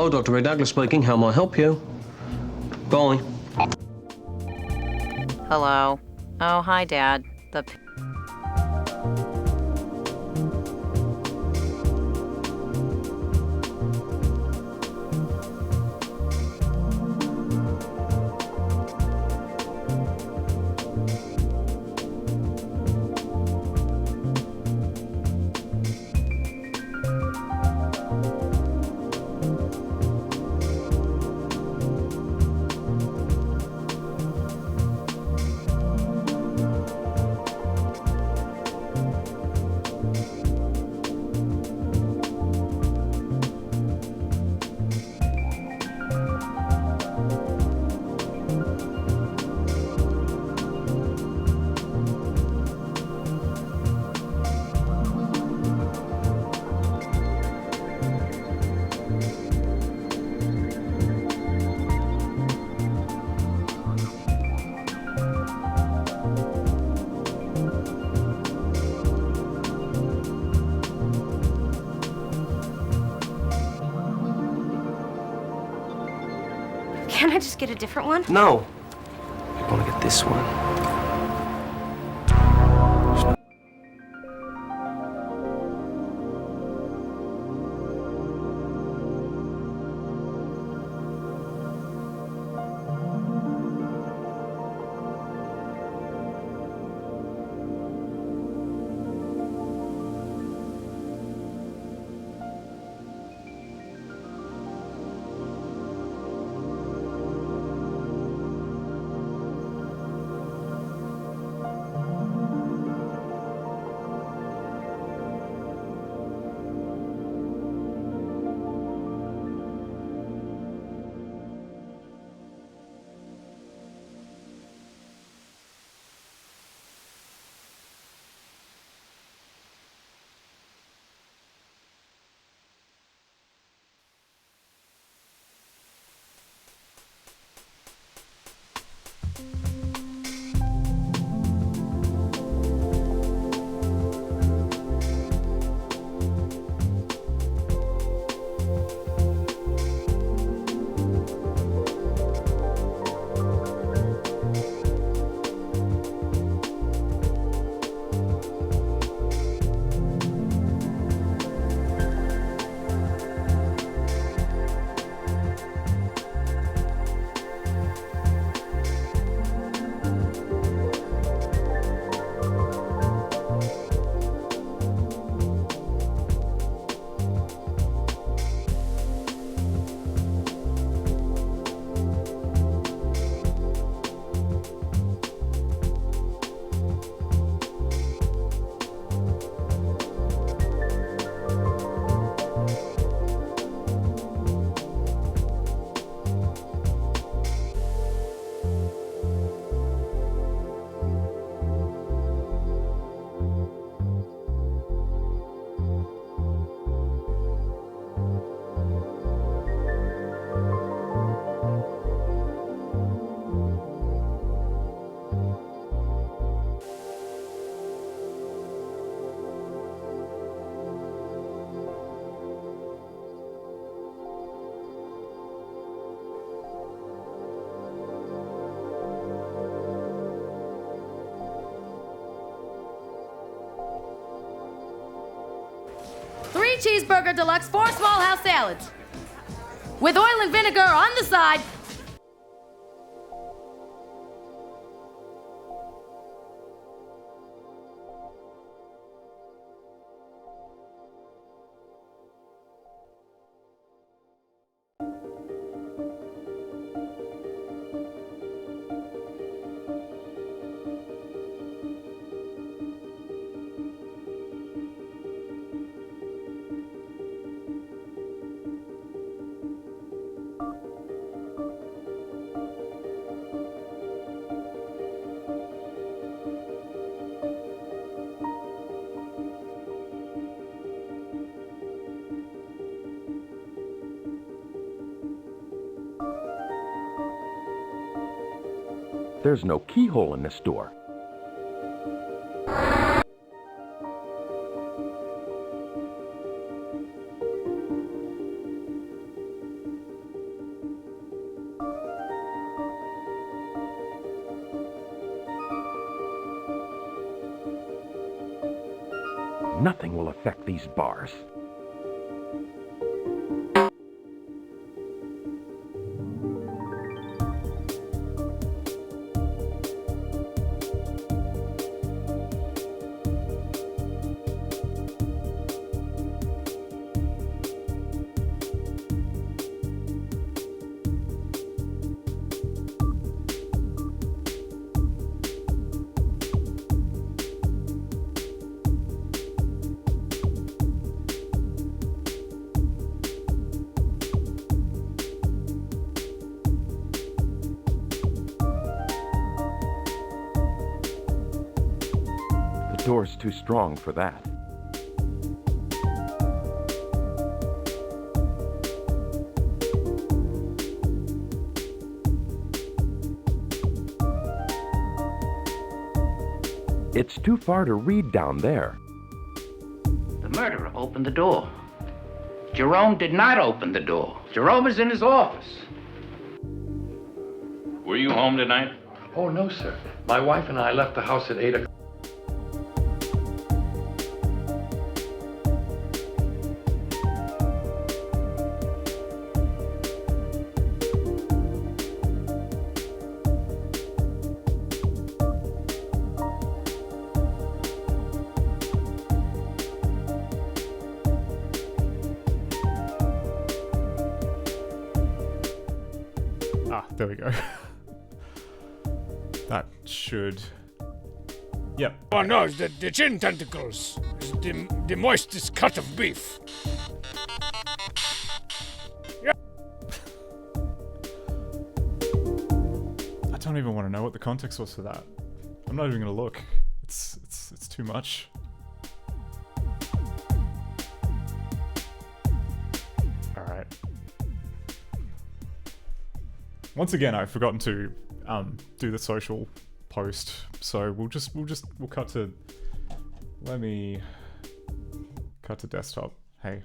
Hello, Dr. Ray Douglas speaking. How may I help you? Bye. Hello. Oh, hi, Dad. The Can I just get a different one? No. I want to get this one. Three cheeseburger deluxe, 4 small house salads. With oil and vinegar on the side. There's no keyhole in this door. Nothing will affect these bars. The door's too strong for that. It's too far to read down there. The murderer opened the door. Jerome did not open the door. Jerome is in his office. Were you home tonight? Oh, no, sir. My wife and I left the house at 8 o'clock. There we go. That should... Yep. Oh no, the chin tentacles. The moistest cut of beef. I don't even want to know what the context was for that. I'm not even gonna look. It's too much. Alright. Once again, I've forgotten to do the social post, so we'll cut to. Let me cut to desktop. Hey,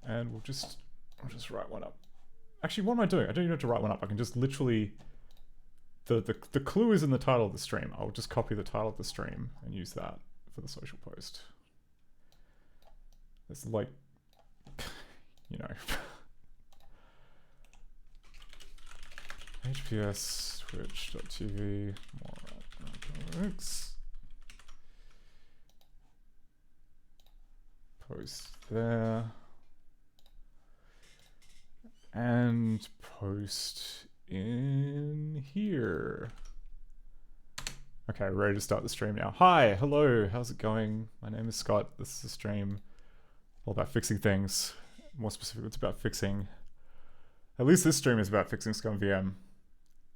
and I'll just write one up. Actually, what am I doing? I don't even have to write one up. I can just literally. The clue is in the title of the stream. I'll just copy the title of the stream and use that for the social post. It's like, you know. HPS twitch.tv post there and post in here. Okay, ready to start the stream now. Hi, hello, how's it going? My name is Scott. This is a stream all about fixing things. More specifically, it's about fixing, at least this stream is about fixing ScummVM,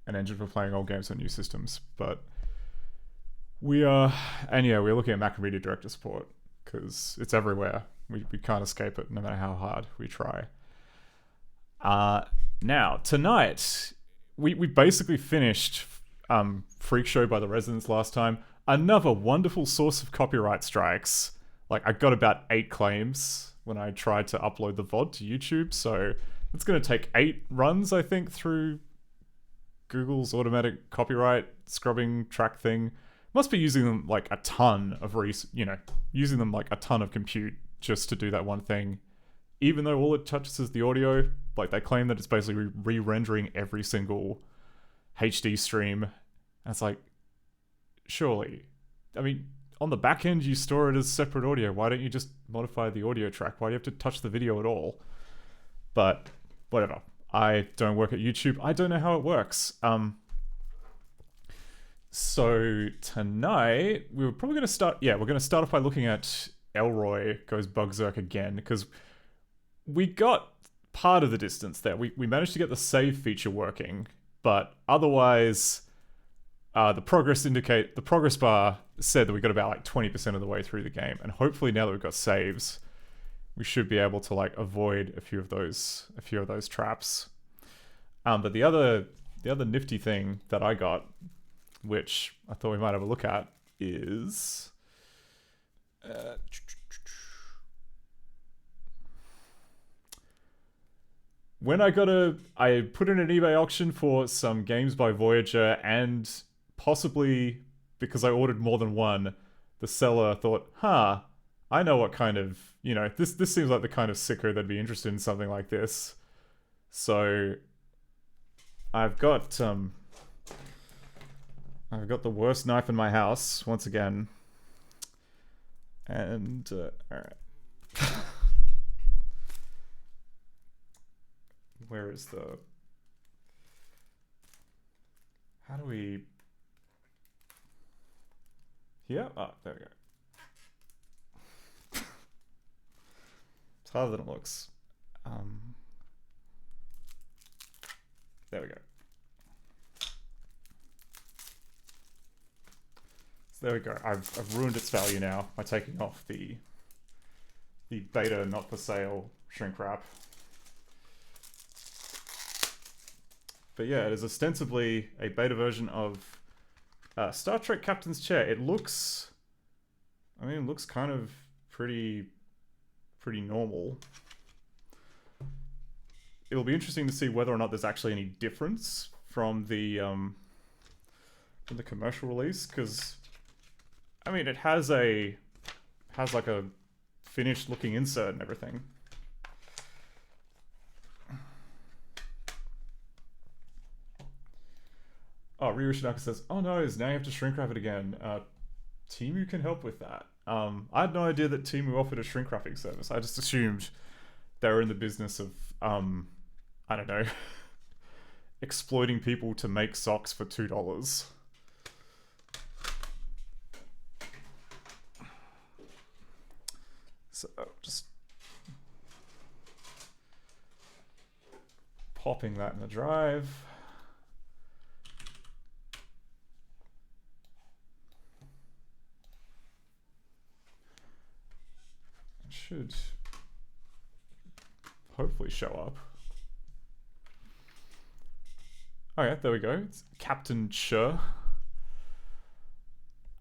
an engine for playing old games on new systems. But we are, and yeah, we're looking at Macromedia Director support because it's everywhere. We can't escape it no matter how hard we try. Now, tonight, we basically finished Freak Show by the Residents last time. Another wonderful source of copyright strikes. Like, I got about 8 claims when I tried to upload the VOD to YouTube, so it's going to take 8 runs, I think, through Google's automatic copyright scrubbing track thing. Must be using them like a ton of using them like a ton of compute just to do that one thing. Even though all it touches is the audio, like they claim that it's basically re-rendering every single HD stream. And it's like, surely, I mean, on the back end you store it as separate audio. Why don't you just modify the audio track? Why do you have to touch the video at all? But whatever. I don't work at YouTube. I don't know how it works. So tonight we were probably going to start. Yeah, we're going to start off by looking at Elroy goes Bugzerk again, because we got part of the distance there. We managed to get the save feature working, but otherwise, the progress bar said that we got about like 20% of the way through the game, and hopefully now that we've got saves, we should be able to like avoid a few of those traps. But the other nifty thing that I got, which I thought we might have a look at, is when I put in an eBay auction for some games by Voyager, and possibly because I ordered more than one, the seller thought, I know what kind of, you know, this seems like the kind of sicko that'd be interested in something like this. So I've got the worst knife in my house once again. And alright. Where is the... How do we... Here? Oh, there we go. It's harder than it looks. There we go. So there we go. I've ruined its value now by taking off the beta not for sale shrink wrap. But yeah, it is ostensibly a beta version of Star Trek Captain's Chair. It looks, I mean, it looks kind of pretty normal. It'll be interesting to see whether or not there's actually any difference from the commercial release, because I mean, it has like a finished looking insert and everything. Oh, Ryu Shinaka says, "Oh no, now you have to shrink wrap it again. Temu can help with that." I had no idea that Temu offered a shrink wrapping service. I just assumed they were in the business of, I don't know, exploiting people to make socks for $2. So just popping that in the drive. It should hopefully show up. Oh yeah, there we go. It's Captain Chur.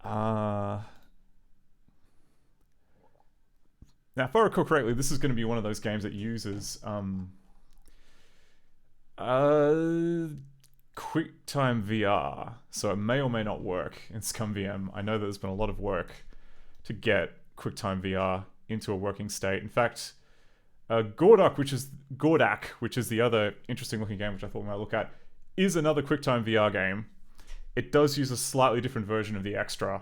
Now, if I recall correctly, this is going to be one of those games that uses QuickTime VR, so it may or may not work in ScummVM. I know that there's been a lot of work to get QuickTime VR into a working state. In fact, Gordak, which is the other interesting looking game which I thought we might look at, is another QuickTime VR game. It does use a slightly different version of the extra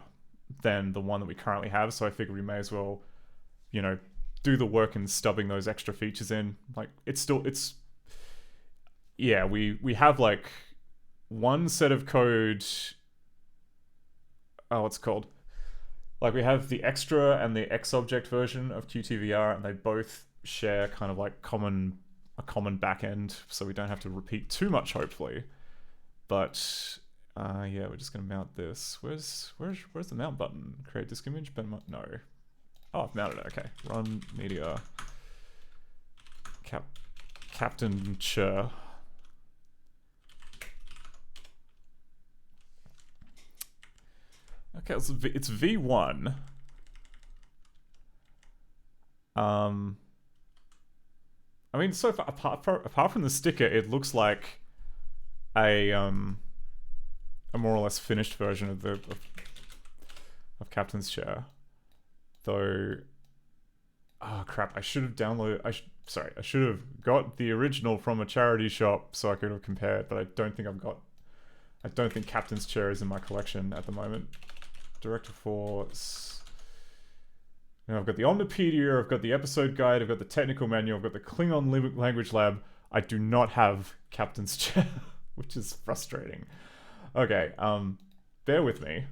than the one that we currently have, so I figure we may as well, you know, do the work in stubbing those extra features in. Like, yeah, we have like one set of code. Oh, what's it called? Like, we have the extra and the XObject version of QTVR, and they both share kind of like a common backend, so we don't have to repeat too much, hopefully. But yeah, we're just gonna mount this. Where's the mount button? Create disk image? No. Oh, I've mounted it. Okay. Run media. Captain Chur. Okay, so it's V1. I mean, so far, apart from the sticker, it looks like a more or less finished version of Captain's Chair. Though, oh crap! I should have downloaded. I should have got the original from a charity shop so I could have compared. But I don't think Captain's Chair is in my collection at the moment. Director Force. Now I've got the Omnipedia, I've got the episode guide, I've got the technical manual, I've got the Klingon language lab. I do not have Captain's Chair, which is frustrating. Okay, bear with me.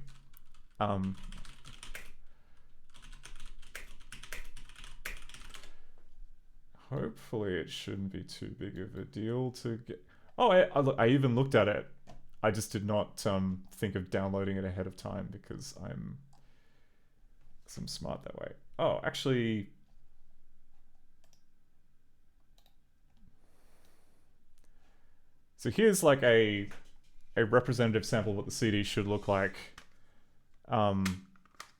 Hopefully it shouldn't be too big of a deal to get... Oh, I even looked at it. I just did not think of downloading it ahead of time because I'm smart that way. Oh, actually... So here's like a representative sample of what the CD should look like. Oh,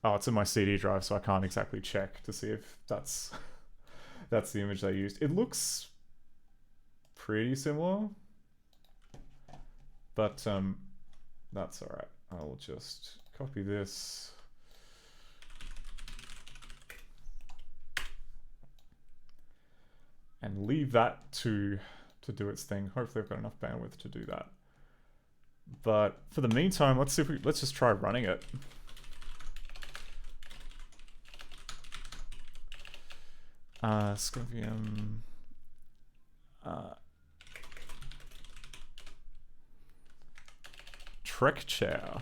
it's in my CD drive, so I can't exactly check to see if that's the image they used. It looks pretty similar, but that's all right. I'll just copy this. and leave that to do its thing. Hopefully I've got enough bandwidth to do that. But for the meantime, let's just try running it. ScummVM. Trek chair.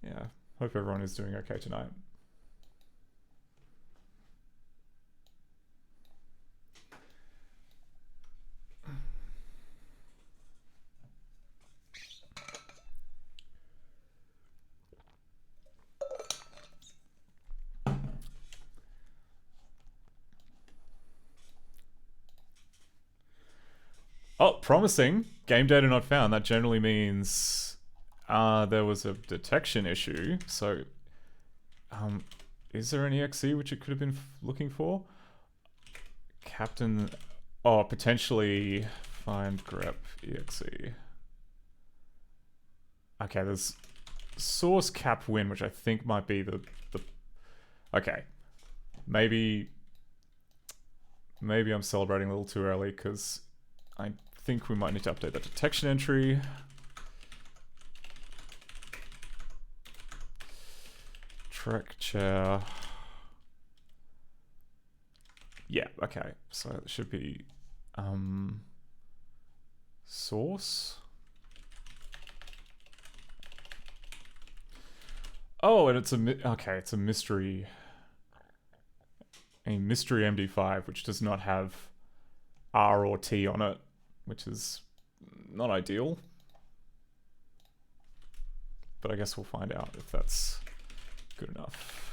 Yeah, hope everyone is doing okay tonight. Oh, promising. Game data not found. That generally means there was a detection issue. So, is there an EXE which it could have been looking for? Captain... Oh, potentially find grep EXE. Okay, there's source cap win, which I think might be the... Okay. Maybe I'm celebrating a little too early, because I think we might need to update that detection entry. Trek chair. Yeah, okay. So it should be source. Oh, and it's it's a mystery. A mystery MD5 which does not have R or T on it, which is not ideal. But I guess we'll find out if that's good enough.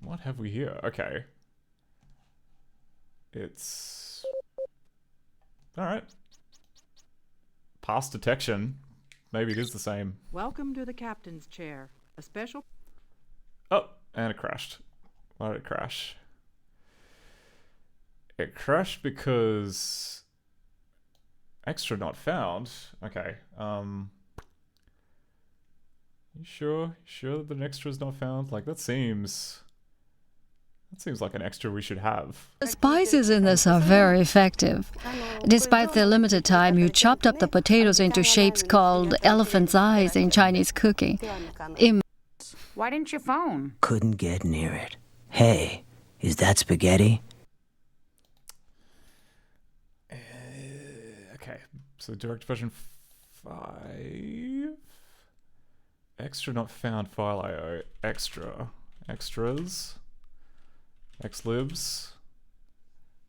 What have we here? Okay. It's... Alright. Past detection. Maybe it is the same. Welcome to the captain's chair. A special... Oh, and it crashed. Why did it crash? It crashed because... Extra not found. Okay. You sure? Sure that an extra is not found? Like, that seems like an extra we should have. The spices in this are very effective. Despite the limited time, you chopped up the potatoes into shapes called elephant's eyes in Chinese cooking. Why didn't you phone? Couldn't get near it. Hey, is that spaghetti? Okay, so direct version 5. Extra not found file IO. Extras. Xlibs.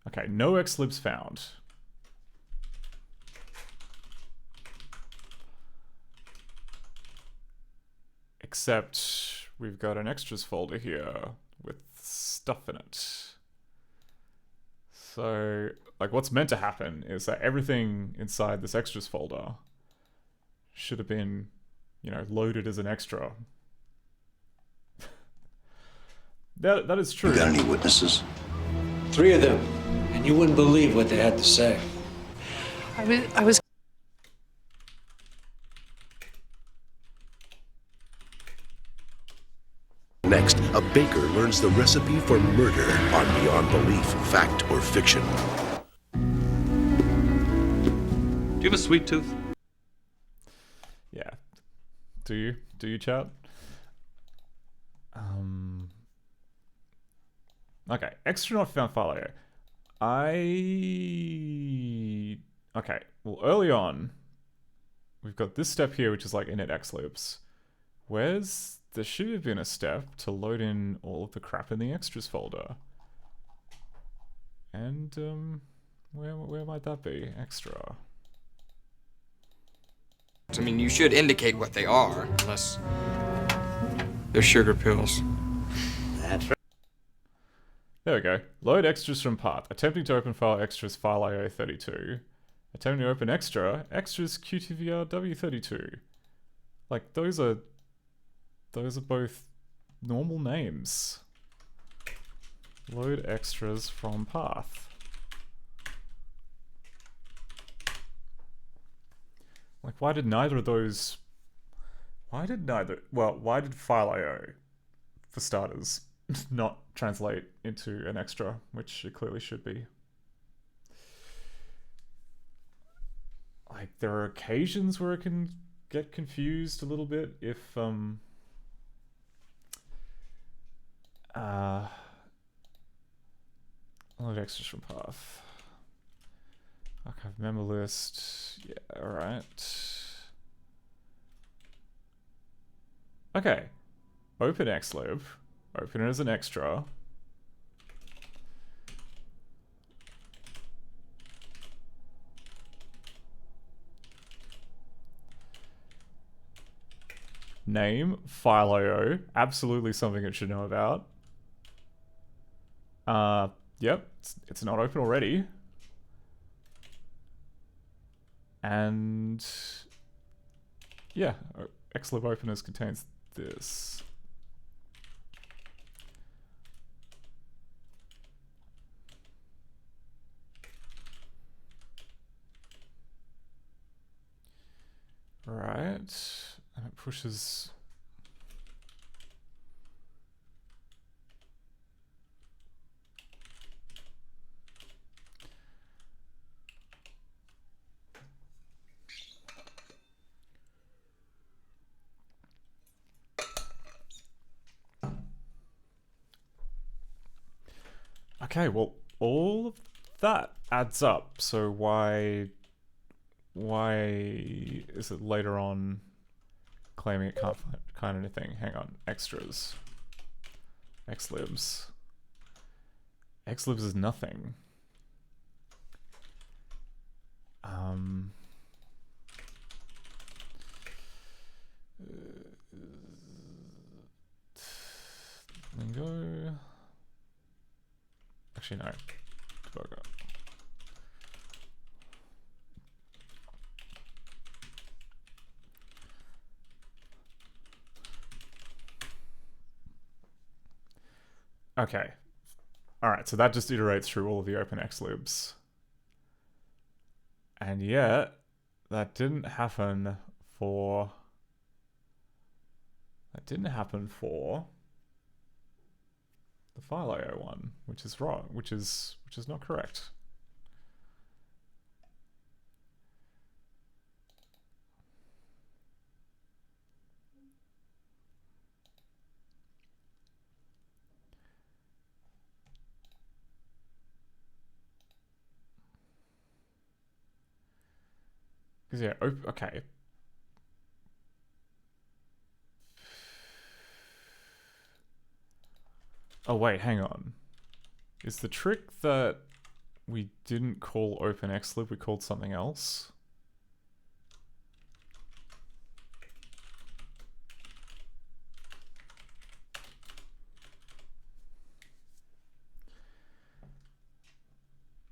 Okay, no xlibs found. Except we've got an extras folder here with stuff in it. So, like, what's meant to happen is that everything inside this extras folder should have been, loaded as an extra. That is true. You got any witnesses? 3 of them, and you wouldn't believe what they had to say. I was... Next, a baker learns the recipe for murder on Beyond Belief, Fact or Fiction. Do you have a sweet tooth? Yeah. Do you? Do you, chat? Okay, extra not found file IO. Okay, well, early on, we've got this step here, which is like init xlibs, There should have been a step to load in all of the crap in the extras folder. And, where might that be? Extra. I mean, you should indicate what they are, unless they're sugar pills. That's right. There we go. Load extras from path. Attempting to open file extras file IO32. Attempting to open extras QTVR W32. Like, those are both normal names. Load extras from path. Like, why did file IO, for starters, not translate into an extra, which it clearly should be? Like, there are occasions where it can get confused a little bit if, load extras from path. Archive member list. Yeah, alright. Okay. Open xlib. Open it as an extra. Name, file IO. Absolutely something it should know about. Yep, it's not open already. And yeah, xlib openers contains this. Right, and it pushes. Okay, well, all of that adds up. So why is it later on claiming it can't find anything? Hang on, extras, xlibs. Xlibs is nothing. Lingo. Actually, no. Debugger. Okay. Alright, so that just iterates through all of the open xlibs. And yet, that didn't happen for... the file IO one, which is wrong, which is not correct. Because yeah, okay. Oh wait, hang on. Is the trick that we didn't call openxlib, we called something else?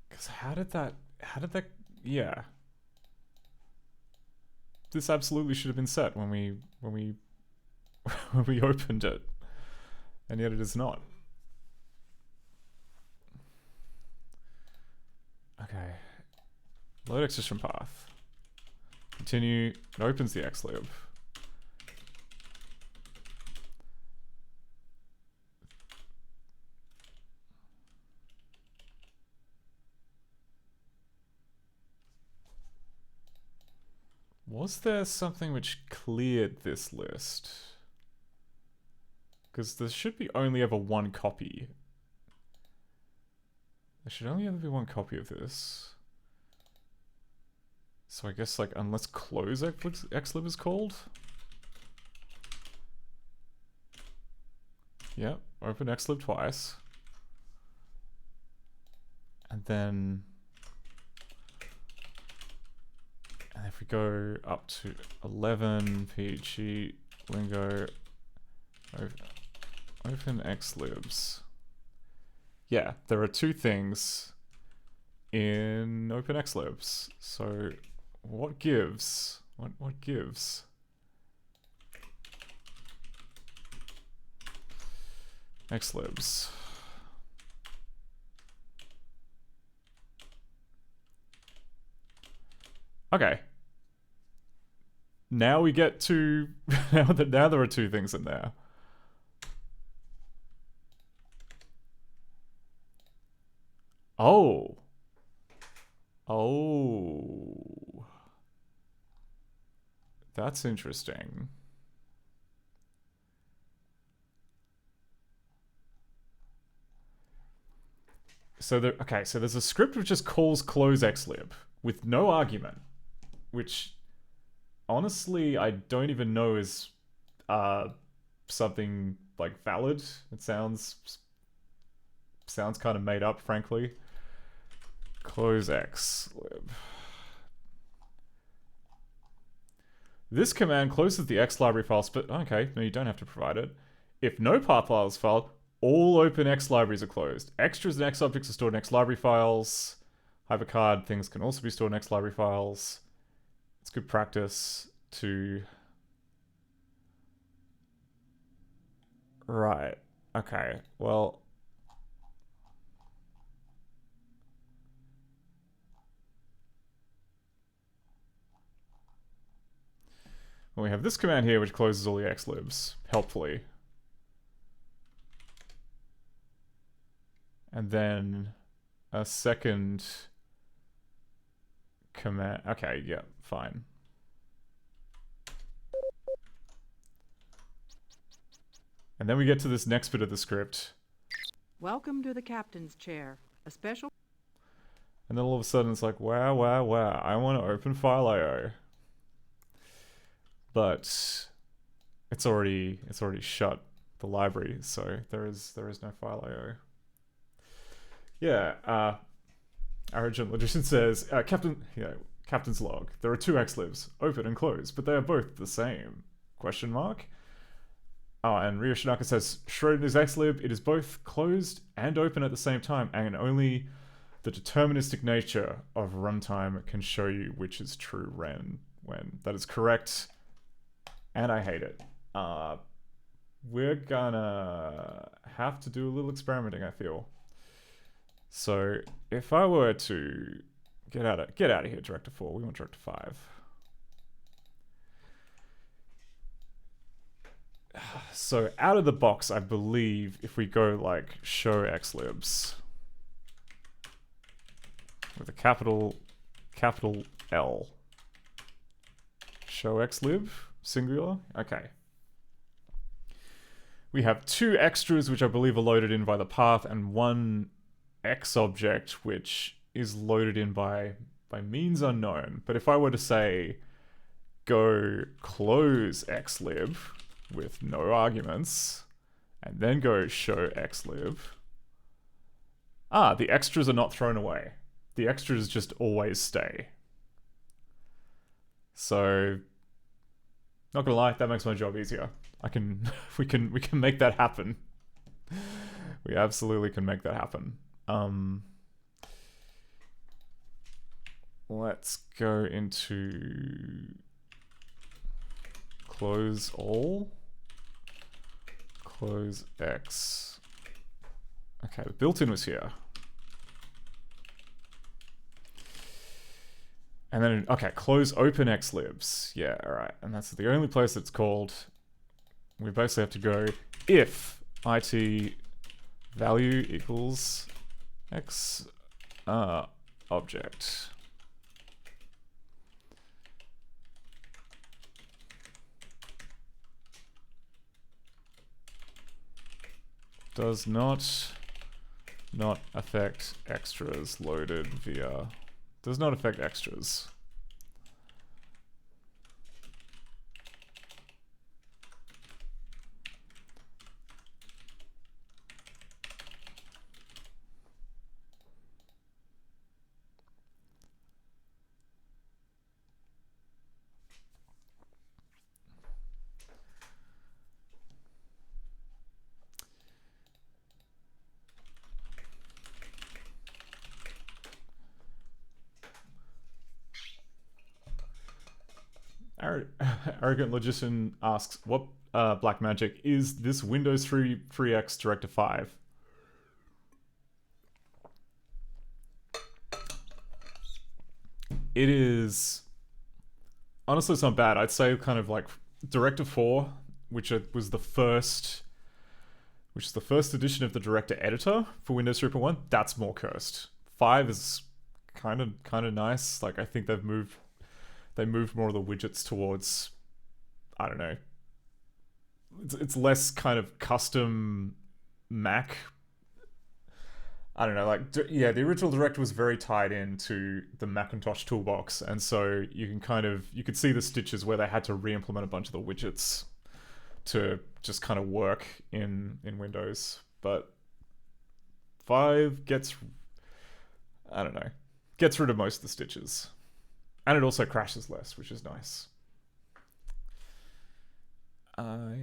Because how did that, yeah. This absolutely should have been set when we when we opened it. And yet it is not. Okay. Load extras from path. Continue. It opens the xlib. Was there something which cleared this list? Because there should be only ever one copy. There should only ever be one copy of this. So I guess, like, unless close xlib is called? Yep, open xlib twice. And then... And if we go up to 11 PG Lingo open xlibs. Yeah, there are two things in open xlibs. So what gives? What gives? Xlibs. Okay. Now we get to now there are two things in there. Oh. Oh. That's interesting. So so there's a script which just calls close xlib with no argument, which honestly I don't even know is something like valid. It sounds kind of made up, frankly. Close xlib. This command closes the X library files, but okay, no, you don't have to provide it. If no path file is filed, all open X libraries are closed. Extras and X objects are stored in X library files. Hypercard things can also be stored in X library files. It's good practice to... Right. Okay, well... we have this command here which closes all the xlibs, helpfully. And then a second command. Okay, yeah, fine. And then we get to this next bit of the script. Welcome to the captain's chair. A special... And then all of a sudden it's like, wow, wow, wow, I want to open file IO. But it's already shut the library, so there is no file IO. Yeah, Arrogant Logician says, Captain's log. There are two xlibs, open and closed, but they are both the same. Question mark? Oh, and Ryo Shinaka says, Schrodinger's xlib, it is both closed and open at the same time, and only the deterministic nature of runtime can show you which is true when. That is correct. And I hate it. We're gonna have to do a little experimenting, I feel. So if I were to get out of here, Director 4, we want Director 5. So out of the box, I believe if we go like show xlibs with a capital L. Show xlib. Singular? Okay. We have two extras which I believe are loaded in by the path and one X object which is loaded in by means unknown. But if I were to say go close xlib with no arguments and then go show xlib, the extras are not thrown away. The extras just always stay. So not gonna lie, that makes my job easier. We can make that happen. We absolutely can make that happen. Let's go into close all, close X. Okay, the built-in was here. And then, okay, close open xlibs. Yeah, alright. And that's the only place that's called. We basically have to go if it value equals x object. Does not affect extras loaded via... Does not affect extras. Arrogant Logician asks, what black magic is this Windows 3x Director 5? It is... Honestly, it's not bad. I'd say kind of like Director 4, which was the first... Which is the first edition of the Director Editor for Windows 3.1. That's more cursed. 5 is kind of nice. Like, I think they moved more of the widgets towards, I don't know. It's less kind of custom Mac. I don't know, like, yeah, the original Director was very tied into the Macintosh toolbox, and so you could see the stitches where they had to re-implement a bunch of the widgets to just kind of work in Windows. But 5 gets rid of most of the stitches. And it also crashes less, which is nice. Yeah,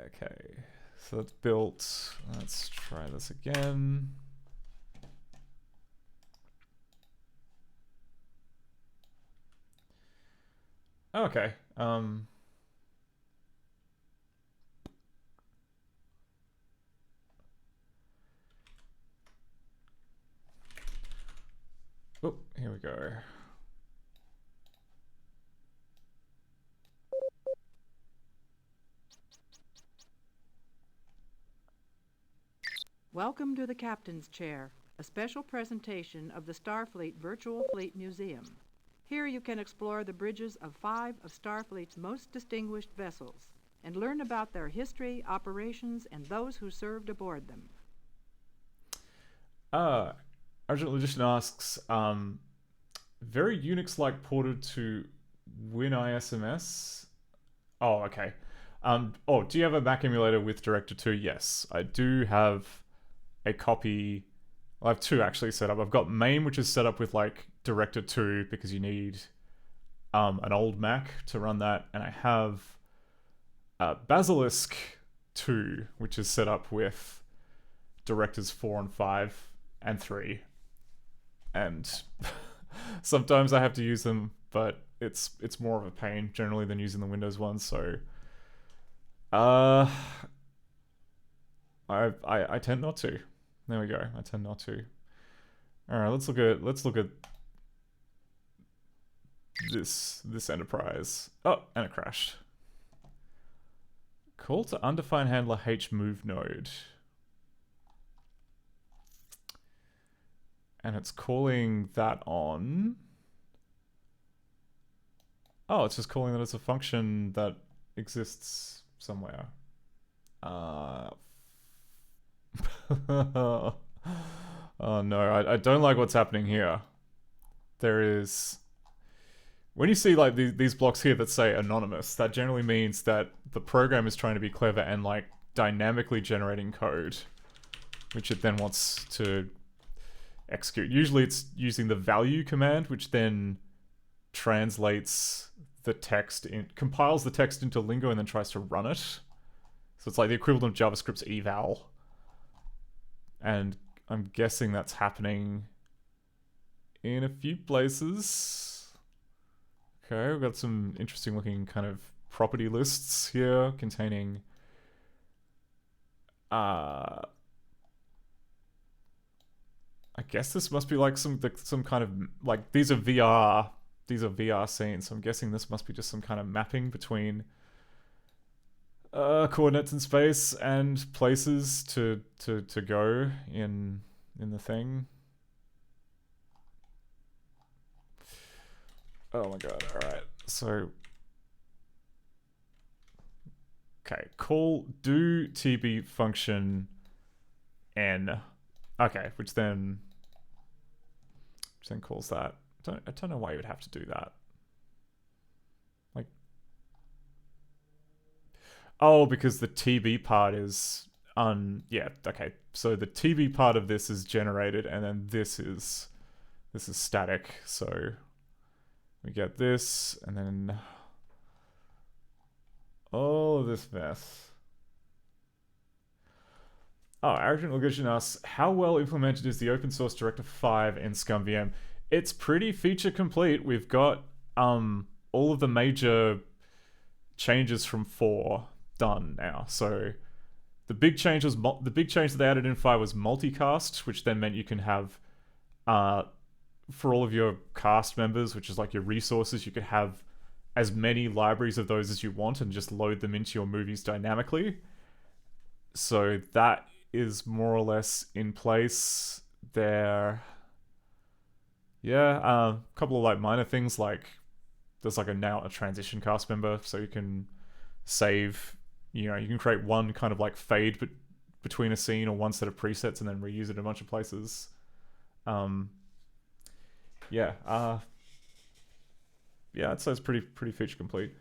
okay. So that's built. Let's try this again. Okay. Oh, here we go. Welcome to the Captain's Chair, a special presentation of the Starfleet Virtual Fleet Museum. Here you can explore the bridges of 5 of Starfleet's most distinguished vessels and learn about their history, operations, and those who served aboard them. Argent Logician asks, very Unix-like ported to WinISMS? Oh, okay. Do you have a Mac emulator with Director 2? Yes, I do have a copy. I have 2 actually set up. I've got main, which is set up with like Director 2 because you need an old Mac to run that, and I have Basilisk 2, which is set up with Directors 4 and 5 and 3, and sometimes I have to use them, but it's more of a pain generally than using the Windows one. So I tend not to. There we go. I tend not to. All right, let's look at this enterprise. Oh, and it crashed. Call to undefined handler H move node. And it's calling that on. Oh, it's just calling that it's a function that exists somewhere. Oh no, I don't like what's happening here. There is... When you see like these blocks here that say anonymous, that generally means that the program is trying to be clever and like dynamically generating code, which it then wants to execute. Usually it's using the value command, which then translates the text, compiles the text into lingo and then tries to run it. So it's like the equivalent of JavaScript's eval. And I'm guessing that's happening in a few places. Okay, we've got some interesting looking kind of property lists here containing I guess this must be like some kind of like these are VR scenes, so I'm guessing this must be just some kind of mapping between coordinates in space and places to go in the thing. Oh my god, alright. So okay, call do tb function n. Okay, which then calls that. I don't know why you would have to do that. Like, oh, because the TB part is yeah, okay. So the TB part of this is generated, and then this is static. So we get this, and then all of this mess. Oh, Arrogant Logician asks, how well implemented is the open source Director 5 in ScummVM? It's pretty feature complete. We've got all of the major changes from 4 done now. So the big change that they added in 5 was multicast, which then meant you can have for all of your cast members, which is like your resources, you could have as many libraries of those as you want and just load them into your movies dynamically. So that is more or less in place there. Yeah, a couple of like minor things, like there's like now a transition cast member, so you can save, you can create one kind of like fade between a scene or one set of presets and then reuse it in a bunch of places. Yeah, I'd say it's pretty feature complete.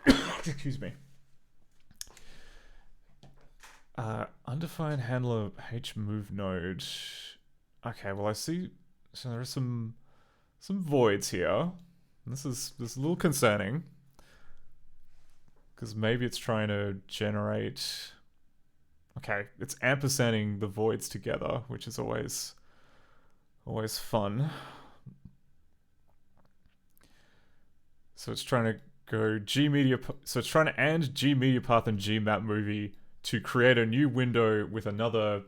Excuse me. Undefined handler H move node. Okay, well I see. So there are some voids here. This is a little concerning because maybe it's trying to generate. Okay, it's ampersanding the voids together, which is always fun. So it's trying to go so it's trying to and G media path and G map movie to create a new window with another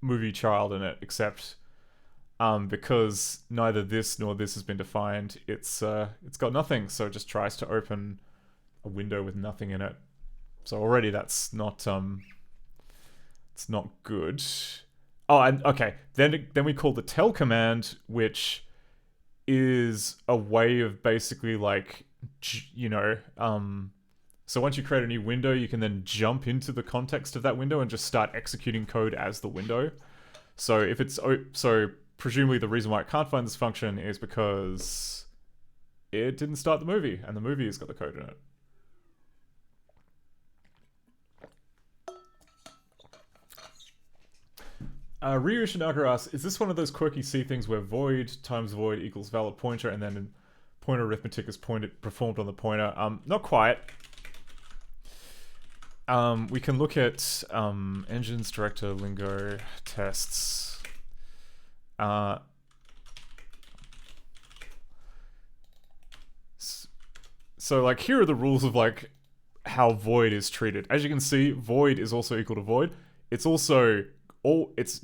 movie child in it, except because neither this nor this has been defined, it's got nothing, so it just tries to open a window with nothing in it. So already that's not it's not good. Oh, and okay, then we call the tell command, which is a way of basically like, so once you create a new window, you can then jump into the context of that window and just start executing code as the window. So if it's presumably the reason why it can't find this function is because it didn't start the movie, and the movie has got the code in it. Ryu Shinagura asks, is this one of those quirky C things where void times void equals valid pointer, and then pointer arithmetic is performed on the pointer? Not quite. We can look at engines director lingo tests. So like here are the rules of like how void is treated. As you can see, void is also equal to void. It's also it's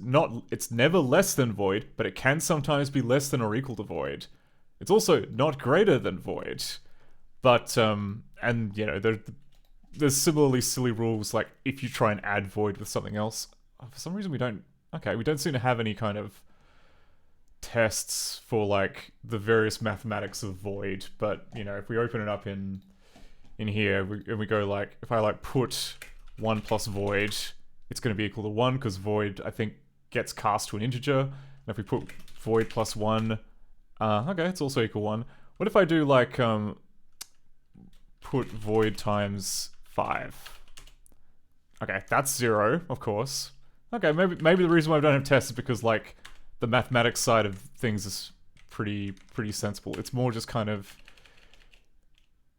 never less than void, but it can sometimes be less than or equal to void. It's also not greater than void. But and there's similarly silly rules like if you try and add void with something else. For some reason we don't seem to have any kind of tests for like the various mathematics of void, but if we open it up in here and we go like, if I like put 1 plus void, it's going to be equal to 1 because void I think gets cast to an integer, and if we put void plus 1, okay, it's also equal 1. What if I do like put void times 5? Okay, that's 0, of course. Okay, maybe the reason why I don't have tests is because like the mathematics side of things is pretty sensible. It's more just kind of,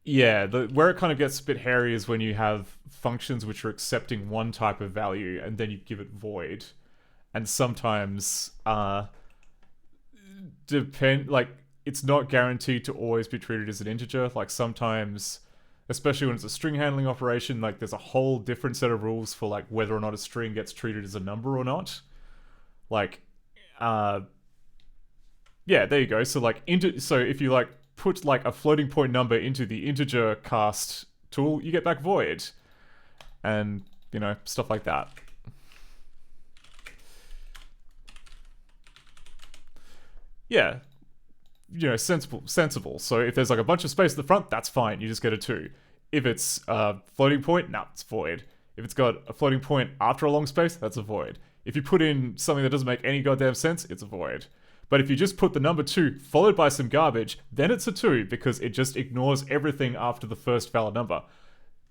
yeah, where it kind of gets a bit hairy is when you have functions which are accepting one type of value and then you give it void, and sometimes it's not guaranteed to always be treated as an integer. Like sometimes, especially when it's a string handling operation, like there's a whole different set of rules for like whether or not a string gets treated as a number or not. Like, yeah, there you go. So like, so if you like put like a floating point number into the integer cast tool, you get back void, and stuff like that. Yeah, sensible. So if there's like a bunch of space at the front, that's fine. You just get a 2. If it's a floating point, it's void. If it's got a floating point after a long space, that's a void. If you put in something that doesn't make any goddamn sense, it's a void. But if you just put the number 2 followed by some garbage, then it's a 2 because it just ignores everything after the first valid number.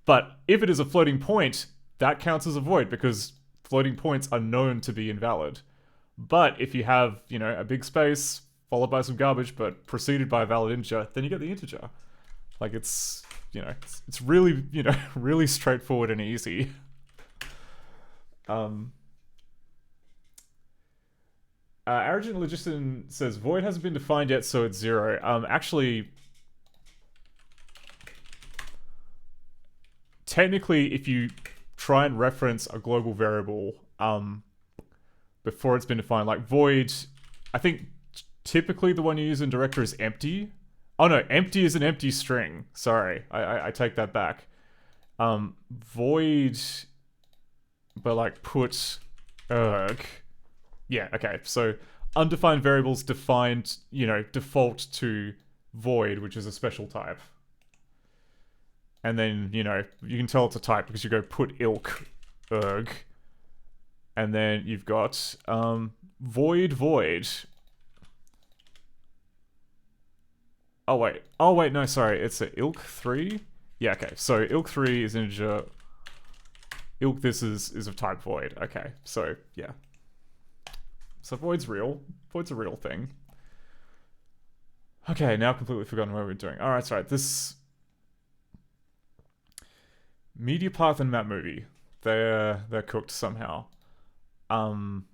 But if it is a floating point, that counts as a void because floating points are known to be invalid. But if you have, a big space followed by some garbage but preceded by a valid integer, then you get the integer. Like it's really, really straightforward and easy. Arrogant Logician says void hasn't been defined yet, so it's 0. Actually, technically, if you try and reference a global variable before it's been defined, like void, I think typically the one you use in director is empty. Oh no, empty is an empty string. Sorry, I take that back. Void, but like put erg. Yeah, okay. So undefined variables defined, default to void, which is a special type. And then, you can tell it's a type because you go put ilk erg. And then you've got void. Oh wait, no, sorry, it's a ilk3. Yeah, okay. So ilk3 is integer. Ilk this is of type void. Okay, so yeah. So void's real. Void's a real thing. Okay, now completely forgotten what we're doing. Alright, sorry. This media path and map movie. They're cooked somehow. Alright.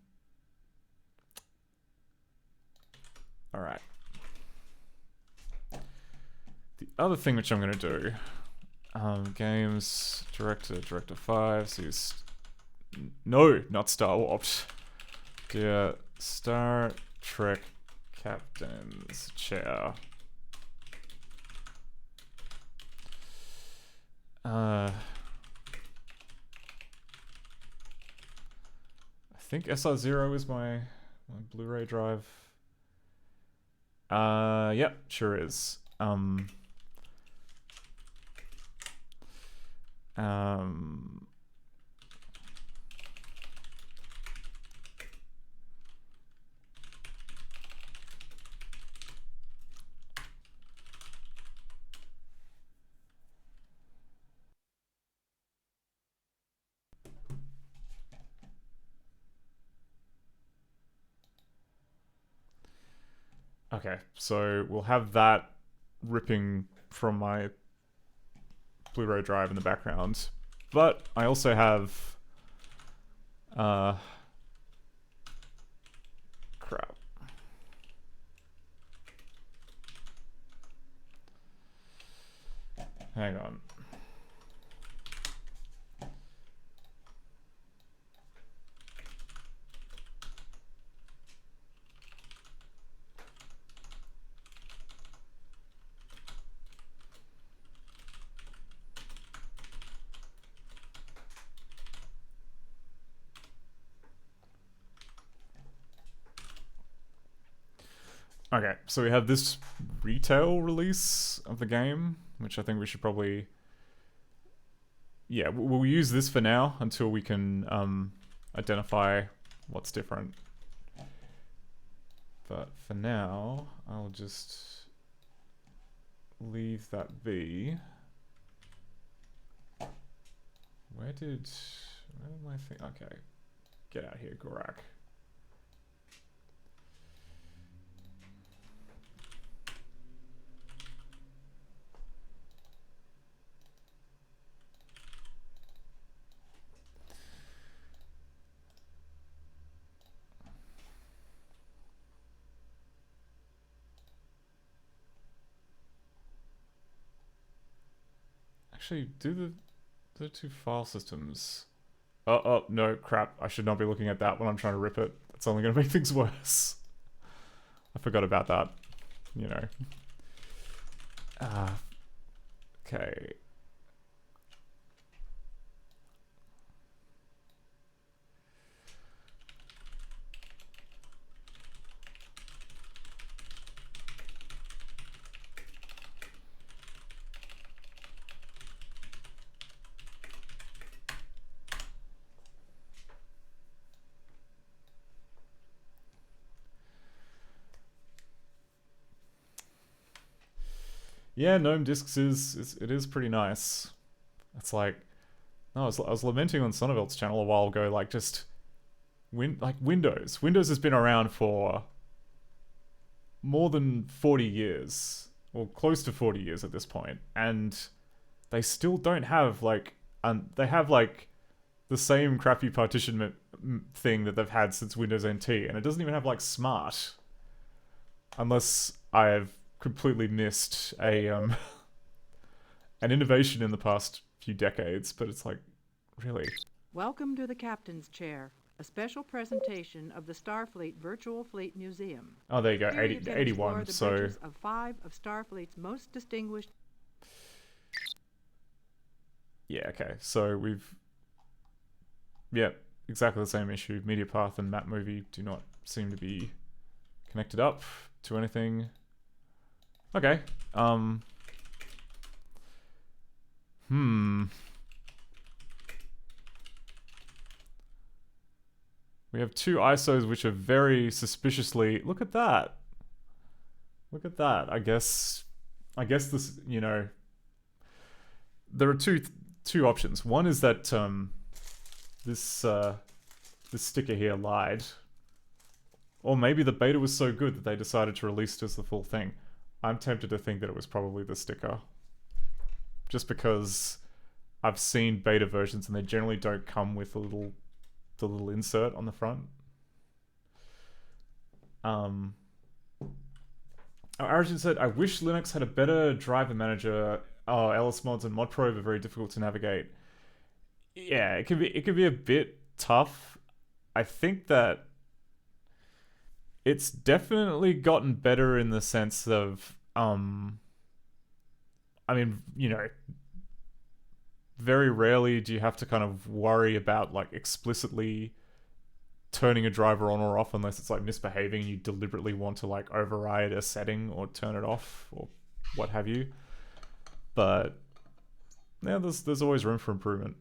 The other thing which I'm gonna do, games, director 5, so no, not Star Warped. Dear Star Trek Captain's Chair. I think SR0 is my Blu-ray drive. Yep, sure is. Okay, so we'll have that ripping from my Blu-ray drive in the background. But I also have crap. Hang on. Okay, so we have this retail release of the game, which I think we should probably... Yeah, we'll use this for now until we can identify what's different. But for now, I'll just leave that be. Where did my thing... Okay, get out here, Gorak. Actually, do the two file systems. Oh, no, crap. I should not be looking at that when I'm trying to rip it. That's only going to make things worse. I forgot about that. Okay. Yeah, GNOME disks is pretty nice. It's like, no, I was lamenting on Sonnevelt's channel a while ago, like just Windows. Windows has been around for more than 40 years, or close to 40 years at this point, and they still don't have they have the same crappy partition thing that they've had since Windows NT, and it doesn't even have smart, unless I've completely missed an innovation in the past few decades, but it's like, really? Welcome to the Captain's Chair, a special presentation of the Starfleet Virtual Fleet Museum. Oh, there you go, Here you can 81, explore the so... bridges of 5 of Starfleet's most distinguished... Yeah, okay, so we've... Yeah, exactly the same issue. Media path and map movie do not seem to be connected up to anything. Okay, We have 2 ISOs which are very suspiciously... Look at that! Look at that. I guess this, you know... There are two options. One is that this sticker here lied. Or maybe the beta was so good that they decided to release it as the full thing. I'm tempted to think that it was probably the sticker. Just because I've seen beta versions and they generally don't come with the little insert on the front. Origin said, I wish Linux had a better driver manager. Oh, LS mods and ModProbe are very difficult to navigate. Yeah, it can be a bit tough. I think that it's definitely gotten better in the sense of, I mean, you know, very rarely do you have to kind of worry about like explicitly turning a driver on or off unless it's like misbehaving and you deliberately want to like override a setting or turn it off or what have you. But yeah, there's always room for improvement.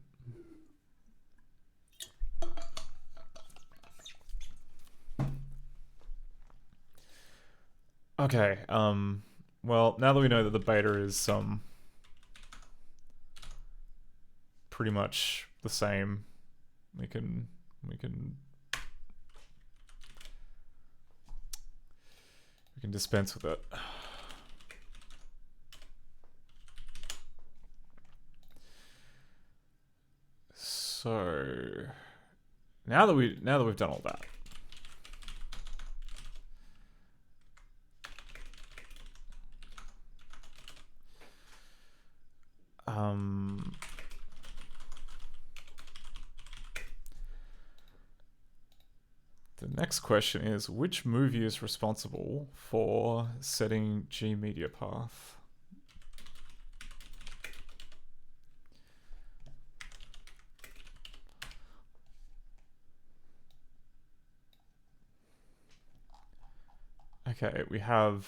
Okay, well, now that we know that the beta is pretty much the same, we can dispense with it. So now that we've done all that, the next question is, which movie is responsible for setting G media path? Okay, we have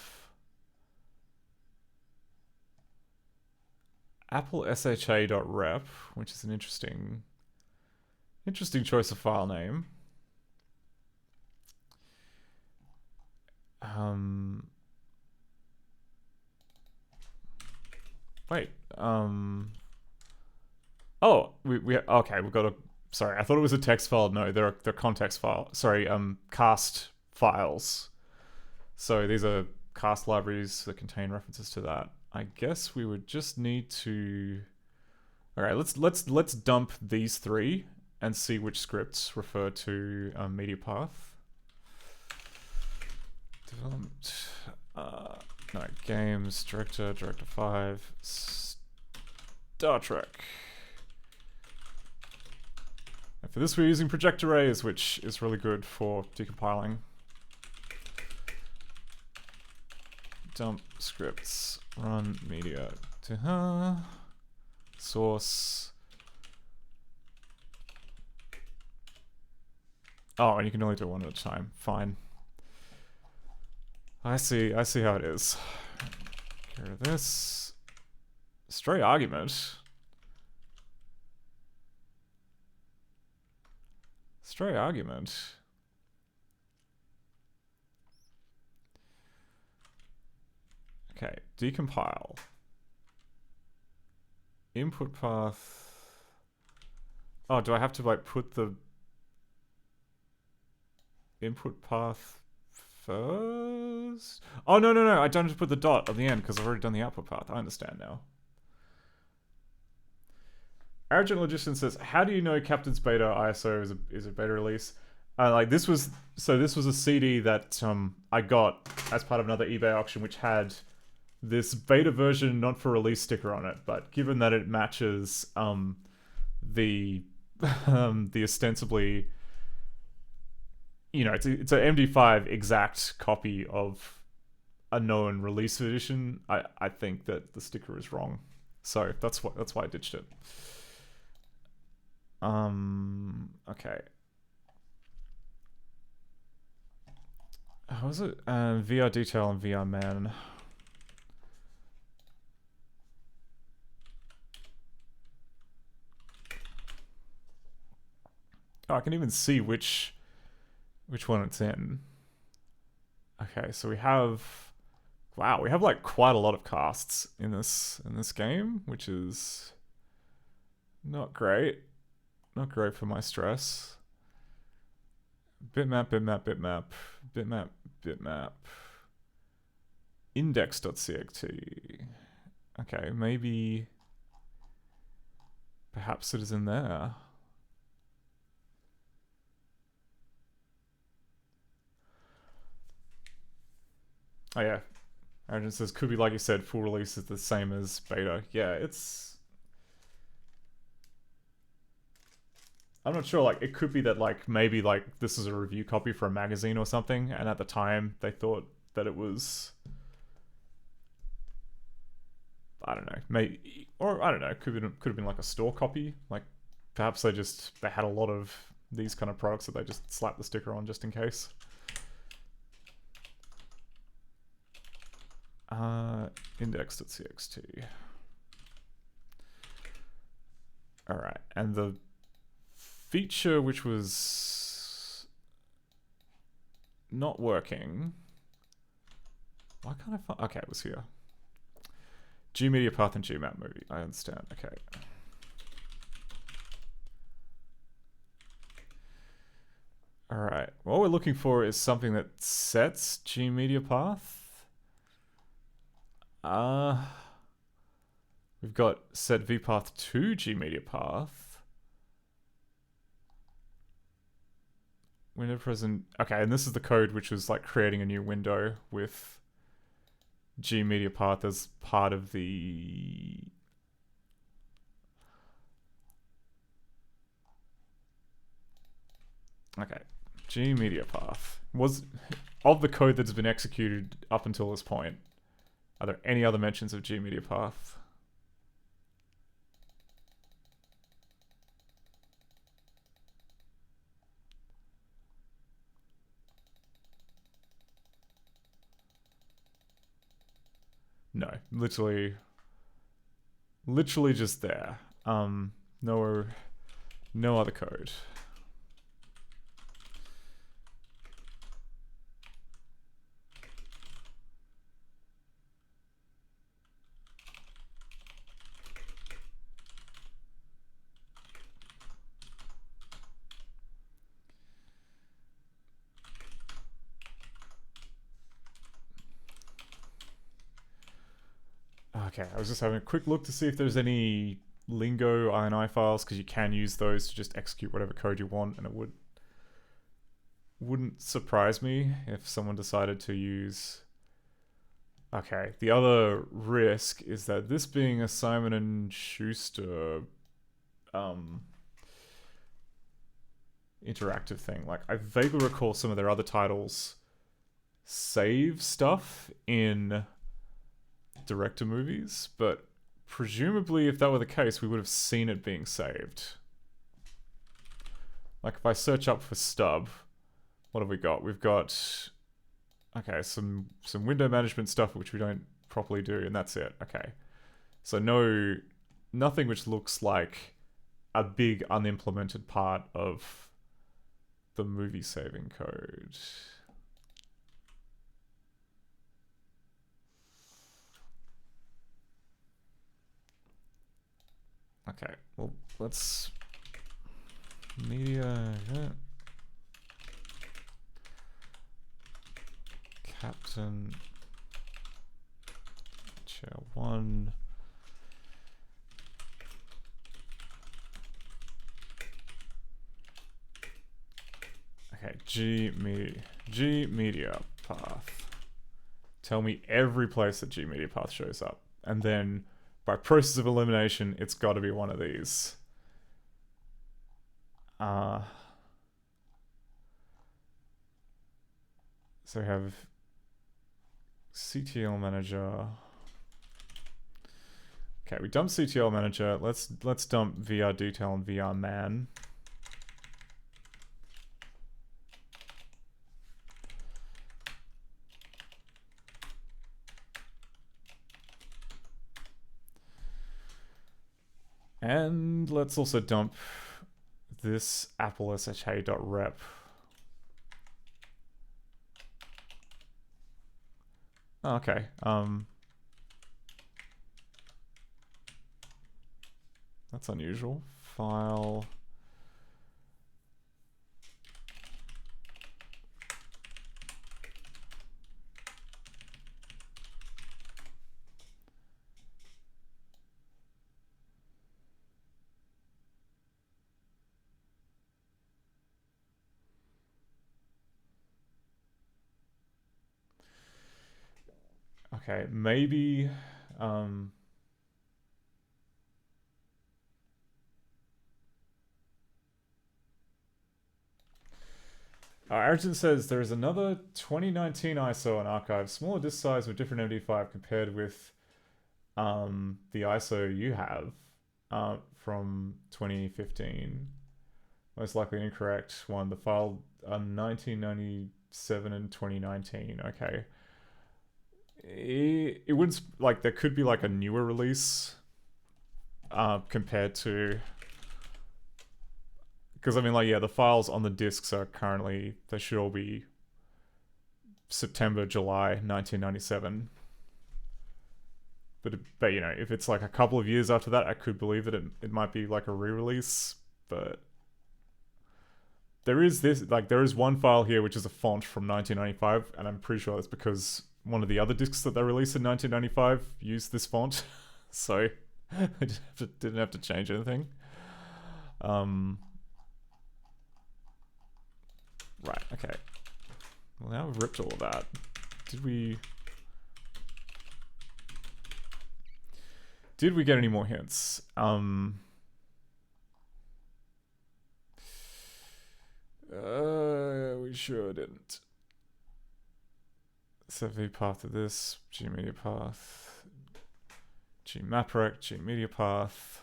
applesha.rep, which is an interesting choice of file name. Wait, oh, we okay, we've got a, sorry, I thought it was a text file. No, they're context file. Sorry, cast files. So these are cast libraries that contain references to that. I guess we would just need to... Alright, let's dump these 3 and see which scripts refer to media path. Development, no, games, director 5, Star Trek. And for this we're using project arrays, which is really good for decompiling. Dump scripts, run media to source. Oh, and you can only do one at a time. Fine. I see how it is. Get rid of this. Stray argument. Stray argument. Okay, decompile. Input path. Oh, do I have to like put the input path first? Oh, no, I don't have to put the dot at the end because I've already done the output path. I understand now. Arrogant Logician says, how do you know Captain's Beta ISO is a beta release? Like this was a CD that I got as part of another eBay auction which had this beta version not for release sticker on it, but given that it matches the the ostensibly, you know, it's an MD5 exact copy of a known release edition, I think that the sticker is wrong. So that's why I ditched it. Okay. How was it? VR Detail and VR Man. Oh, I can even see which one it's in. Okay, so we have, wow, we have like quite a lot of casts in this game, which is not great. Not great for my stress. Bitmap, bitmap, bitmap, bitmap, bitmap. Index.cxt. Okay, maybe perhaps it is in there. Oh yeah, Arjun says, could be like you said, full release is the same as beta. Yeah, it's... I'm not sure, like, it could be that, like, maybe, like, this is a review copy for a magazine or something, and at the time, they thought that it was... I don't know, maybe... Or, I don't know, could have been, like, a store copy. Like, perhaps they had a lot of these kind of products that they just slapped the sticker on just in case. Index.txt. Alright, and the feature which was not working. Why can't I find... Okay, it was here. G-Media Path and Gmap movie. I understand. Okay. Alright, what we're looking for is something that sets G-Media Path. We've got set vpath to gmedia path. Window present. Okay, and this is the code which was like creating a new window with gmedia path as part of the... Okay, gmedia path was of the code that's been executed up until this point. Are there any other mentions of gmedia path? No, literally just there. No other code. Okay, I was just having a quick look to see if there's any lingo INI files, because you can use those to just execute whatever code you want, and it wouldn't surprise me if someone decided to use... Okay, the other risk is that this being a Simon & Schuster interactive thing, like I vaguely recall some of their other titles save stuff in director movies, but presumably if that were the case, we would have seen it being saved. Like if I search up for stub, what have we got? We've got, okay, some window management stuff which we don't properly do, and that's it. Okay, so nothing which looks like a big unimplemented part of the movie saving code. Okay, well, let's... Media... Captain... Chair 1... Okay, G media path tell me every place that GMediaPath shows up. And then, by process of elimination, it's got to be one of these. So we have CTL manager. Okay, we dumped CTL manager. Let's dump VR detail and VR man. And let's also dump this apple sha.rep. Oh, okay. That's unusual. File. Okay, maybe Arjun says there is another 2019 ISO on archive, smaller disk size with different MD5 compared with the ISO you have from 2015. Most likely incorrect one. The file 1997 and 2019. Okay. It wouldn't, like, there could be like a newer release compared to, because I mean, like, yeah, the files on the disks are currently, they should all be September, July 1997. But you know, if it's like a couple of years after that, I could believe that it might be like a re-release. But there is one file here which is a font from 1995, and I'm pretty sure that's because one of the other discs that they released in 1995 used this font, so I didn't have to change anything. Right, okay. Well, now we've ripped all of that. Did we get any more hints? We sure didn't. Set V path to this, GMediaPath, GMapRec, GMediaPath.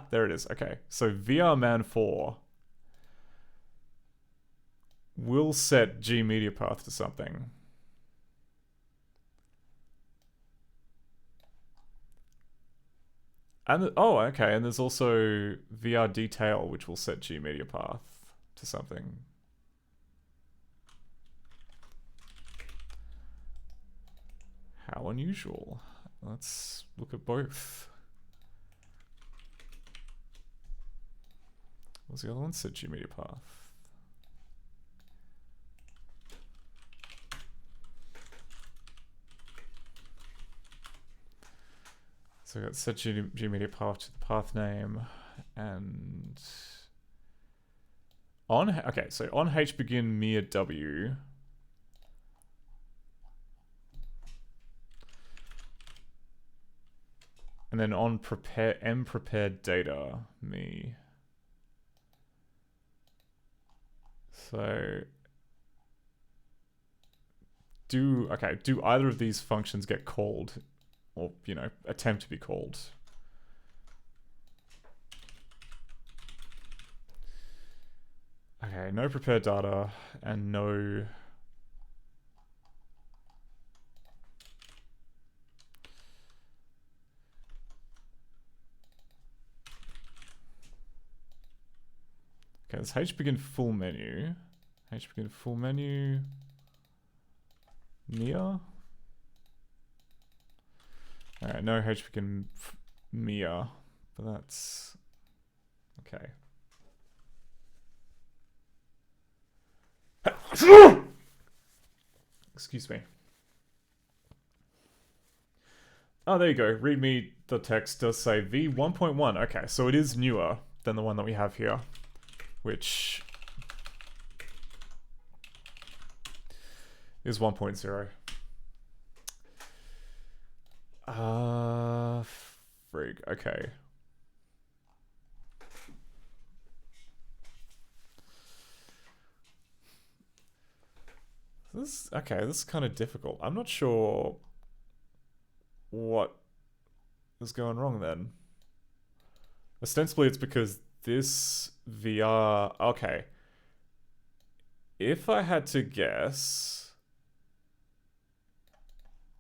There it is. Okay, so VRMan 4 will set GMediaPath to something. And okay, and there's also VR Detail, which will set GMediaPath to something. How unusual. Let's look at both. What's the other one? Set GMediaPath. So we got set GMediaPath to the path name, and on hbegin mir w. And then on prepared data me. So do either of these functions get called, or you know, attempt to be called? Okay, no prepared data and no okay, it's hbegin full menu. Hbegin full menu near. Alright, no hbegin Mia, but that's okay. Excuse me. Oh, there you go. Readme the text does say V1.1. Okay, so it is newer than the one that we have here, which Is 1.0. Frig. Okay. This is kind of difficult. I'm not sure what is going wrong then. Ostensibly it's because this VR... Okay. If I had to guess...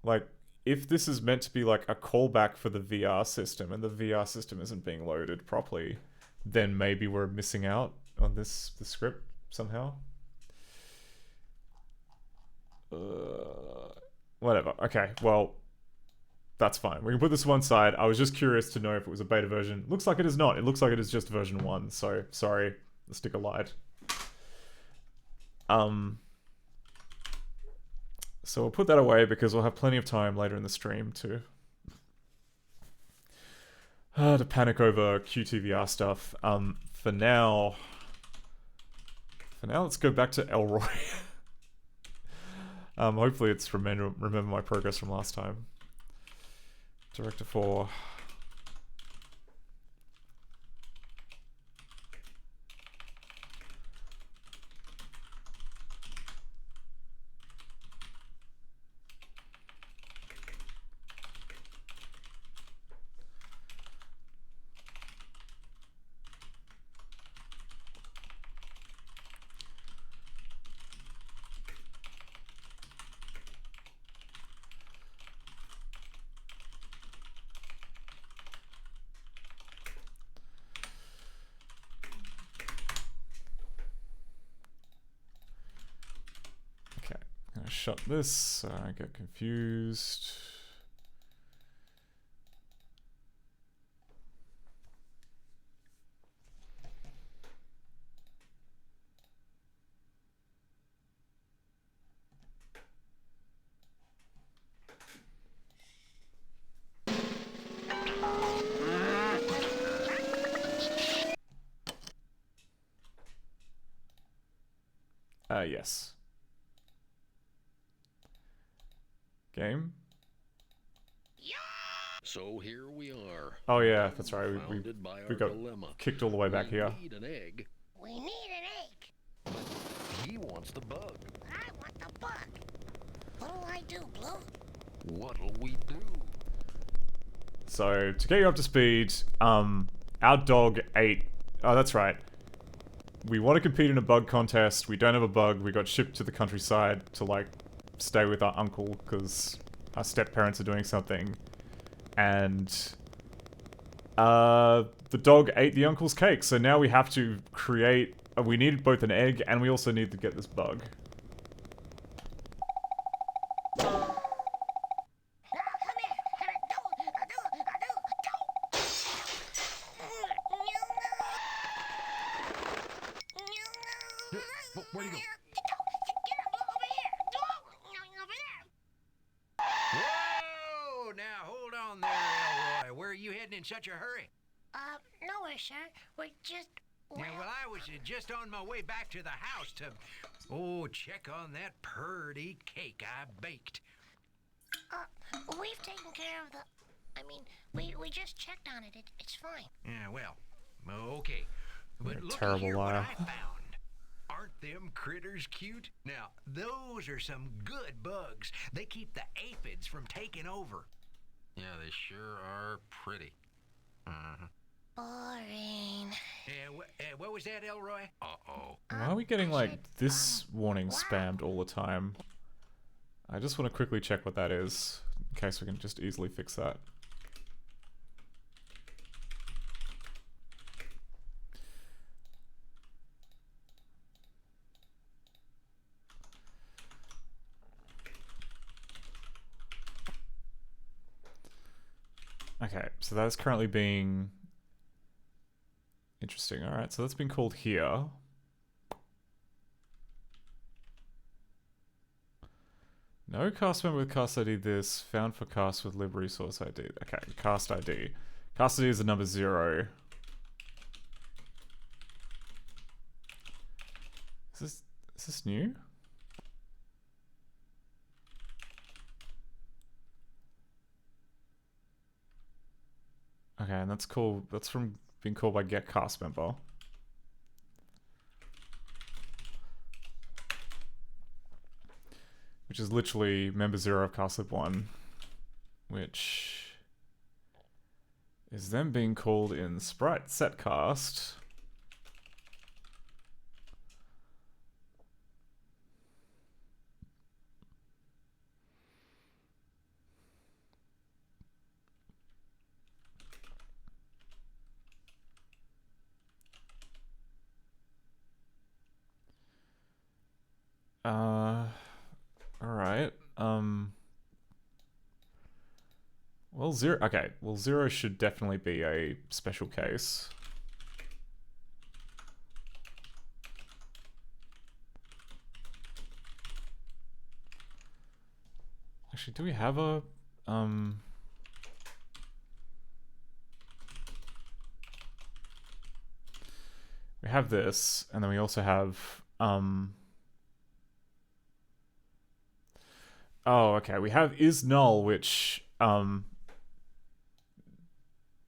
Like, if this is meant to be like a callback for the VR system and the VR system isn't being loaded properly, then maybe we're missing out on the script somehow. Whatever. Okay, well, that's fine. We can put this to one side. I was just curious to know if it was a beta version. Looks like it is not. It looks like it is just version 1, so sorry. The sticker lied. So we'll put that away because we'll have plenty of time later in the stream to panic over QTVR stuff. For now, let's go back to Elroy. Hopefully it's remember my progress from last time. Director 4. Shut this, I get confused. Yes. Game? So here we are. Oh yeah, that's right. We got dilemma. kicked all the way back here. We need an egg. We need an egg. He wants the bug. I want the bug. What'll I do, Blue? What'll we do? So to get you up to speed, our dog ate. Oh, that's right. We want to compete in a bug contest. We don't have a bug. We got shipped to the countryside to like stay with our uncle because our step parents are doing something, and the dog ate the uncle's cake. So now we have to create. We need both an egg and we also need to get this bug. Where'd he go? Whoa! Now hold on there, Elroy. Where are you heading in such a hurry? Nowhere, sir. We're just... Yeah, well, I was just on my way back to the house to... Oh, check on that purty cake I baked. We've taken care of the... I mean, we just checked on it. It's fine. Yeah, well, okay. But look terrible here liar. what I found. Aren't them critters cute? Now, those are some good bugs. They keep the aphids from taking over. Yeah, they sure are pretty. Boring. What was that, Elroy? Uh-oh. Why are we getting like this warning spammed all the time? I just want to quickly check what that is, in case we can just easily fix that. Okay, so that is currently being... Interesting, alright, so that's been called here. No cast member with cast ID this, found for cast with lib resource ID. Okay, cast ID. Cast ID is the number 0. Is this new? Okay, and that's cool. That's from being called by get cast member. Which is literally member 0 of cast lib 1. Which is then being called in sprite set cast. Alright. Well, 0... Okay, well, 0 should definitely be a special case. Actually, do we have a... We have this, and then we also have... Oh, okay. We have is null, which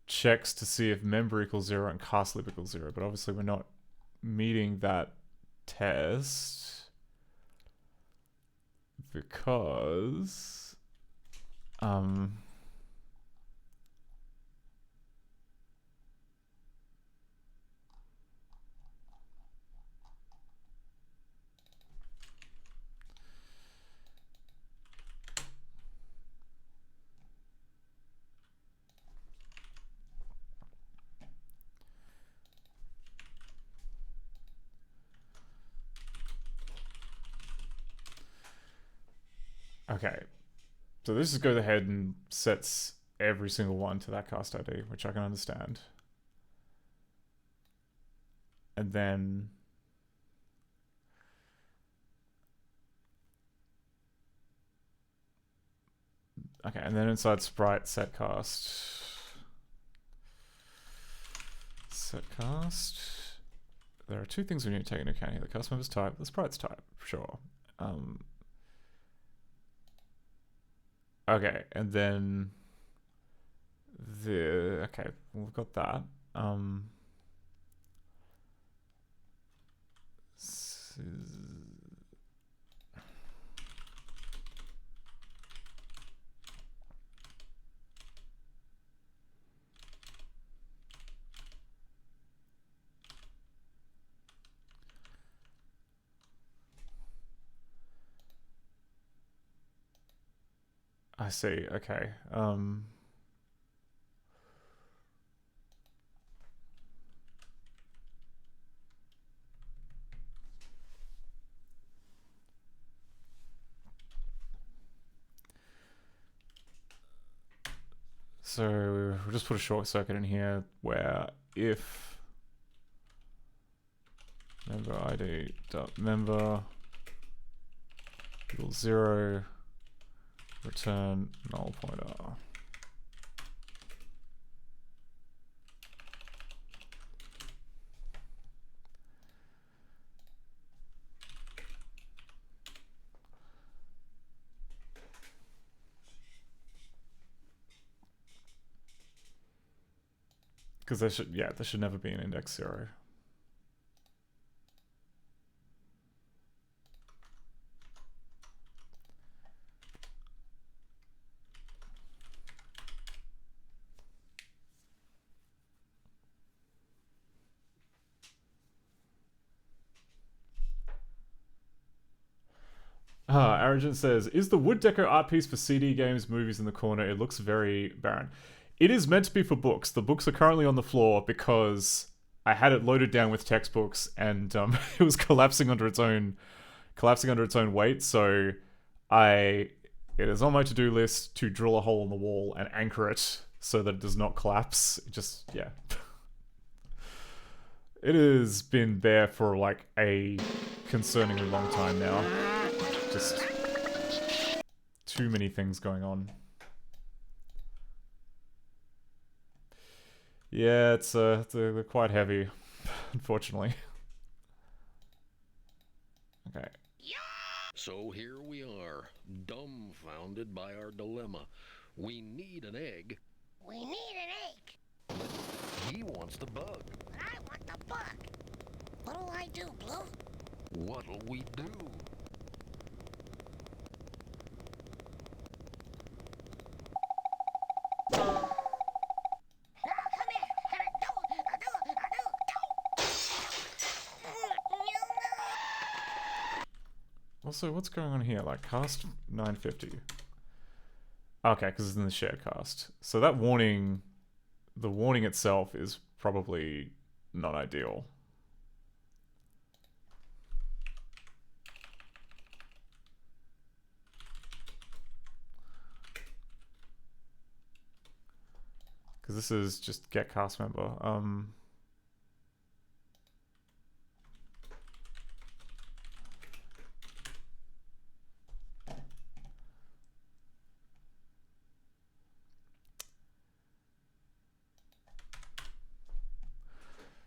checks to see if member equals 0 and cast lib equals 0, but obviously we're not meeting that test because okay, so this just goes ahead and sets every single one to that cast ID, which I can understand. And then... Okay, and then inside sprite set cast... Set cast... There are two things we need to take into account here. The cast member's type, the sprite's type, sure. Okay, and then the... Okay, we've got that. I see, okay. So we'll just put a short circuit in here where if member ID dot member equals 0, return null pointer. Because there should never be an index 0. Arrogant says, is the wood deco art piece for CD games, movies in the corner? It looks very barren. It is meant to be for books. The books are currently on the floor because I had it loaded down with textbooks and it was collapsing under its own weight. So it is on my to-do list to drill a hole in the wall and anchor it so that it does not collapse. Yeah. It has been there for like a concerningly long time now. Just too many things going on. Yeah, they're quite heavy, unfortunately. Okay. So here we are, dumbfounded by our dilemma. We need an egg. We need an egg. He wants the bug. But I want the bug. What'll I do, Blue? What'll we do? Also, what's going on here? Like, cast 950. Okay, because it's in the shared cast. So that warning, the warning itself is probably not ideal. Because this is just get cast member.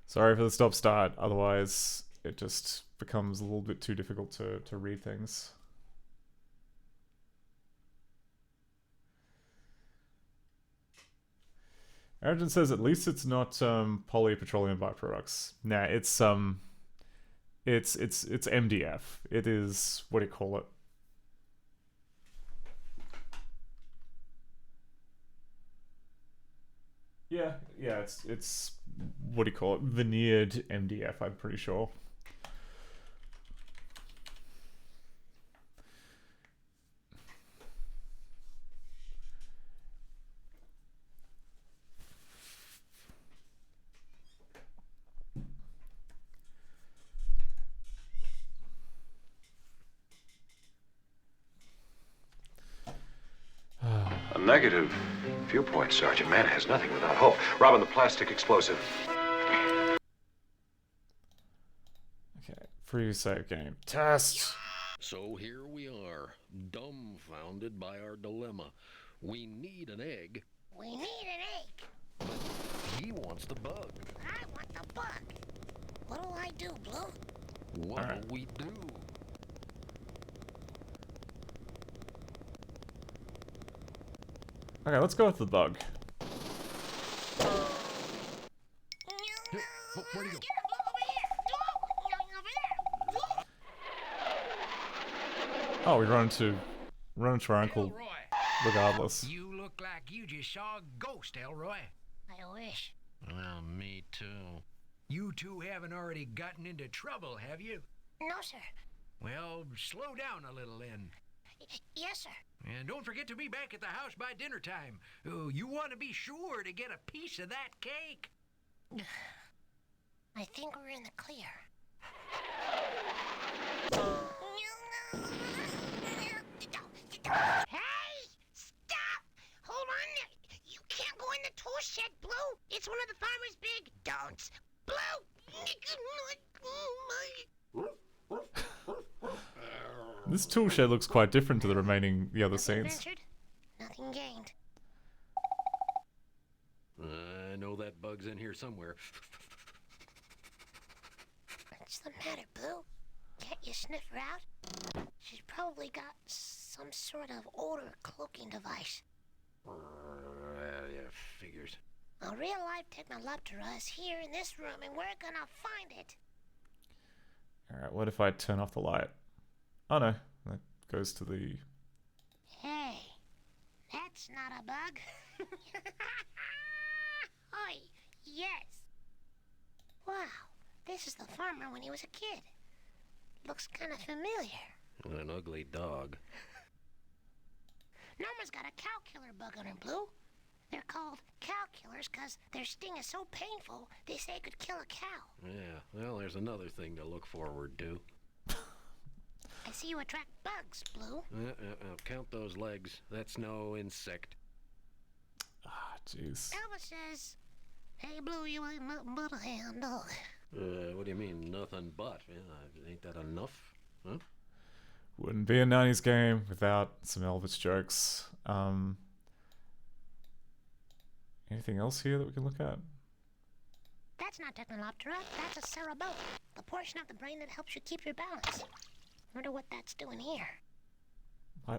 Sorry for the stop-start, otherwise it just becomes a little bit too difficult to read things. Arjun says at least it's not polypetroleum byproducts. Nah, it's MDF. It is, what do you call it? Yeah, it's what do you call it? Veneered MDF, I'm pretty sure. A negative viewpoint, Sergeant. Man has nothing without hope. Robbing the plastic explosive. Okay, free save game. Test! So here we are, dumbfounded by our dilemma. We need an egg. We need an egg. He wants the bug. I want the bug. What'll I do, Blue? What'll we do? Okay, let's go with the bug. Where'd he go? Oh, we run into our uncle regardless. You look like you just saw a ghost, Elroy. I wish. Well, me too. You two haven't already gotten into trouble, have you? No, sir. Well, slow down a little then. Yes, sir. And don't forget to be back at the house by dinner time. Oh, you want to be sure to get a piece of that cake. I think we're in the clear. Hey! Stop! Hold on there. You can't go in the tool shed, Blue. It's one of the farmer's big don'ts. Blue! This tool shed looks quite different to the other scenes. Ventured, nothing gained. I know that bug's in here somewhere. What's the matter, Blue? Can't you sniff her out? She's probably got some sort of odor cloaking device. Yeah, figures. A real-life Technoloptera is here in this room, and we're gonna find it. Alright, what if I turn off the light? Oh no, that goes to the... Hey, that's not a bug. Oi, yes. Wow, this is the farmer when he was a kid. Looks kind of familiar. An ugly dog. Norma's got a cow killer bug on her, Blue. They're called cow killers because their sting is so painful they say it could kill a cow. Yeah, well, there's another thing to look forward to. I see you attract bugs, Blue. Count those legs. That's no insect. Ah, jeez. Elvis says, hey, Blue, you ain't nothing but a hound dog. What do you mean, nothing but? Yeah, ain't that enough? Huh? Wouldn't be a 90s game without some Elvis jokes. Anything else here that we can look at? That's not Technoloptera, that's a cerebellum, the portion of the brain that helps you keep your balance. Wonder what that's doing here.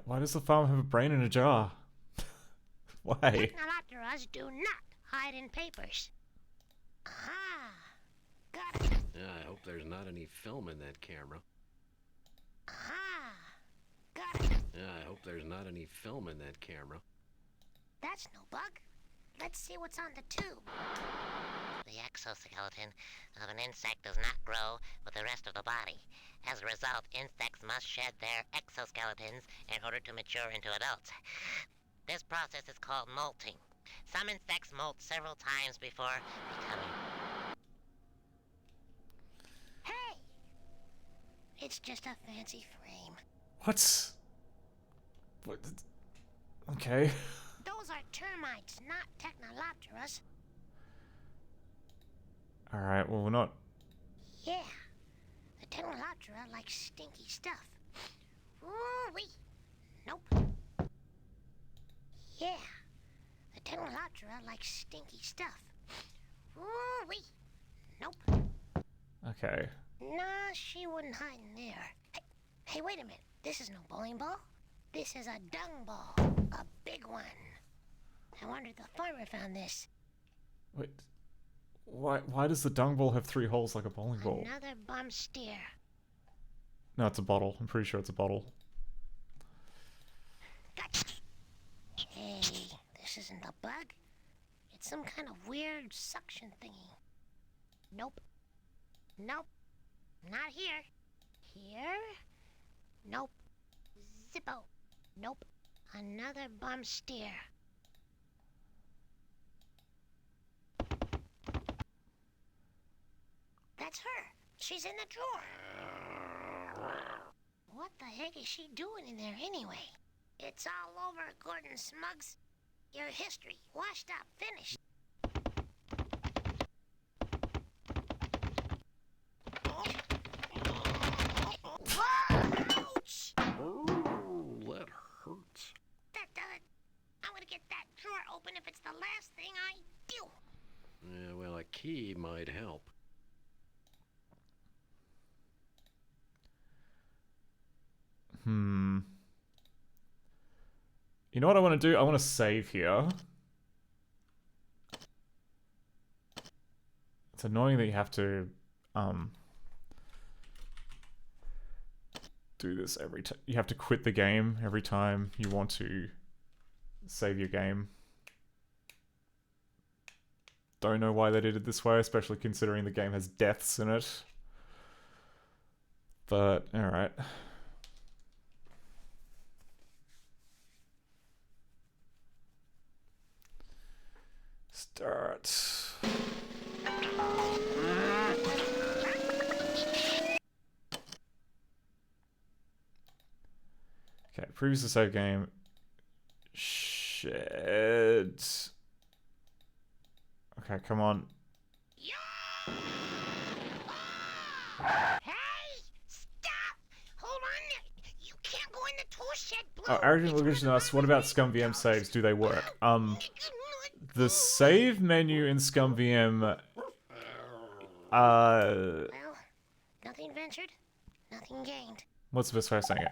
Why does the farmer have a brain in a jar? Why? Technolopteras do not hide in papers. Yeah, I hope there's not any film in that camera. Yeah, I hope there's not any film in that camera. That's no bug. Let's see what's on the tube. The exoskeleton of an insect does not grow with the rest of the body. As a result, insects must shed their exoskeletons in order to mature into adults. This process is called molting. Some insects molt several times before becoming... Hey! It's just a fancy frame. What? Okay. Those are termites, not technolopteras. Alright, well, we're not... Yeah. The technoloptera like stinky stuff. Ooh-wee. Nope. Yeah. The technoloptera like stinky stuff. Ooh-wee. Nope. Okay. Nah, she wouldn't hide in there. Hey, wait a minute. This is no bowling ball. This is a dung ball. A big one. I wonder if the farmer found this. Wait. Why does the dung ball have 3 holes like a bowling ball? Another bum steer. No, it's a bottle. I'm pretty sure it's a bottle. Hey, this isn't a bug. It's some kind of weird suction thingy. Nope. Nope. Not here. Here? Nope. Zippo. Nope. Another bum steer. That's her. She's in the drawer. What the heck is she doing in there anyway? It's all over, Gordon Smuggs. Your history, washed up, finished. Ouch! Oh, that hurts. That does it. I'm gonna get that drawer open if it's the last thing I do. Yeah, well, a key might help. You know what I want to do? I want to save here. It's annoying that you have to do this every time. You have to quit the game every time you want to save your game. Don't know why they did it this way, especially considering the game has deaths in it. But, alright. Start. Okay, previously saved game. Shit. Okay, come on. Hey! Stop! Hold on! You can't go in the tool shed, Blue! Oh, Arrogant Luggage asks, what about ScummVM saves? Do they work? The save menu in ScummVM, Well, nothing ventured, nothing gained. what's the best way of saying it?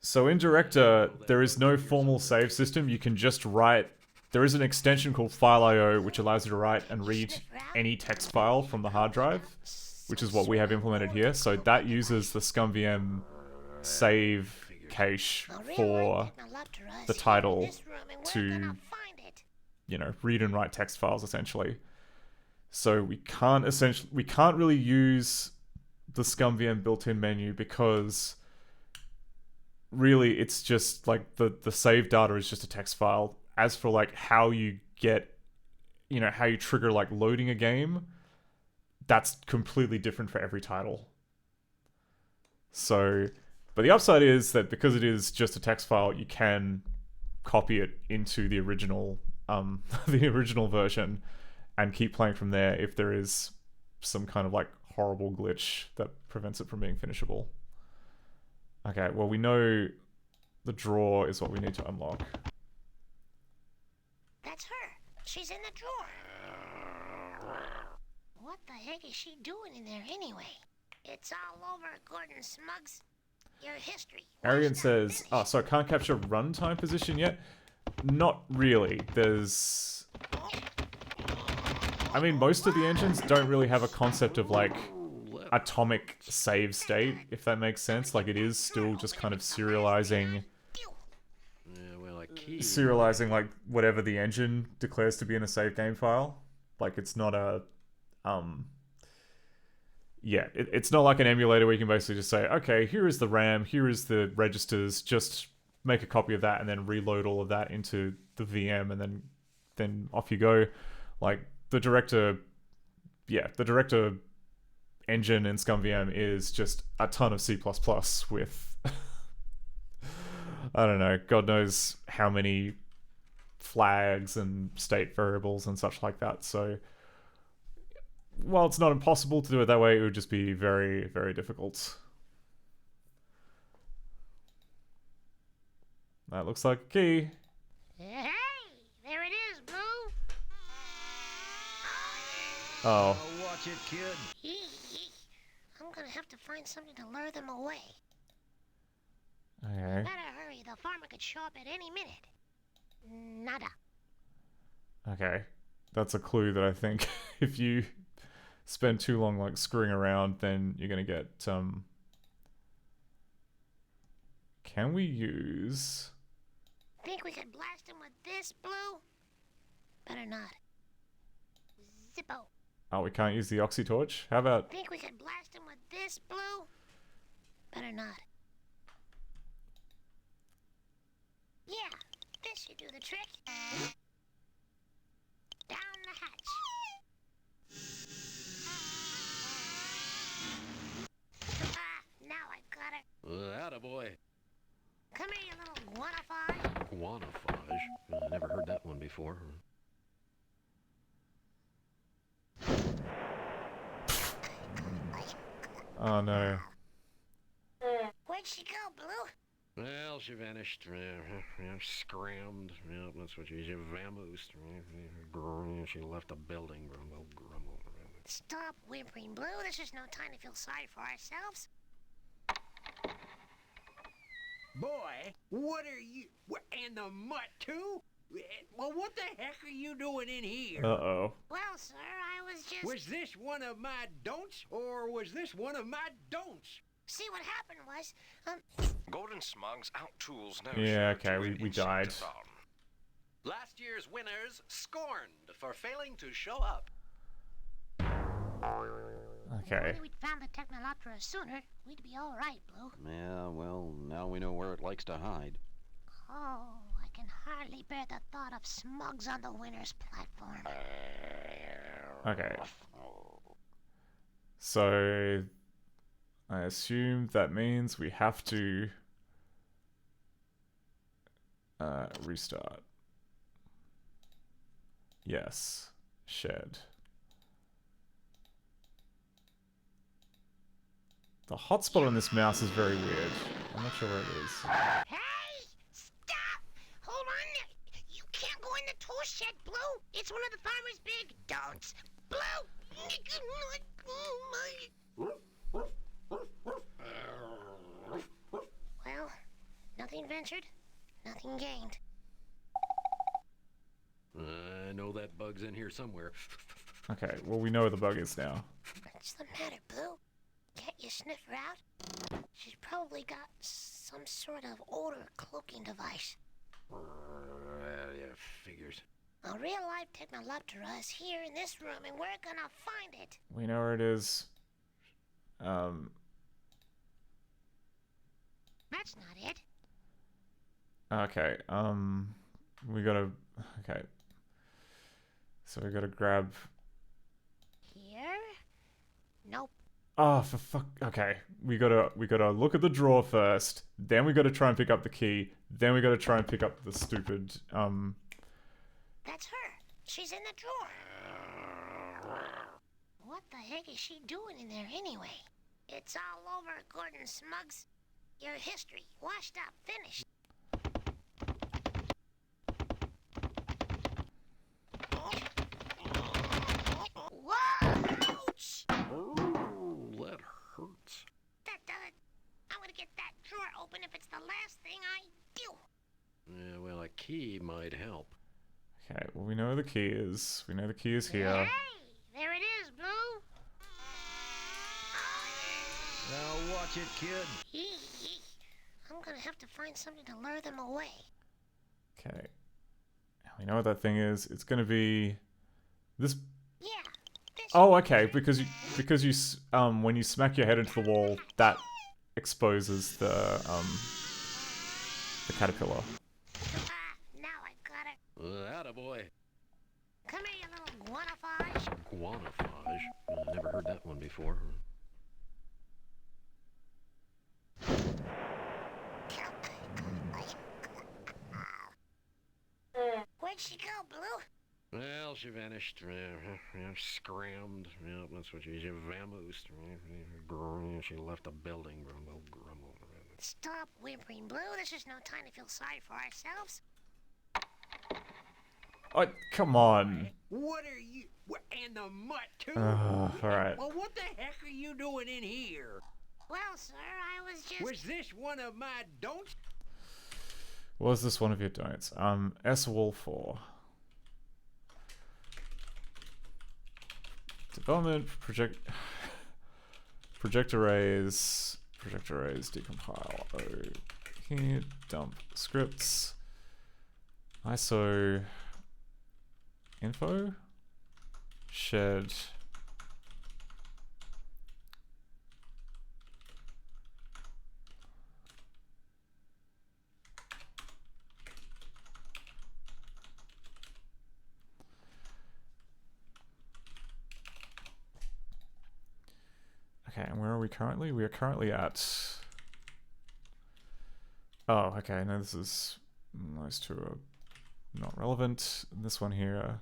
So in Director, there is no formal save system. You can just write. There is an extension called File.io which allows you to write and read any text file from the hard drive, which is what we have implemented here. So that uses the ScummVM save cache for the title to, you know, read and write text files essentially. So we can't really use the ScummVM built-in menu because really it's just like the save data is just a text file. As for like how you get, you know, how you trigger like loading a game, that's completely different for every title. So, but the upside is that because it is just a text file, you can copy it into the original the original version and keep playing from there if there is some kind of like horrible glitch that prevents it from being finishable. Okay, well we know the drawer is what we need to unlock. That's her. She's in the drawer. What the heck is she doing in there anyway? It's all over, Gordon Smuggs. Your history. Arrogant says, oh, so I can't capture runtime position yet? Not really. There's... I mean, most of the engines don't really have a concept of, like, atomic save state, if that makes sense. Like, it is still just kind of serializing, like, whatever the engine declares to be in a save game file. Like, it's not a, yeah, it's not like an emulator where you can basically just say, okay, here is the RAM, here is the registers, just make a copy of that and then reload all of that into the VM and then off you go. Like, the director engine in ScummVM is just a ton of C++ with, I don't know, God knows how many flags and state variables and such like that. So, while it's not impossible to do it that way, it would just be very, very difficult. That looks like a key. Hey, there it is, Blue. Oh. Watch it, kid. I'm gonna have to find something to lure them away. Okay. Better hurry, the farmer could show up at any minute. Nada. Okay. That's a clue that I think if you spend too long, like, screwing around, then you're gonna get, Can we use... Think we could blast him with this, Blue? Better not. Zippo. Oh, we can't use the oxy torch? How about... Think we could blast him with this, Blue? Better not. Yeah, this should do the trick. Down the hatch. Now I got it. Attaboy. Come here, you little guanafy. Guanafage? I never heard that one before. Oh no. Where'd she go, Blue? Well, she vanished. Scrammed. Yeah, that's what she vamoosed. She left the building. Grumble. Stop whimpering, Blue. This is no time to feel sorry for ourselves. Boy, what are you... And the mutt, too? Well, what the heck are you doing in here? Uh-oh. Well, sir, I was just... Was this one of my don'ts, or was this one of my don'ts? See, what happened was, Golden Smug's out tools no Yeah, sure okay, to we died. Insectathon. Last year's winners scorned for failing to show up. Okay. If we'd found the Technoloptera sooner, we'd be all right, Blue. Yeah, well, now we know where it likes to hide. Oh, I can hardly bear the thought of Smugs on the winner's platform. Okay. So, I assume that means we have to restart. Yes. Shed. The hotspot on this mouse is very weird. I'm not sure where it is. Hey! Stop! Hold on there! You can't go in the tool shed, Blue! It's one of the farmer's big don'ts! Blue! Well, nothing ventured, nothing gained. I know that bug's in here somewhere. Okay, well, we know where the bug is now. What's the matter, Blue? Can't you sniff her out? She's probably got some sort of odor cloaking device. Yeah, figures. A real-life Technoloptera is here in this room, and we're gonna find it. We know where it is. That's not it. Okay, we gotta... Okay. So we gotta grab... Here? Nope. Oh, for fuck... Okay, we gotta look at the drawer first, then we gotta try and pick up the key, then we gotta try and pick up the stupid, That's her. She's in the drawer. What the heck is she doing in there anyway? It's all over, Gordon Smugs. Your history, washed up, finished. Whoa! Ouch! Oh, that hurts. That does it. I'm gonna get that drawer open if it's the last thing I do. Yeah, well, a key might help. Okay, well, we know where the key is. We know the key is here. Hey! watch it, kid? I'm gonna have to find something to lure them away. Okay. We know what that thing is. It's gonna be this. Yeah. Oh, okay. Because you when you smack your head into the wall, that exposes the caterpillar. Now I got it. Attaboy. Come here, you little guanafage. Guanafage? I never heard that one before. Where'd she go, Blue? Well, she vanished. Scrammed. Yep, that's what she vamoosed. She left the building. Stop whimpering, Blue. This is no time to feel sorry for ourselves. Oh, come on. What are you? And the mutt, too? Alright. Well, what the heck are you doing in here? Well, sir, I was just... Was this one of my don'ts? Was this one of your don'ts? S-Wall 4. Development, project arrays, decompile, here, dump scripts, ISO, info, shed, okay, and where are we currently? We are currently at... Oh, okay, no, this is... Those two are not relevant. This one here...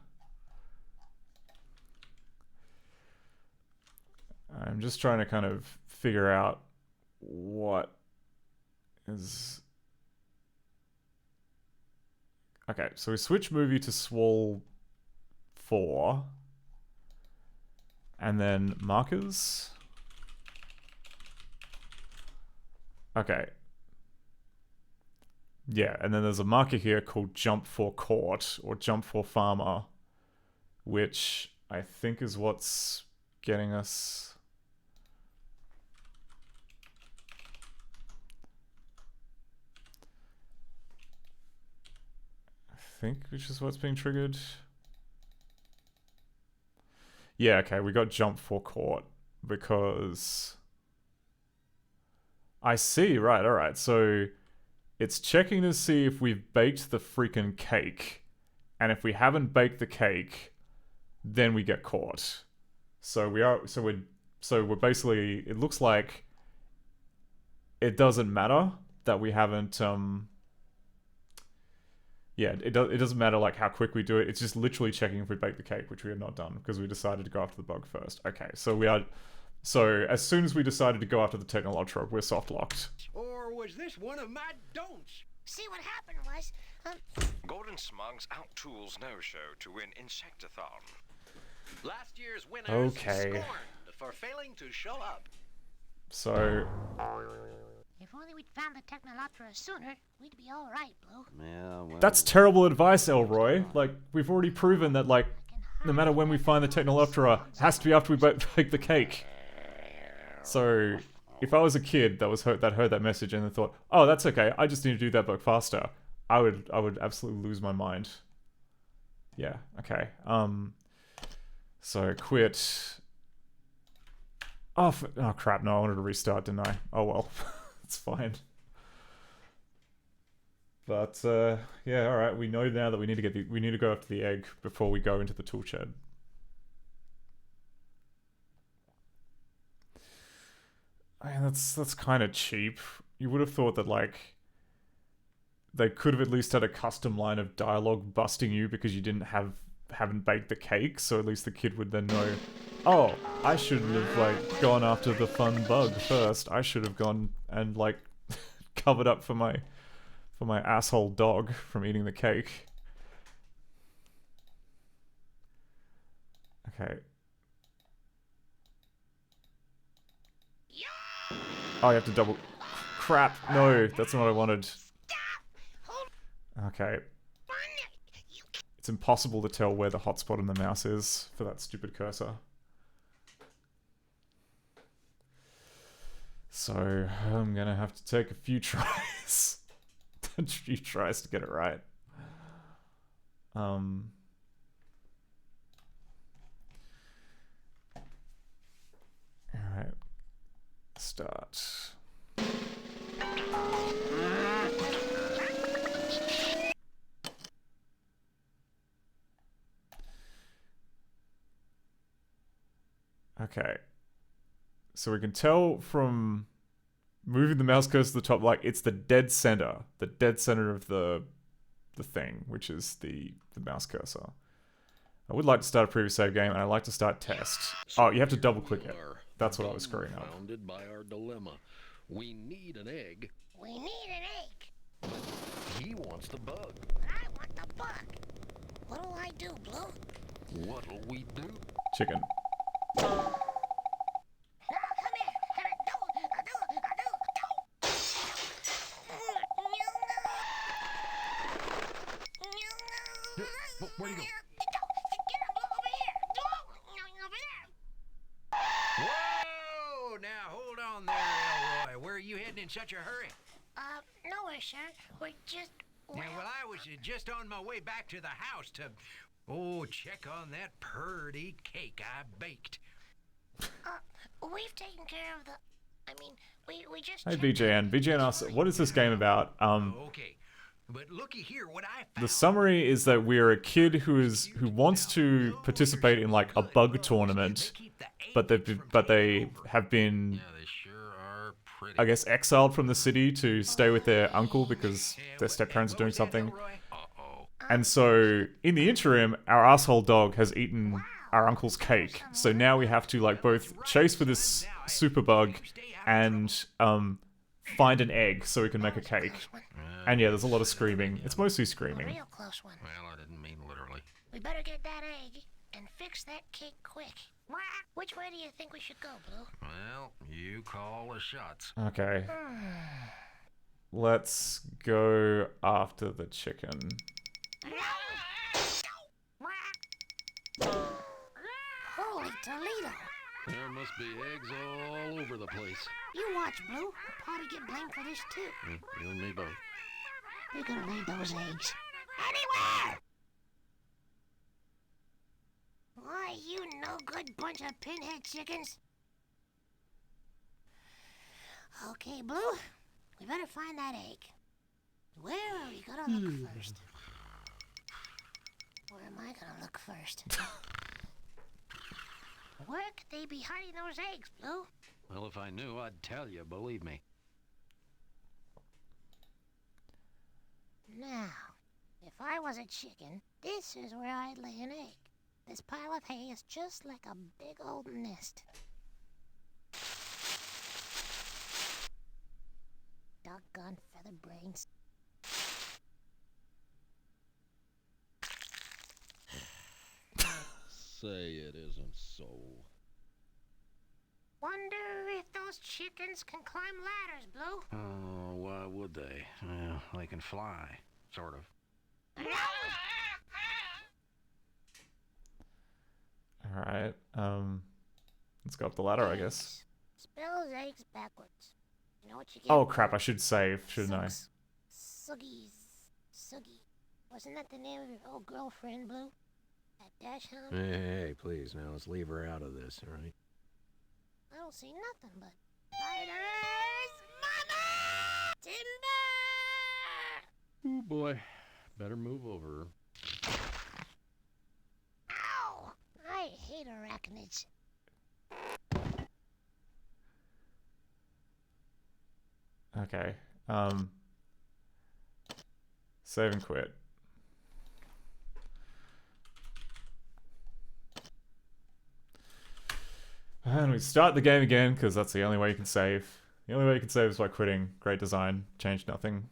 I'm just trying to kind of figure out what is... Okay, so we switch movie to Swall 4. And then markers... Okay. Yeah, and then there's a marker here called Jump for Court, or Jump for Farmer, which I think is what's getting us... which is what's being triggered. Yeah, okay, we got Jump for Court, because... I see, right, alright, so it's checking to see if we've baked the freaking cake, and if we haven't baked the cake, then we get caught. So we're basically, it looks like it doesn't matter that we haven't, yeah, it doesn't matter like how quick we do it, it's just literally checking if we baked the cake, which we have not done, because we decided to go after the bug first. Okay, so we are... So, as soon as we decided to go after the Technolotra, we're soft-locked. Or was this one of my don'ts? See, what happened was... Gordon Smug's out-tools no-show to win Insectathon. Last year's winners Okay. scorned for failing to show up. So... If only we'd found the Technoloptera sooner, we'd be alright, Blue. Yeah, well... That's terrible advice, Elroy. Like, we've already proven that, like, no matter when we find the Technoloptera, it has to be after we bake the cake. So, if I was a kid that heard that message and then thought, "Oh, that's okay. I just need to do that bug faster," I would absolutely lose my mind. Yeah. Okay. So quit. Oh crap! No, I wanted to restart, didn't I? Oh well, it's fine. But yeah. All right. We know now that we need to go after the egg before we go into the tool shed. I mean, that's kind of cheap. You would have thought that, like, they could have at least had a custom line of dialogue busting you because you haven't baked the cake, so at least the kid would then know, oh, I shouldn't have, like, gone after the fun bug first. I should have gone and, like, covered up for my asshole dog from eating the cake. Okay. Oh, you have to double... Crap, no, that's not what I wanted. Okay. It's impossible to tell where the hotspot in the mouse is for that stupid cursor. So I'm gonna have to take a few tries. A few tries to get it right. Alright. Start. Okay. So we can tell from moving the mouse cursor to the top, like it's the dead center of the thing, which is the mouse cursor. I would like to start a previous save game, and I'd like to start test. Oh, you have to double click it. That's what I was screwing up. Confounded by our dilemma. We need an egg. We need an egg. He wants the bug. But I want the bug. What'll I do, Blue? What'll we do? Chicken. Where'd he go? Whoa! Now hold on there, Elroy. Where are you heading in such a hurry? Nowhere, sir. We're just... Well, I was just on my way back to the house to... Oh, check on that purty cake I baked. We've taken care of the... I mean, we just... Hey, VJN. VJN asks, what is this game about? Okay. But looky here, what I found. The summary is that we're a kid who wants to participate in like a bug tournament, but they have been, I guess, exiled from the city to stay with their uncle because their step-parents are doing something. And so, in the interim, our asshole dog has eaten our uncle's cake. So now we have to like both chase for this super bug and find an egg so we can make a cake. And yeah, there's a lot of screaming. It's mostly screaming. Real close one. Well, I didn't mean literally. We better get that egg and fix that cake quick. Which way do you think we should go, Blue? Well, you call the shots. Okay. Let's go after the chicken. Holy Toledo! There must be eggs all over the place. You watch, Blue. We'll probably get blamed for this, too. You and me both. We're gonna need those eggs. Anywhere! Why, you no-good bunch of pinhead chickens. Okay, Blue. We better find that egg. Where are we gonna look first? Where am I gonna look first? Where could they be hiding those eggs, Blue? Well, if I knew, I'd tell you, believe me. Now, if I was a chicken, this is where I'd lay an egg. This pile of hay is just like a big old nest. Doggone feather brains. Say it isn't so. Wonder if those chickens can climb ladders, Blue? Oh, why would they? Well, they can fly, sort of. Alright, let's go up the ladder, I guess. Spells eggs backwards. You know what you get? Oh crap, I should save, shouldn't I? Suggies. Suggy. Wasn't that the name of your old girlfriend, Blue? That dash hound? Hey, please, now let's leave her out of this, all right? I don't see nothing but spiders! Mama! Timber! Oh boy, better move over. Ow! I hate arachnids. Okay, save and quit. And we start the game again, because that's the only way you can save. The only way you can save is by quitting. Great design, change nothing.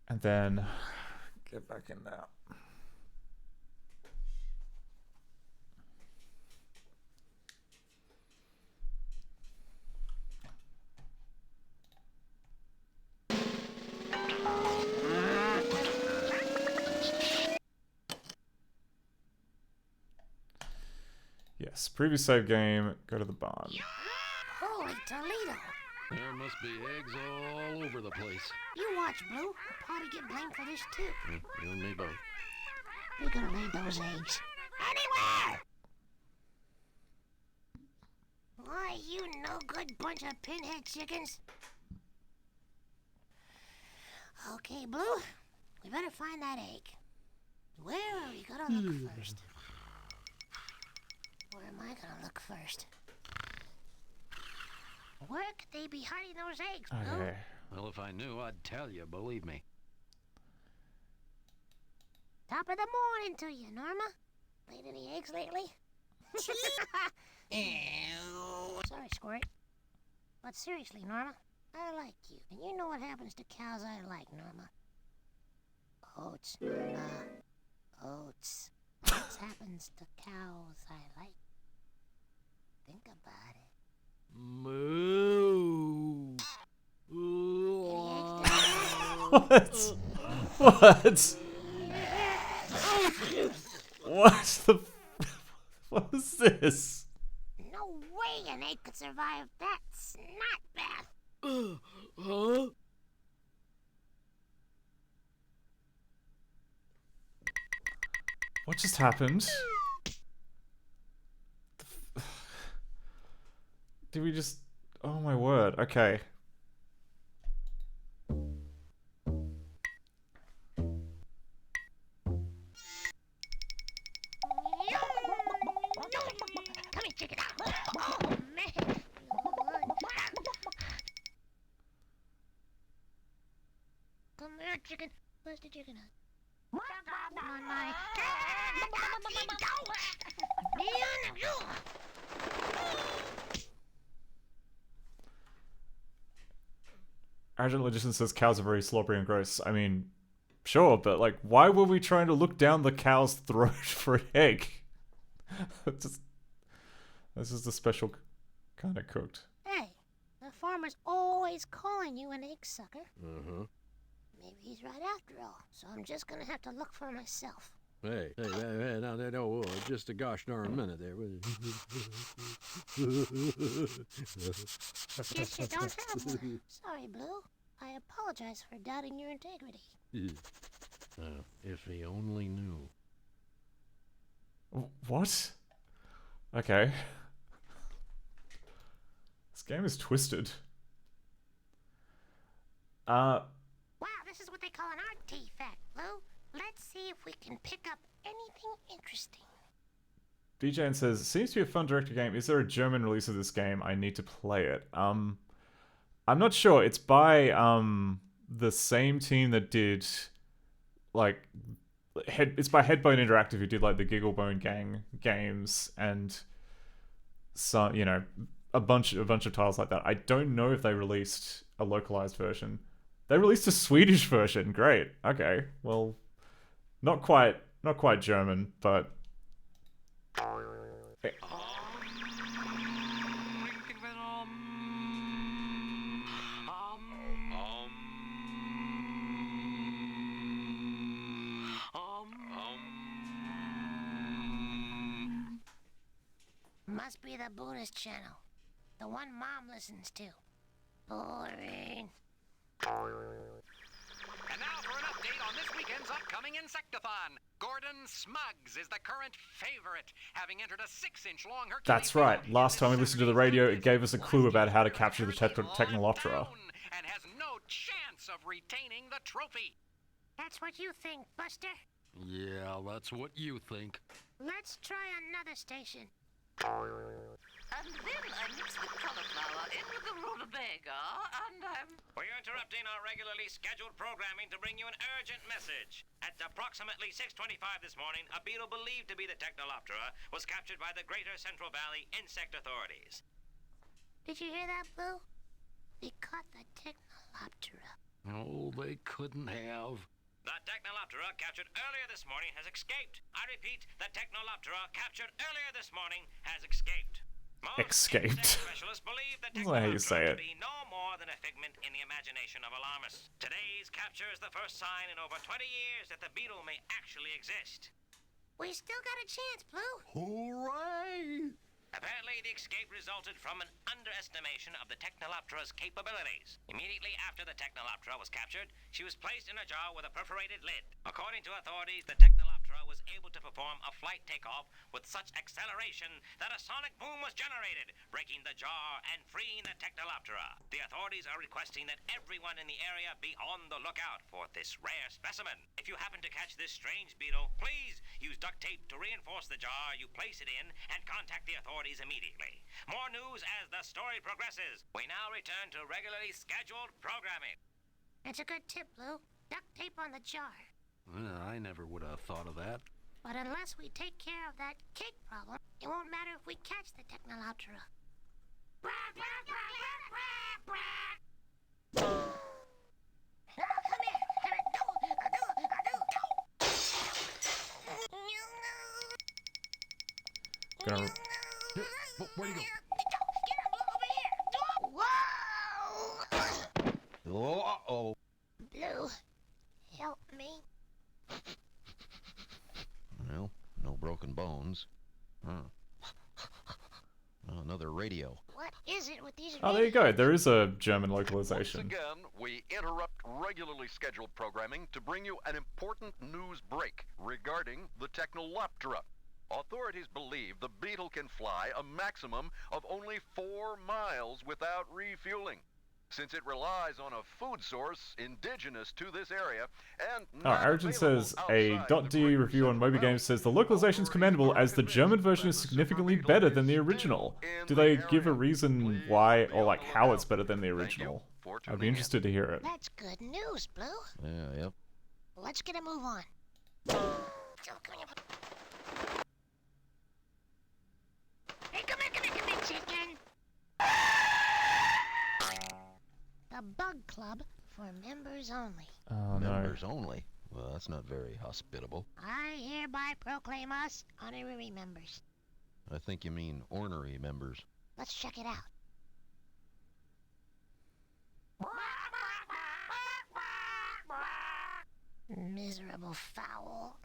And then get back in now. Yes, previous save game, go to the barn. Holy Holy Toledo. There must be eggs all over the place. You watch, Blue. We'll probably get blamed for this, too. You and me both. We're gonna lay those eggs. Anywhere! Why, you no-good bunch of pinhead chickens. Okay, Blue. We better find that egg. Where are we gonna look first? Where am I gonna look first? Where could they be hiding those eggs, Blue? Okay. Well, if I knew, I'd tell you, believe me. Top of the morning to you, Norma. Laid any eggs lately? Ew. Sorry, Squirt. But seriously, Norma, I like you. And you know what happens to cows I like, Norma. Oats. Oats. What happens to cows I like? Think about it. Moo. What? What? What the? What is this? No way an egg could survive that snot bath. Huh? What just happened? Did we just... Oh my word, okay. Come here, check it out. Oh, man. Come here, chicken. Where's the chicken at? On my... Argent Logician says cows are very slobbery and gross. I mean, sure, but like, why were we trying to look down the cow's throat for an egg? This is the special kind of cooked. Hey, the farmer's always calling you an egg sucker. Uh-huh. Maybe he's right after all, so I'm just gonna have to look for myself. Hey, no, just a gosh darn minute there. Guess you don't have one. Sorry, Blue. I apologize for doubting your integrity. If he only knew. What? Okay. This game is twisted. Wow, this is what they call an artifact, Blue. Let's see if we can pick up anything interesting. BJN says, seems to be a fun director game. Is there a German release of this game? I need to play it. I'm not sure. It's by the same team that did like it's by Headbone Interactive, who did like the Gigglebone Gang games and some, you know, a bunch of titles like that. I don't know if they released a localized version. They released a Swedish version. Great. Okay. Well, not quite German, but Must be the Buddhist channel. The one Mom listens to. Boring. And now for an update on this weekend's upcoming Insectathon. Gordon Smuggs is the current favorite, having entered a 6-inch long Hercules. that's right. Last time we listened to the radio, it gave us a clue about how to capture the Technoloptera. And has no chance of retaining the trophy. That's what you think, Buster. Yeah, that's what you think. Let's try another station. And then I mix the cauliflower in with the rutabaga, and We're interrupting our regularly scheduled programming to bring you an urgent message. At approximately 6:25 this morning, a beetle believed to be the Technoloptera was captured by the Greater Central Valley Insect Authorities. Did you hear that, Blue? They caught the Technoloptera. Oh, they couldn't have. The Technoloptera captured earlier this morning has escaped. I repeat, the Technoloptera captured earlier this morning has escaped. Escaped. Specialists believe the That's not how you say Technoloptera to it. be no more than a figment in the imagination of alarmists. Today's capture is the first sign in over 20 years that the beetle may actually exist. We still got a chance, Blue. Hooray! Apparently, the escape resulted from an underestimation of the Technoloptera's capabilities. Immediately after the Technoloptera was captured, she was placed in a jar with a perforated lid. According to authorities, the Technoloptera was able to perform a flight takeoff with such acceleration that a sonic boom was generated, breaking the jar and freeing the Technoloptera. The authorities are requesting that everyone in the area be on the lookout for this rare specimen. If you happen to catch this strange beetle, please use duct tape to reinforce the jar you place it in and contact the authorities immediately. More news as the story progresses. We now return to regularly scheduled programming. That's a good tip, Blue. Duct tape on the jar. Well, I never would have thought of that. But unless we take care of that cake problem, it won't matter if we catch the Technoloptera. Come here. Gonna... Where'd he go? Get him, Blue, over here. Whoa! Uh-oh. Blue, help me. Well, no broken bones. Huh. Oh, another radio. What is it with these Oh, there you go. There is a German Once localization. again, we interrupt regularly scheduled programming to bring you an important news break regarding the Technoloptera. Authorities believe the beetle can fly a maximum of only 4 miles without refueling, since it relies on a food source indigenous to this area and Origin says a .de review on Moby Games says the localization is commendable as the German version is significantly better than the original. Do they give a reason why or like how it's better than the original? I'd be interested to hear it. That's good news, Blue. Yeah, yep. Let's get a move on. Hey, come here, chicken. The Bug Club for members only. Oh, Members only? Well, that's not very hospitable. I hereby proclaim us honorary members. I think you mean ornery members. Let's check it out. Miserable fowl.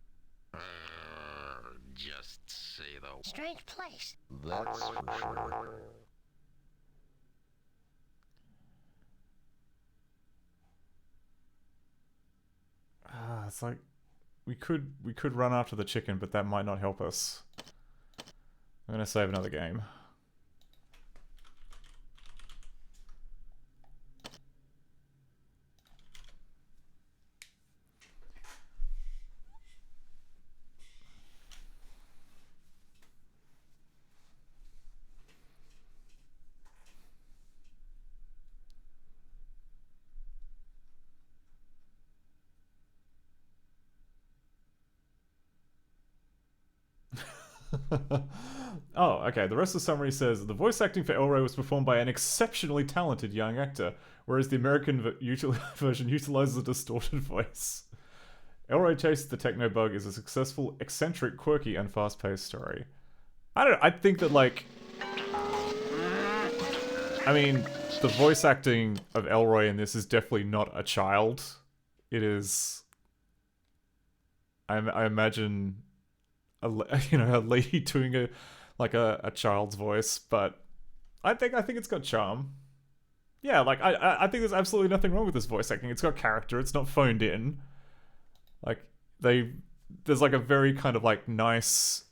Just say the... Strange place. That's for sure. It's like we could run after the chicken, but that might not help us. I'm gonna save another game. Oh, okay. The rest of the summary says the voice acting for Elroy was performed by an exceptionally talented young actor, whereas the American version utilizes a distorted voice. Elroy Chases the Technobug is a successful, eccentric, quirky, and fast-paced story. I don't know. I think that, like... I mean, the voice acting of Elroy in this is definitely not a child. It is... I imagine... a lady doing a child's voice, but I think it's got charm. Yeah, like I think there's absolutely nothing wrong with this voice acting. It's got character. It's not phoned in. Like there's like a very kind of like nice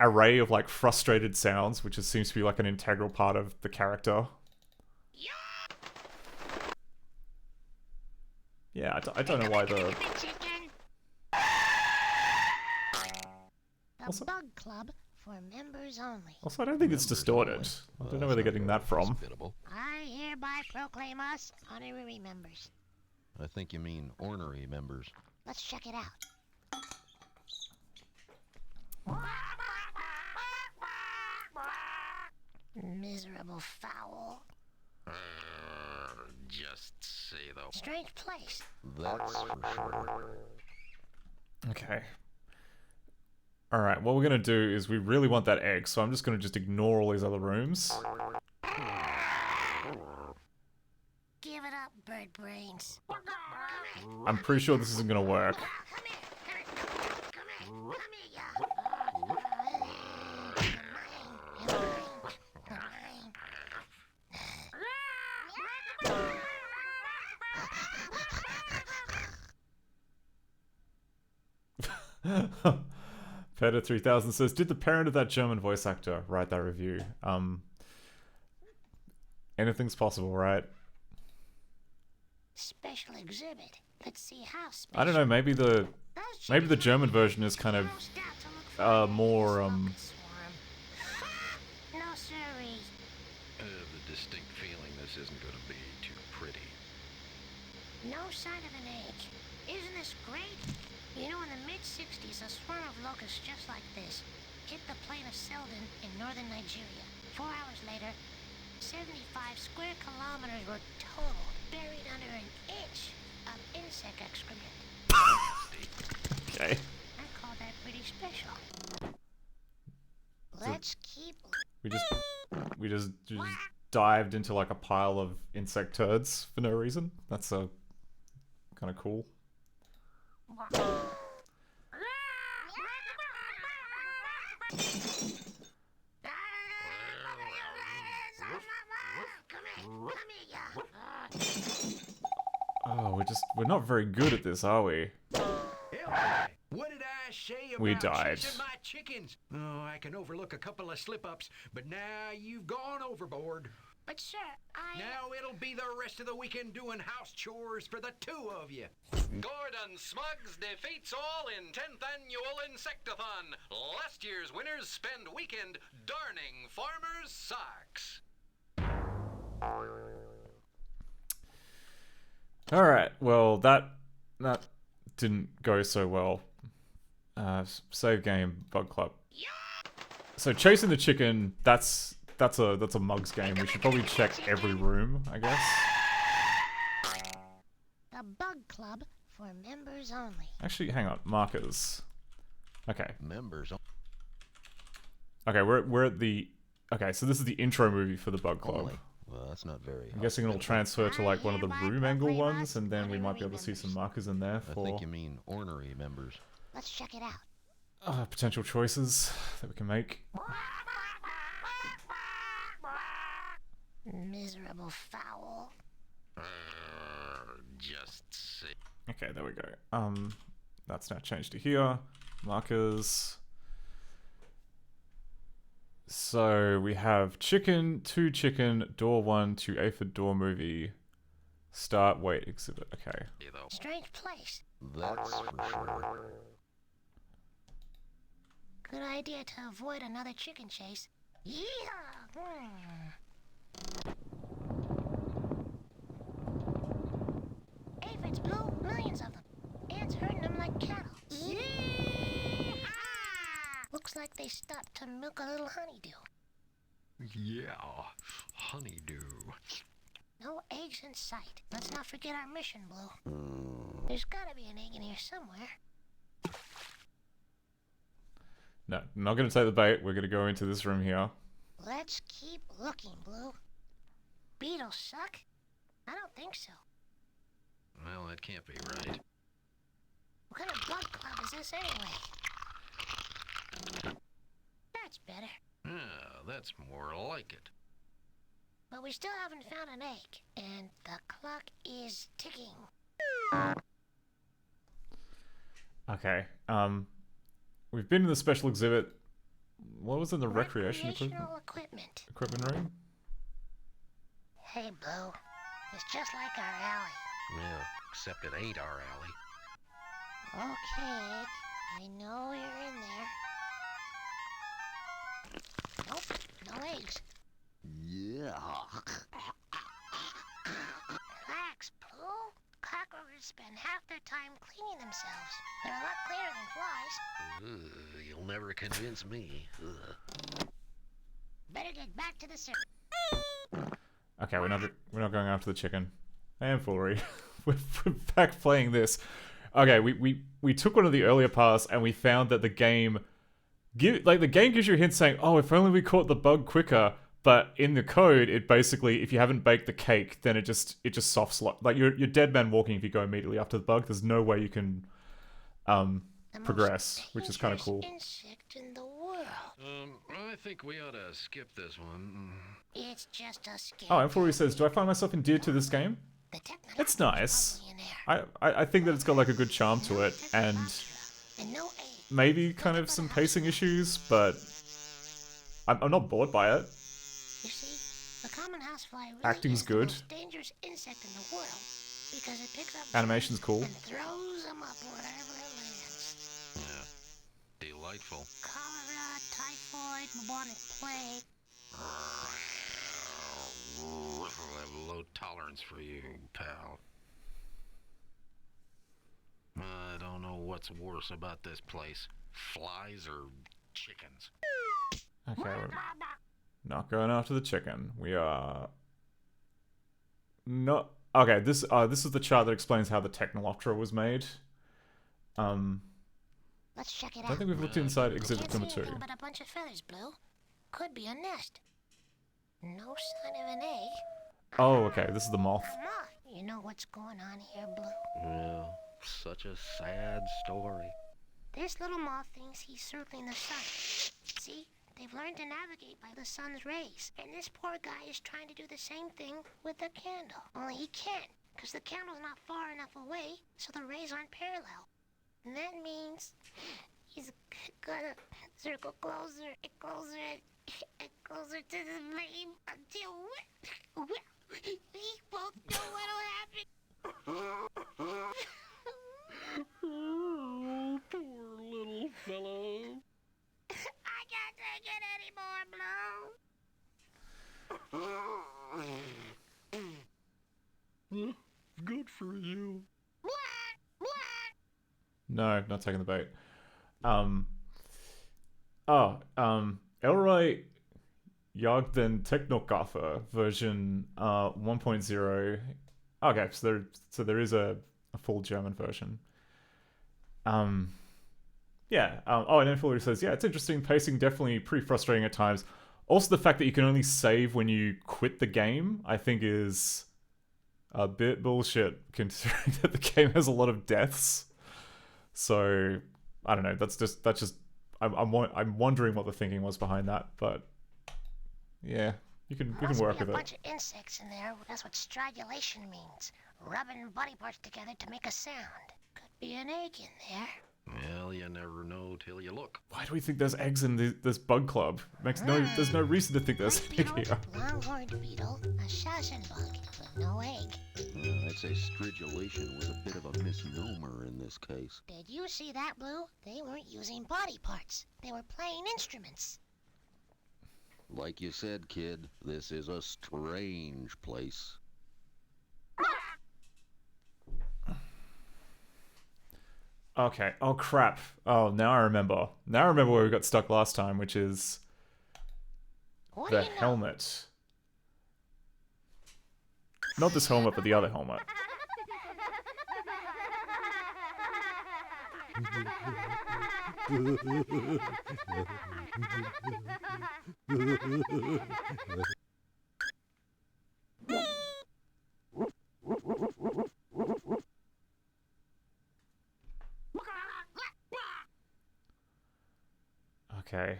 array of like frustrated sounds, which seems to be like an integral part of the character. Yeah, I don't know why the... The Bug Club for members only. Also, I don't think it's distorted. I don't know where they're getting that from. I hereby proclaim us honorary members. I think you mean ornery members. Let's check it out. Miserable fowl. Just say the... Strange place. That's for sure. Okay. Alright, what we're gonna do is we really want that egg, so I'm just gonna ignore all these other rooms. Give it up, bird brains. I'm pretty sure this isn't gonna work. Peter 3000 says, did the parent of that German voice actor write that review? Anything's possible, right? Special exhibit. Let's see how special. I don't know, maybe the German version is kind of more No, sirree. I have the distinct feeling this isn't going to be too pretty. No sign of an egg. Isn't this great? You know, in the mid-60s, a swarm of locusts just like this hit the plain of Selden in northern Nigeria. 4 hours later, 75 square kilometers were totaled, buried under an inch of insect excrement. Okay. I call that pretty special. Let's keep... We just dived into like a pile of insect turds for no reason. That's kind of cool. Oh, we're not very good at this, are we? What did I say about We died. chasing my chickens? Oh, I can overlook a couple of slip-ups, but now you've gone overboard. But sir, Now it'll be the rest of the weekend doing house chores for the two of you. Gordon Smuggs defeats all in 10th Annual Insectathon. Last year's winners spend weekend darning farmers' socks. Alright, well, that didn't go so well. Save game, Bug Club. So chasing the chicken, that's a mugs game. We should probably check every room, I guess. The Bug Club for members only. Actually, hang on, markers. Okay. Members. Okay, we're at the... Okay, so this is the intro movie for the Bug Club. Only. Well, that's not very... I'm guessing it'll transfer to like one of the room angle ones, and then we might be able to see some markers in there for... I think you mean ornery members. Let's check it out. Potential choices that we can make. Miserable fowl. Just see. Okay, there we go. That's now changed to here. Markers. So we have chicken, 2 chicken, door 1 to aphid door movie. Start, wait, exhibit. Okay. Strange place. That's for sure. Good idea to avoid another chicken chase. Yeah. Aphids, Blue, millions of them. Ants herding them like cattle. Looks like they stopped to milk a little honeydew. Yeah, honeydew. No eggs in sight. Let's not forget our mission, Blue. There's gotta be an egg in here somewhere. No, I'm not going to take the bait. We're going to go into this room here. Let's keep looking, Blue. Beetles suck? I don't think so. Well, that can't be right. What kind of bug club is this anyway? That's better. Yeah, that's more like it. But we still haven't found an egg, and the clock is ticking. Okay. We've been in the special exhibit. What was in the recreation equipment room? Hey, Blue. It's just like our alley. Yeah, except it ain't our alley. Okay, I know you're in there. Nope, no eggs. Yeah. Relax, Blue. Cockroaches spend half their time cleaning themselves. They're a lot cleaner than flies. You'll never convince me. Better get back to the circus. Okay, we're not going after the chicken. I am foolery. We're back playing this. Okay, we took one of the earlier paths and we found that the game the game gives you a hint saying, oh, if only we caught the bug quicker. But in the code, it basically, if you haven't baked the cake, then it just soft slot. Like you're dead man walking if you go immediately after the bug. There's no way you can progress, which is kind of cool. Insect in the world. I think we ought to skip this one. It's just a skip. Oh, and Foolery says, do I find myself endeared to this game? It's nice. I think that it's got like a good charm to it, and no eggs. maybe kind of some pacing issues, but I'm not bored by it. You see, the common housefly really Acting's is good. the most dangerous insect in the world because it picks up Animation's germs cool. and throws them up wherever it lands. Yeah. Delightful. Cholera, typhoid, bubonic plague. I have low tolerance for you, pal. I don't know what's worse about this place. Flies or chickens? Okay, we're not going after the chicken. We are not. Okay, this is the chart that explains how the Technoloptera was made. Let's check it I out. think we've looked inside exhibit Can't number see 2. anything but a bunch of feathers, Blue. Could be a nest. No sign of an egg. Oh, okay, this is the moth. A moth. You know what's going on here, Blue? Well, such a sad story. This little moth thinks he's circling the sun. See? They've learned to navigate by the sun's rays. And this poor guy is trying to do the same thing with the candle. Only he can't, because the candle's not far enough away, so the rays aren't parallel. And that means he's gonna circle closer and closer and closer to the flame until we both know what'll happen. Oh, poor little fellow. I can't take it anymore, Blue. Good for you. No, not taking the bait. Elroy Jagden Technokaffer version 1.0. Okay, so there is a full German version. Yeah. And then Fuller says, yeah, it's interesting. Pacing definitely pretty frustrating at times. Also, the fact that you can only save when you quit the game, I think, is a bit bullshit, considering that the game has a lot of deaths. So I don't know. That's just. I'm wondering what the thinking was behind that, but yeah, you can work with a it. Bunch of insects in there. That's what strangulation means. Rubbing body parts together to make a sound. Could be an egg in there. Well, you never know till you look. Why do we think there's eggs in this bug club? There's no reason to think there's an egg here. Longhorned beetle, a shashin bug, but no egg. I'd say stridulation was a bit of a misnomer in this case. Did you see that, Blue? They weren't using body parts. They were playing instruments. Like you said, kid, this is a strange place. Okay. Oh, crap. Oh, now I remember. Now I remember where we got stuck last time, which is the helmet. Not this helmet, but the other helmet. Okay.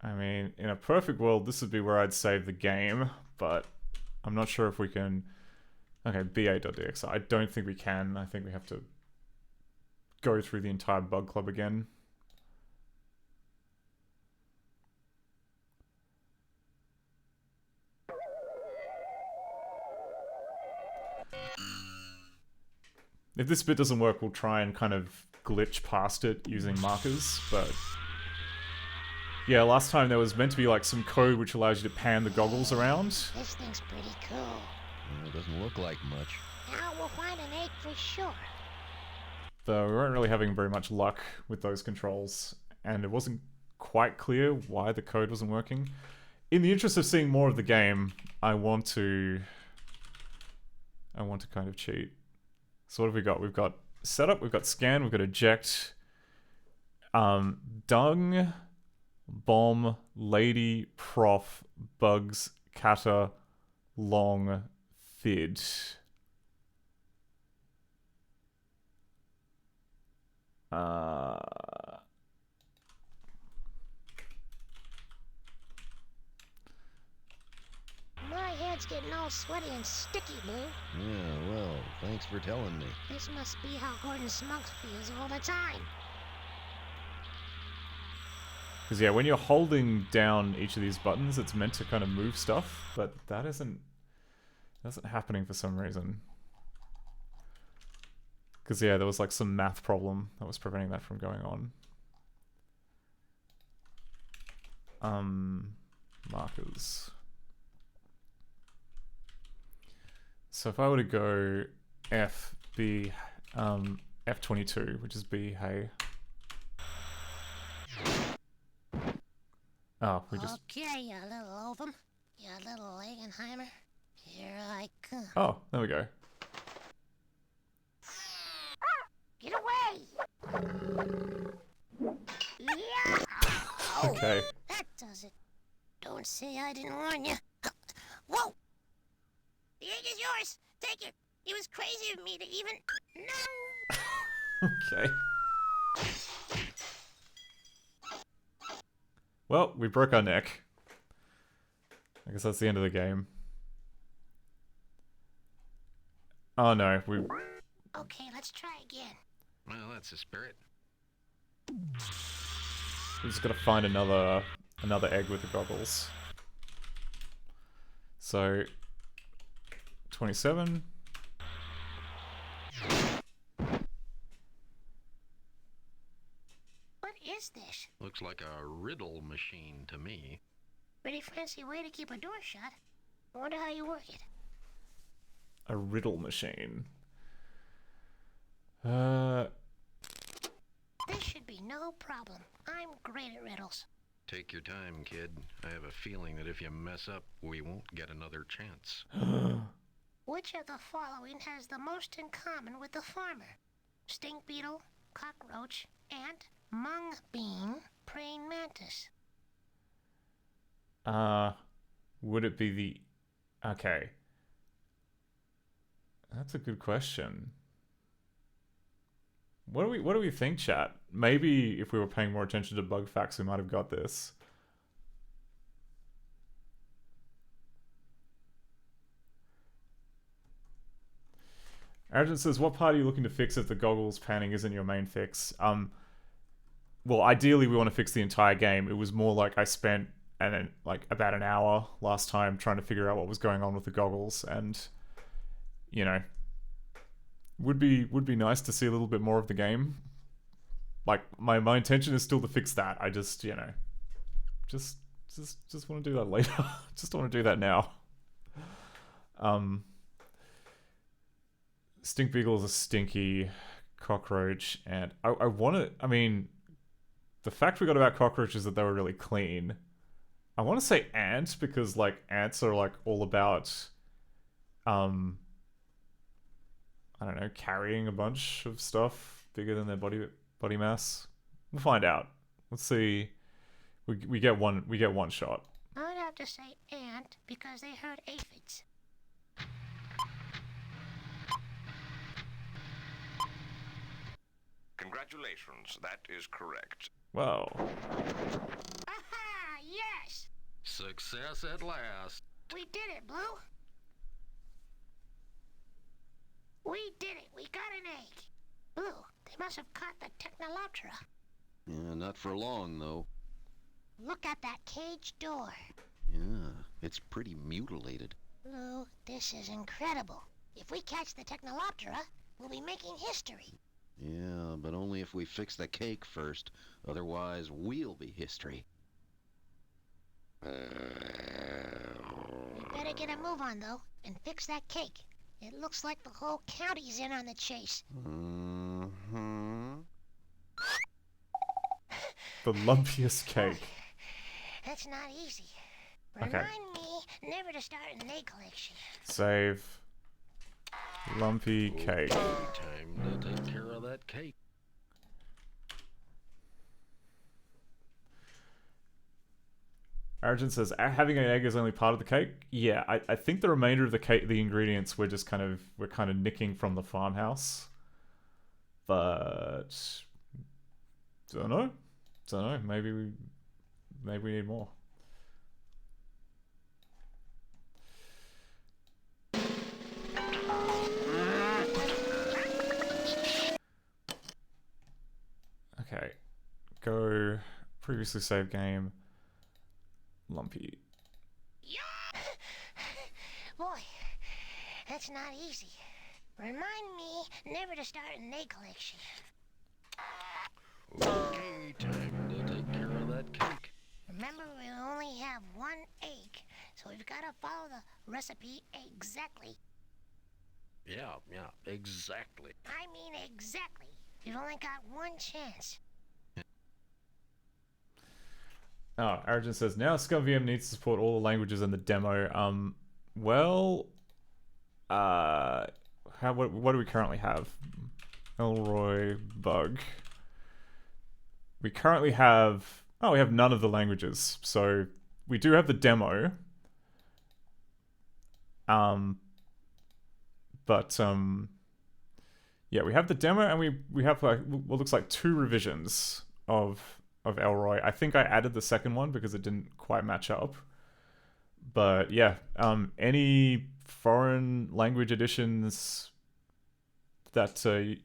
I mean, in a perfect world, this would be where I'd save the game, but I'm not sure if we can... Okay, ba.dx. I don't think we can. I think we have to go through the entire bug club again. If this bit doesn't work, we'll try and kind of glitch past it using markers, but... Yeah, last time there was meant to be like some code which allows you to pan the goggles around. This thing's pretty cool. Well, it doesn't look like much. Now we'll find an egg for sure. Though we weren't really having very much luck with those controls, and it wasn't quite clear why the code wasn't working. In the interest of seeing more of the game, I want to kind of cheat. So what have we got? We've got setup, we've got scan, we've got eject, dung, bomb, lady, prof, bugs, kata, long, fid. My head's getting all sweaty and sticky, Blue. Yeah, well, thanks for telling me. This must be how Gordon Smuggs feels all the time. Because yeah, when you're holding down each of these buttons, it's meant to kind of move stuff, but that isn't happening for some reason. Because yeah, there was like some math problem that was preventing that from going on. Markers. So if I were to go F, B, F22, which is B, hey. Oh, we just... Okay, you little ovum. You little Langenheimer. Here I come. Oh, there we go. Get away! Yeah! Okay. That does it. Don't say I didn't warn you. Whoa! The egg is yours. Take it. It was crazy of me to even... No! Okay. Well, we broke our neck. I guess that's the end of the game. Oh no, we... Okay, let's try again. Well, that's the spirit. We just gotta find another egg with the goggles. So 27. What is this? Looks like a riddle machine to me. Pretty fancy way to keep a door shut. I wonder how you work it. A riddle machine. This should be no problem. I'm great at riddles. Take your time, kid. I have a feeling that if you mess up, we won't get another chance. Which of the following has the most in common with the farmer? Stink beetle, cockroach, ant, mung bean, praying mantis. Would it be the... Okay. That's a good question. What do we think, chat? Maybe if we were paying more attention to bug facts, we might have got this. Argent says, what part are you looking to fix if the goggles panning isn't your main fix? Well, ideally we want to fix the entire game. It was more like I spent like about an hour last time trying to figure out what was going on with the goggles, and you know, would be nice to see a little bit more of the game. Like my intention is still to fix that. I just, you know, just want to do that later. Just don't want to do that now. Stink beetle is a stinky cockroach, and I want to. I mean, the fact we got about cockroaches is that they were really clean. I want to say ant because like ants are like all about, I don't know, carrying a bunch of stuff bigger than their body mass. We'll find out. Let's see. We get one shot. I'd have to say ant because they hurt aphids. Congratulations, that is correct. Wow. Aha! Yes! Success at last. We did it, Blue. We did it. We got an egg. Blue, they must have caught the Technoloptera. Yeah, not for long, though. Look at that cage door. Yeah, it's pretty mutilated. Blue, this is incredible. If we catch the Technoloptera, we'll be making history. Yeah, but only if we fix the cake first. Otherwise, we'll be history. We better get a move on, though, and fix that cake. It looks like the whole county's in on the chase. Mm-hmm. The lumpiest cake. That's not easy. Okay. Remind me never to start an egg collection. Save. Lumpy cake. Time to take care of that cake. Arjun says, having an egg is only part of the cake. Yeah, I think the remainder of the cake, the ingredients, we're kind of nicking from the farmhouse. But don't know. Maybe we need more. Okay, go Previously saved game. Lumpy. Boy, that's not easy. Remind me never to start an egg collection. Okay, time to take care of that cake. Remember, we only have one egg, so we've got to follow the recipe exactly. Yeah, exactly. I mean exactly. We've only got one chance. Oh, Arjun says, now ScummVM needs to support all the languages in the demo. Well, what do we currently have? Elroy, bug. We currently have, we have none of the languages. So we do have the demo. Yeah, we have the demo, and we have like what looks like 2 revisions of Elroy. I think I added the second one because it didn't quite match up. But yeah, any foreign language editions that you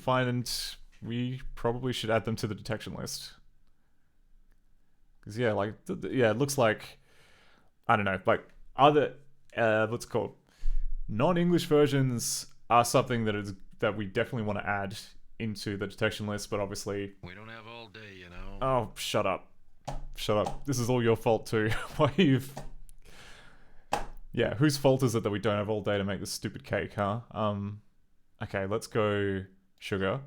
find, we probably should add them to the detection list. Because yeah, like it looks like, I don't know, like other what's it called, non-English versions are something that we definitely want to add into the detection list, but obviously We don't have all day, you know. Oh, shut up. Shut up. This is all your fault too. Why you've... Yeah, whose fault is it that we don't have all day to make this stupid cake, huh? Okay, let's go sugar.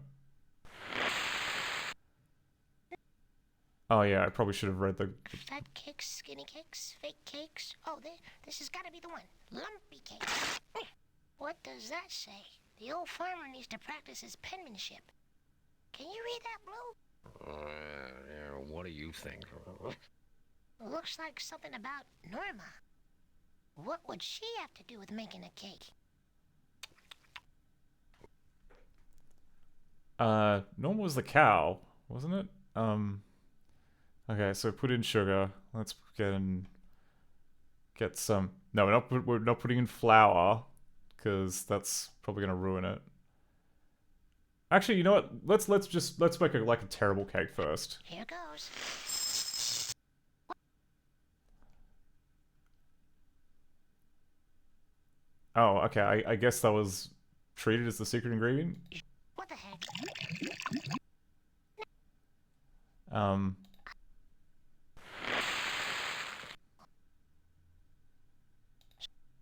Oh yeah, I probably should have read the... Fat cakes, skinny cakes, fake cakes. Oh, this has got to be the one. Lumpy cake. What does that say? The old farmer needs to practice his penmanship. Can you read that, Blue? Yeah, what do you think? Looks like something about Norma. What would she have to do with making a cake? Norma was the cow, wasn't it? Okay, so put in sugar. Let's get some... No, we're not putting in flour, because that's probably gonna ruin it. Actually, you know what? Let's make a terrible cake first. Here goes. Oh, okay. I guess that was treated as the secret ingredient. What the heck?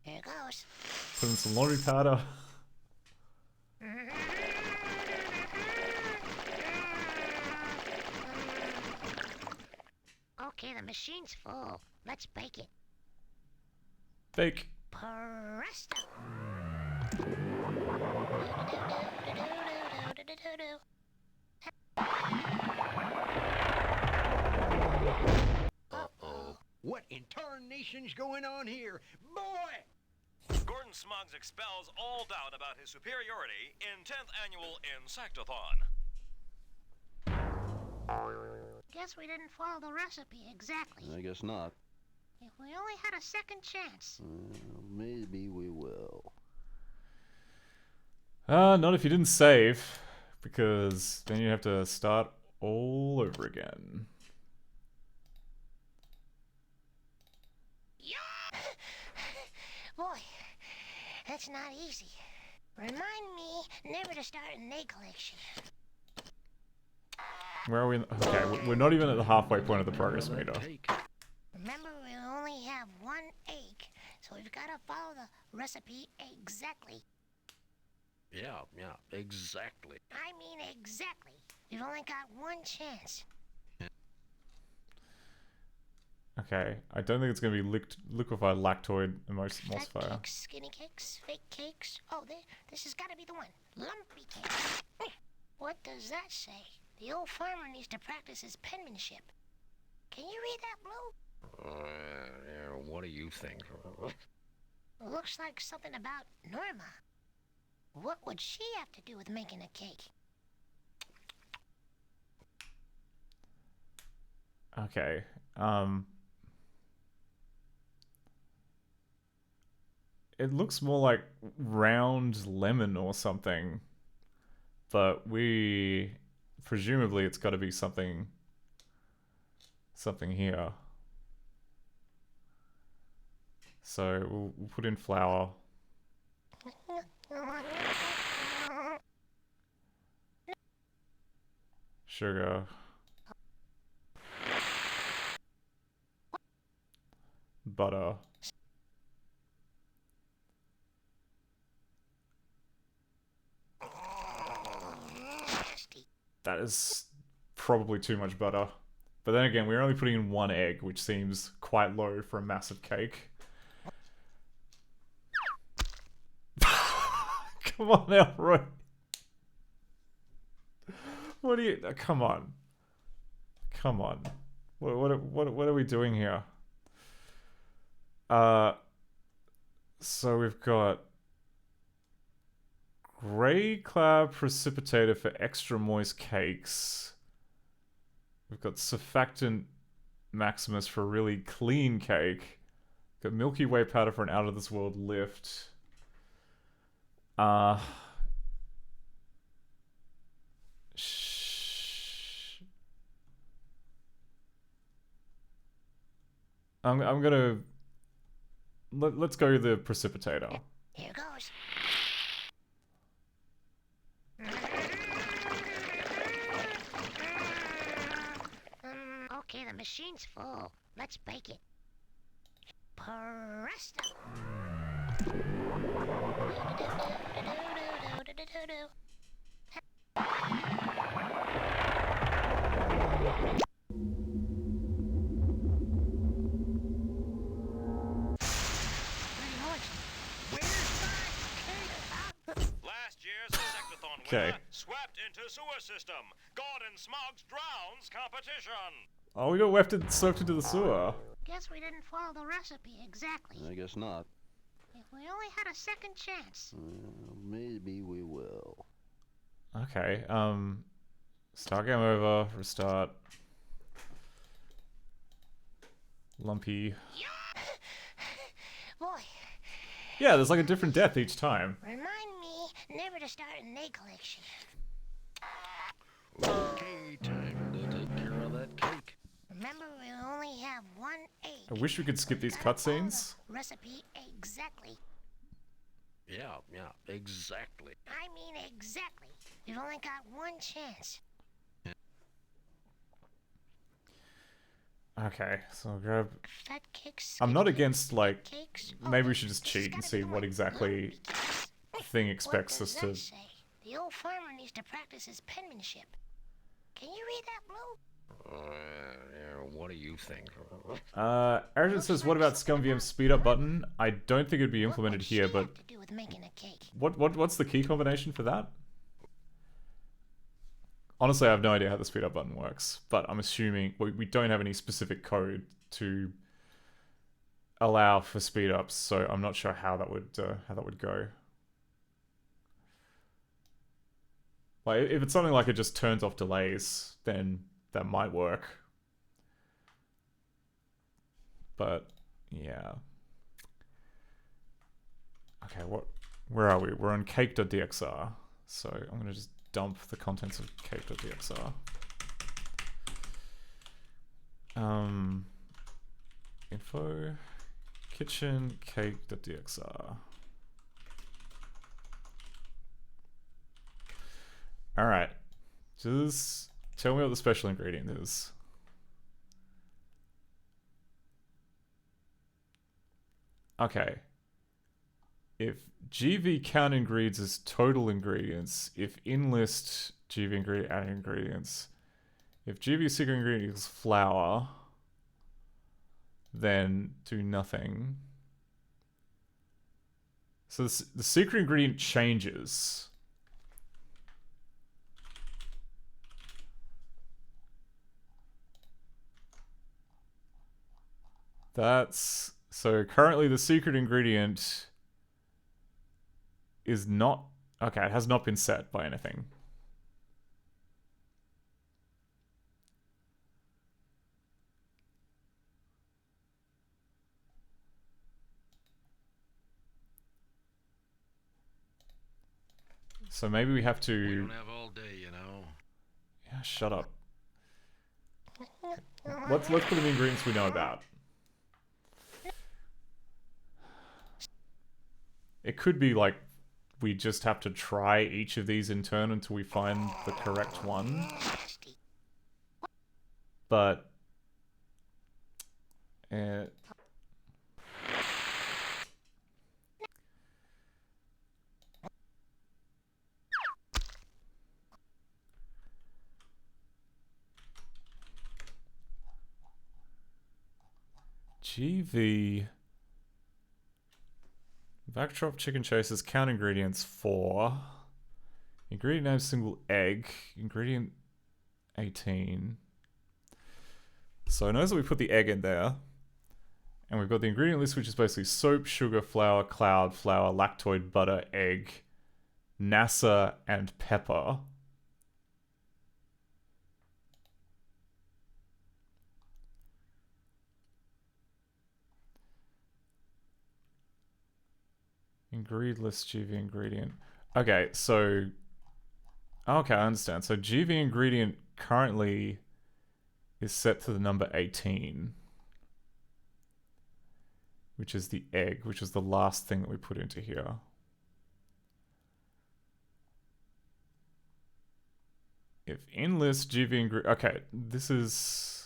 Here goes. Put in some laundry powder. Okay, the machine's full. Let's bake it. Bake. Presto. Uh-oh. What in tarnation's going on here? Boy! Gordon Smuggs expels all doubt about his superiority in 10th Annual Insectathon. Guess we didn't follow the recipe exactly. I guess not. If we only had a second chance. Maybe we will. Not if you didn't save, because then you have to start all over again. Boy, that's not easy. Remind me never to start an egg collection. Where are we? Okay, we're not even at the halfway point of the progress meter. Remember, we only have one egg, so we've got to follow the recipe exactly. Yeah, exactly. I mean exactly. We've only got one chance. Okay, I don't think it's going to be liquefied lactoid emulsifier. Fat cakes, skinny cakes, fake cakes. Oh, this has got to be the one. Lumpy cake. What does that say? The old farmer needs to practice his penmanship. Can you read that, Blue? Yeah, what do you think? Looks like something about Norma. What would she have to do with making a cake? Okay, it looks more like round lemon or something, but presumably it's got to be something something here. So we'll put in flour. Sugar. Butter. That is probably too much butter. But then again, we're only putting in 1 egg, which seems quite low for a massive cake. Come on, Elroy. What are you... come on. Come on. What are we doing here? So we've got Grey Cloud Precipitator for extra moist cakes. We've got Surfactant Maximus for a really clean cake. Got Milky Way powder for an out of this world lift. I'm gonna let's go the precipitator. Here goes. Okay, the machine's full. Let's bake it. Presto. Last year's Insectathon Okay. winner swept into sewer system. Gordon Smog's drowns competition. Oh, we got swept into the sewer. Guess we didn't follow the recipe exactly. I guess not. If we only had a second chance. Well, maybe we will. Okay, start game over, restart. Lumpy. Boy, Yeah, there's like a different death each time. remind me never to start an egg collection. Okay, time to take care of that cake. Remember, we only have 1 egg. I wish we could skip these cutscenes. Recipe exactly. Yeah, exactly. I mean exactly. We've only got 1 chance. Okay, so I'll grab... Fat cakes. I'm not against, like... Cakes. Maybe we should just cheat and see what exactly thing expects us to... Say? The old farmer needs to practice his penmanship. Can you read that, Blue? What do you think? Arjun says, what about ScummVM speed up button? I don't think it'd be implemented here, but... To do with making a cake. What's the key combination for that? Honestly, I have no idea how the speed up button works, but I'm assuming we don't have any specific code to allow for speed ups, so I'm not sure how that would go. Like, if it's something like it just turns off delays, then that might work. But yeah. Okay, where are we? We're on cake.dxr, so I'm gonna just dump the contents of cake.dxr. Info kitchen cake.dxr. Alright. Just tell me what the special ingredient is. Okay. If GV count ingredients is total ingredients, if in list GV ingredient added ingredients, if GV secret ingredient equals flour, then do nothing. So the secret ingredient changes. That's... So currently the secret ingredient is not... Okay, it has not been set by anything. So maybe we have to... We don't have all day, you know. Yeah, shut up. Let's put in the ingredients we know about. It could be like we just have to try each of these in turn until we find the correct one. But GV Backdrop chicken chasers, count ingredients 4. Ingredient name single egg. Ingredient 18. So notice that we put the egg in there. And we've got the ingredient list, which is basically soap, sugar, flour, cloud, flour, lactoid, butter, egg, NASA, and pepper. Ingredient list, GV ingredient. Okay, so... Okay, I understand. So GV ingredient currently is set to the number 18. Which is the egg, which is the last thing that we put into here. If in list GV ingredient... Okay, this is...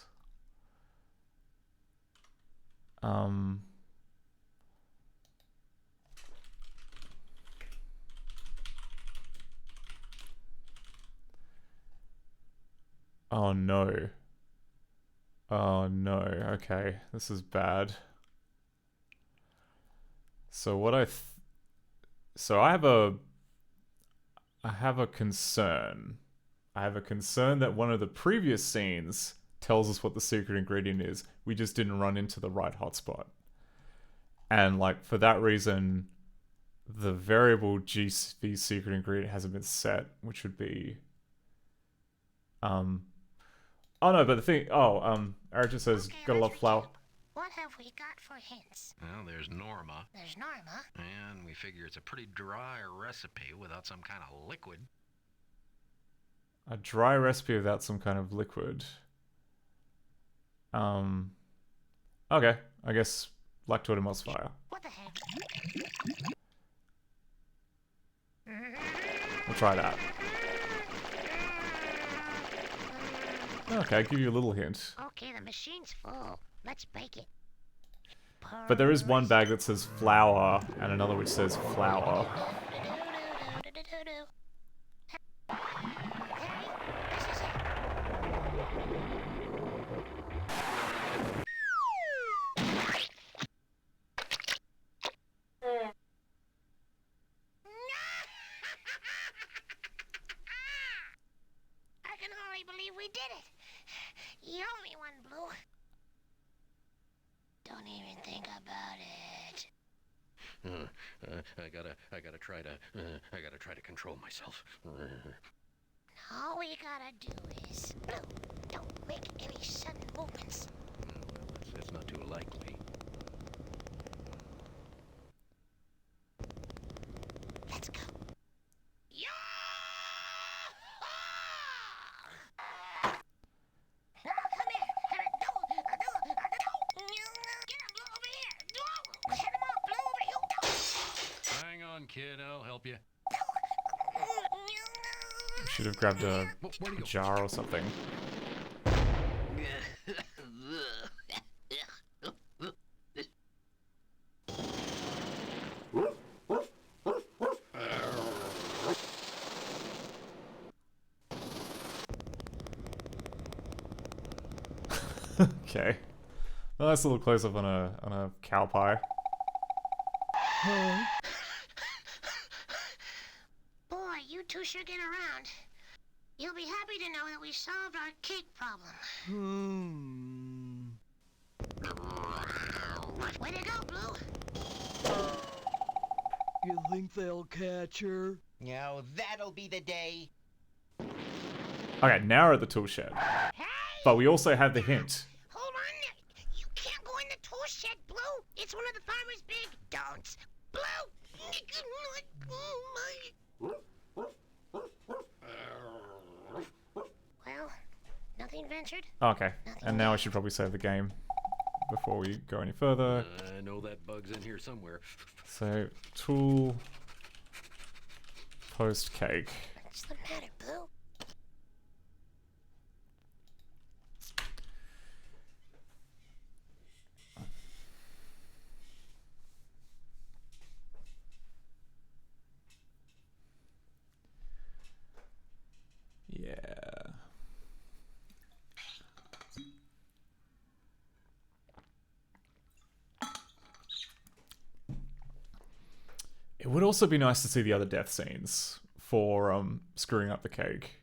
Oh no. Oh no, okay. This is bad. So what so I have a concern. I have a concern that one of the previous scenes tells us what the secret ingredient is. We just didn't run into the right hotspot. And like for that reason, the variable GV secret ingredient hasn't been set, which would be oh no, but the thing Eric just says gotta love flour. What have we got for hints? Well, there's Norma. There's Norma. And we figure it's a pretty dry recipe without some kind of liquid. A dry recipe without some kind of liquid. Okay, I guess lactoid emulsifier. What the heck? We'll try that. Okay, I'll give you a little hint. Okay, the machine's full. Let's bake it. But there is one bag that says flour and another which says flour. I can hardly believe we did it. You owe me one, Blue. Don't even think about it. I gotta try to control myself. All we gotta do is, Blue, don't make any sudden movements. Well, it's not too likely. Let's go. Kid, I'll help you. Should have grabbed a jar or something. Okay. Well, that's a little close up on a cow pie. Boy, you two sure get around. You'll be happy to know that we solved our cake problem. Way to go, Blue. You think they'll catch her? No, that'll be the day. Okay, now we're at the tool shed. But we also have the hint. Hold on. You can't go in the tool shed, Blue. It's one of the farmer's big don'ts. Blue! Well, nothing very entered? Okay, and now I should probably save the game before we go any further. I know that bug's in here somewhere. So, tool, post cake. What's the matter, Blue? Yeah. It would also be nice to see the other death scenes for screwing up the cake.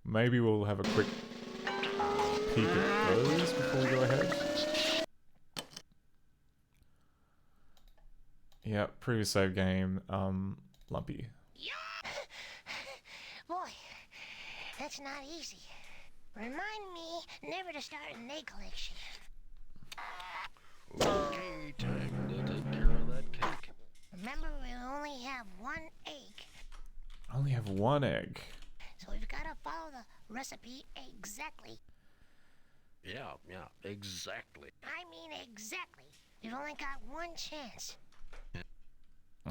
Maybe we'll have a quick peek at those before we go ahead. Yeah, previous save game, Lumpy. Boy, that's not easy. Remind me never to start an egg collection. Okay, time to take care of that cake. Remember, we only have one egg. I only have one egg. So we've got to follow the recipe exactly. Yeah, exactly. I mean exactly. We've only got one chance.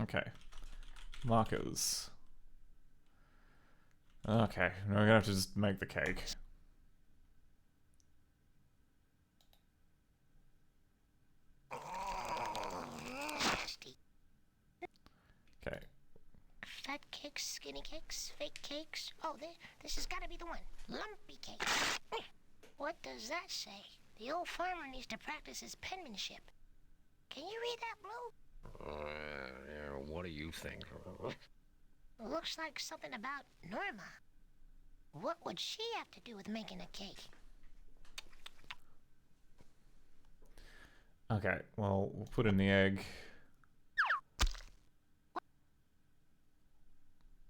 Okay. Markers. Okay, we're gonna have to just make the cake. Okay. Fat cakes, skinny cakes, fake cakes. Oh, this has got to be the one. Lumpy cake. What does that say? The old farmer needs to practice his penmanship. Can you read that, Blue? What do you think? Looks like something about Norma. What would she have to do with making a cake? Okay, well, we'll put in the egg.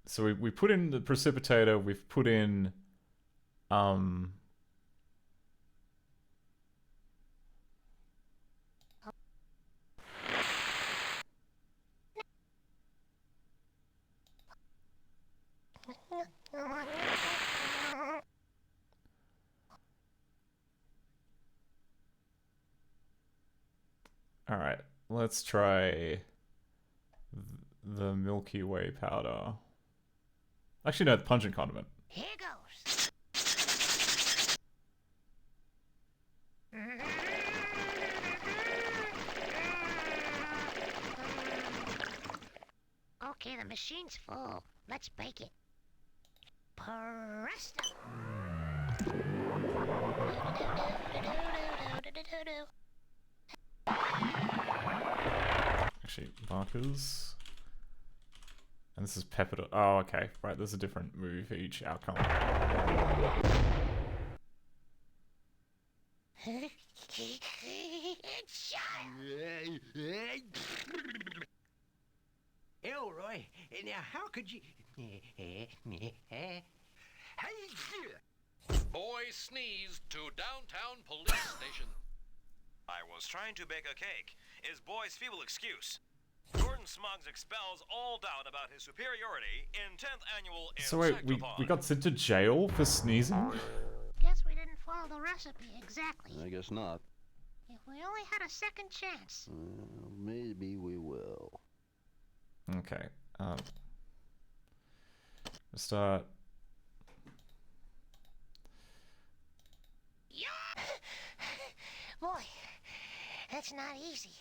So we put in the precipitator, we've put in Alright, let's try the Milky Way powder. Actually, no, the pungent condiment. Here goes. Okay, the machine's full. Let's bake it. Presto! Actually, markers. And this is peppered. Oh, okay. Right, there's a different move for each outcome. Elroy, now how could you... Boy sneezed to downtown police station. I was trying to bake a cake, is Boy's feeble excuse. Gordon Smuggs expels all doubt about his superiority in 10th annual So wait, we got sent to jail for sneezing? Guess we didn't follow the recipe exactly. I guess not. If we only had a second chance. Maybe we will. Okay. Start. Boy, that's not easy.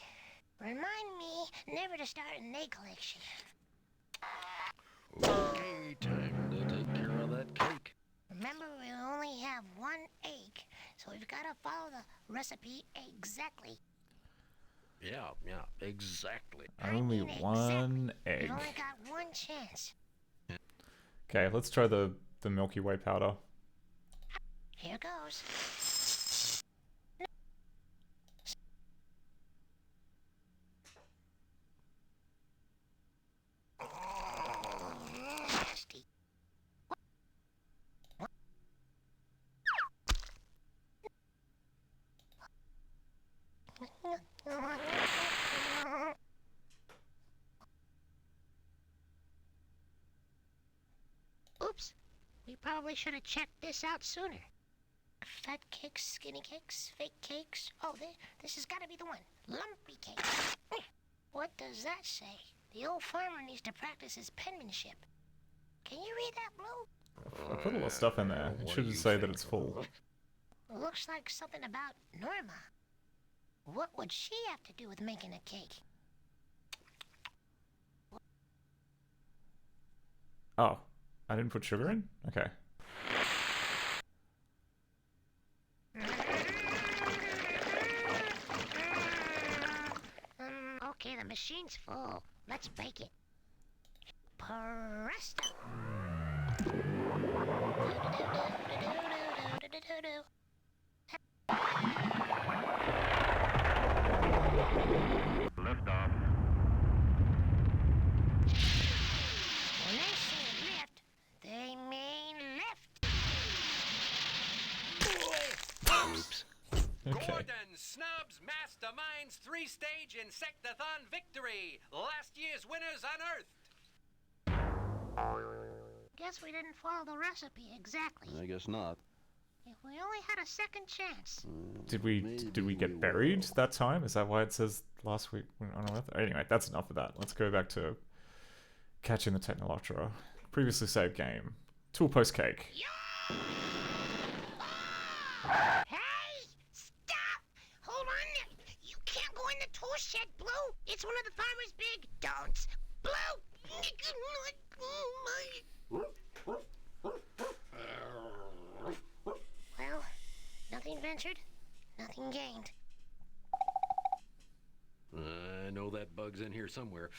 Remind me never to start an egg collection. Okay, time to take care of that cake. Remember, we only have one egg, so we've got to follow the recipe exactly. Yeah, exactly. Only one egg. We've only got one chance. Okay, let's try the Milky Way powder. Here goes. Oops. We probably should have checked this out sooner. fat cakes, skinny cakes, fake cakes. Oh, this has got to be the one. Lumpy cakes. What does that say? The old farmer needs to practice his penmanship. Can you read that, Blue? I put a lot of stuff in there. It should say that it's full. Looks like something about Norma. What would she have to do with making a cake? Oh, I didn't put sugar in? Okay. Okay, the machine's full. Let's bake it. Presto! Lift off. When they say lift, they mean lift. Oops. Okay. Gordon snubs Mastermind's 3-stage Insectathon victory. Last year's winners unearthed. Guess we didn't follow the recipe exactly. I guess not. If we only had a second chance. Did we get buried that time? Is that why it says last week? Anyway, that's enough of that. Let's go back to catching the Technoloptera. Previously saved game. Tool post cake. Hey! Stop! Hold on! You can't go in the tool shed, Blue! It's one of the farmer's big don'ts. Blue! Well, nothing ventured, nothing gained. I know that bug's in here somewhere.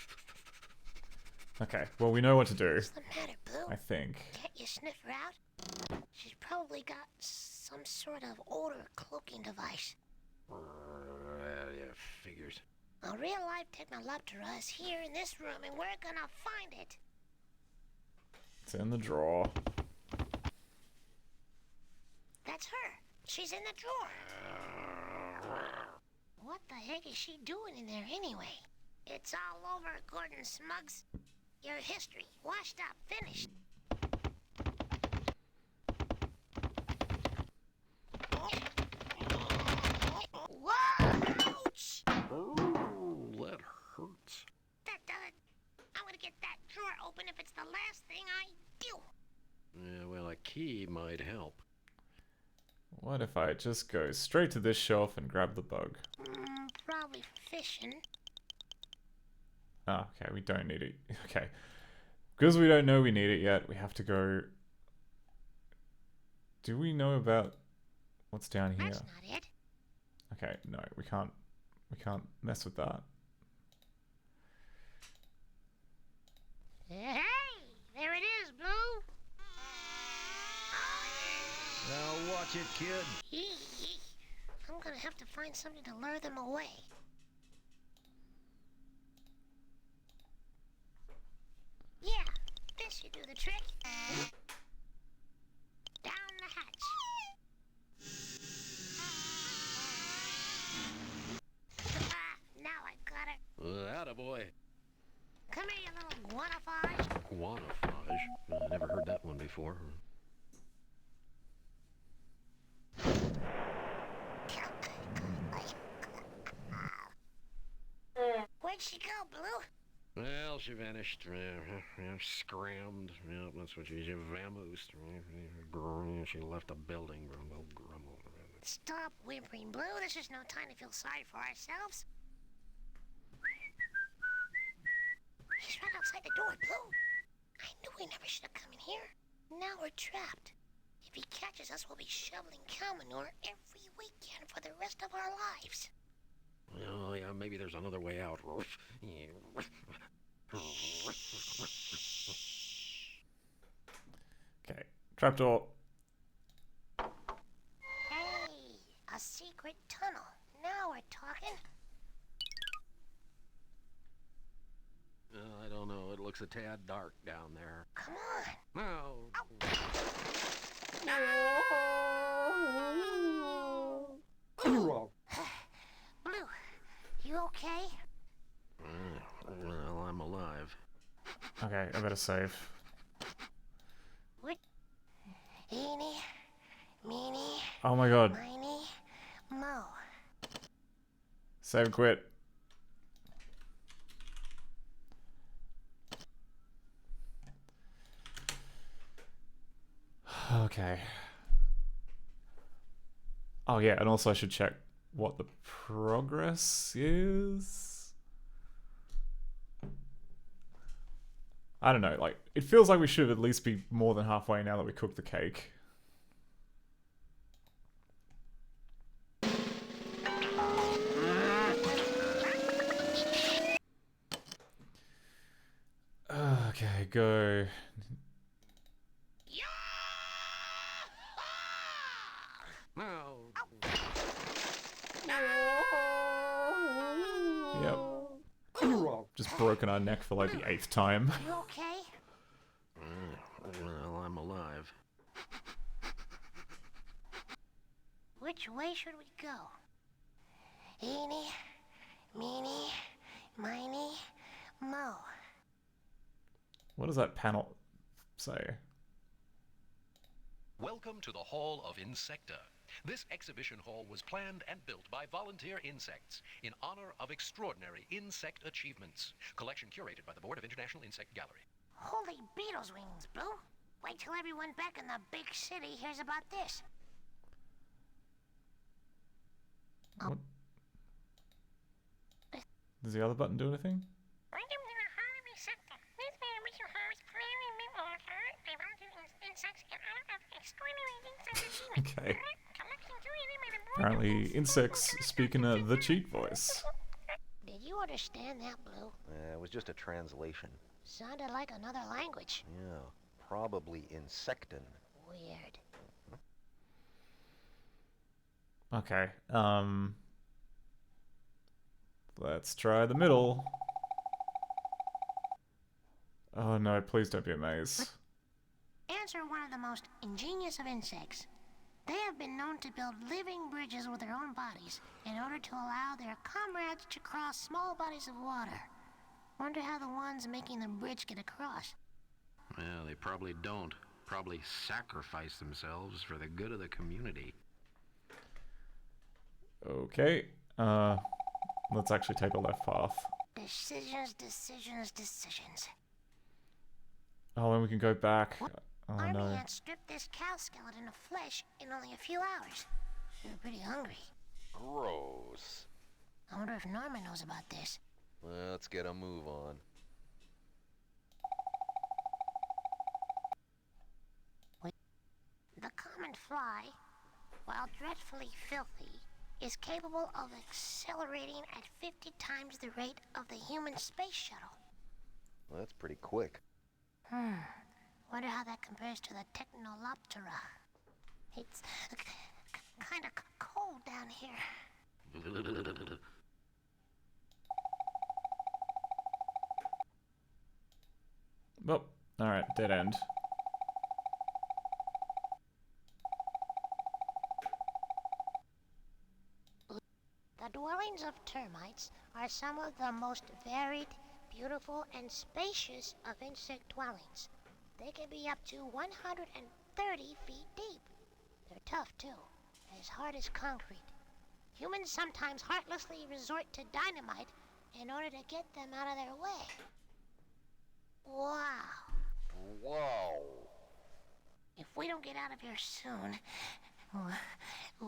Okay, well we know what to do. What's the matter, Blue? I think. Can't you sniff her out? She's probably got some sort of odor cloaking device. Yeah, figures. A real-life Technoloptera is here in this room, and we're gonna find it. It's in the drawer. That's her. She's in the drawer. What the heck is she doing in there anyway? It's all over, Gordon Smuggs. Your history, washed up, finished. Ouch! Oh, that hurts. That does it. I'm gonna get that drawer open if it's the last thing I do. Yeah, well, a key might help. What if I just go straight to this shelf and grab the bug? Probably for fishing. Oh, okay, we don't need it. Okay. Because we don't know we need it yet, we have to go... Do we know about what's down here? That's not it. Okay, no, we can't mess with that. Hey, there it is, Blue. Now watch it, kid. I'm gonna have to find something to lure them away. Yeah, this should do the trick. Down the hatch. Now I got it. Attaboy. Come here, you little guanafage. Quantifage? I never heard that one before. Where'd she go, Blue? Well, she vanished. Scrammed. Yeah, that's what she vamoosed. She left the building. Stop whimpering, Blue. This is no time to feel sorry for ourselves. He's right outside the door, Blue. I knew we never should have come in here. Now we're trapped. If he catches us, we'll be shoveling cow manure every weekend for the rest of our lives. Oh, yeah, maybe there's another way out. Okay, trapdoor. Hey, a secret tunnel. Now we're talking. I don't know. It looks a tad dark down there. Come on. No. Blue, you okay? Well, I'm alive. Okay, I better save. What? Eeny, meeny, Oh my god. Miny, Mo. Save and quit. Okay. Oh yeah, and also I should check what the progress is. I don't know, like, it feels like we should at least be more than halfway now that we cooked the cake. Okay, go. Yep. Just broken our neck for like the 8th time. You okay? Well, I'm alive. Which way should we go? Eeny, meeny, miny, mo. What does that panel say? Welcome to the Hall of Insecta. This exhibition hall was planned and built by volunteer insects in honor of extraordinary insect achievements. Collection curated by the Board of International Insect Gallery. Holy Beatles wings, Blue. Wait till everyone back in the big city hears about this. What? Does the other button do anything? Okay. Apparently, insects speak in the cheat voice. Did you understand that, Blue? It was just a translation. Sounded like another language. Yeah, probably Insectan. Weird. Okay, let's try the middle. Oh no, please don't be a maze. Ants are one of the most ingenious of insects. They have been known to build living bridges with their own bodies in order to allow their comrades to cross small bodies of water. Wonder how the ones making the bridge get across. Well, they probably don't. Probably sacrifice themselves for the good of the community. Okay, let's actually take the left path. Decisions, decisions, decisions. Oh, and we can go back. Oh Army no. ants stripped this cow skeleton of flesh in only a few hours. They were pretty hungry. Gross. I wonder if Norman knows about this. Well, let's get a move on. The common fly, while dreadfully filthy, is capable of accelerating at 50 times the rate of the human space shuttle. Well, that's pretty quick. Wonder how that compares to the Technoloptera. It's kind of cold down here. Oh, alright, dead end. The dwellings of termites are some of the most varied, beautiful, and spacious of insect dwellings. They can be up to 130 feet deep. They're tough, too, as hard as concrete. Humans sometimes heartlessly resort to dynamite in order to get them out of their way. Wow. Wow. If we don't get out of here soon, well,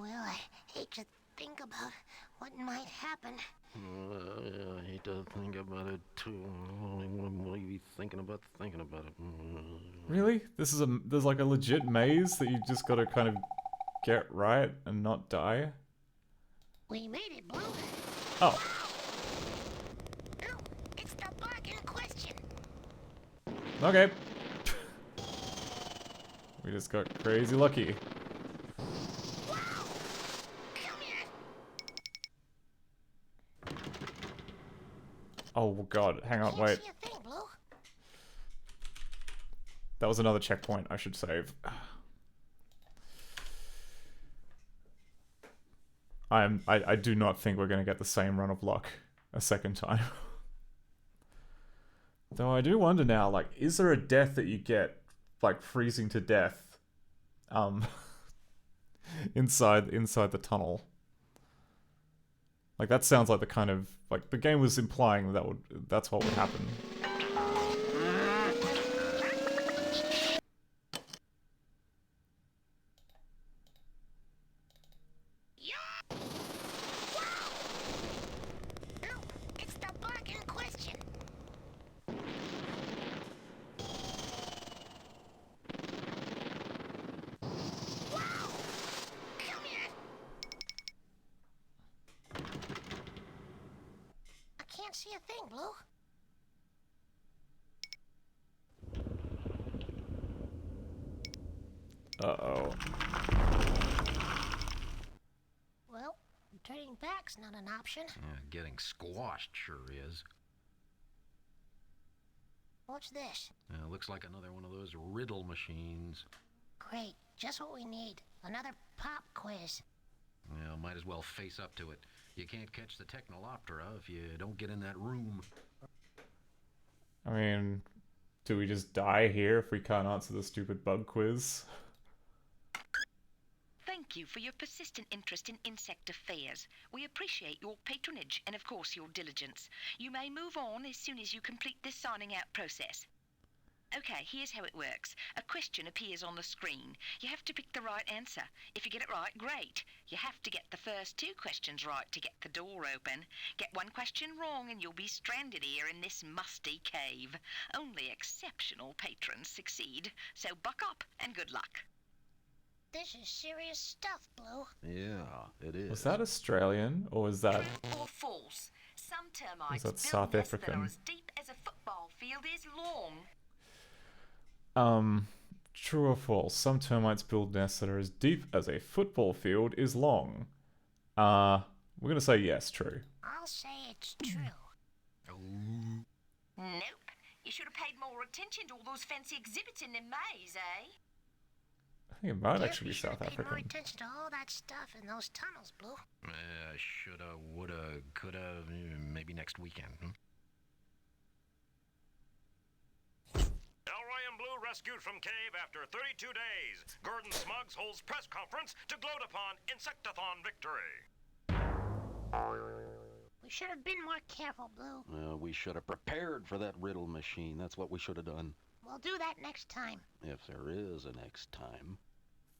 I hate to think about what might happen. I hate to think about it too. I don't even want to be thinking about it. Really? There's like a legit maze that you just gotta kind of get right and not die? We made it, Blue. Oh. No, it's the bug in question. Okay. We just got crazy lucky. Oh god, hang on, wait. That was another checkpoint I should save. I do not think we're gonna get the same run of luck a second time. Though I do wonder now, like, is there a death that you get, like, freezing to death? inside the tunnel. Like that sounds like the kind of like the game was implying that's what would happen. It's the bug in question. Wow! Come here. I can't see a thing, Blue. Uh-oh. Well, turning back's not an option. Yeah, getting squashed sure is. What's this? Looks like another one of those riddle machines. Great, just what we need. Another pop quiz. Well, might as well face up to it. You can't catch the Technoloptera if you don't get in that room. I mean, do we just die here if we can't answer the stupid bug quiz? Thank you for your persistent interest in insect affairs. We appreciate your patronage and, of course, your diligence. You may move on as soon as you complete this signing out process. Okay, here's how it works. A question appears on the screen. You have to pick the right answer. If you get it right, great. You have to get the first 2 questions right to get the door open. Get 1 question wrong and you'll be stranded here in this musty cave. Only exceptional patrons succeed. So buck up and good luck. This is serious stuff, Blue. Yeah, it is. Was that Australian or was that? Or false. Some termites Was that build South nests that African? are as deep as a football field is long. True or false? Some termites build nests that are as deep as a football field is long. We're gonna say yes, true. I'll say it's true. Nope. You should have paid more attention to all those fancy exhibits in the maze, eh? I think it might Yep, actually you be should have South paid more African. attention to all that stuff in those tunnels, Blue. Shoulda, woulda, coulda, maybe next weekend. Elroy and Blue rescued from cave after 32 days. Gordon Smuggs holds press conference to gloat upon Insectathon victory. We should have been more careful, Blue. We should have prepared for that riddle machine. That's what we should have done. We'll do that next time. If there is a next time.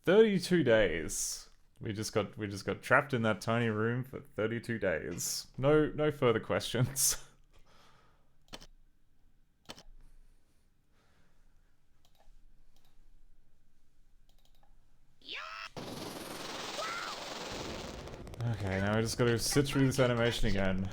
32 days. We just got trapped in that tiny room for 32 days. No further questions. Okay, now we just gotta sit through this animation again.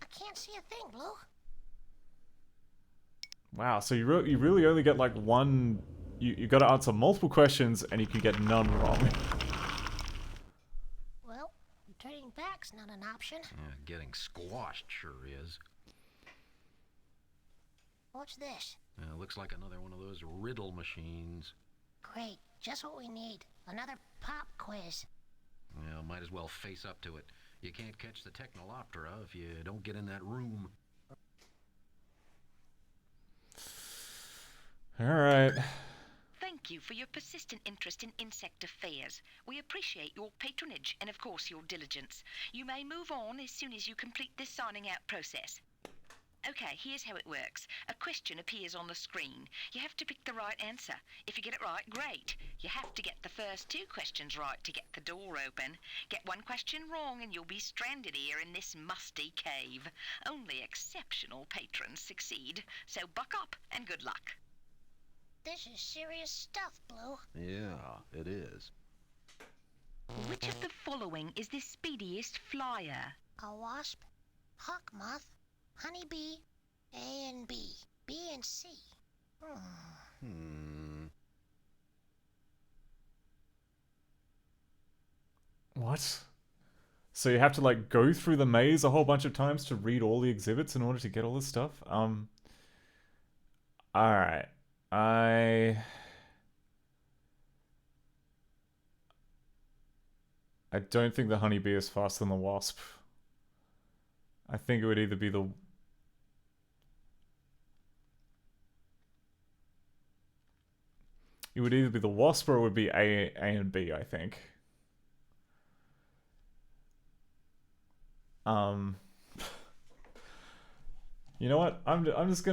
I can't see a thing, Blue. Wow, so you really only get like one. You got to answer multiple questions and you can get none wrong. Well, turning back's not an option. Yeah, getting squashed sure is. What's this? Looks like another one of those riddle machines. Great, just what we need. Another pop quiz. Well, might as well face up to it. You can't catch the Technoloptera if you don't get in that room. Alright. Thank you for your persistent interest in insect affairs. We appreciate your patronage and, of course, your diligence. You may move on as soon as you complete this signing out process. Okay, here's how it works. A question appears on the screen. You have to pick the right answer. If you get it right, great. You have to get the first 2 questions right to get the door open. Get 1 question wrong and you'll be stranded here in this musty cave. Only exceptional patrons succeed. So buck up and good luck. This is serious stuff, Blue. Yeah, it is. Which of the following is the speediest flyer? A wasp, hawk moth, honeybee, A and B, B and C. What? So you have to like go through the maze a whole bunch of times to read all the exhibits in order to get all this stuff? Alright. I don't think the honeybee is faster than the wasp. I think it would either be the... It would either be the wasp or it would be A and B, I think. You know what? I'm just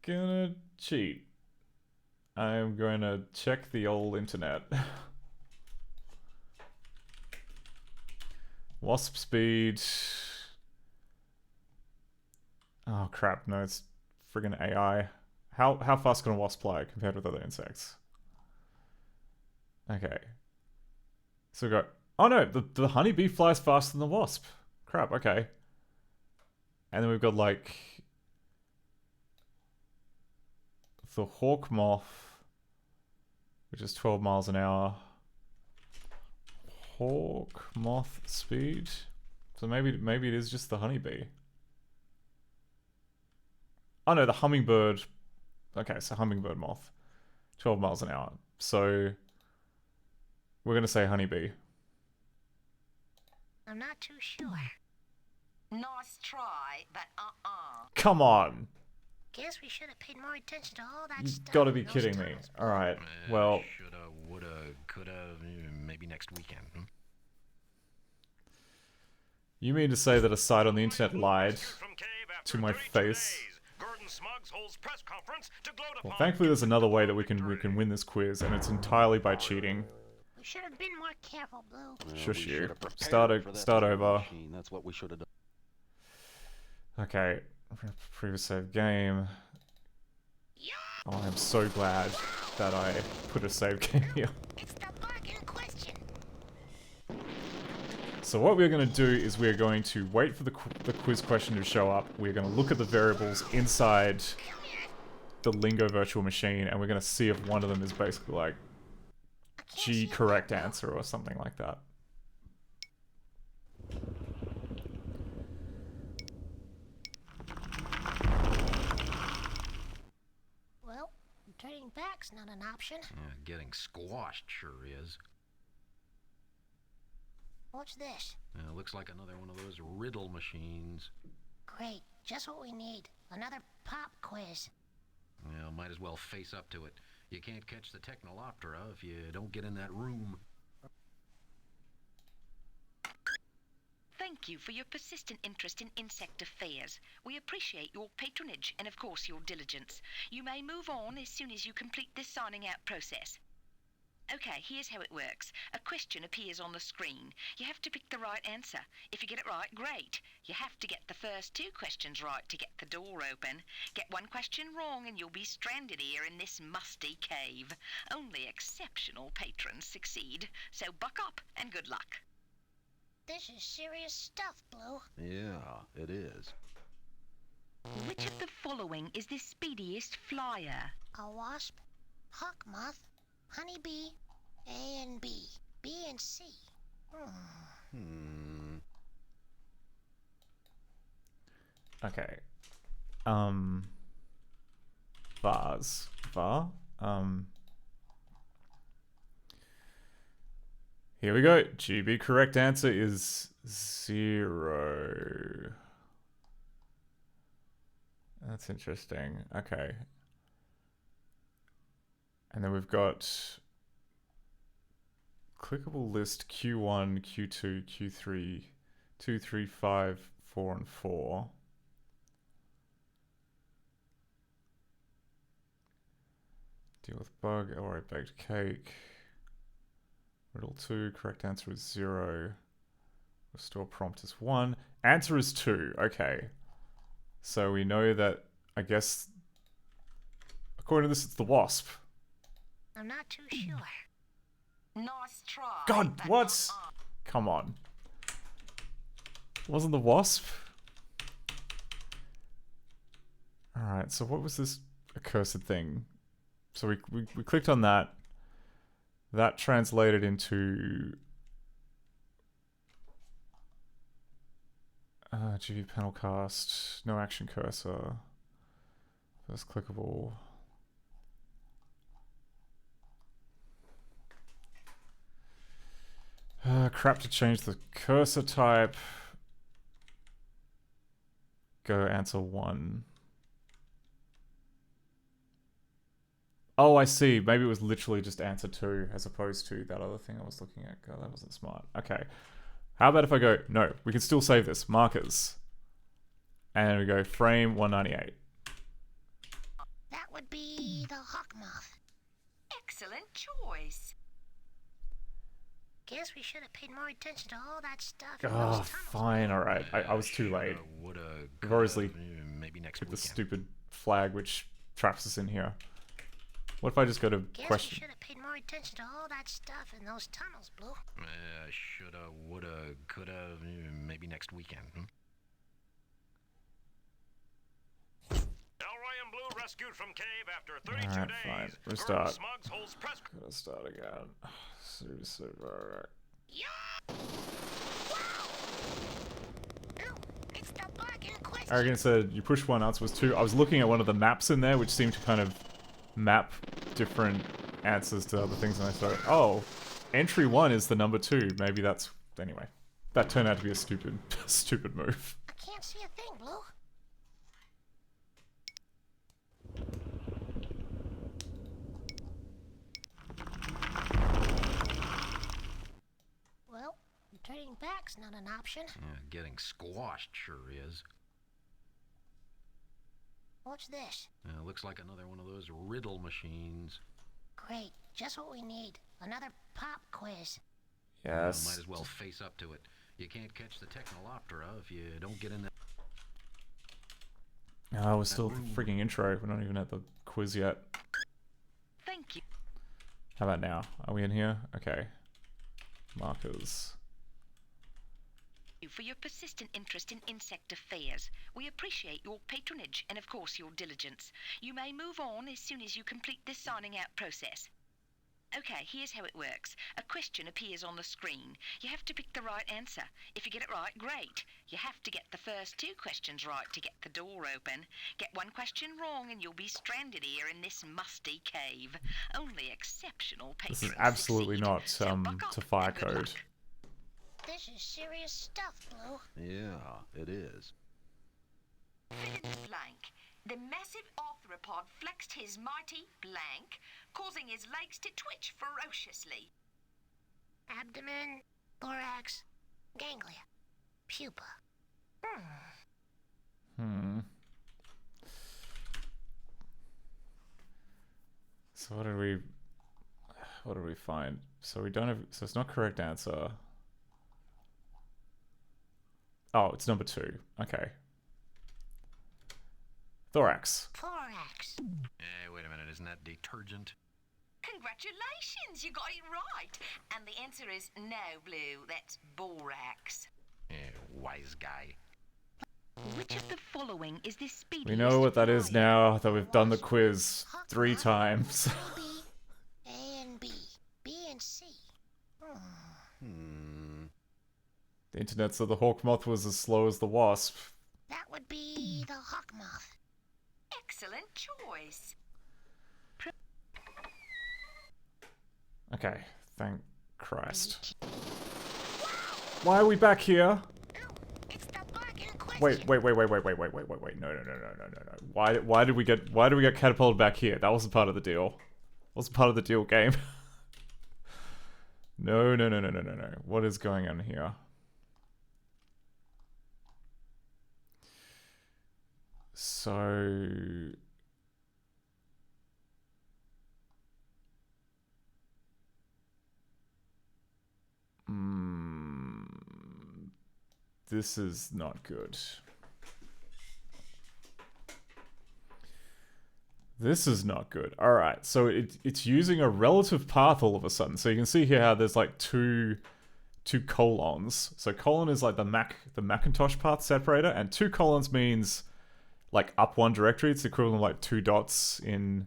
gonna cheat. I'm going to check the old internet. Wasp speed. Oh crap! No, it's friggin' AI. How fast can a wasp fly compared with other insects? Okay. So we go. Oh no, the honeybee flies faster than the wasp. Crap. Okay. And then we've got like the hawk moth, which is 12 miles an hour. Hawk moth speed. So maybe it is just the honeybee. Oh no, the hummingbird. Okay, so hummingbird moth, 12 miles an hour. So we're gonna say honeybee. I'm not too sure. Nice try, but Come on. Guess we should have paid more attention to all that You've stuff. got to be kidding me. All right. Well, Shoulda, woulda, coulda, maybe next weekend. You mean to say that a site on the internet lied to my face? Well, thankfully there's another way that we can win this quiz, and it's entirely by cheating. We should have been more careful, Blue. Shush you. Start over. That's what we should have done. Okay. Previous save game. Oh, I'm so glad that I put a save game here. It's the bug in question. So what we're going to do is we're going to wait for the quiz question to show up. We're going to look at the variables inside the Lingo virtual machine, and we're going to see if one of them is basically like G correct answer or something like that. Well, turning back's not an option. Yeah, getting squashed sure is. What's this? Looks like another one of those riddle machines. Great, just what we need. Another pop quiz. Yeah, might as well face up to it. You can't catch the Technoloptera if you don't get in that room. Thank you for your persistent interest in insect affairs. We appreciate your patronage and, of course, your diligence. You may move on as soon as you complete this signing out process. Okay, here's how it works. A question appears on the screen. You have to pick the right answer. If you get it right, great. You have to get the first 2 questions right to get the door open. Get one question wrong and you'll be stranded here in this musty cave. Only exceptional patrons succeed. So buck up and good luck. This is serious stuff, Blue. Yeah, it is. Which of the following is the speediest flyer? A wasp, hawk moth, honeybee, A and B, B and C. Okay. Vase. Here we go. GB correct answer is 0. That's interesting. Okay. And then we've got clickable list Q1, Q2, Q3, 2, 3, 5, 4, and 4. Deal with bug, Elroy baked cake. Riddle 2, correct answer is 0. Restore prompt is 1. Answer is 2, okay. So we know that, I guess, according to this, it's the wasp. I'm not too sure. Nice try. God, what? Come on. Wasn't the wasp? Alright, so what was this accursed thing? So we clicked on that. That translated into GV panel cast, no action cursor, first clickable. crap to change the cursor type. Go answer 1. Oh, I see. Maybe it was literally just answer 2 as opposed to that other thing I was looking at. God, that wasn't smart. Okay. How about if I go, no, we can still save this. Markers. And we go frame 198. That would be the hawk moth. Excellent choice. Guess we should have paid more attention to all that stuff. Oh, fine, alright. I was too late. We've obviously maybe next hit the weekend. stupid flag which traps us in here. What if I just go to Guess question? we should have paid more attention to all that stuff in those tunnels, Blue. Shoulda, woulda, coulda, maybe next weekend. Elroy and Blue rescued from cave after 32 Alright, days. fine. Restart. Smugs holds press. Gotta start again. Super. It's the bug in question. Arrogant said you push 1, answer was 2. I was looking at one of the maps in there which seemed to kind of map different answers to other things, and I thought, oh, entry 1 is the number 2. Maybe that's... Anyway. That turned out to be a stupid move. I can't see a thing, Blue. Well, turning back's not an option. Yeah, getting squashed sure is. What's this? Looks like another one of those riddle machines. Great, just what we need. Another pop quiz. Yes. Might as well face up to it. You can't catch the Technoloptera if you don't get in there. Oh, we're still freaking intro. We're not even at the quiz yet. Thank you. How about now? Are we in here? Okay. Markers. For your persistent interest in insect affairs. We appreciate your patronage and, of course, your diligence. You may move on as soon as you complete this signing out process. Okay, here's how it works. A question appears on the screen. You have to pick the right answer. If you get it right, great. You have to get the first 2 questions right to get the door open. Get 1 question wrong and you'll be stranded here in this musty cave. Only exceptional patrons This is absolutely succeed. not So buck up to fire and good code. luck. This is serious stuff, Blue. Yeah, it is. Blank. The massive arthropod flexed his mighty blank, causing his legs to twitch ferociously. Abdomen, thorax, ganglia, pupa. So what did we find? So we don't have, so it's not correct answer. Oh, it's number 2. Okay. Thorax. Thorax. Hey, wait a minute, isn't that detergent? Congratulations, you got it right. And the answer is no, Blue. That's borax. Yeah, wise guy. Which of the following is this speediest? We know what that is now that we've done the quiz 3 times. A and B. B and C. The internet said the hawk moth was as slow as the wasp. That would be the hawk moth. Excellent choice. Okay, thank Christ. Why are we back here? Wait, no. Why did we get catapulted back here? That wasn't part of the deal. Wasn't part of the deal game. No. What is going on here? So this is not good. This is not good. Alright, so it's using a relative path all of a sudden. So you can see here how there's like two colons. So colon is like the Macintosh path separator, and 2 colons means like up 1 directory. It's the equivalent of like 2 dots in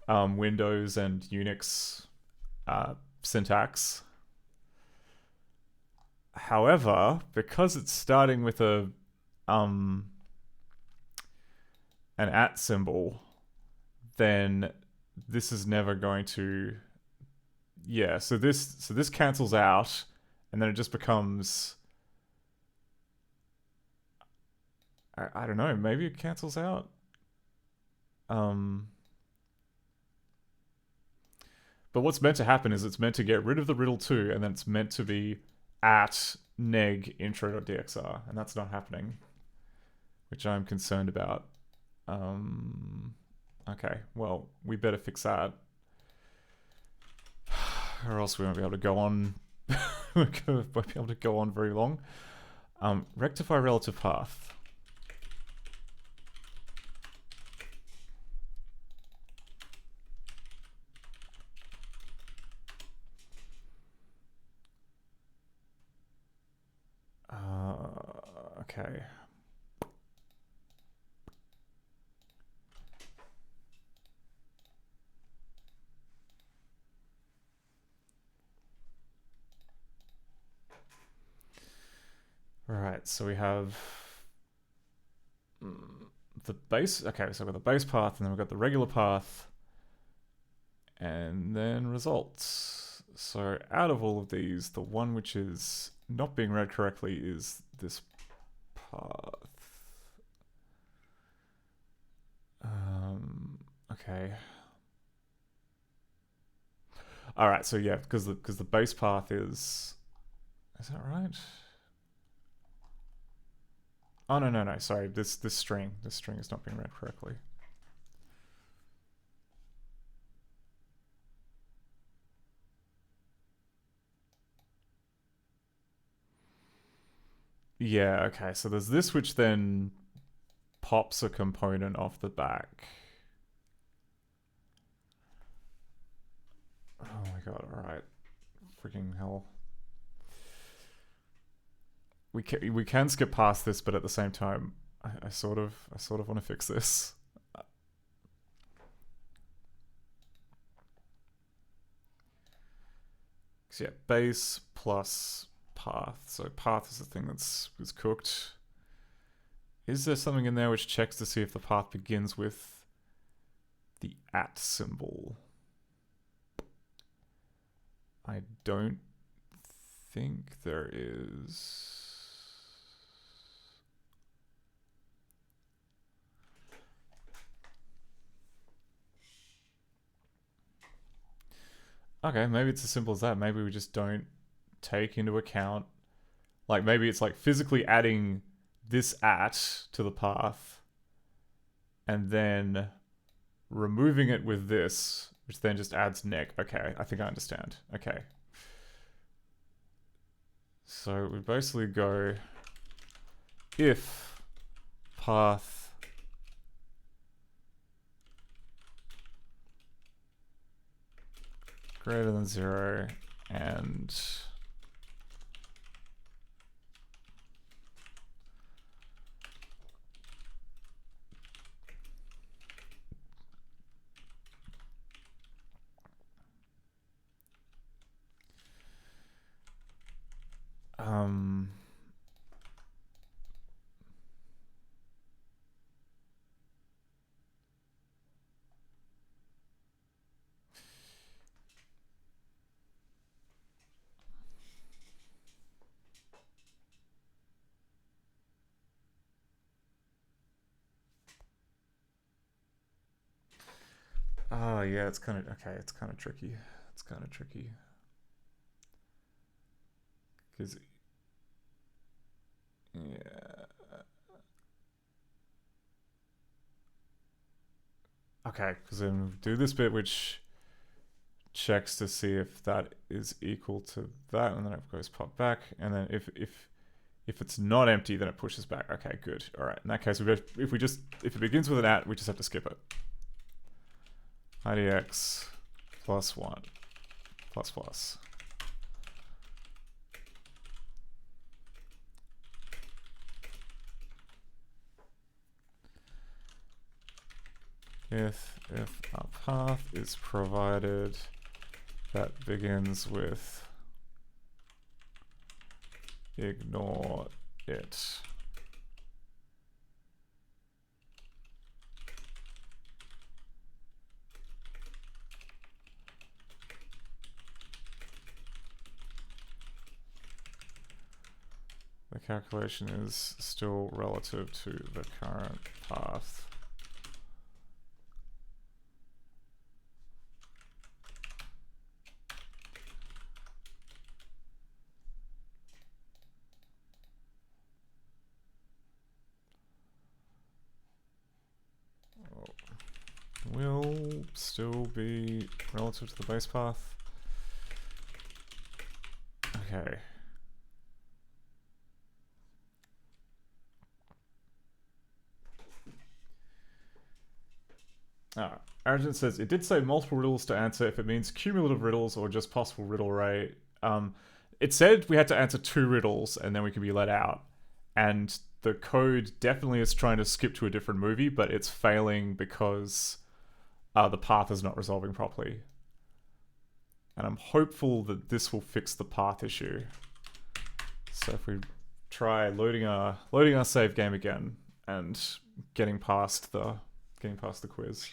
Windows and Unix syntax. However, because it's starting with an @ symbol, then this is never going to... Yeah, so this cancels out, and then it just becomes... I don't know, maybe it cancels out? But what's meant to happen is it's meant to get rid of the riddle 2, and then it's meant to be at neg intro.dxr, and that's not happening, which I'm concerned about. Okay, well, we better fix that, or else we won't be able to go on. We won't be able to go on very long. Rectify relative path. Okay. Right, so we have the base. Okay, so we've got the base path, and then we've got the regular path, and then results. So out of all of these, the one which is not being read correctly is this path. Okay. All right, so yeah, because the base path is that right? Oh no, sorry. This string is not being read correctly. Yeah, okay. So there's this which then pops a component off the back. Oh my god, alright. Freaking hell. We can skip past this, but at the same time, I sort of want to fix this. So yeah, base plus path. So path is the thing that's cooked. Is there something in there which checks to see if the path begins with the @ symbol? I don't think there is. Okay, maybe it's as simple as that. Maybe we just don't take into account, like maybe it's like physically adding this @ to the path and then removing it with this, which then just adds neg. Okay, I think I understand. Okay. So we basically go if path greater than 0 and oh yeah, it's kind of okay. It's kind of tricky. It's kind of tricky because yeah. Okay, because then we do this bit which checks to see if that is equal to that, and then it goes pop back, and then if it's not empty, then it pushes back. Okay, good. All right. In that case, if it begins with an @ we just have to skip it. IDX plus 1 plus plus. If a path is provided that begins with ignore it. The calculation is still relative to the current path. Will still be relative to the base path. Okay. Argent says, it did say multiple riddles to answer if it means cumulative riddles or just possible riddle array. It said we had to answer 2 riddles and then we could be let out. And the code definitely is trying to skip to a different movie, but it's failing because the path is not resolving properly. And I'm hopeful that this will fix the path issue. So if we try loading our save game again and getting past the quiz.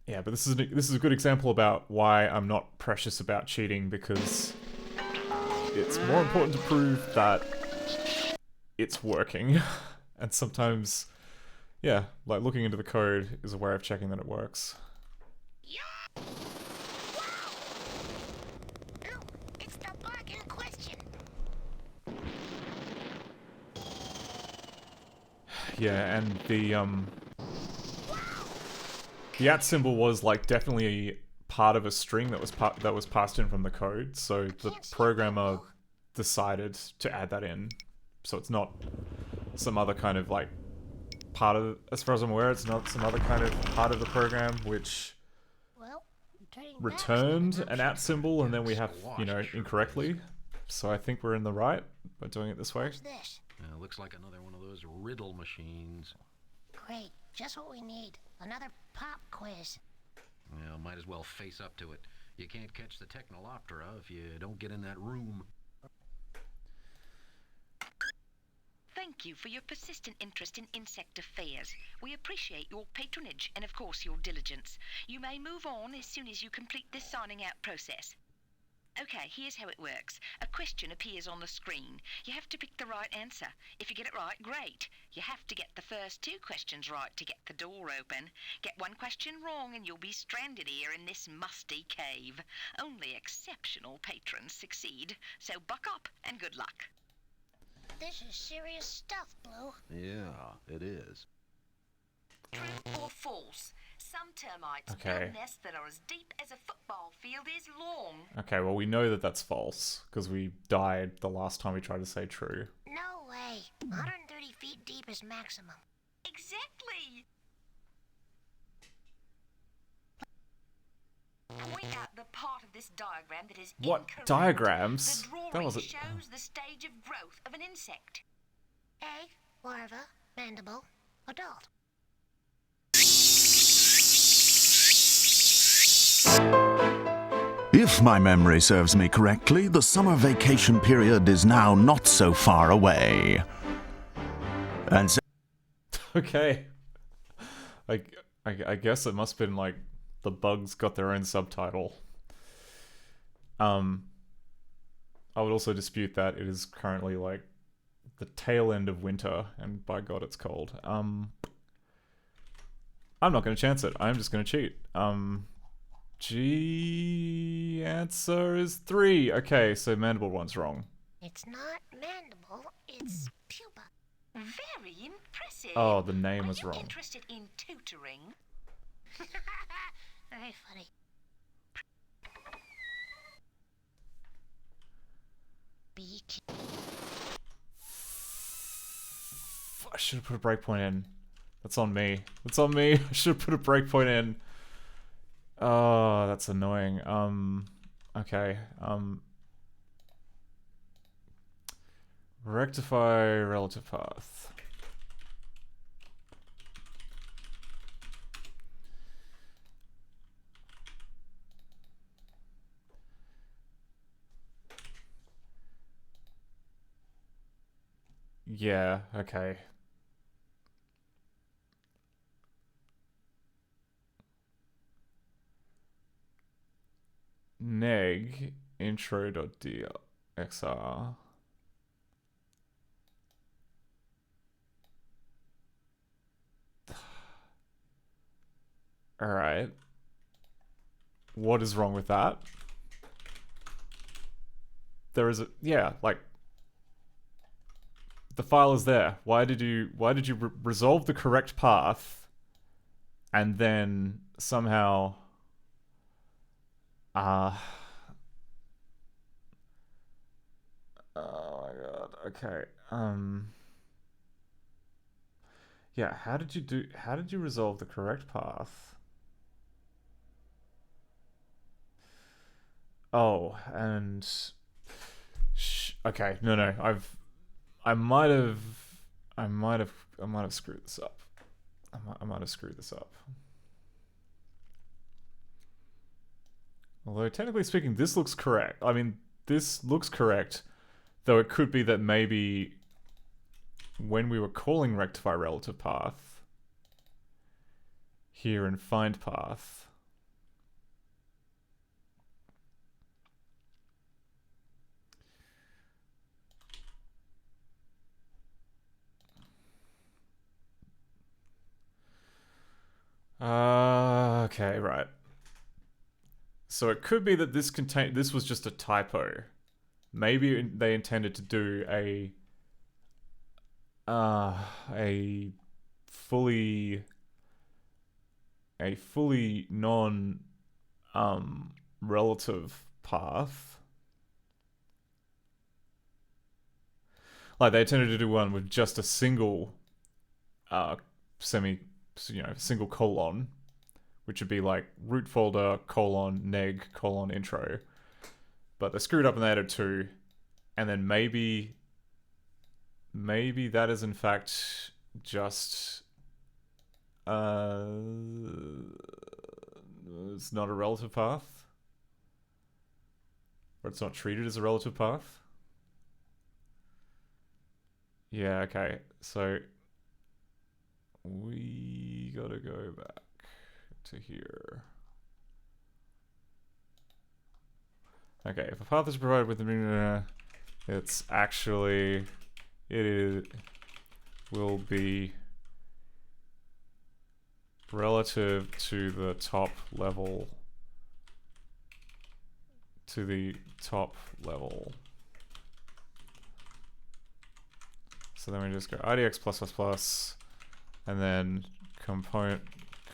Yeah, but this is a good example about why I'm not precious about cheating, because it's more important to prove that it's working. And sometimes, yeah, like looking into the code is a way of checking that it works. It's the bug in question. Yeah, and the @ symbol was like definitely part of a string that was passed in from the code, so the programmer decided to add that in. So it's not some other kind of like part of, as far as I'm aware, it's not some other kind of part of the program which returned an @ symbol and then we have, you know, incorrectly. So I think we're in the right by doing it this way. Looks like another one of those riddle machines. Great, just what we need. Another pop quiz. Well, might as well face up to it. You can't catch the Technoloptera if you don't get in that room. Thank you for your persistent interest in insect affairs. We appreciate your patronage and, of course, your diligence. You may move on as soon as you complete this signing out process. Okay, here's how it works. A question appears on the screen. You have to pick the right answer. If you get it right, great. You have to get the first 2 questions right to get the door open. Get 1 question wrong and you'll be stranded here in this musty cave. Only exceptional patrons succeed. So buck up and good luck. This is serious stuff, Blue. Yeah, it is. True or false? Some termites Okay. build nests that are as deep as a football field is long. Okay, well we know that that's false, because we died the last time we tried to say true. No way. 130 feet deep is maximum. Exactly. Point out the part of this diagram that is What incorrect. diagrams? The drawing That was a... shows the stage of growth of an insect. Egg, larva, mandible, adult. If my memory serves me correctly, the summer vacation period is now not so far away. And so Okay. I guess it must have been like the bugs got their own subtitle. I would also dispute that it is currently like the tail end of winter, and by God it's cold. I'm not going to chance it. I'm just going to cheat. G answer is 3. Okay, so mandible one's wrong. It's not mandible, it's pupa. Very impressive. Oh, the name was Are you wrong. interested in tutoring? Very funny. I should have put a breakpoint in. That's on me. That's on me. I should have put a breakpoint in. Oh, that's annoying. Okay. Rectify relative path. Yeah, okay. neg intro.dxr. Alright. What is wrong with that? There is a... Yeah, like... The file is there. Why did you resolve the correct path and then somehow... Oh my god, okay. Yeah, how did you resolve the correct path? Oh, and okay, no, I might have screwed this up. I might have screwed this up. Although technically speaking, this looks correct. I mean, this looks correct, though it could be that maybe when we were calling rectify relative path here in find path, okay, right. So it could be that this was just a typo. Maybe they intended to do a fully non relative path. Like they intended to do one with just a single single colon, which would be like root folder colon neg colon intro. But they screwed up and they added 2, and then maybe that is in fact just it's not a relative path, or it's not treated as a relative path. Yeah, okay, so we gotta go back to here. Okay, if a path is provided with the it's actually will be relative to the top level So then we just go idx++, and then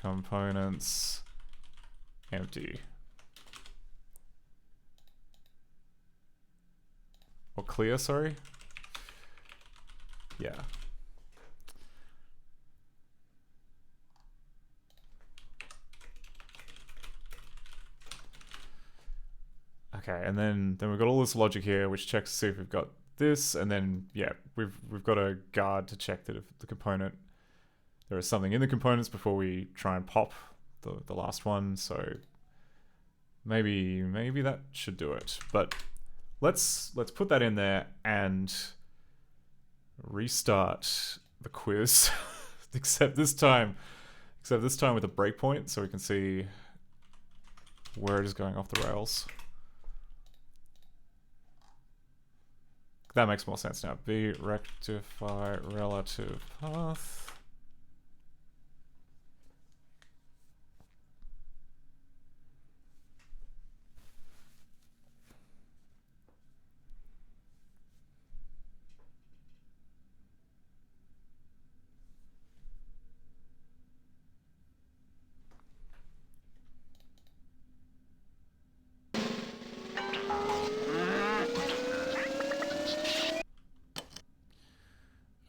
components empty. Or clear, sorry. Yeah. Okay, and then we've got all this logic here, which checks to see if we've got this, and then yeah, we've got a guard to check that if the component there is something in the components before we try and pop the last one. So maybe that should do it. But let's put that in there and restart the quiz, except this time with a breakpoint, so we can see where it is going off the rails. That makes more sense now. B rectify relative path.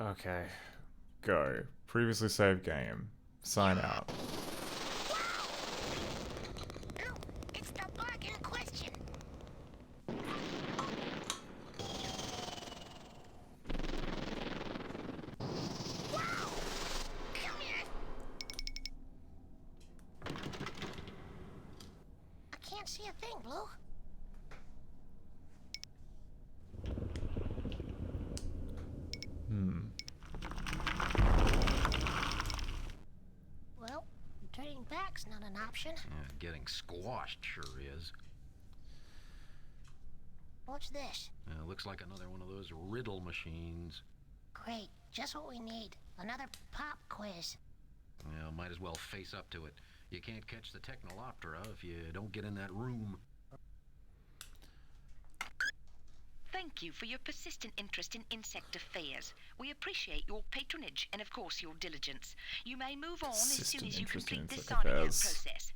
Okay, go. Previously saved game. Sign out. It's the bug in question. Wow! Come here. I can't see a thing, Blue. Well, turning back's not an option. Yeah, getting squashed sure is. What's this? Looks like another one of those riddle machines. Great, just what we need. Another pop quiz. Yeah, might as well face up to it. You can't catch the Technoloptera if you don't get in that room. Thank you for your persistent interest in insect affairs. We appreciate your patronage and, of course, your diligence. You may move on as soon Persistent as you interest in complete this insect signing out affairs. process.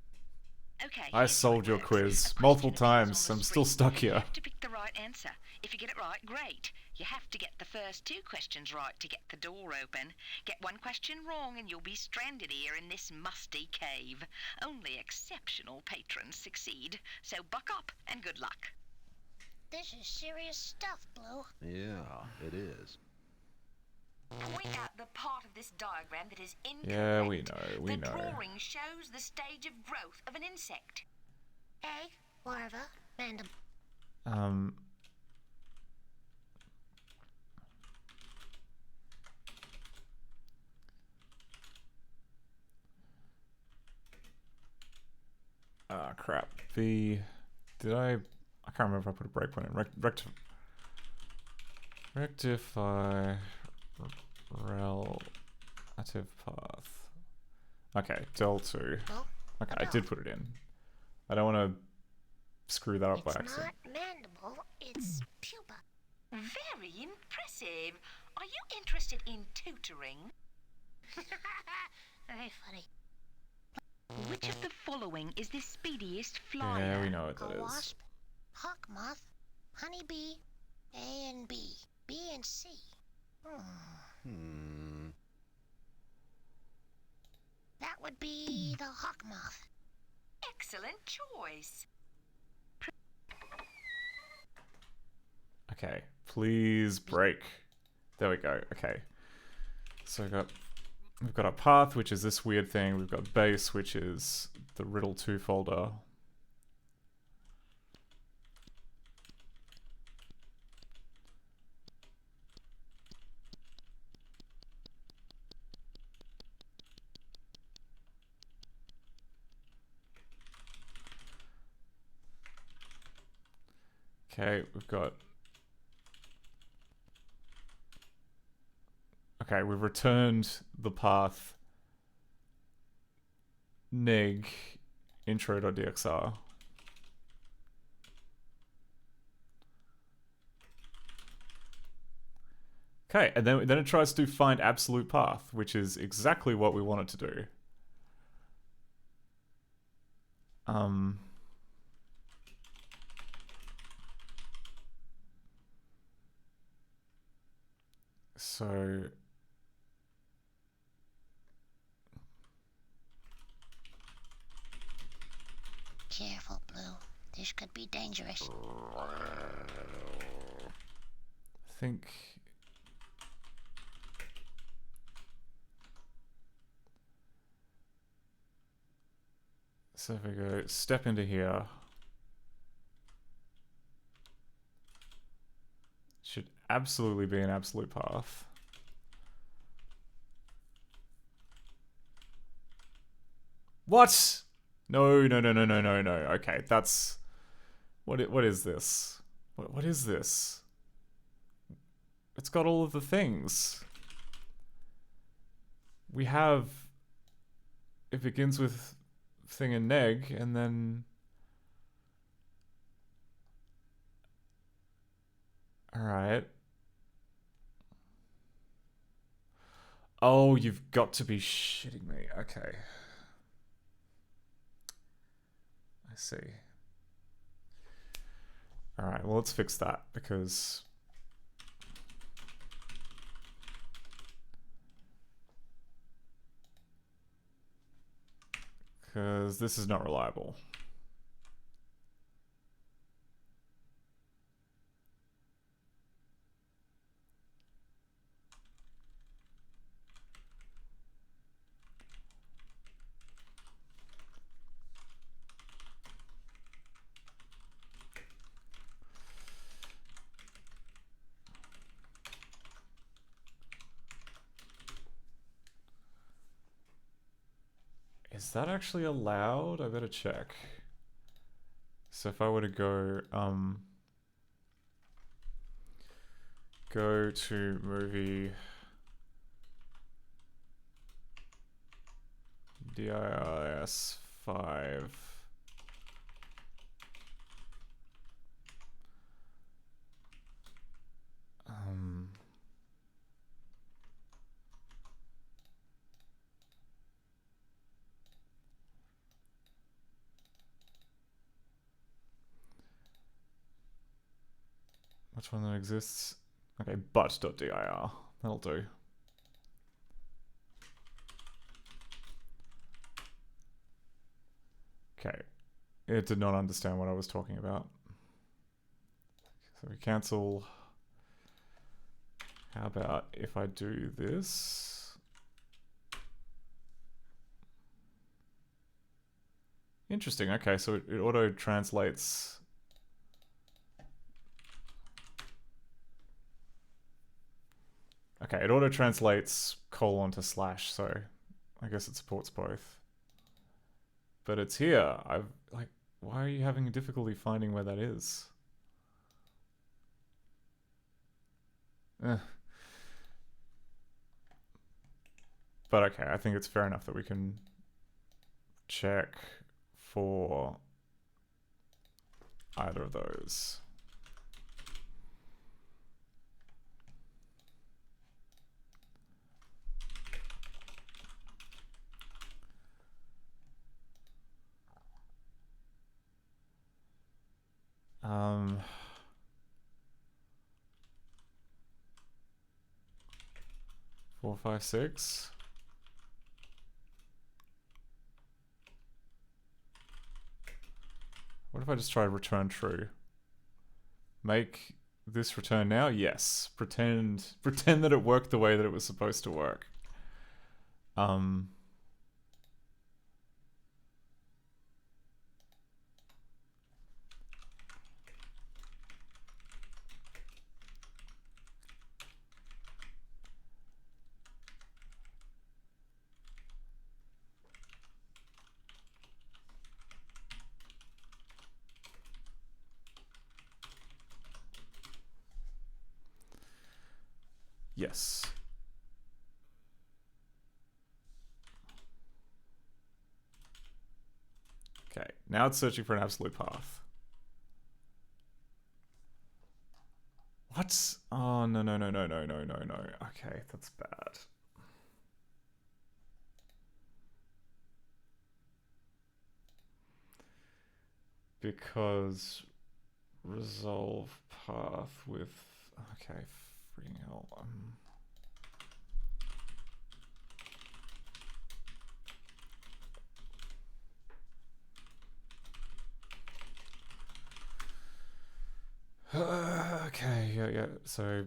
Okay, I solved your quiz multiple times. I'm still stuck you here. have to pick the right answer. If you get it right, great. You have to get the first 2 questions right to get the door open. Get 1 question wrong and you'll be stranded here in this musty cave. Only exceptional patrons succeed. So buck up and good luck. This is serious stuff, Blue. Yeah, it is. Point out the part of this diagram that is incorrect. Yeah, we know, we the know. drawing shows the stage of growth of an insect. Egg, larva, mandible. Ah, crap. Did I can't remember if I put a breakpoint in. Rectify relative path. Okay, del 2. Oh, okay, I did put it in. I don't want to screw that up by It's accident. not mandible, it's pupa. Very impressive. Are you interested in tutoring? Very funny. Which of the following is the speediest flyer? Yeah, we know what that A is. wasp, hawk moth, honeybee, A and B, B and C. That would be the hawk moth. Excellent choice. Okay, please break. There we go. Okay, so we've got our path, which is this weird thing. We've got base, which is the riddle 2 folder. Okay, we've got... Okay, we've returned the path neg intro.dxr. Okay, and then it tries to find absolute path, which is exactly what we want it to do. So Careful, Blue. This could be dangerous. I think... So if we go step into here, should absolutely be an absolute path. What? No, no, no, no, no, no, no. Okay, that's... What is this? What is this? It's got all of the things. We have... It begins with thing and neg, and then... Alright. Oh, you've got to be shitting me. Okay. I see. Alright, well, let's fix that, because... Because this is not reliable. Is that actually allowed? I better check. So if I were to go, go to movie DIS 5. Which one that exists? Okay, but.dir. That'll do. Okay. It did not understand what I was talking about. So we cancel. How about if I do this? Interesting. Okay, so it auto translates. Okay, it auto translates colon to slash, so I guess it supports both. But it's here. I've like, why are you having difficulty finding where that is? But okay, I think it's fair enough that we can check for either of those. Um, 4, 5, 6. What if I just try return true? Make this return now? Yes. Pretend that it worked the way that it was supposed to work. Yes. Okay, now it's searching for an absolute path. What? Oh, no. Okay, that's bad. Because resolve path with... Okay, freaking hell. Okay, yeah. So,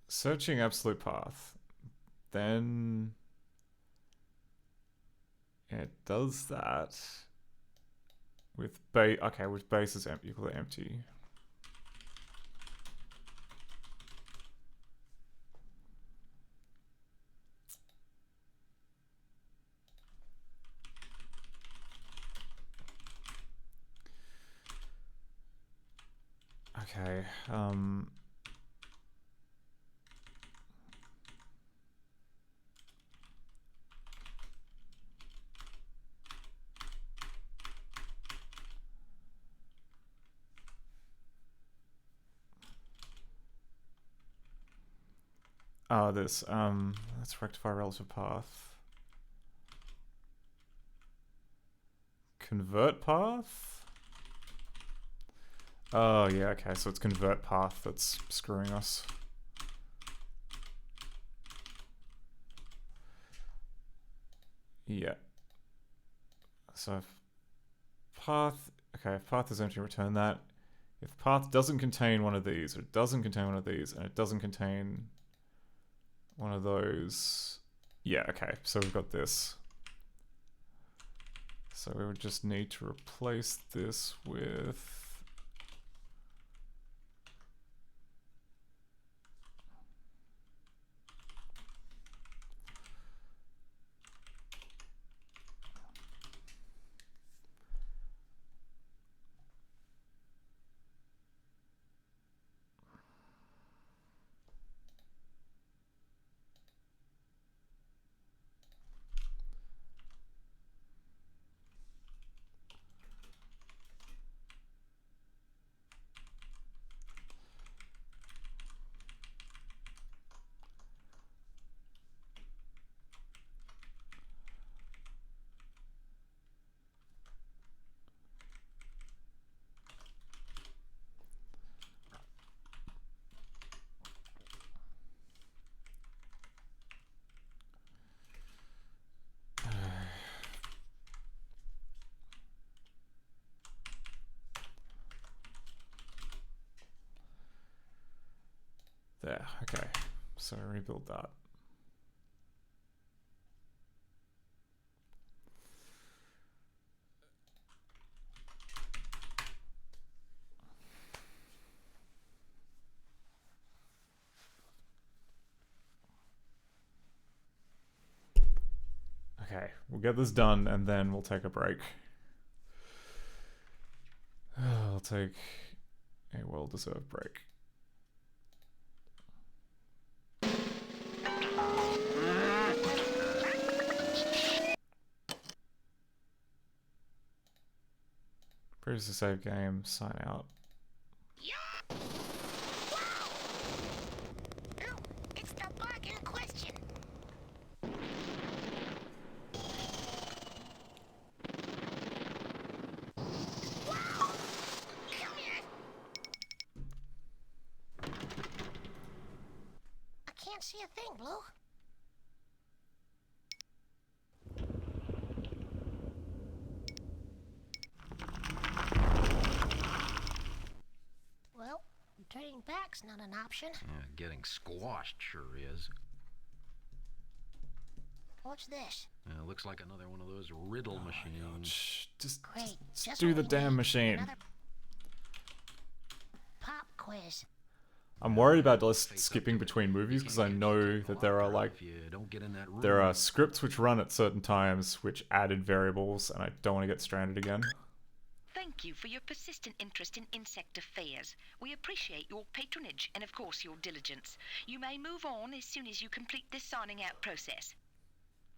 searching absolute path. Then it does that with base. Okay, with base is empty, equal to empty. Okay, let's rectify relative path. Convert path? Oh, yeah, okay, so it's convert path that's screwing us. Yeah. So, if path, okay, if path is empty, return that. If path doesn't contain one of these, or it doesn't contain one of these, and it doesn't contain one of those, yeah, okay, so we've got this. So we would just need to replace this with... There, okay. So rebuild that. Okay, we'll get this done and then we'll take a break. I'll take a well-deserved break. Previously saved game, sign out. It's the bug in question. Wow! Come here. I can't see a thing, Blue. Well, turning back's not an option. Yeah, getting squashed sure is. What's this? Looks like another one of those riddle machines. Just Great. Just do what the we damn need. machine. Another pop quiz. I'm worried about just skipping between movies because I know that there are like there are scripts which run at certain times which added variables, and I don't want to get stranded again. Thank you for your persistent interest in insect affairs. We appreciate your patronage and, of course, your diligence. You may move on as soon as you complete this signing out process.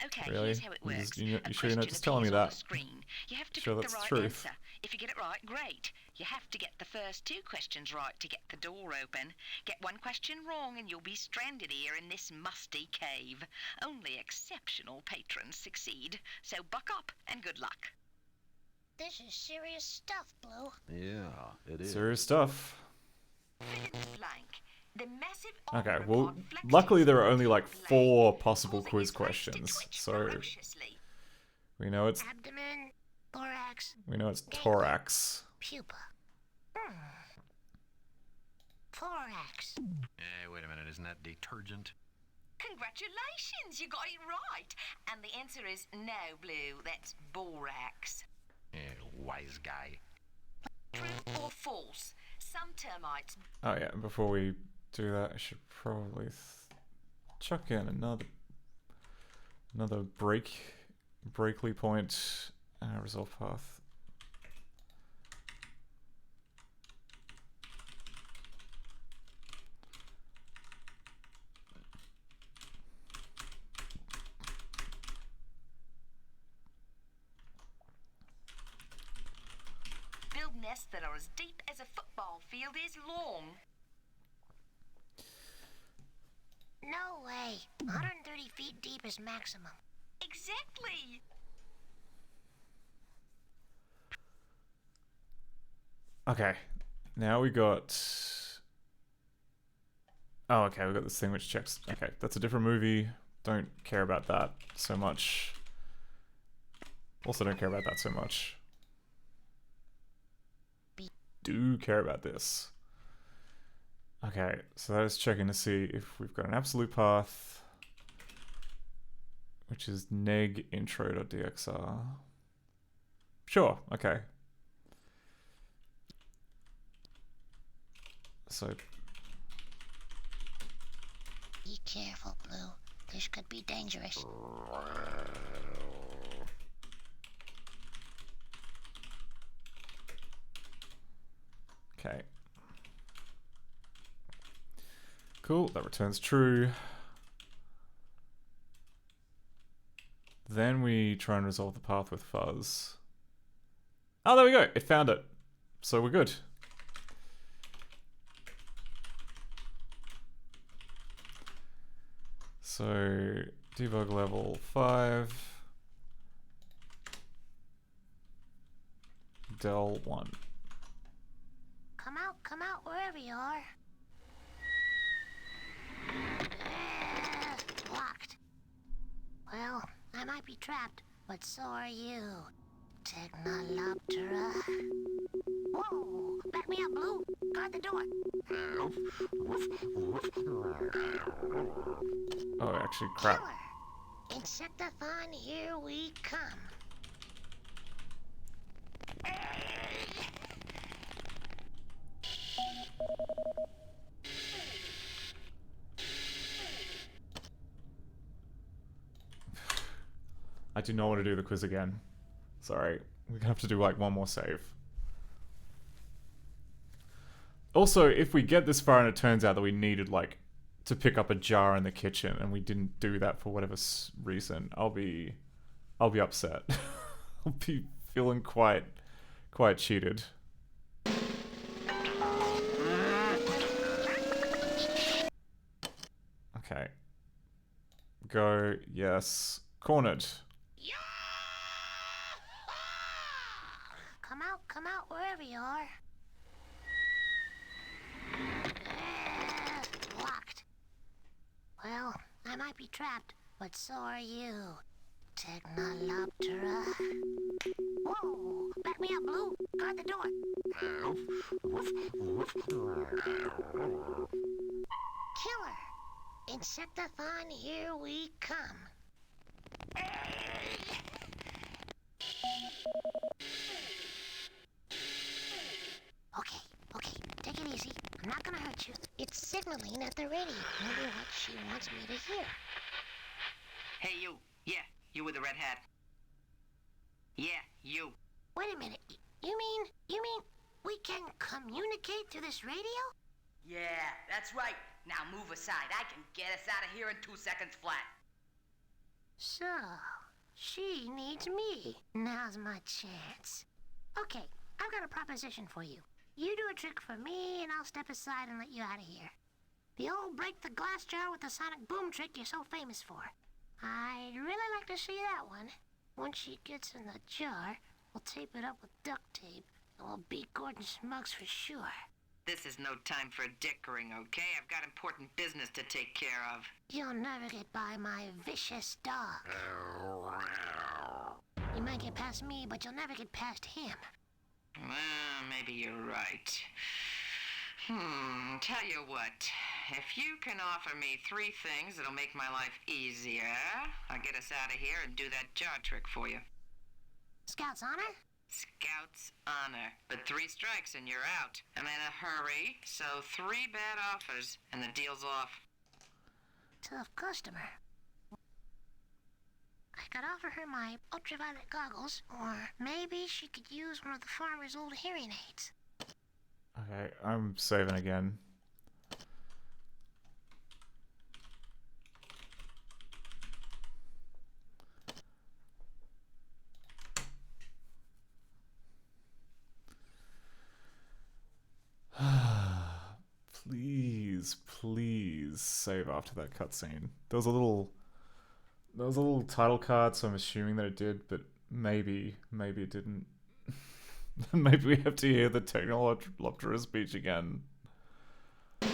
Okay, Really? here's how it works. You A sure you're not question just telling me appears on that? the screen. You have to Sure pick that's the the right truth. answer. If you get it right, great. You have to get the first 2 questions right to get the door open. Get 1 question wrong and you'll be stranded here in this musty cave. Only exceptional patrons succeed. So buck up and good luck. This is serious stuff, Blue. Yeah, it is. Serious stuff. Blank. The massive Okay, well, luckily there are only like 4 possible quiz questions, so we know it's Abdomen, thorax, thorax. pupa. Thorax. Hey, wait a minute, isn't that detergent? Congratulations, you got it right. And the answer is no, Blue. That's borax. Yeah, wise guy. True or false? Some termites. Oh yeah, and before we do that, I should probably chuck in another breakly point resolve path. Build nests that are as deep as a football field is long. No way. 130 feet deep is maximum. Exactly. Okay, now we got... Oh, okay, we got this thing which checks... Okay, that's a different movie. Don't care about that so much. Also don't care about that so much. Do care about this. Okay, so that is checking to see if we've got an absolute path, which is neg intro.dxr. Sure, okay. So Be careful, Blue. This could be dangerous. okay. Cool, that returns true. Then we try and resolve the path with fuzz. Oh, there we go. It found it. So we're good. So debug level 5. Del 1. Come out wherever you are. Locked. Well, I might be trapped, but so are you, Technoloptera. Whoa! Back me up, Blue. Guard the door. Oh, actually, crap. Insectathon, here we come. I do not want to do the quiz again. Sorry. We're gonna have to do like one more save. Also, if we get this far and it turns out that we needed like to pick up a jar in the kitchen and we didn't do that for whatever reason, I'll be upset. I'll be feeling quite cheated. Okay. Go, yes. Cornered. Come out wherever you are. Locked. Well, I might be trapped, but so are you, Technoloptera. Whoa! Back me up, Blue. Guard the door. Killer! Insectathon, here we come. Okay, take it easy. I'm not gonna hurt you. It's signaling at the radio. Maybe what she wants me to hear. Hey, you. Yeah, you with the red hat. Yeah, you. Wait a minute. You mean we can communicate through this radio? Yeah, that's right. Now move aside. I can get us out of here in 2 seconds flat. So, she needs me. Now's my chance. Okay, I've got a proposition for you. You do a trick for me, and I'll step aside and let you out of here. The old break the glass jar with the sonic boom trick you're so famous for. I'd really like to see that one. Once she gets in the jar, we'll tape it up with duct tape, and we'll beat Gordon Smuggs for sure. This is no time for dickering, okay? I've got important business to take care of. You'll never get by my vicious dog. You might get past me, but you'll never get past him. Well, maybe you're right. Tell you what. If you can offer me 3 things that'll make my life easier, I'll get us out of here and do that jar trick for you. Scout's honor? Scout's honor. But 3 strikes and you're out. I'm in a hurry, so 3 bad offers and the deal's off. Tough customer. I could offer her my ultraviolet goggles, or maybe she could use one of the farmer's old hearing aids. Okay, I'm saving again. Please save after that cutscene. There was a little title card, so I'm assuming that it did, but maybe it didn't. Maybe we have to hear the Technoloptera speech again. Okay,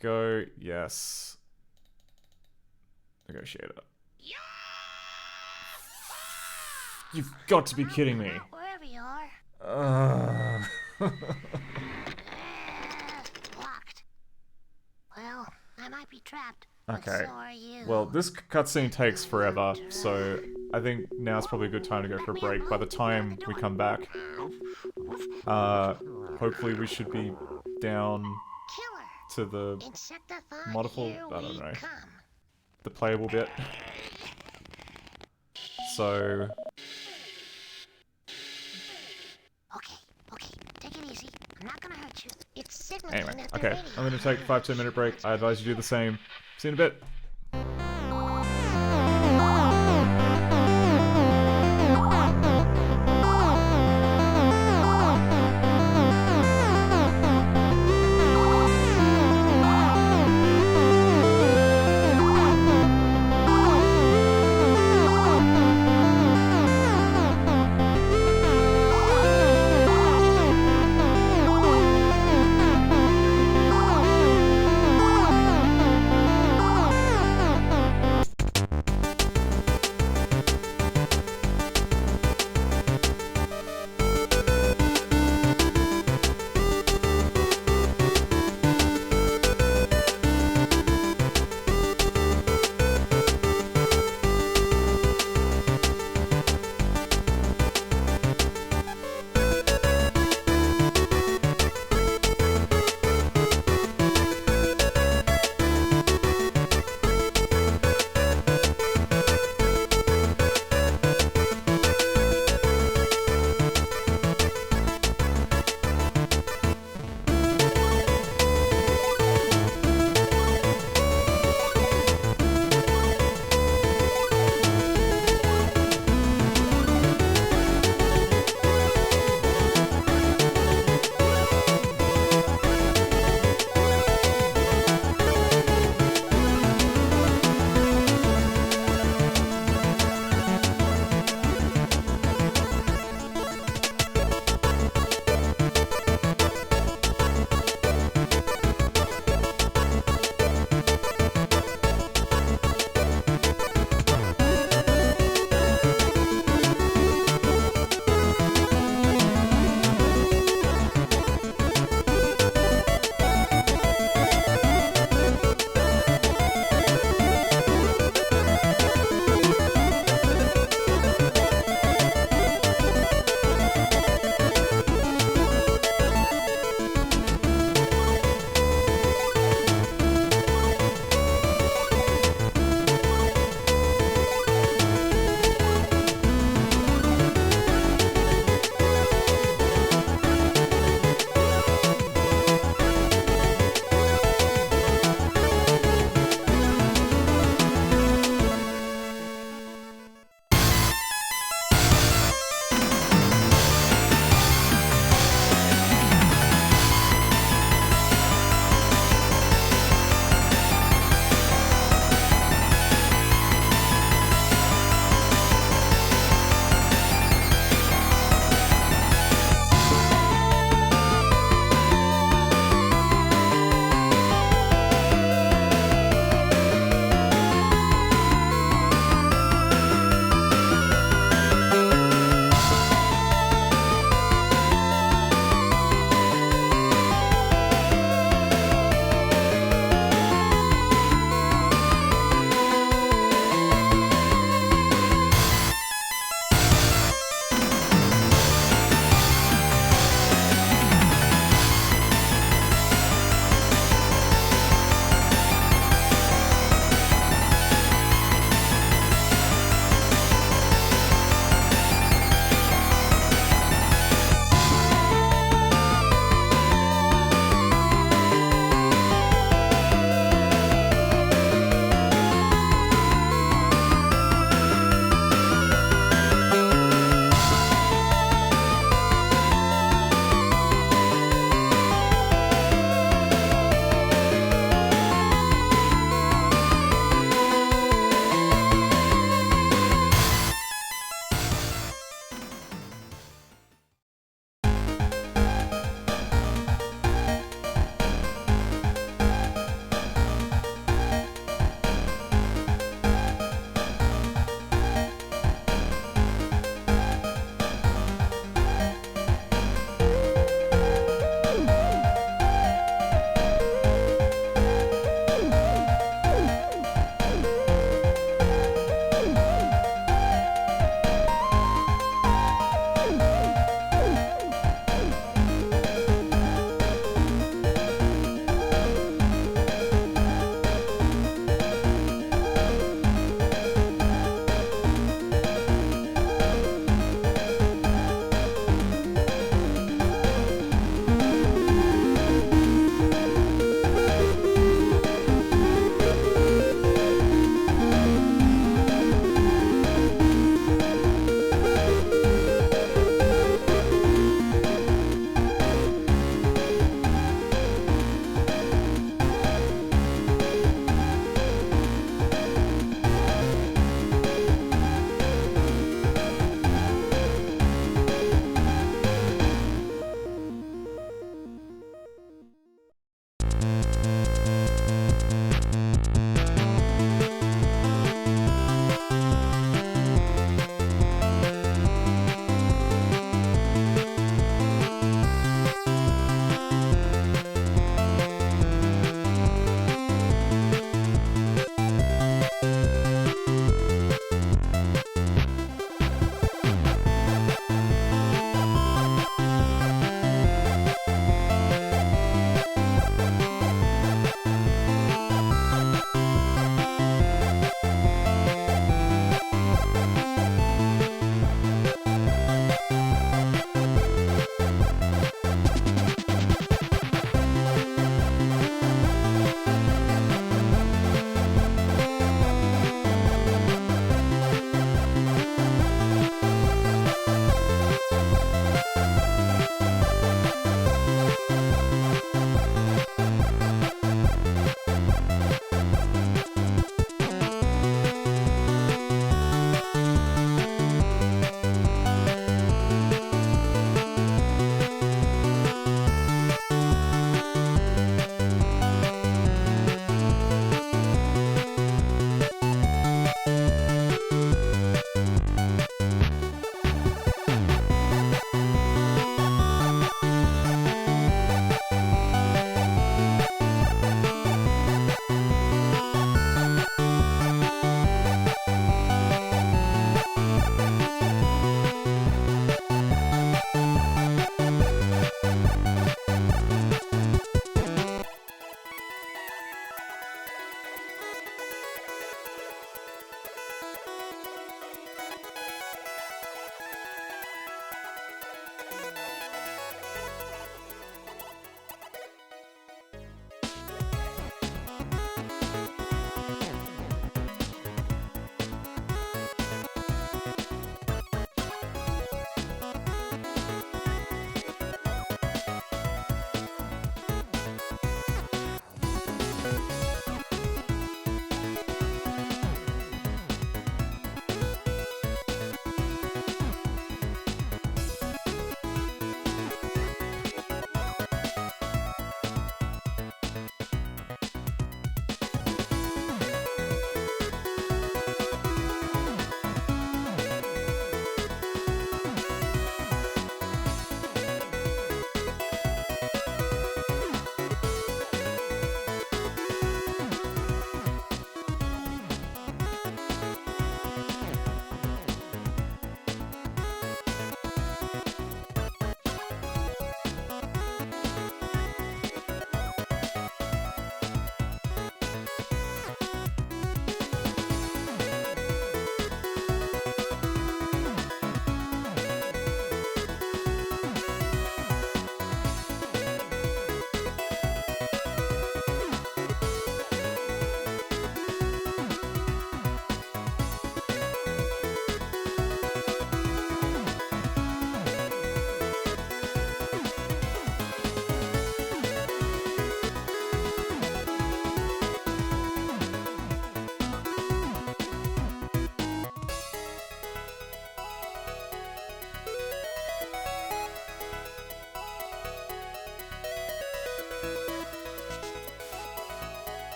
go, yes. Negotiator. You've got to be kidding me. Wherever you are. Locked. Well, I might be trapped. Okay. So are you. Well, this cutscene takes forever, so I think now's probably a good time to go for a break. By the time we come back, hopefully we should be down to the modified, I don't know, the playable bit. So... Okay, take it easy. I'm not gonna hurt you. It's signaling Anyway, at the okay, radio. I'm gonna take a 5-10 minute break. I advise you do the same. See you in a bit.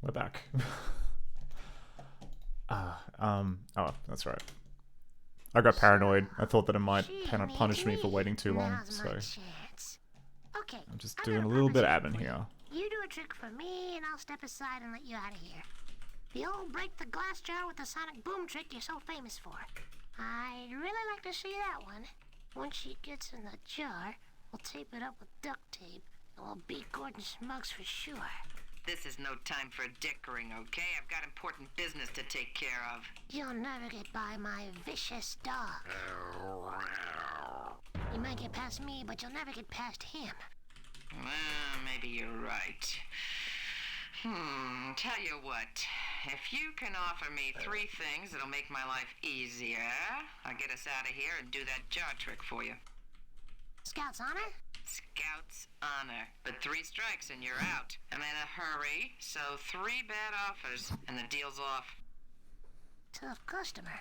we're back. Oh, that's right. I got paranoid. I thought that it might punish me for waiting too long, so Okay, I'm just doing a little bit of admin here. you do a trick for me, and I'll step aside and let you out of here. The old break the glass jar with the sonic boom trick you're so famous for. I'd really like to see that one. Once she gets in the jar, we'll tape it up with duct tape, and we'll beat Gordon Smuggs for sure. This is no time for dickering, okay? I've got important business to take care of. You'll never get by my vicious dog. You might get past me, but you'll never get past him. Well, maybe you're right. Tell you what. If you can offer me 3 things that'll make my life easier, I'll get us out of here and do that jar trick for you. Scout's honor? Scout's honor. But 3 strikes and you're out. I'm in a hurry, so 3 bad offers and the deal's off. Tough customer.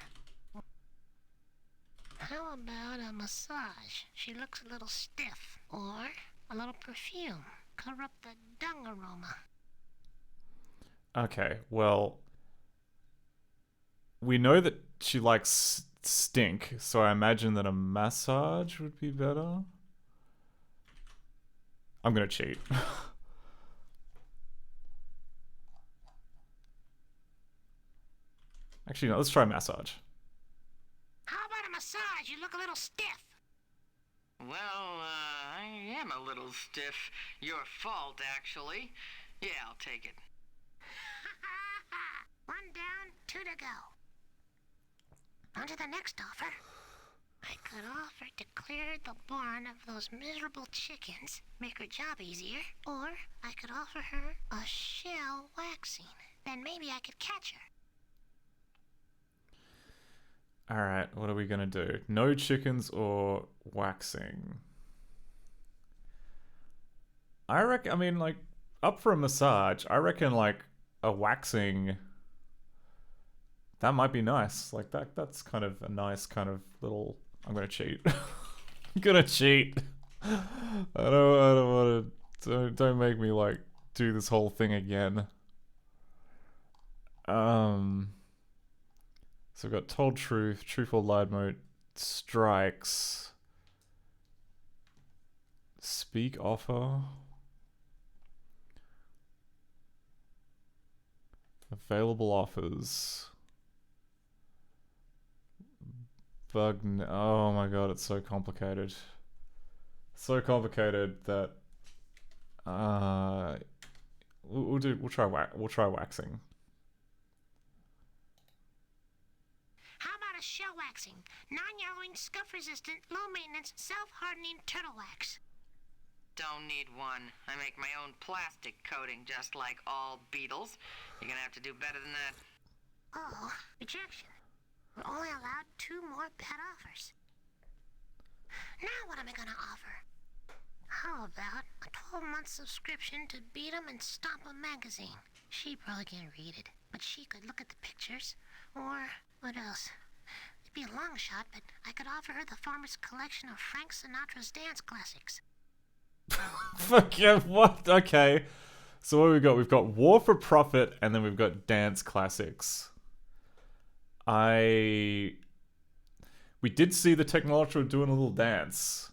How about a massage? She looks a little stiff. Or a little perfume. Cover up the dung aroma. Okay, well, we know that she likes stink, so I imagine that a massage would be better. I'm gonna cheat. Actually, no, let's try massage. How about a massage? You look a little stiff. Well, I am a little stiff. Your fault, actually. Yeah, I'll take it. 1 down, 2 to go. On to the next offer. I could offer to clear the barn of those miserable chickens, make her job easier, or I could offer her a shell waxing. Then maybe I could catch her. Alright, what are we gonna do? No chickens or waxing? I mean, like, up for a massage, I reckon, like, a waxing... That might be nice. Like, that's kind of a nice kind of little... I'm gonna cheat. I'm gonna cheat. I don't want to... Don't make me, like, do this whole thing again. So we've got told truth, truthful lied mode, strikes, speak offer, available offers, oh my god, it's so complicated. So complicated that we'll try waxing. How about a shell waxing? Non-yellowing, scuff-resistant, low-maintenance, self-hardening turtle wax. Don't need one. I make my own plastic coating, just like all beetles. You're gonna have to do better than that. Oh, rejection. We're only allowed 2 more bad offers. Now what am I gonna offer? How about a 12-month subscription to Beat 'em and Stomp 'em magazine? She probably can't read it, but she could look at the pictures. Or, what else? It'd be a long shot, but I could offer her the Farmer's collection of Frank Sinatra's dance classics. Fuck yeah, what? Okay. So what have we got? We've got War for Profit, and then we've got Dance Classics. We did see the Technological doing a little dance.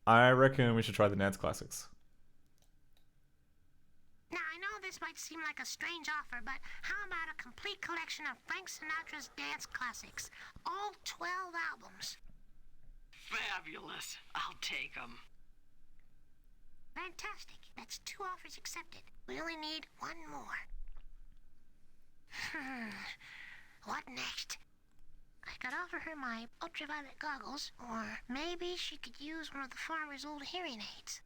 I reckon we should try the Dance Classics. Now, I know this might seem like a strange offer, but how about a complete collection of Frank Sinatra's dance classics? All 12 albums. Fabulous. I'll take them. Fantastic. That's 2 offers accepted. We only need 1 more. What next? I could offer her my ultraviolet goggles, or maybe she could use one of the farmer's old hearing aids.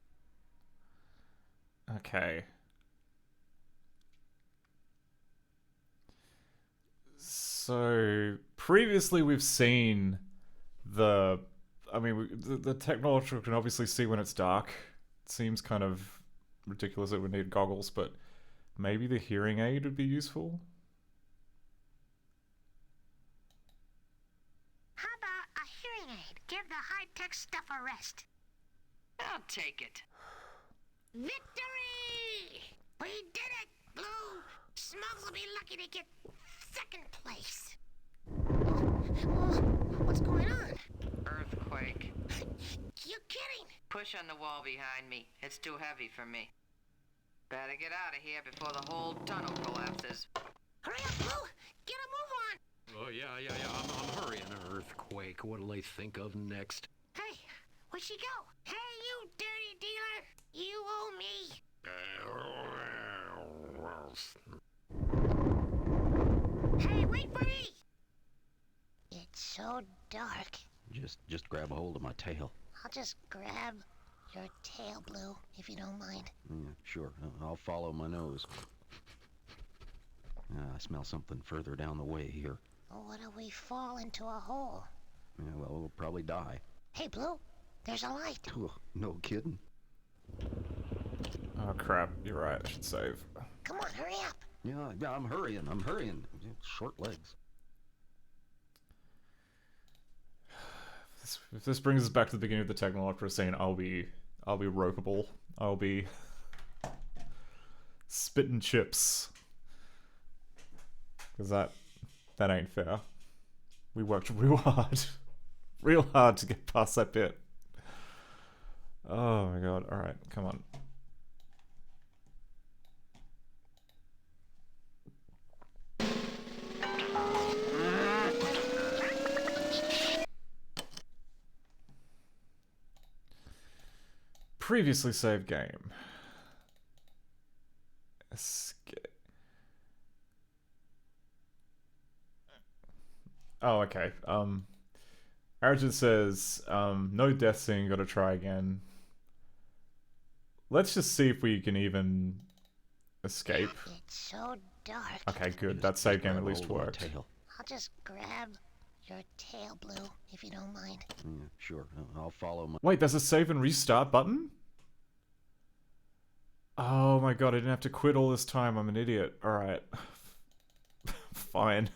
Okay. So, previously we've seen the technological can obviously see when it's dark. It seems kind of ridiculous that we need goggles, but maybe the hearing aid would be useful. How about a hearing aid? Give the high-tech stuff a rest. I'll take it. Victory! lucky to get second place. What's going on? Earthquake. You kidding? Push on the wall behind me. It's too heavy for me. Better get out of here before the whole tunnel collapses. Hurry up, Blue! Get a move on! Oh, yeah. I'm hurrying. Earthquake. What'll they think of next? Hey, where'd she go? Hey, you dirty dealer! You owe me! Hey, wait for me! It's so dark. Just grab a hold of my tail. I'll just grab your tail, Blue, if you don't mind. Yeah, sure. I'll follow my nose. I smell something further down the way here. Oh, what if we fall into a hole? Yeah, well, we'll probably die. Hey, Blue, there's a light. Oh, no kidding. Oh crap, you're right, I should save. Come on, hurry up. Yeah, I'm hurrying. Short legs. If this brings us back to the beginning of the Technolopera scene, I'll be ropeable. I'll be spitting chips. Because that ain't fair. We worked real hard to get past that bit. Oh my god, alright, come on. Previously saved game. Escape. Oh, okay. Arjun says, no death scene, gotta try again. Let's just see if we can even escape. It's so dark. Okay, good. That save game at least worked. I'll just grab your tail, Blue, if you don't mind. Yeah, sure. I'll follow my... Wait, there's a save and restart button? Oh my god, I didn't have to quit all this time. I'm an idiot. Alright. Fine.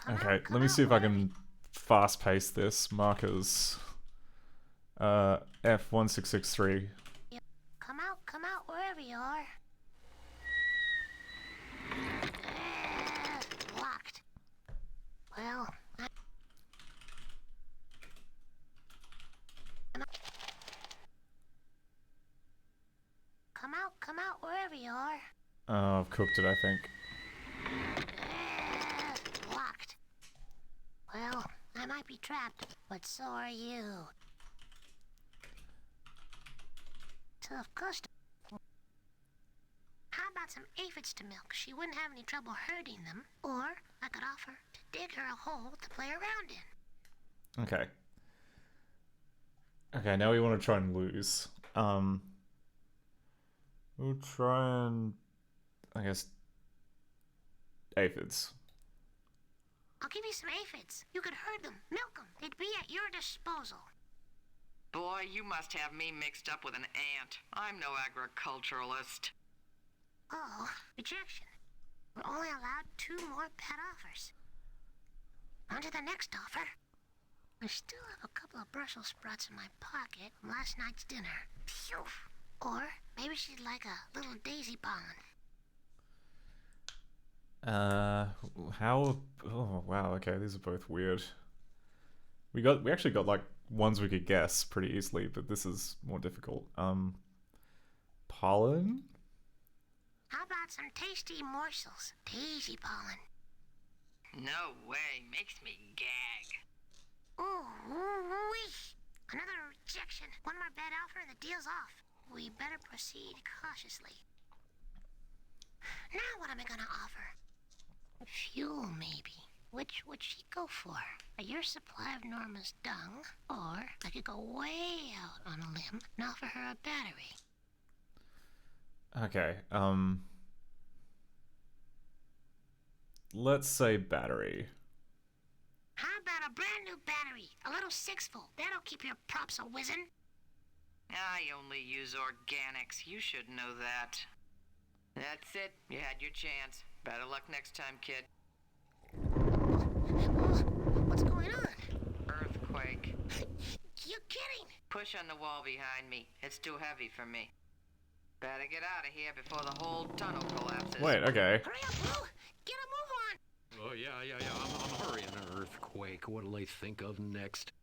Okay, let me see if I can fast pace this. Markers. F1663. Come out, wherever you are. Locked. Well, come out, wherever you are. Oh, I've cooked it, I think. Locked. Well, I might be trapped, but so are you. Tough customer. How about some aphids to milk? She wouldn't have any trouble herding them. Or I could offer to dig her a hole to play around in. Okay. Okay, now we want to try and lose. We'll try and... I guess... aphids. I'll give you some aphids. You could herd them, milk them. They'd be at your disposal. Boy, you must have me mixed up with an ant. I'm no agriculturalist. Oh, rejection. We're only allowed 2 more pet offers. On to the next offer. I still have a couple of Brussels sprouts in my pocket from last night's dinner. Phew. Or maybe she'd like a little daisy pollen. How... Oh, wow, okay, these are both weird. We actually got, like, ones we could guess pretty easily, but this is more difficult. Pollen? How about some tasty morsels? Daisy pollen. No way, makes me gag. Ooh, wee. Another rejection. One more bad offer and the deal's off. We better proceed cautiously. Now what am I gonna offer? Fuel, maybe. Which would she go for? A year's supply of Norma's dung, or I could go way out on a limb and offer her a battery. Okay, let's say battery. How about a brand new battery? A little 6-volt. That'll keep your props a-whizzin'. I only use organics. You should know that. That's it. You had your chance. Better luck next time, kid. What's going on? Earthquake. You kidding? Push on the wall behind me. It's too heavy for me. Better get out of here before the whole tunnel collapses. Wait, okay. Hurry up, Blue! Get a move on! Oh, yeah. I'm hurrying. An earthquake. What'll they think of next?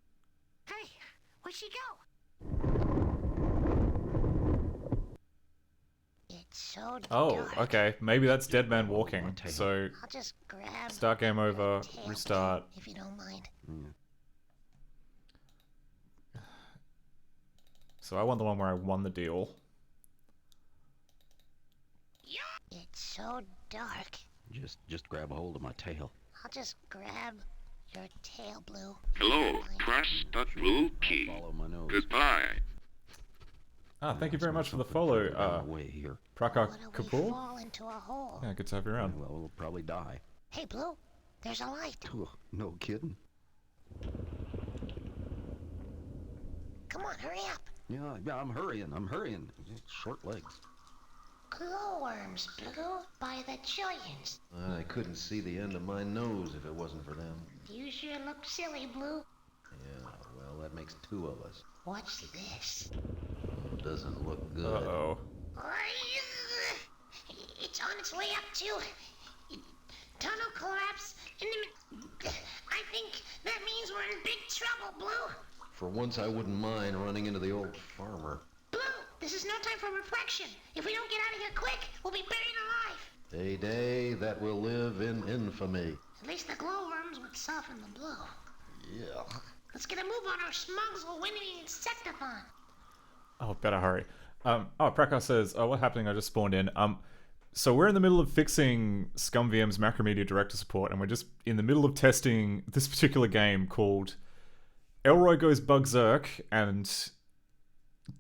Hey, where'd she go? It's so Oh, dark. okay. Maybe that's Dead Man Walking. So, I'll just grab start game over, tail restart. if you don't mind. So I want the one where I won the deal. It's so dark. Just grab a hold of my tail. I'll just grab your tail, Blue. Hello, press the blue key. Follow my nose. Goodbye. Ah, thank you very much for the follow, Prakar Kapoor. Fall into a hole. Yeah, good to have you around. Well, we'll probably die. Hey, Blue, there's a light. No kidding. Come on, hurry up. Yeah, I'm hurrying. Just short legs. Glowworms, Blue, by the trillions. I couldn't see the end of my nose if it wasn't for them. You sure look silly, Blue. Yeah, well, that makes two of us. What's this? Doesn't look good. Uh-oh. It's on its way up to tunnel collapse. I think that means we're in big trouble, Blue. For once, I wouldn't mind running into the old farmer. Blue, this is no time for reflection. If we don't get out of here quick, we'll be buried alive. A day that will live in infamy. At least the glowworms would soften the blow. Yeah. Let's get a move on our smugs will win the insectathon. Oh, better hurry. Prakar says, what happening? I just spawned in. So we're in the middle of fixing ScummVM's Macromedia Director support, and we're just in the middle of testing this particular game called Elroy Goes Bugzerk, and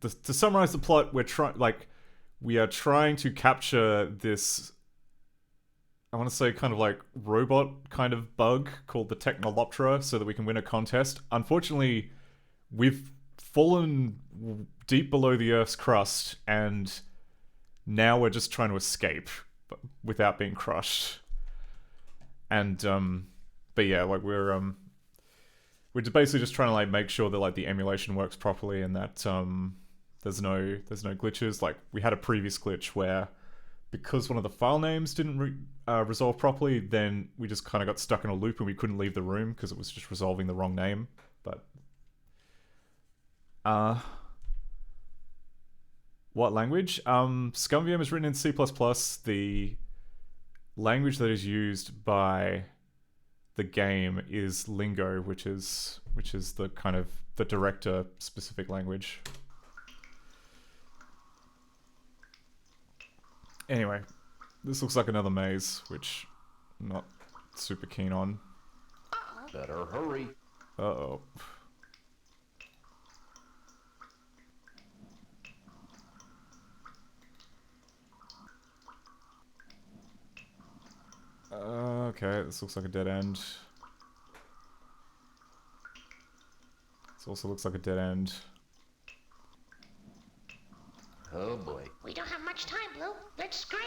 to summarize the plot, we are trying to capture this, I want to say kind of like robot kind of bug called the Technoloptera so that we can win a contest. Unfortunately, we've fallen deep below the Earth's crust, and now we're just trying to escape without being crushed. And but yeah, like we're basically just trying to like make sure that like the emulation works properly and that there's no glitches. Like we had a previous glitch where because one of the file names didn't resolve properly, then we just kind of got stuck in a loop and we couldn't leave the room because it was just resolving the wrong name. But what language? ScummVM is written in C++. The language that is used by the game is Lingo, which is the kind of the director specific language. Anyway, this looks like another maze, which I'm not super keen on. Better hurry. Uh-oh. Okay, this looks like a dead end. This also looks like a dead end. Oh boy. We don't have much time, Blue. Let's scram.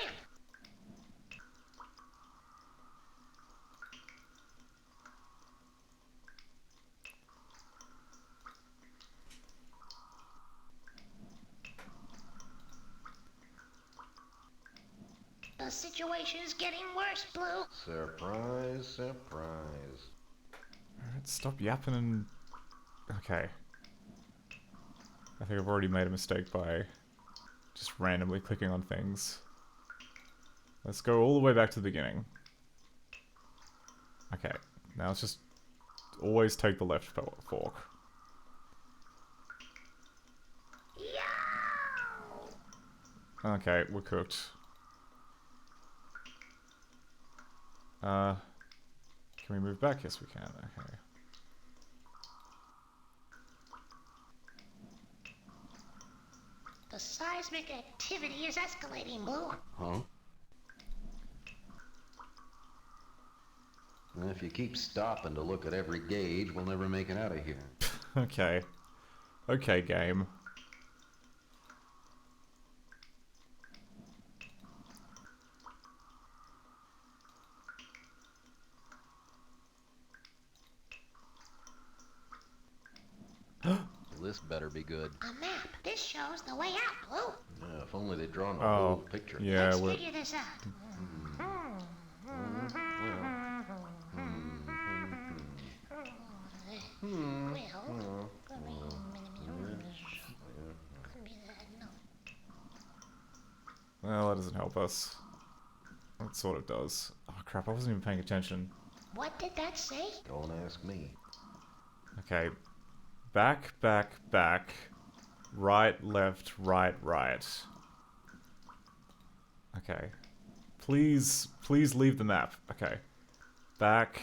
The situation's getting worse, Blue. Surprise, surprise. Alright, stop yapping and... Okay. I think I've already made a mistake by just randomly clicking on things. Let's go all the way back to the beginning. Okay, now let's just always take the left fork. Okay, we're cooked. Can we move back? Yes, we can. Okay. The seismic activity is escalating, Blue. Huh? Well, if you keep stopping to look at every gauge, we'll never make it out of here. Okay. Okay, game. this better be good. A map. This shows the way out, Blue. Yeah, if only they'd drawn the whole picture. Yeah, Let's we're... figure this out. Well, that doesn't help us. It sort of does. Oh crap, I wasn't even paying attention. What did that say? Don't ask me. Okay. Back, back, back. Right, left, right, right. Okay. Please leave the map. Okay. Back.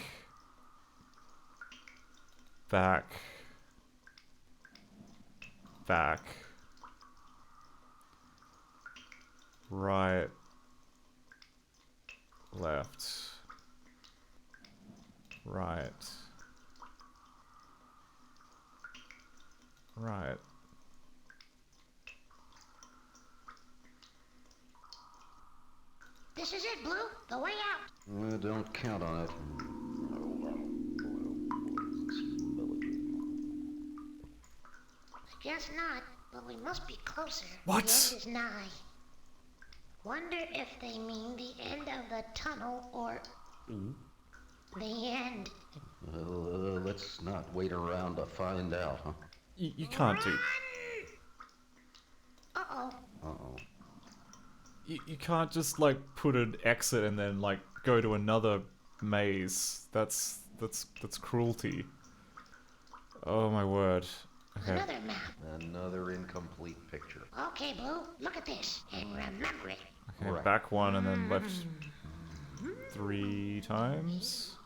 Back. Back. Right. Left. Right. Right. This is it, Blue. The way out. Well, don't count on it. I guess not, but we must be closer. What? The end is nigh. Wonder if they mean the end of the tunnel or the end. Well, let's not wait around to find out, huh? You can't do... Uh-oh. Uh-oh. You can't just, like, put an exit and then, like, go to another maze. That's cruelty. Oh my word. Okay. Another map. Another incomplete picture. Okay, Blue, look at this and remember it. Okay, Right. back one and then left 3 times.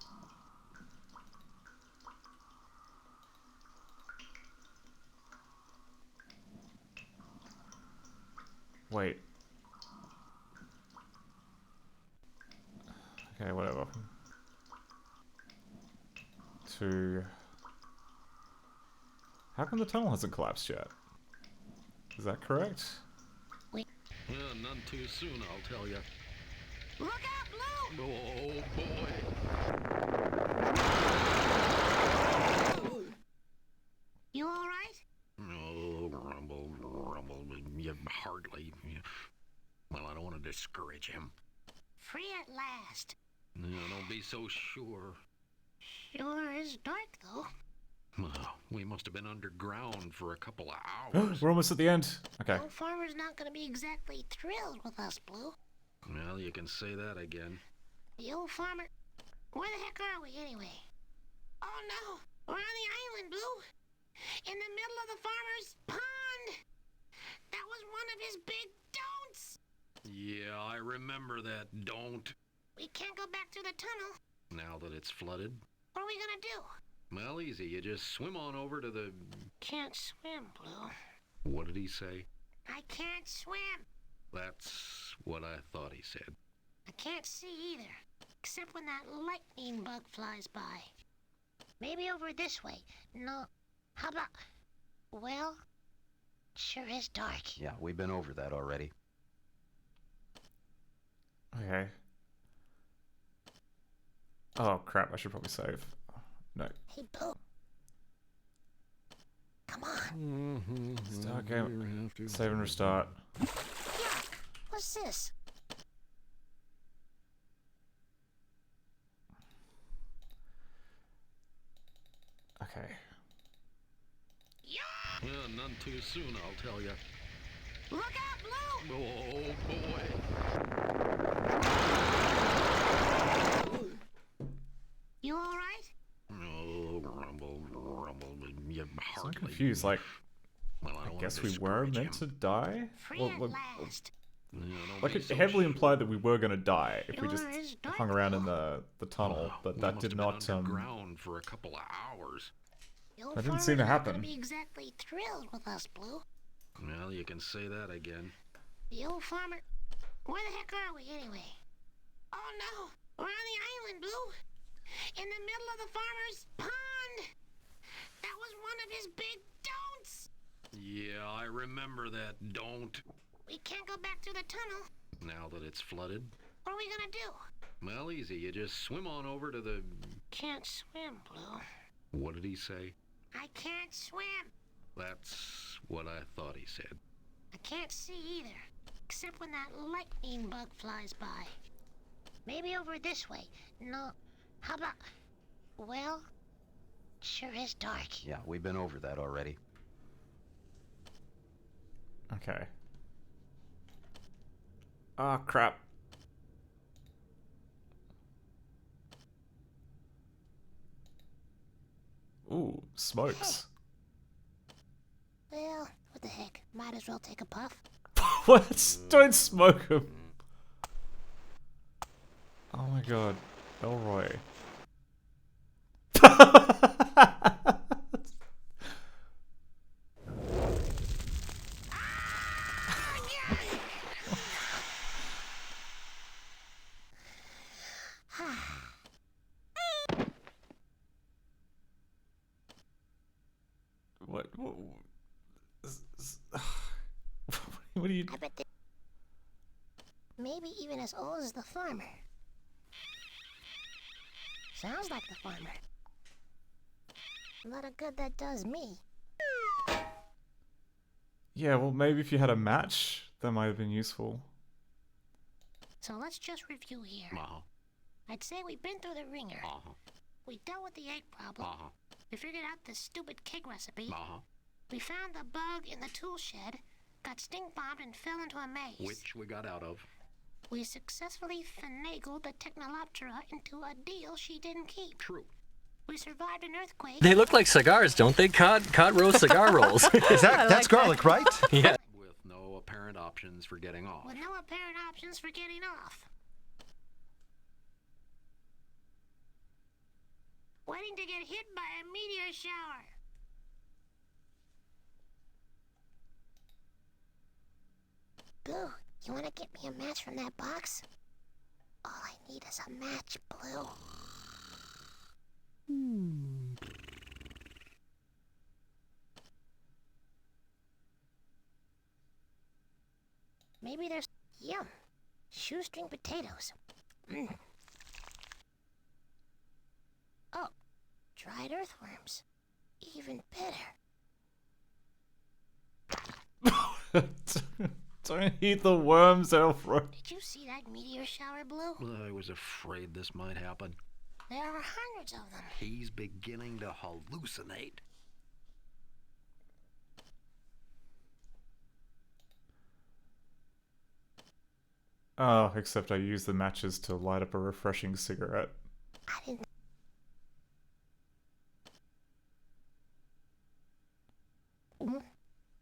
Wait. Okay, whatever. 2. How come the tunnel hasn't collapsed yet? Is that correct? Well, none too soon, I'll tell you. Look out, Blue! Oh, boy. You all right? Oh, grumble, grumble. You hardly. Well, I don't want to discourage him. Free at last. No, don't be so sure. Sure is dark, though. Well, we must have been underground for a couple of hours. We're almost at the end. Okay. The old farmer's not gonna be exactly thrilled with us, Blue. Well, you can say that again. The old farmer... Where the heck are we, anyway? Oh, no! We're on the island, Blue! In the middle of the farmer's pond! That was one of his big don'ts! Yeah, I remember that don't. We can't go back through the tunnel. Now that it's flooded. What are we gonna do? Well, easy. You just swim on over to the... Can't swim, Blue. What did he say? I can't swim. That's what I thought he said. I can't see either, except when that lightning bug flies by. Maybe over this way. No. How about... Well, sure is dark. Yeah, we've been over that already. Okay. Oh crap, I should probably save. No. Hey, Blue. Come on. Start game. Save and restart. Yuck. What's this? Okay. Well, none too soon, I'll tell you. Look out, Blue! Oh, boy. You all right? Oh, grumble, grumble. You So I'm hardly. confused, like... Well, I I don't guess want we to were discourage meant to die? Free Well, at like, last. Yeah, don't like be it so heavily sure. implied that we were gonna die if we Sure just is dark, hung around in though. the tunnel, but We that must did have been not underground for a couple of hours. The old That didn't farmer's seem to not happen. gonna be exactly thrilled with us, Blue. Well, you can say that again. The old farmer... Where the heck are we, anyway? Oh, no! We're on the island, Blue! In the middle of the farmer's pond! That was one of his big don'ts! Yeah, I remember that don't. We can't go back through the tunnel. Now that it's flooded. What are we gonna do? Well, easy. You just swim on over to the... Can't swim, Blue. What did he say? I can't swim. That's what I thought he said. I can't see either, except when that lightning bug flies by. Maybe over this way. No, how about... Well, sure is dark. Yeah, we've been over that already. Okay. Ah, crap. Ooh, smokes. Well, what the heck? Might as well take a puff. What? Don't smoke them. Oh my god. Elroy. What? What are you... I bet maybe even as old as the farmer. Sounds like the farmer. A lot of good that does me. Yeah, well, maybe if you had a match, that might have been useful. So let's just review here. I'd say we've been through the ringer. We dealt with the egg problem. We figured out the stupid cake recipe. We found the bug in the tool shed, got stink bombed and fell into a maze. Which we got out of. We successfully finagled the Technoloptera into a deal she didn't keep. True. We survived an earthquake. They look like cigars, don't they? Cod roast cigar rolls. Is that's garlic, right? Yeah. With no apparent options for getting off. With no apparent options for getting off. Waiting to get hit by a meteor shower. Blue, you want to get me a match from that box? All I need is a match, Blue. Maybe there's... Yum! Shoestring potatoes. Oh, dried earthworms. Even better. Don't eat the worms, Elroy. Did you see that meteor shower, Blue? I was afraid this might happen. There are hundreds of them. He's beginning to hallucinate. Oh, except I used the matches to light up a refreshing cigarette. I didn't...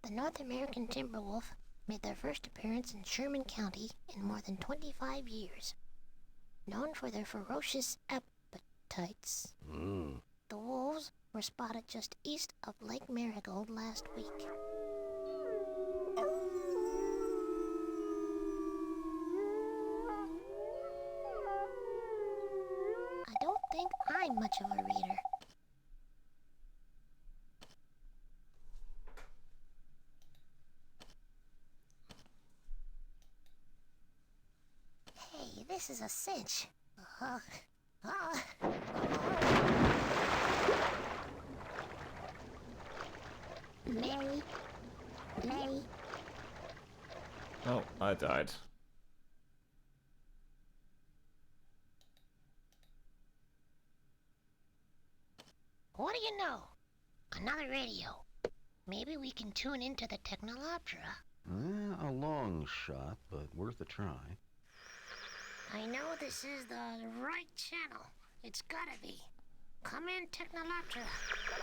The North American timber wolf made their first appearance in Sherman County in more than 25 years. Known for their ferocious appetites, the wolves were spotted just east of Lake Marigold last week. I don't think I'm much of a reader. Hey, this is a cinch. Mary. Oh, I died. What do you know? Another radio. Maybe we can tune into the Technoloptera. A long shot, but worth a try. I know this is the right channel. It's gotta be. Come in, Technoloptera.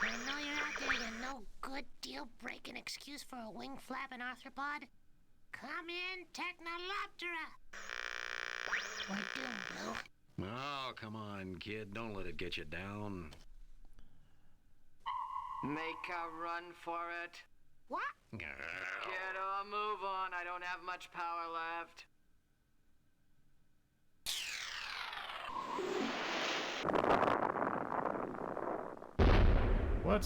I know you're out there, you no good deal breaking excuse for a wing flapping arthropod. Come in, Technoloptera. We're doomed, Blue. Oh, come on, kid. Don't let it get you down. Make a run for it. What? Get a move on. I don't have much power left. What?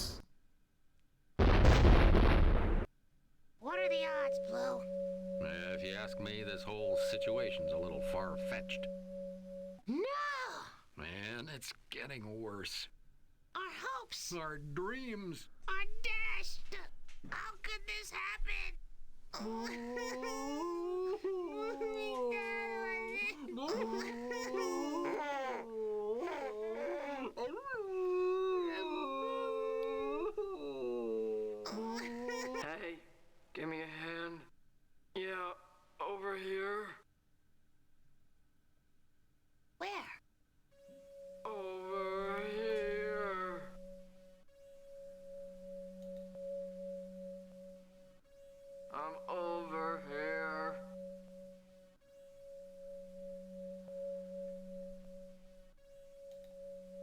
What are the odds, Blue? If you ask me, this whole situation's a little far-fetched. No! Man, it's getting worse. Our hopes! Our dreams! Are dashed! Hey, give me a hand. Yeah, over here. Where? Over here. I'm over here.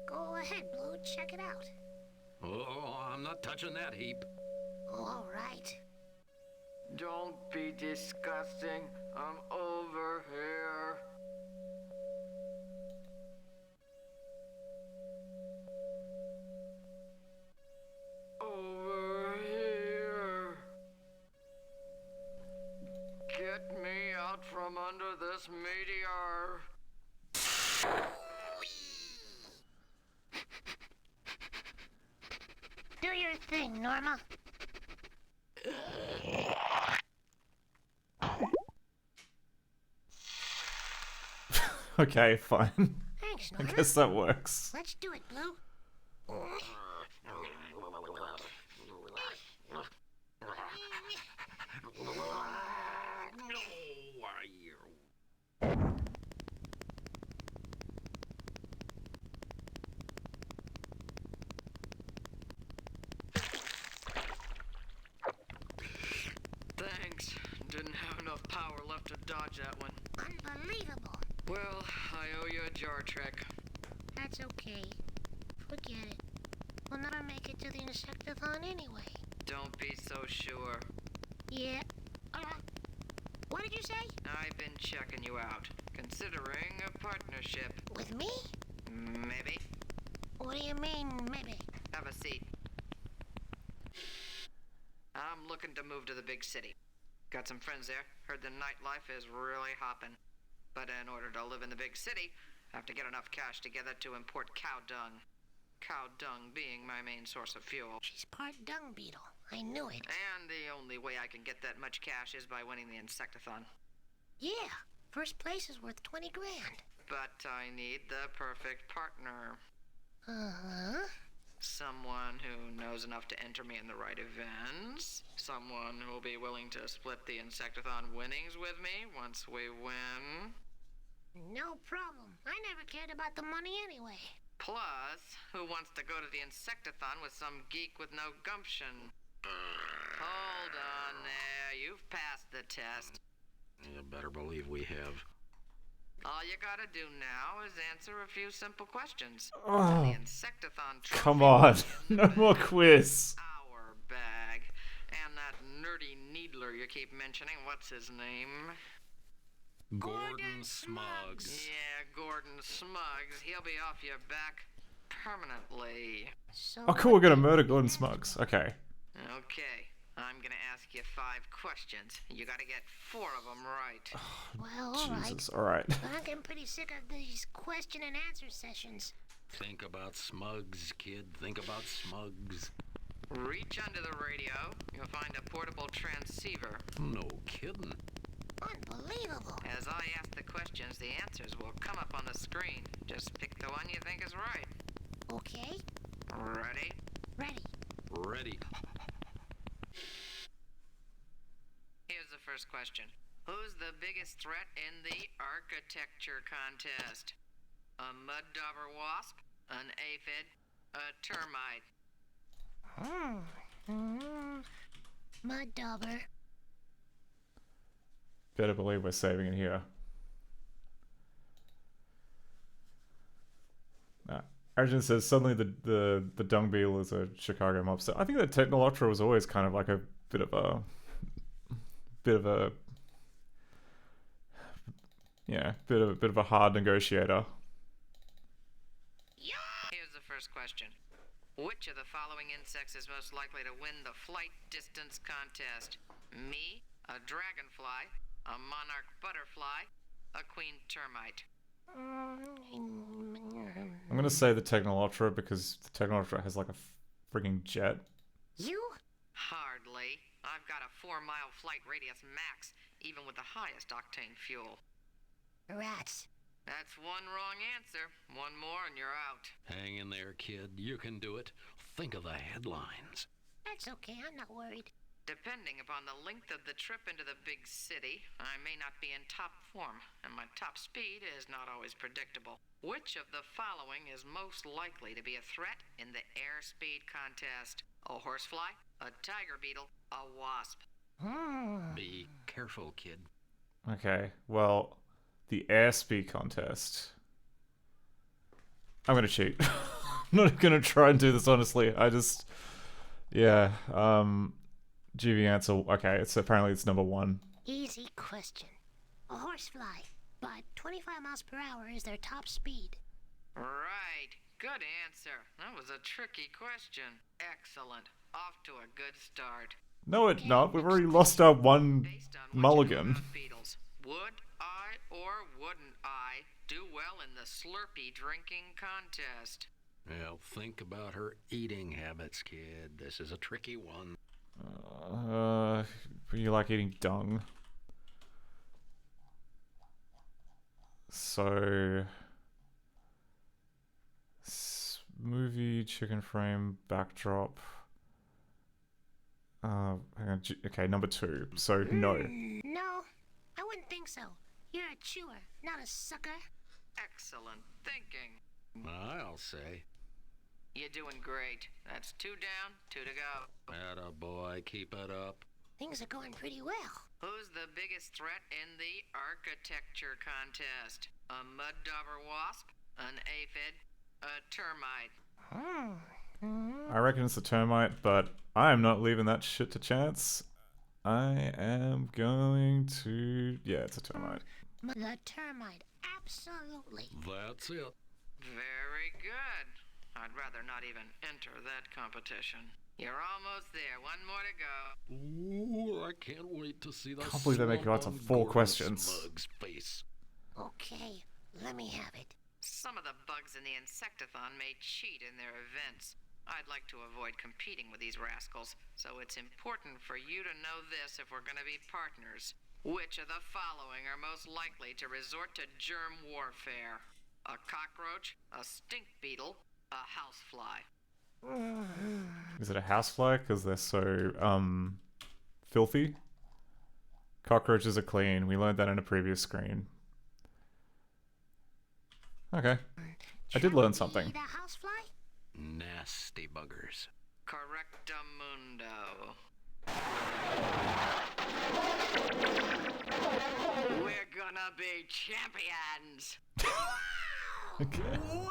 Go ahead, Blue. Check it out. Oh, I'm not touching that heap. Oh, all right. Don't be disgusting. I'm over here. Over here. Get me out from under this meteor. Do your thing, Norma. Okay, fine. Thanks, I Norma. guess that works. Let's do it, Blue. Thanks. Didn't have enough power left to dodge that one. Unbelievable. Well, I owe you a jar trick. That's okay. Forget it. We'll never make it to the Insectathon anyway. Don't be so sure. Yeah. What did you say? I've been checking you out, considering a partnership. With me? Maybe. What do you mean, maybe? Have a seat. I'm looking to move to the big city. Got some friends there. Heard the nightlife is really hopping. But in order to live in the big city, I have to get enough cash together to import cow dung. Cow dung being my main source of fuel. She's part dung beetle. I knew it. And the only way I can get that much cash is by winning the Insectathon. Yeah. First place is worth 20 grand. But I need the perfect partner. Uh-huh. Someone who knows enough to enter me in the right events. Someone who will be willing to split the Insectathon winnings with me once we win. No problem. I never cared about the money anyway. Plus, who wants to go to the Insectathon with some geek with no gumption? Hold on there. You've passed the test. You better believe we have. All you gotta do now is answer a few simple questions. Oh, the Insectathon trophy come on. No more quiz. Our bag. And that nerdy needler you keep mentioning, what's his name? Gordon Smuggs. Yeah, Gordon Smuggs. He'll be off your back permanently. Oh, cool. We're going to murder Gordon Smuggs. Okay. Okay. I'm gonna ask you 5 questions. You gotta get 4 of them right. Well, alright. Jesus, alright. I'm getting pretty sick of these question and answer sessions. Think about Smuggs, kid. Think about Smuggs. Reach under the radio. You'll find a portable transceiver. No kidding. Unbelievable. As I ask the questions, the answers will come up on the screen. Just pick the one you think is right. Okay. Ready? Ready. Ready. Here's the first question. Who's the biggest threat in the architecture contest? A mud dauber wasp? An aphid? A termite? Mud dauber. Better believe we're saving it here. Arjun says suddenly the dung beetle is a Chicago mobster. I think that Technoloptera was always kind of like a bit of a bit of a hard negotiator. Here's the first question. Which of the following insects is most likely to win the flight distance contest? Me, a dragonfly, a monarch butterfly, a queen termite? I'm gonna say the Technoloptera because the Technoloptera has like a frigging jet. You? Hardly. Luckily, I've got a 4-mile flight radius max, even with the highest octane fuel. Rats. That's one wrong answer. One more and you're out. Hang in there, kid. You can do it. Think of the headlines. That's okay, I'm not worried. Depending upon the length of the trip into the big city, I may not be in top form, and my top speed is not always predictable. Which of the following is most likely to be a threat in the airspeed contest? A horsefly, a tiger beetle, a wasp? Be careful, kid. Okay, well, the airspeed contest. I'm gonna cheat. I'm not gonna try and do this honestly. Yeah. GV answer. Okay, apparently it's number 1. Easy question. A horsefly, but 25 miles per hour is their top speed. Right. Good answer. That was a tricky question. Excellent. Off to a good start. No, it's not. We've already lost our one mulligan. Beetles. Would I or wouldn't I do well in the Slurpee drinking contest? Well, think about her eating habits, kid. This is a tricky one. You like eating dung. So, movie, chicken frame, backdrop. Hang on. Okay, number 2. So, no. No, I wouldn't think so. You're a chewer, not a sucker. Excellent thinking. I'll say. You're doing great. That's 2 down, 2 to go. Attaboy, keep it up. Things are going pretty well. Who's the biggest threat in the architecture contest? A mud dauber wasp? An aphid? A termite? I reckon it's a termite, but I am not leaving that shit to chance. I am going to... Yeah, it's a termite. The termite, absolutely. That's it. Very good. I'd rather not even enter that competition. You're almost there. 1 more to go. Ooh, I can't wait to see the Can't believe they make you answer 4 questions. Smug's face. Okay, let me have it. Some of the bugs in the Insectathon may cheat in their events. I'd like to avoid competing with these rascals, so it's important for you to know this if we're going to be partners. Which of the following are most likely to resort to germ warfare? A cockroach, a stink beetle, a housefly? Is it a housefly? Because they're so, filthy? Cockroaches are clean. We learned that in a previous screen. Okay. I did learn something. The housefly? Nasty buggers. Correctamundo. We're gonna be champions! Okay. Wow!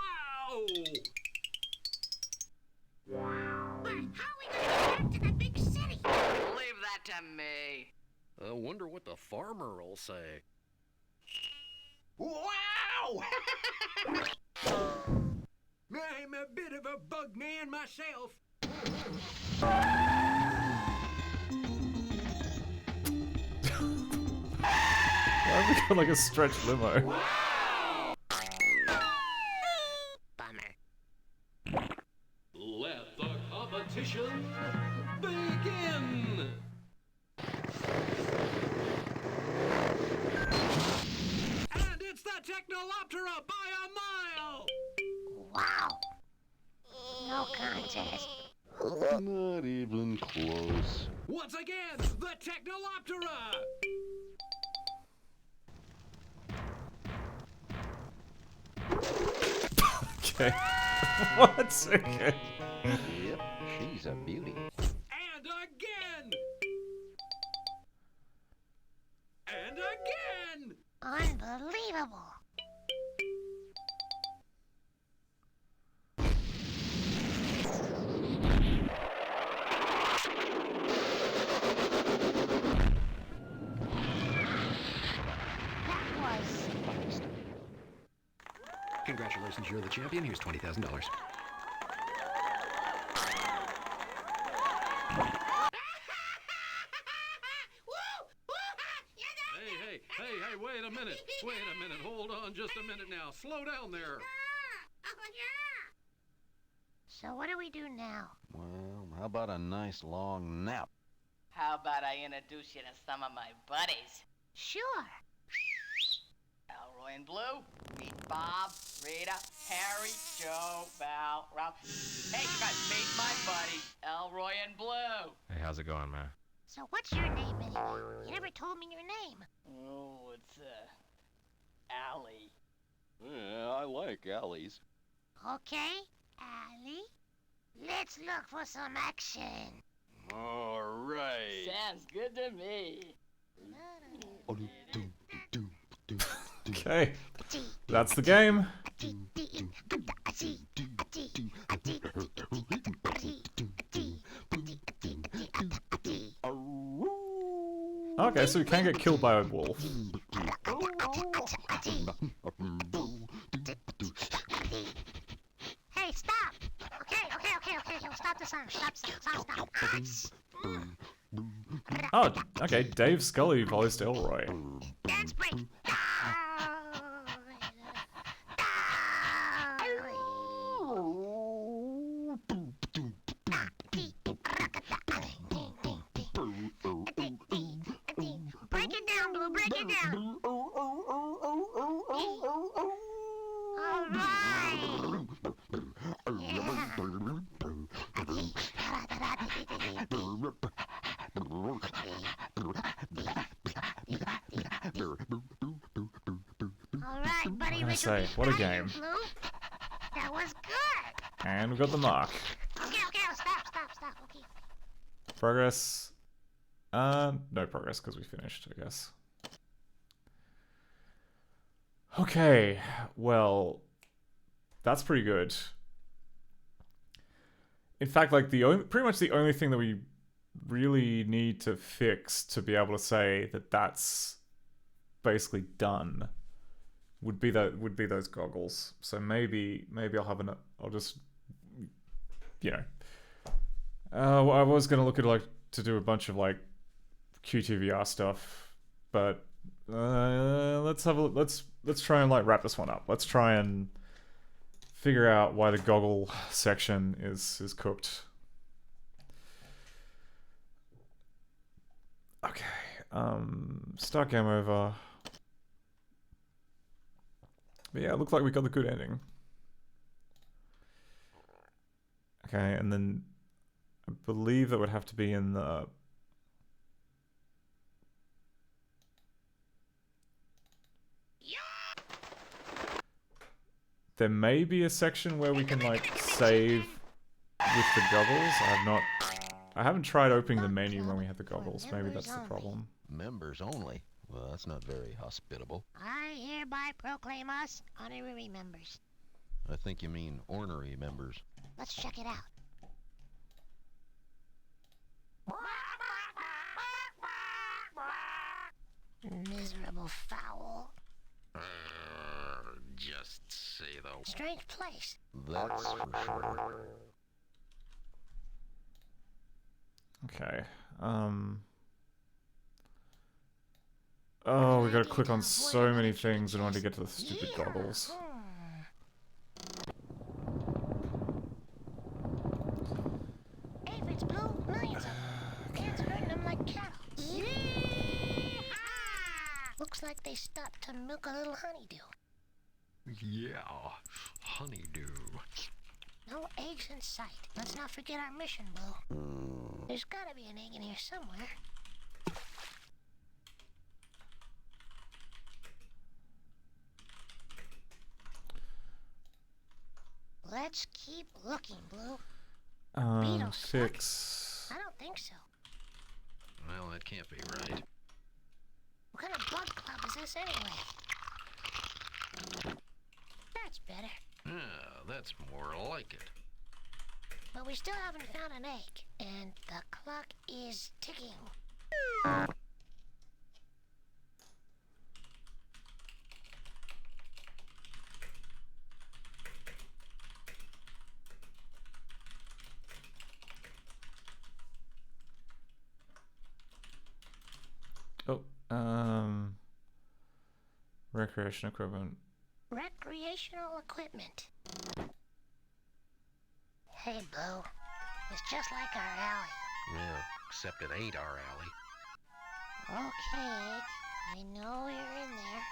But how are we gonna get back to the big city? Leave that to me. I wonder what the farmer will say. Wow! I'm a bit of a bug man myself. Why have we got like a stretched limo? Bummer. Let the competition begin! And it's the Technoloptera by a mile! Wow. No contest. Not even close. Once again, the Technoloptera! Okay. What? Okay. Yep, she's a beauty. And again! And again! Unbelievable. That was... Congratulations, you're the champion. Here's $20,000. Hey, wait a minute. Wait a minute. Hold on just a minute now. Slow down there. So what do we do now? Well, how about a nice long nap? How about I introduce you to some of my buddies? Sure. Elroy and Blue, meet Bob, Rita, Harry, Joe, Val, Ralph. Hey, you guys, meet my buddies, Elroy and Blue. Hey, how's it going, man? So what's your name anyway? You never told me your name. Oh, it's, Allie. Yeah, I like alleys. Okay, Allie. Let's look for some action. All right. Sounds good to me. Okay, that's the game. Okay, so we can get killed by a wolf. Hey, stop! Okay. Stop the song. Stop. Oh, okay, Dave Scully voiced Elroy. Dance break. Break it down, Blue. Break it down. All right. Alright, buddy, I say, what a game. Blue. That was good. And we got the mark. Okay, stop. Okay. Progress. No progress because we finished, I guess. Okay, well, that's pretty good. In fact, like pretty much the only thing that we really need to fix to be able to say that that's basically done would be those goggles. So maybe I'll just, you know, I was gonna look at like to do a bunch of like QTVR stuff, but let's try and like wrap this one up. Let's try and figure out why the goggle section is cooked. Okay, start game over. But yeah, it looks like we got the good ending. Okay, and then I believe that would have to be in the... There may be a section where we can like save with the goggles. I haven't tried opening the menu when we had the goggles. Maybe that's the problem. Members only? Well, that's not very hospitable. I hereby proclaim us honorary members. I think you mean ornery members. Let's check it out. Miserable fowl. Just say the... Strange place. That's for sure. Okay, oh, we gotta click on so many things in order to get to the stupid goggles. Aphids, Blue, millions of them. Ants herding them like cattle. Looks like they stopped to milk a little honeydew. Yeah, honeydew. No eggs in sight. Let's not forget our mission, Blue. There's gotta be an egg in here somewhere. Let's keep looking, Blue. Beetles Fix. suck? I don't think so. Well, that can't be right. What kind of bug club is this anyway? That's better. Yeah, that's more like it. But we still haven't found an egg, and the clock is ticking. Oh, recreation equipment. Recreational equipment. Hey, Blue. It's just like our alley. Yeah, Except it ain't our alley. Okay, I know you're in there.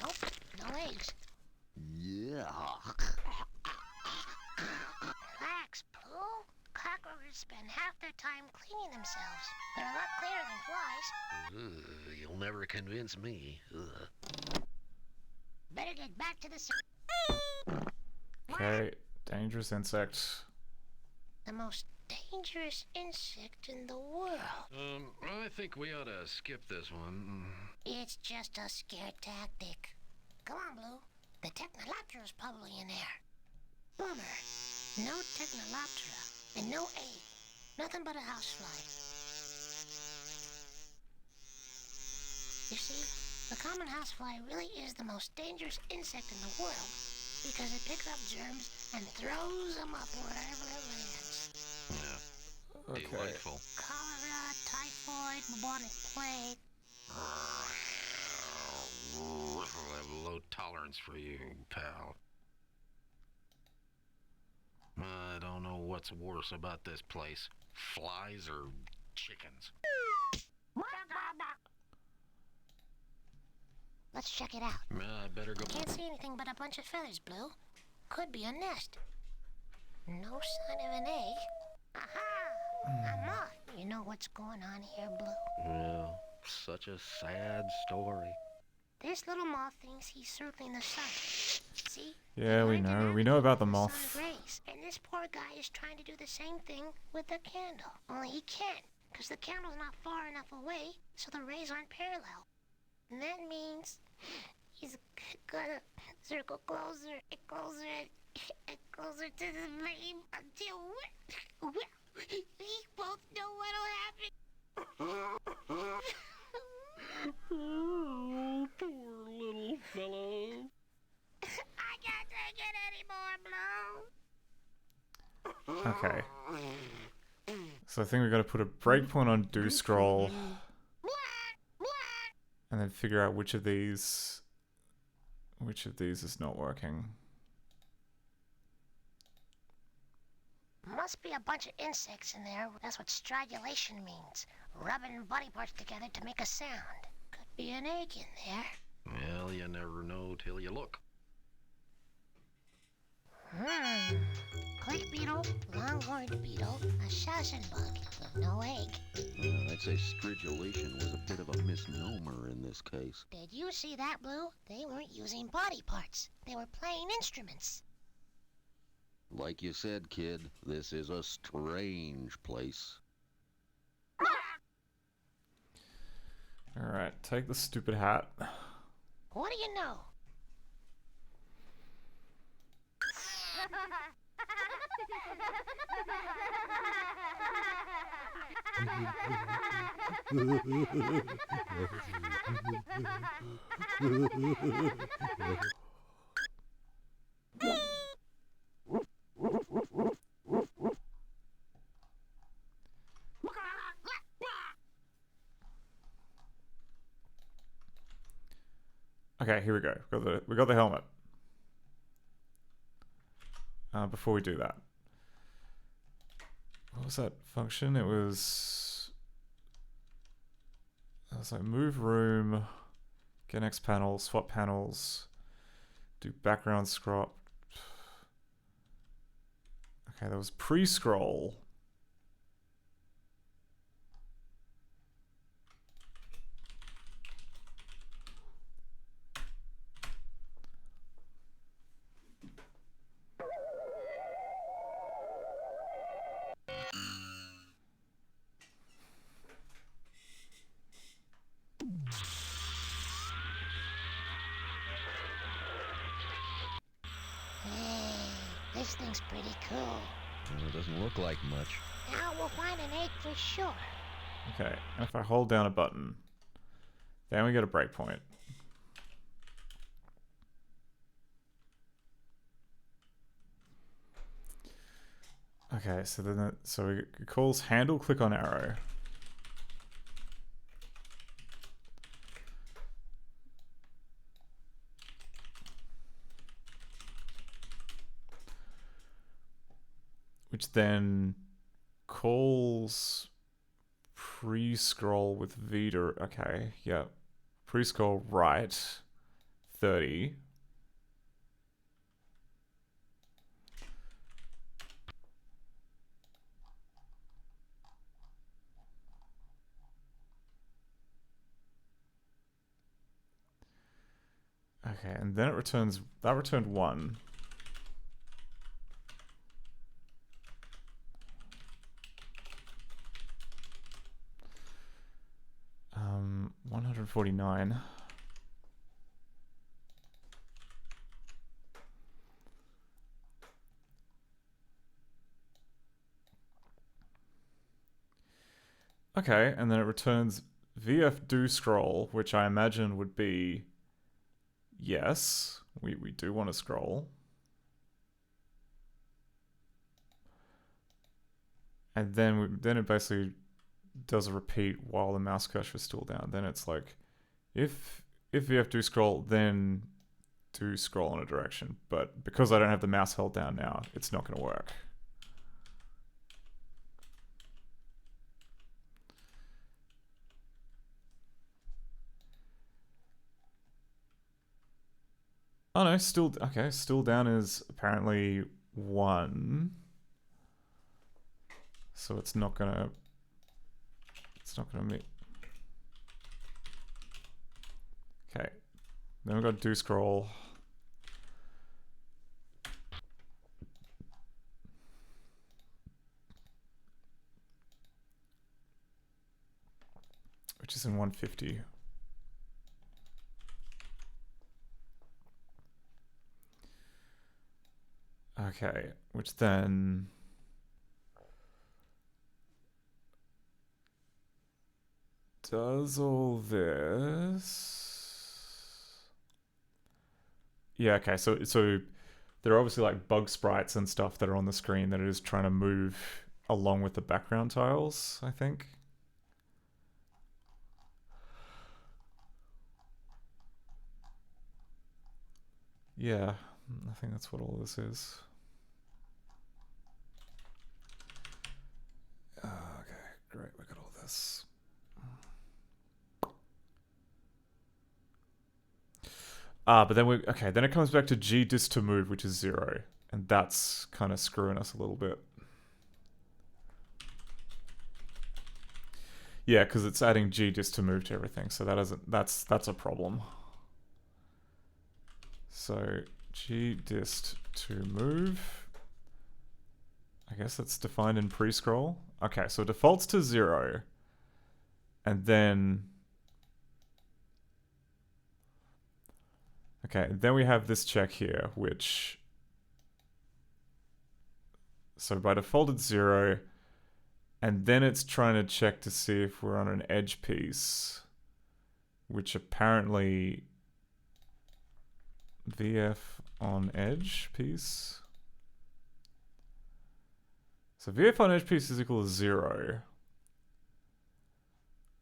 Nope, no eggs. Yeah. Relax, Blue. Cockroaches spend half their time cleaning themselves. They're a lot cleaner than flies. Ugh, you'll never convince me. Ugh. Better get back to the... Okay, dangerous insect. The most dangerous insect in the world. I think we ought to skip this one. It's just a scare tactic. Come on, Blue. The Technoloptera's probably in there. Bummer. No Technoloptera. And no egg. Nothing but a housefly. You see, the common housefly really is the most dangerous insect in the world because it picks up germs and throws them up wherever it lands. Yeah. Okay. Delightful. Cholera, typhoid, bubonic plague. I have low tolerance for you, pal. I don't know what's worse about this place. Flies or chickens? Let's check it out. I better go. Can't see anything but a bunch of feathers, Blue. Could be a nest. No sign of an egg. Aha! A moth. You know what's going on here, Blue? Well, such a sad story. This little moth thinks he's circling the sun. See? Yeah, we know. We know about the moth. Sun's rays. And this poor guy is trying to do the same thing with the candle. Only he can't, because the candle's not far enough away, so the rays aren't parallel. And that means he's gonna circle closer and closer and closer to the flame until we both know what'll happen. Oh, poor little fellow. I can't take it anymore, Blue. Okay. So I think we've got to put a breakpoint on do scroll. And then figure out which of these is not working. Must be a bunch of insects in there. That's what stridulation means. Rubbing body parts together to make a sound. Could be an egg in there. Well, you never know till you look. Click beetle, longhorned beetle, a shashin bug, no egg. I'd say stridulation was a bit of a misnomer in this case. Did you see that, Blue? They weren't using body parts. They were playing instruments. Like you said, kid, this is a strange place. Alright, take the stupid hat. What do you know? Okay, here we go. We got the helmet. Before we do that, what was that function? It was like move room, get next panel, swap panels, do background scrop. Okay, that was pre-scroll. This thing's pretty cool. Well, it doesn't look like much. Now we'll find an egg for sure. Okay, and if I hold down a button, then we get a breakpoint. Okay, so then it calls handle, click on arrow. Which then calls pre-scroll with Vita. Okay, yeah. Pre-scroll right 30. Okay, and then it returns, that returned 1. 149. Okay, and then it returns VF do scroll, which I imagine would be yes, we do want to scroll. And then it basically does a repeat while the mouse cursor is still down. Then it's like, if VF do scroll, then do scroll in a direction. But because I don't have the mouse held down now, it's not going to work. Oh no, still, okay, still down is apparently 1. So it's not gonna meet. Okay, then we've got do scroll. Which is in 150. Okay, which then does all this. Yeah, okay, so there are obviously like bug sprites and stuff that are on the screen that it is trying to move along with the background tiles, I think. Yeah, I think that's what all this is. Okay, great, we got all this. But then then it comes back to G dis to move, which is 0. And that's kind of screwing us a little bit. Yeah, because it's adding G dis to move to everything, so that's a problem. So G dist to move. I guess that's defined in pre-scroll. Okay, so it defaults to 0. And then okay, then we have this check here, which so by default it's 0, and then it's trying to check to see if we're on an edge piece, which apparently VF on edge piece. So VF on edge piece is equal to 0.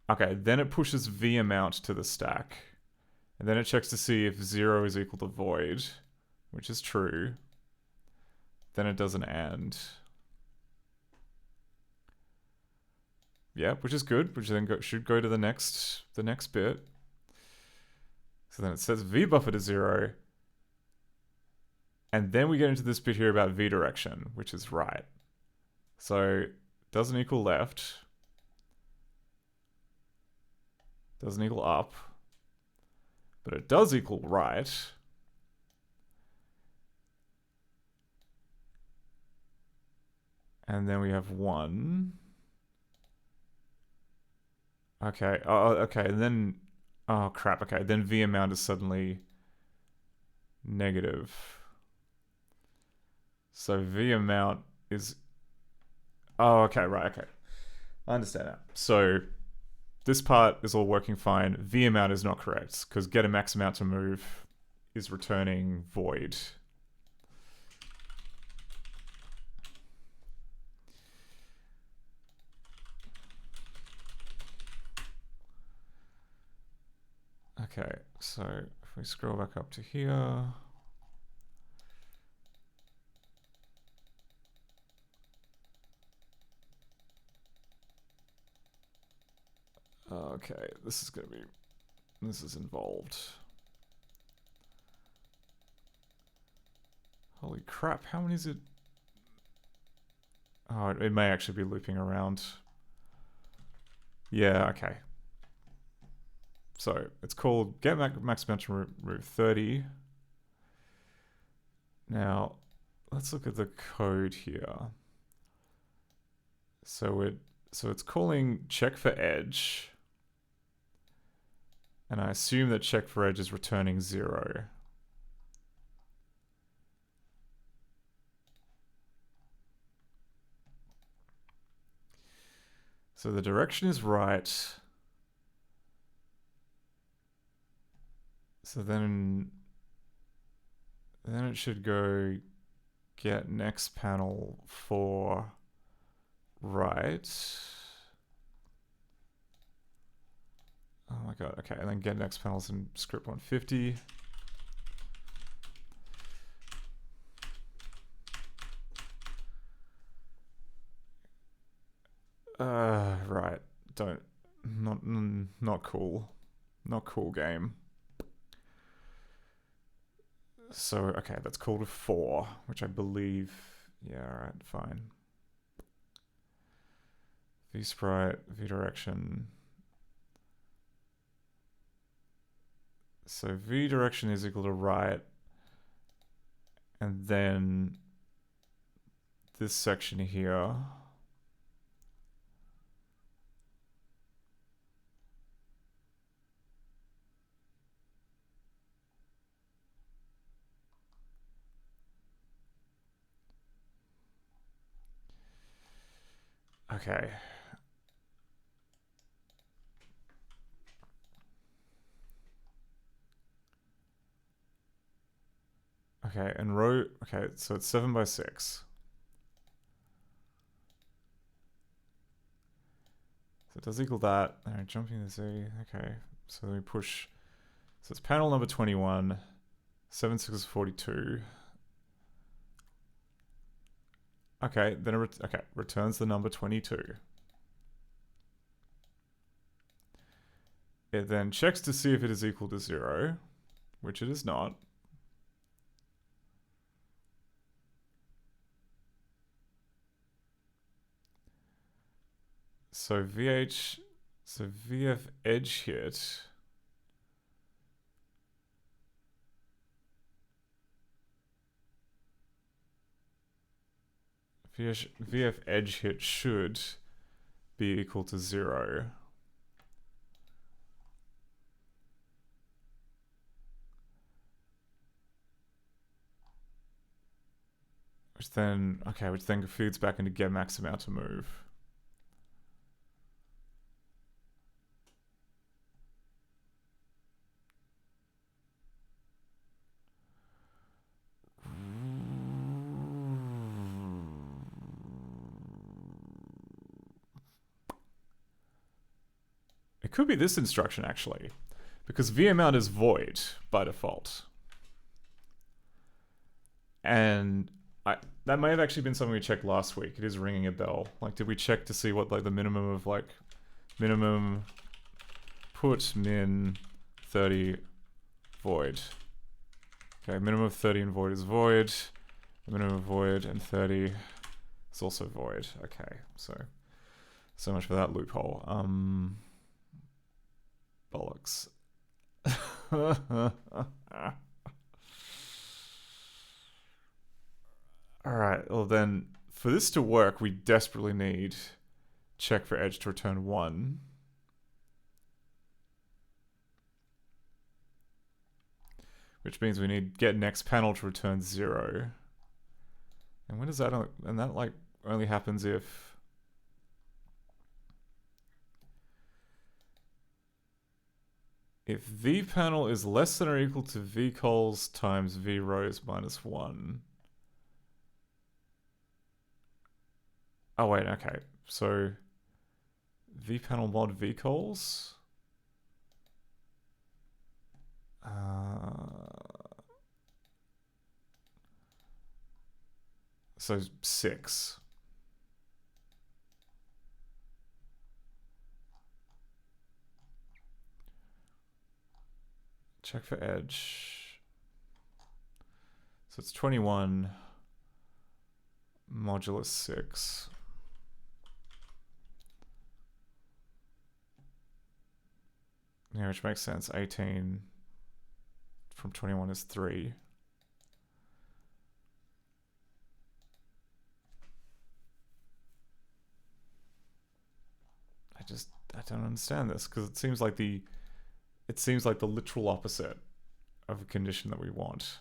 Okay, then it pushes V amount to the stack. And then it checks to see if 0 is equal to void, which is true. Then it does an AND. Yeah, which is good, which then should go to the next bit. So then it sets V buffer to 0. And then we get into this bit here about V direction, which is right. So doesn't equal left. Doesn't equal up. But it does equal right. And then we have 1. Okay. Oh, okay. And then, oh crap. Okay. Then V amount is suddenly negative. So V amount is, oh, okay. Right. Okay. I understand that. So this part is all working fine. V amount is not correct because get a max amount to move is returning void. Okay, so if we scroll back up to here. Okay, this is gonna be... This is involved. Holy crap, how many is it? Oh, it may actually be looping around. Yeah, okay. So, it's called Get Max Mountain Route 30. Now, let's look at the code here. So it's calling check for edge. And I assume that check for edge is returning 0. So the direction is right. So then it should go get next panel for right. Oh my god, okay, and then get next panels in script 150. Right. Not cool. Not cool game. So, okay, that's called a 4, which I believe... Yeah, alright, fine. V-sprite, V-direction. So V-direction is equal to right. And then this section here... Okay. Okay, and row... Okay, so it's 7 by 6. So it does equal that. Alright, jumping the Z. Okay, so then we push... So it's panel number 21. 7, 6 is 42. Okay, then it returns the number 22. It then checks to see if it is equal to 0, which it is not. So VF edge hit. VF edge hit should be equal to 0. Which then feeds back into get max amount to move. It could be this instruction actually, because vmount is void by default. And that may have actually been something we checked last week. It is ringing a bell. Like, did we check to see what like the minimum of like minimum put min 30 void? Okay, minimum of 30 and void is void. The minimum of void and 30 is also void. Okay, so much for that loophole. Bollocks. Alright, well then, for this to work, we desperately need check for edge to return 1. Which means we need get next panel to return 0. And when does that, and that like only happens if V panel is less than or equal to V cols times V rows minus 1. Oh wait, okay. So V panel mod V cols. So 6. Check for edge. So it's 21 modulus 6. Yeah, which makes sense. 18 from 21 is 3. I don't understand this, because it seems like the literal opposite of a condition that we want.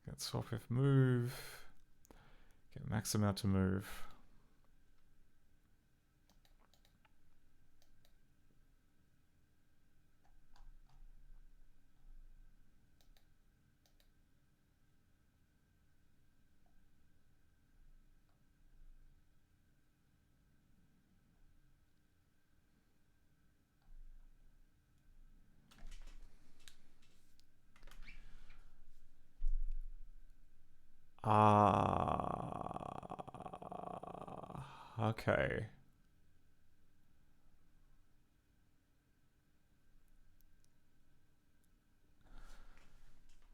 Get swap if move. Get max amount to move. Okay.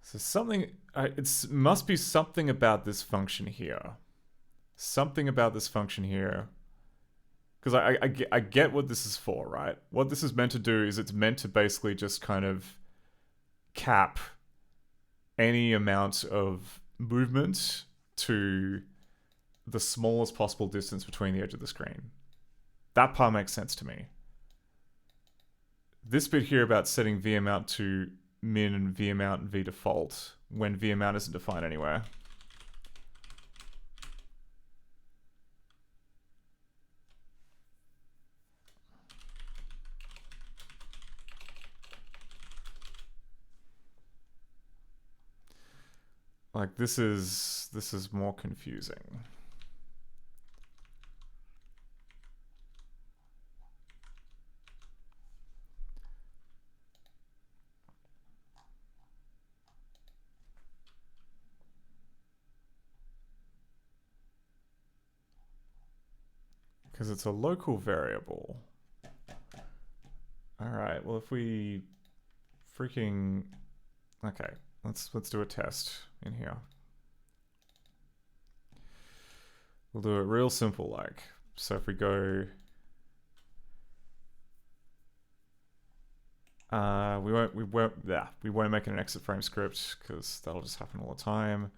So something, it must be something about this function here. Something about this function here. Because I get what this is for, right? What this is meant to do is it's meant to basically just kind of cap any amount of movement to the smallest possible distance between the edge of the screen. That part makes sense to me. This bit here about setting vamount to min and vamount and vdefault when vamount isn't defined anywhere. Like this is more confusing. Because it's a local variable. Alright, well if we freaking... Okay, let's do a test in here. We'll do it real simple like. So if we go... we won't make an exit frame script because that'll just happen all the time.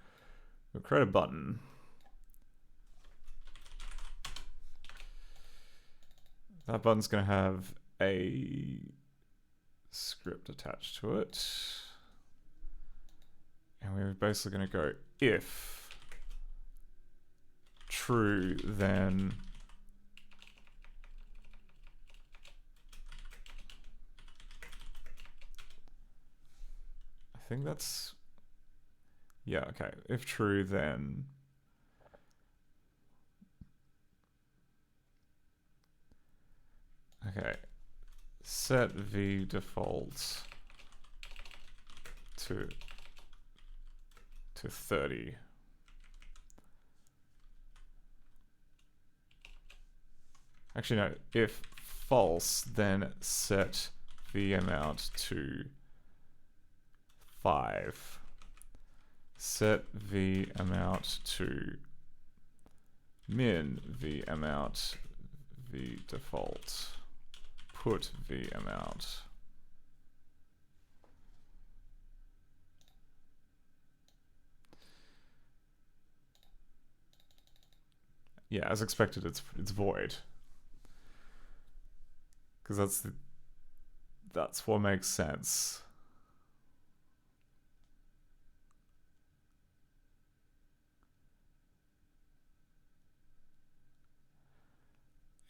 We'll create a button. That button's going to have a script attached to it. And we're basically going to go if true, then I think that's, yeah, okay. If true, then okay, set v default to 30. Actually, no, if false, then set v amount to 5. Set v amount to min v amount v default. Put v amount. Yeah, as expected, it's void. Because that's what makes sense.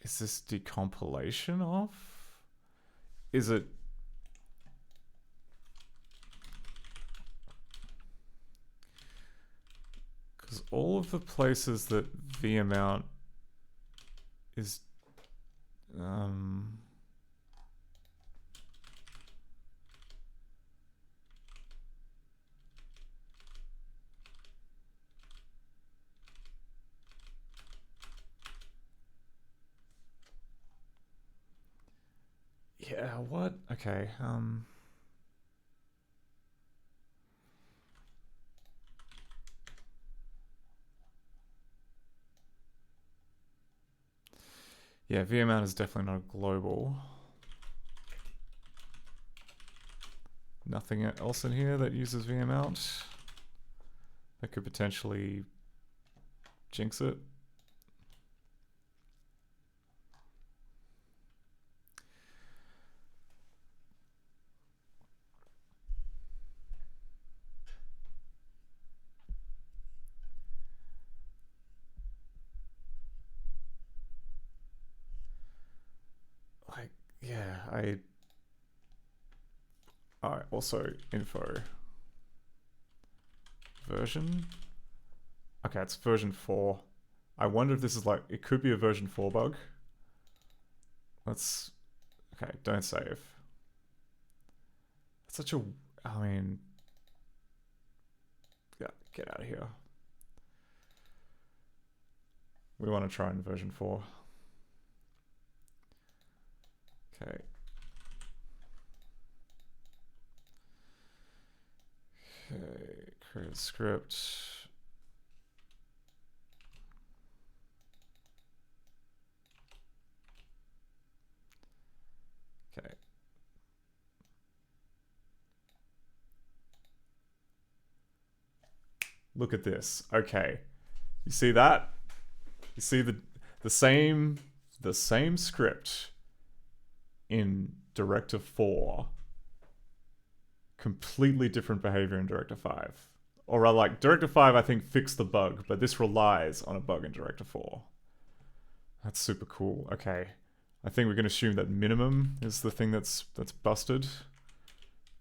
Is this decompilation of? Is it? Because all of the places that v amount is Yeah, what? Okay, yeah, VMount is definitely not global. Nothing else in here that uses VMount that could potentially jinx it. Like, yeah, Alright, also info. Version? Okay, it's version 4. I wonder if this is like, it could be a version 4 bug. Let's, okay, don't save. It's such a, I mean, yeah, get out of here. We want to try in version 4. Okay. Okay, create a script. Okay. Look at this. Okay. You see that? You see the same script in Director 4. Completely different behavior in Director 5. Or rather, like, Director 5 I think fixed the bug, but this relies on a bug in Director 4. That's super cool. Okay. I think we can assume that minimum is the thing that's busted.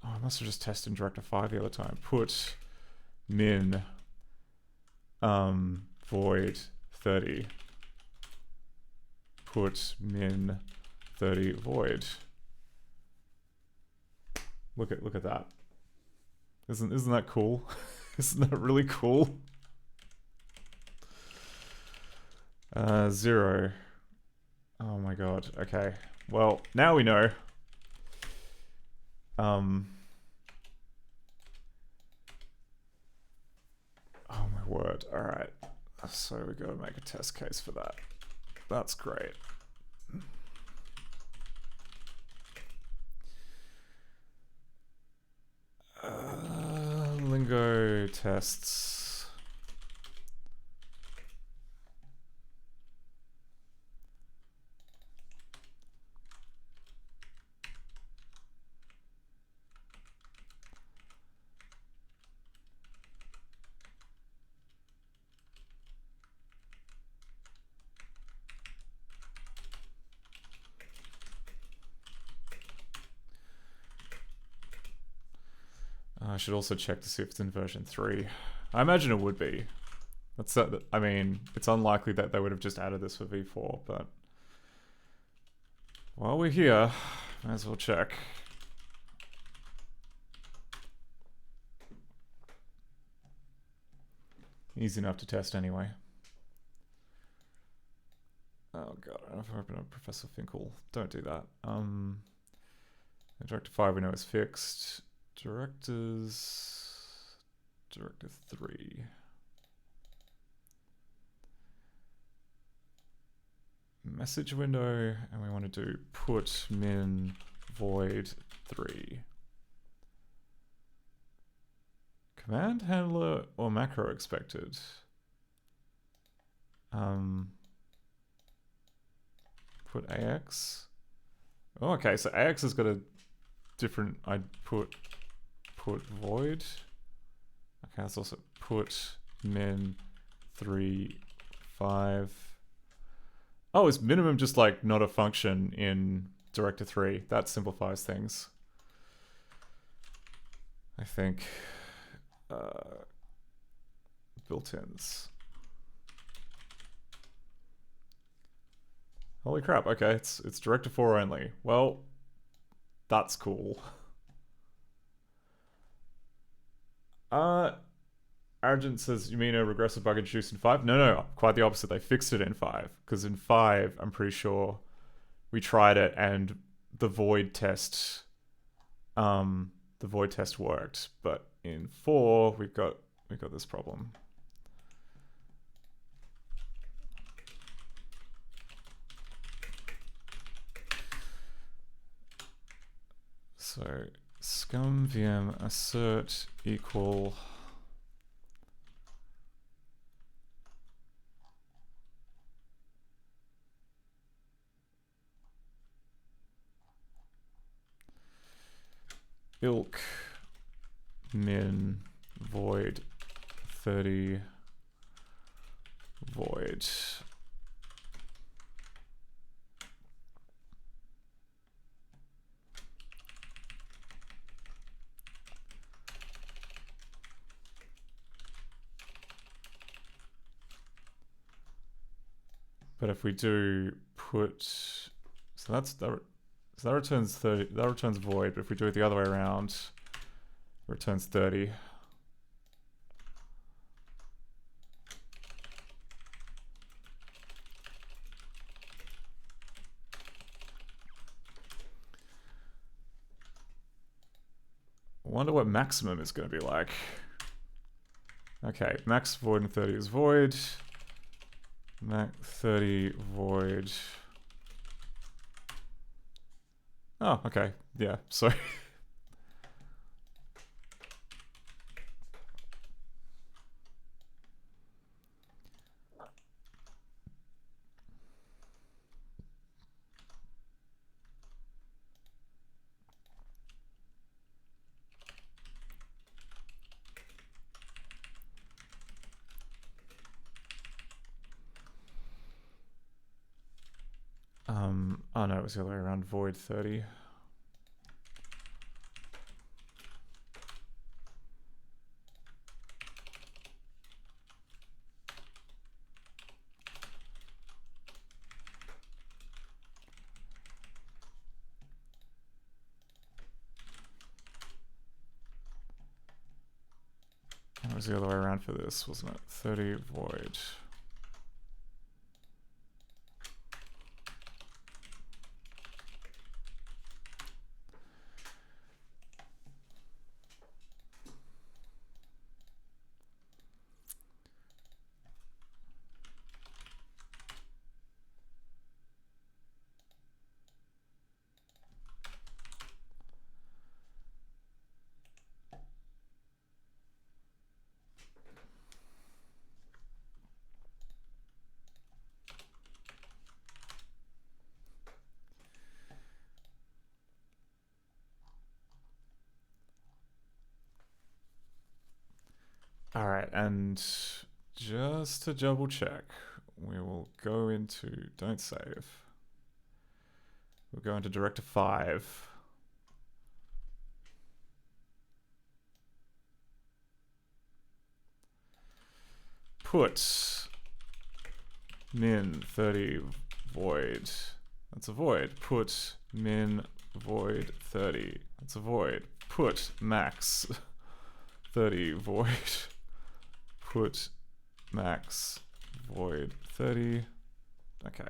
Oh, I must have just tested in Director 5 the other time. Put min void 30. Put min 30 void. Look at that. Isn't that cool? Isn't that really cool? 0. Oh my god. Okay. Well, now we know. Oh my word. Alright. So we gotta make a test case for that. That's great. Lingo tests. I should also check to see if it's in version 3. I imagine it would be. I mean, it's unlikely that they would have just added this for v4, but while we're here, might as well check. Easy enough to test anyway. Oh god, I don't know if I open up Professor Finkel. Don't do that. Director 5 we know is fixed. Director 3. Message window, and we want to do put min void 3. Command handler or macro expected? Put AX. Oh, okay, so AX has got a different, I'd put void. Okay, let's also put min 3 5. Oh, is minimum just like not a function in Director 3? That simplifies things, I think. Built-ins. Holy crap, okay, it's Director 4 only. Well, that's cool. Argent says, you mean a regressive bug introduced in 5? No, quite the opposite. They fixed it in 5. Because in 5, I'm pretty sure we tried it and the void test worked, but in 4 we've got this problem. So ScummVM assert equal ilk min void 30 void. But if we do put, so that returns 30. That returns void. But if we do it the other way around, it returns 30. I wonder what maximum is going to be like. Okay, max void and 30 is void. Max 30 void. Oh, okay. Yeah, sorry. Oh no, it was the other way around. Void 30. That was the other way around for this, wasn't it? 30 void. Alright, and just to double check, we will go into, don't save. We'll go into Director 5. Put min 30 void. That's a void. Put min void 30. That's a void. Put max 30 void. Put max void 30. Okay.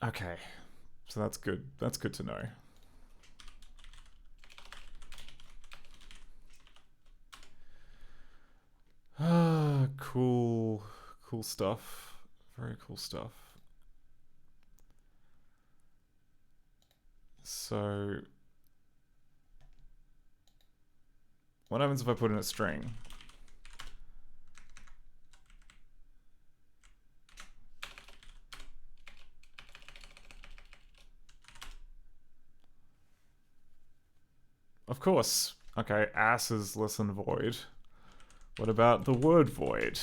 Okay, so that's good. That's good to know. Ah, cool stuff. Very cool stuff. So, what happens if I put in a string? Of course. Okay, asses listen void. What about the word void?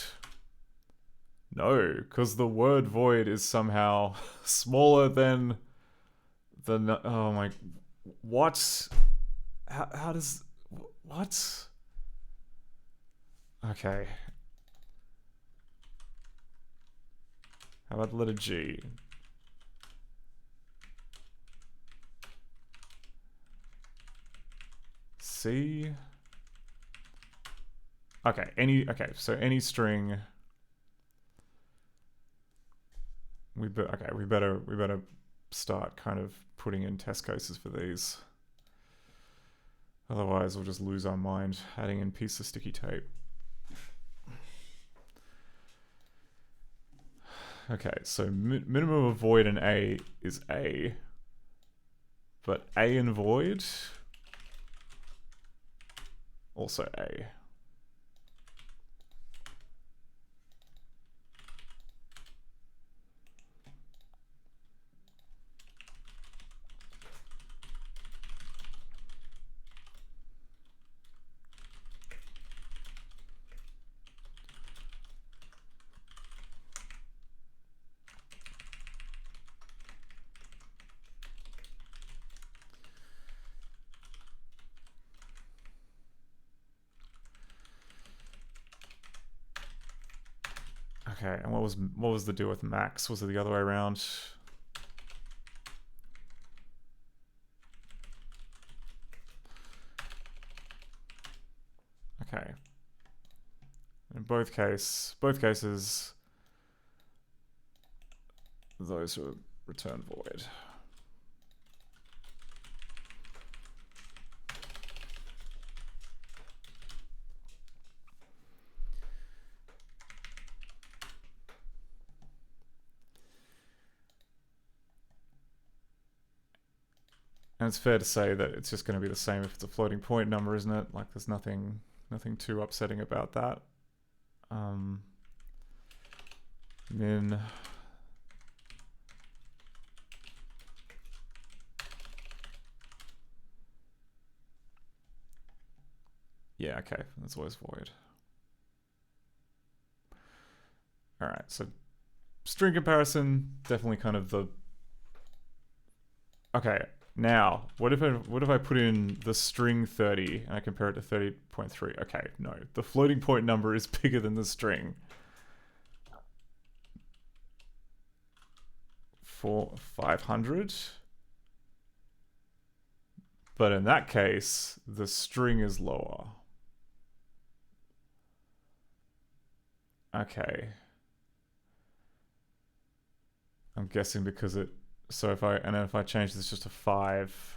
No, because the word void is somehow smaller than the... Oh my... What? How does... What? Okay. How about the letter G? C. Okay, so any string. We better start kind of putting in test cases for these. Otherwise, we'll just lose our mind adding in pieces of sticky tape. Okay, so minimum of void in A is A. But A in void, also A. Okay, and what was the deal with max? Was it the other way around? Okay. In both cases, those who return void. And it's fair to say that it's just going to be the same if it's a floating point number, isn't it? Like, there's nothing too upsetting about that. Min. Yeah, okay, that's always void. Alright, so string comparison, definitely kind of the... Okay, now, what if I put in the string 30 and I compare it to 30.3? Okay, no. The floating point number is bigger than the string. For 500. But in that case, the string is lower. Okay. I'm guessing because it... So if I change this just to 5...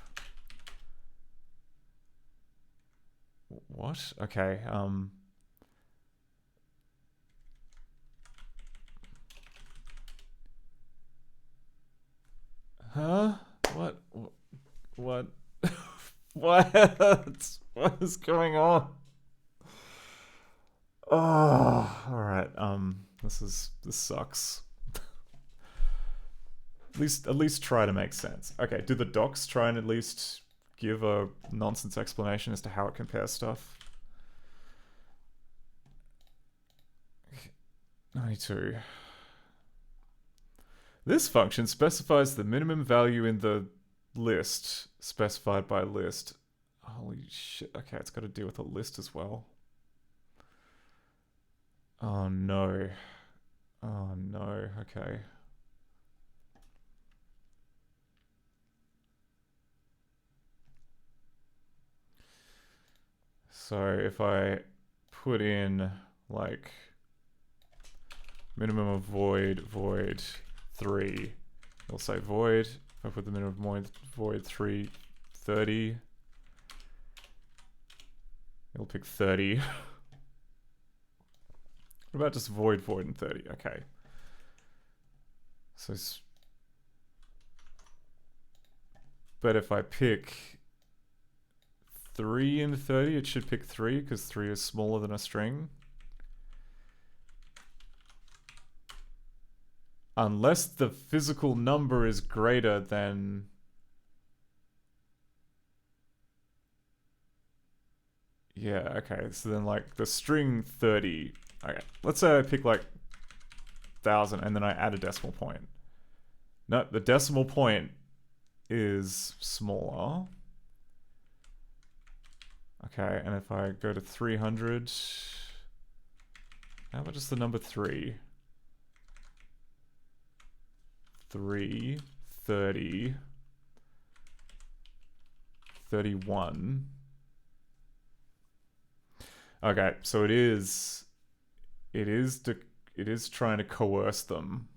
What? Okay, Huh? What? What? What? What is going on? Oh, alright, this sucks. At least try to make sense. Okay, do the docs try and at least give a nonsense explanation as to how it compares stuff? 92. This function specifies the minimum value in the list specified by list. Holy shit. Okay, it's got to deal with a list as well. Oh no. Oh no. Okay. So if I put in like minimum of void 3, it'll say void. If I put the minimum of void 3, 30, it'll pick 30. What about just void and 30? Okay. So, but if I pick 3 and 30, it should pick 3 because 3 is smaller than a string. Unless the physical number is greater than... Yeah, okay, so then like the string 30... Okay, let's say I pick like 1,000 and then I add a decimal point. No, the decimal point is smaller. Okay, and if I go to 300, how about just the number 3? 3, 30, 31. Okay, so it is trying to coerce them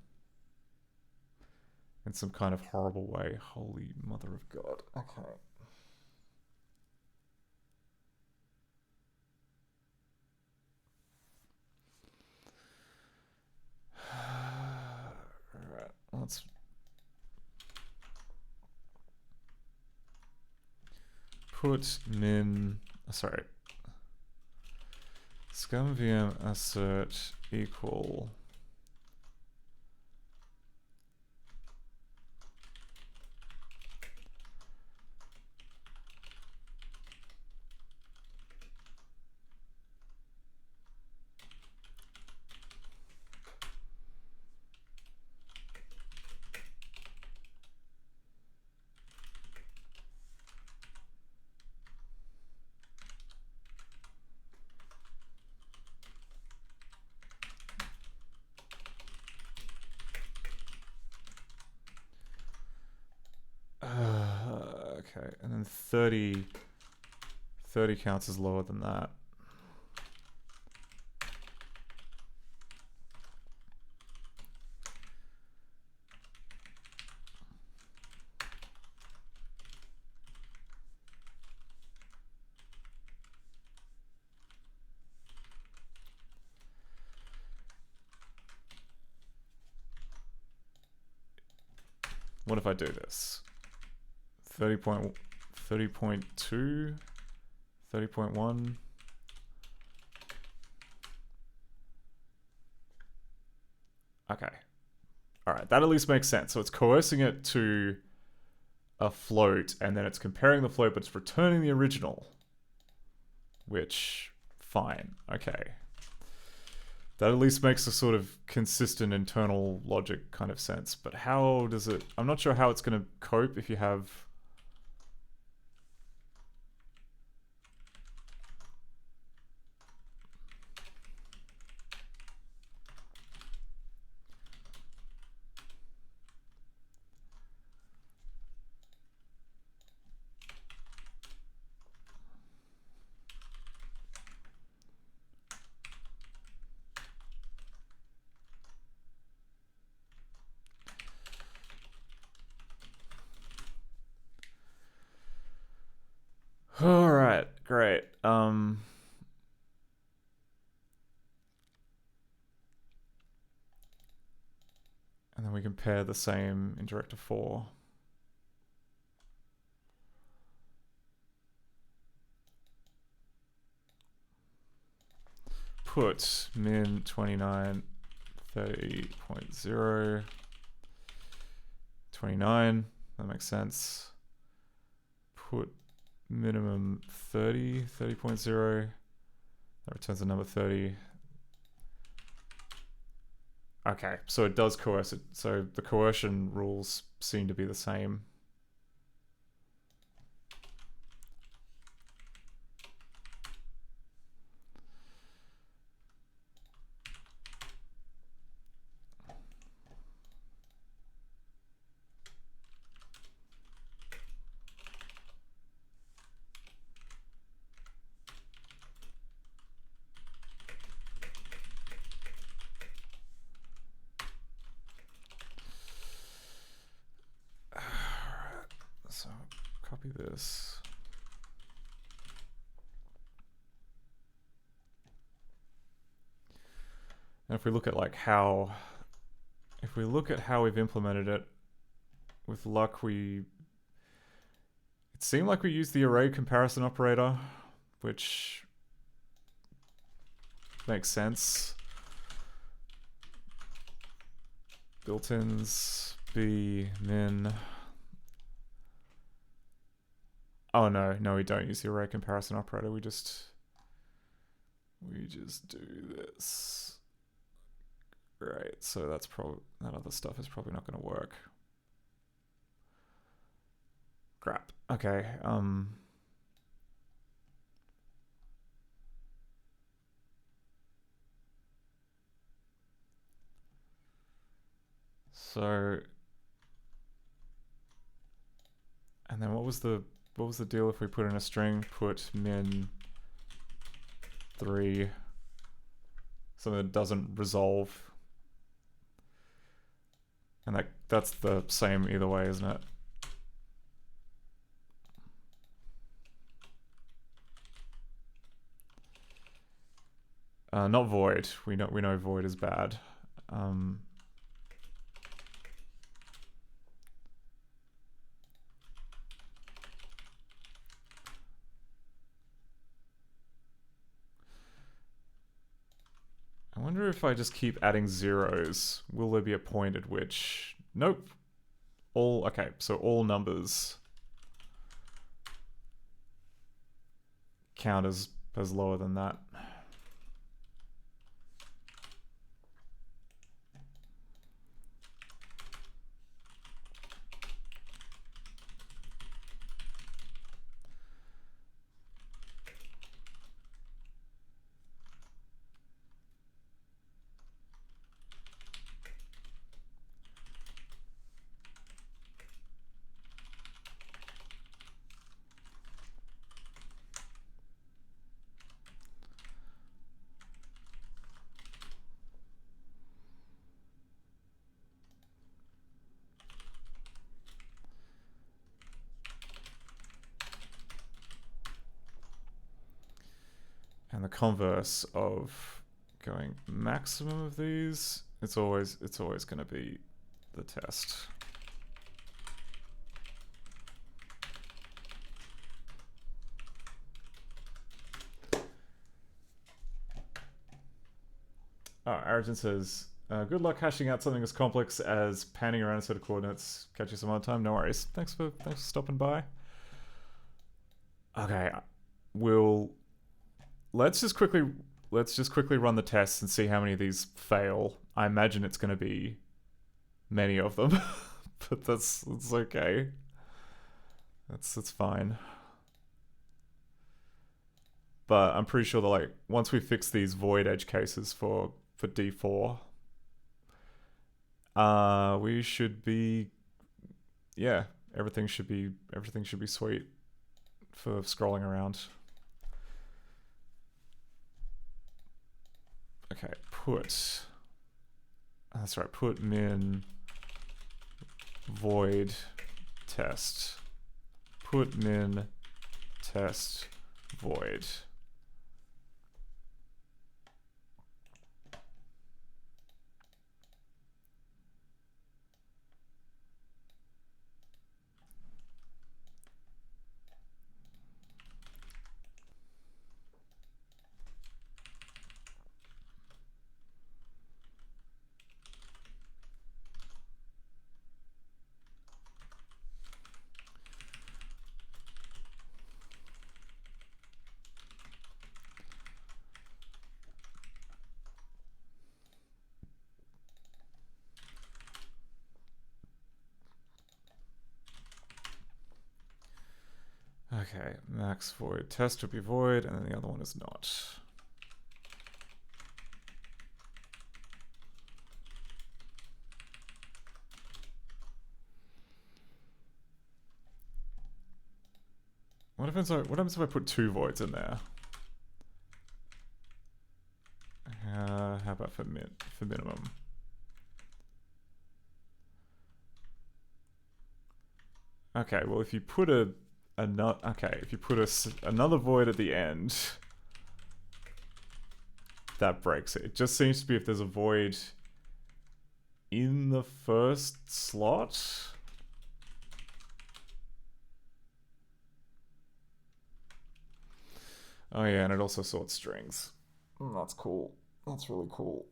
in some kind of horrible way. Holy mother of God. Okay. Alright, let's put min, sorry, ScummVM assert equal okay, and then 30 counts as lower than that. What if I do this? 30.2, 30.1. Okay. Alright, that at least makes sense. So it's coercing it to a float, and then it's comparing the float, but it's returning the original. Which, fine. Okay. That at least makes a sort of consistent internal logic kind of sense. But how does it... I'm not sure how it's going to cope if you have... Alright, great. And then we compare the same in Director 4. Put min 29, 30.0, 29, that makes sense. Put minimum 30, 30.0, that returns the number 30. Okay, so it does coerce it. So the coercion rules seem to be the same. So copy this. And if we look at like how, if we look at how we've implemented it, with luck it seemed like we used the array comparison operator, which makes sense. Built-ins, b, min. Oh no, we don't use the array comparison operator. We just do this. Right, so that's probably, that other stuff is probably not going to work. Crap. Okay. So, and then what was the deal if we put in a string? Put min 3, something that doesn't resolve, and that's the same either way, isn't it? Not void. We know void is bad. I wonder if I just keep adding zeros, will there be a point at which... Nope. Okay, so all numbers count as lower than that. And the converse of going maximum of these, it's always going to be the test. Oh, Arjun says, good luck hashing out something as complex as panning around a set of coordinates. Catch you some other time. No worries. Thanks for stopping by. Okay, let's just quickly run the tests and see how many of these fail. I imagine it's going to be many of them, but it's okay. That's fine. But I'm pretty sure that like once we fix these void edge cases for D4, we should be, yeah, everything should be sweet for scrolling around. Okay, that's right, put min void test. Put min test void. Okay, max void test would be void, and then the other one is not. What happens if I put 2 voids in there? How about for minimum? Okay, well if you put another void at the end, that breaks it. It just seems to be if there's a void in the first slot. Oh yeah, and it also sorts strings. That's cool. That's really cool.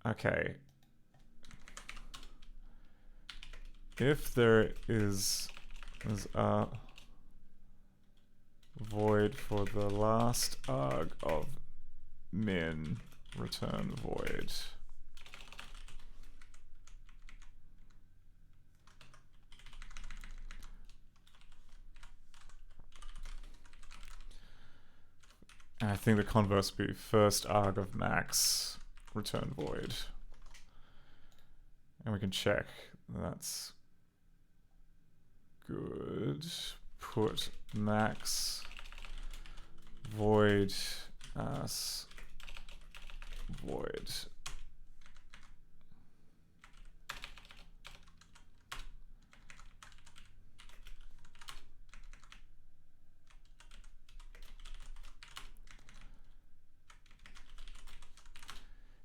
Okay. If there is a void for the last arg of min, return void. And I think the converse would be first arg of max, return void. And we can check that's good. Put max void as void.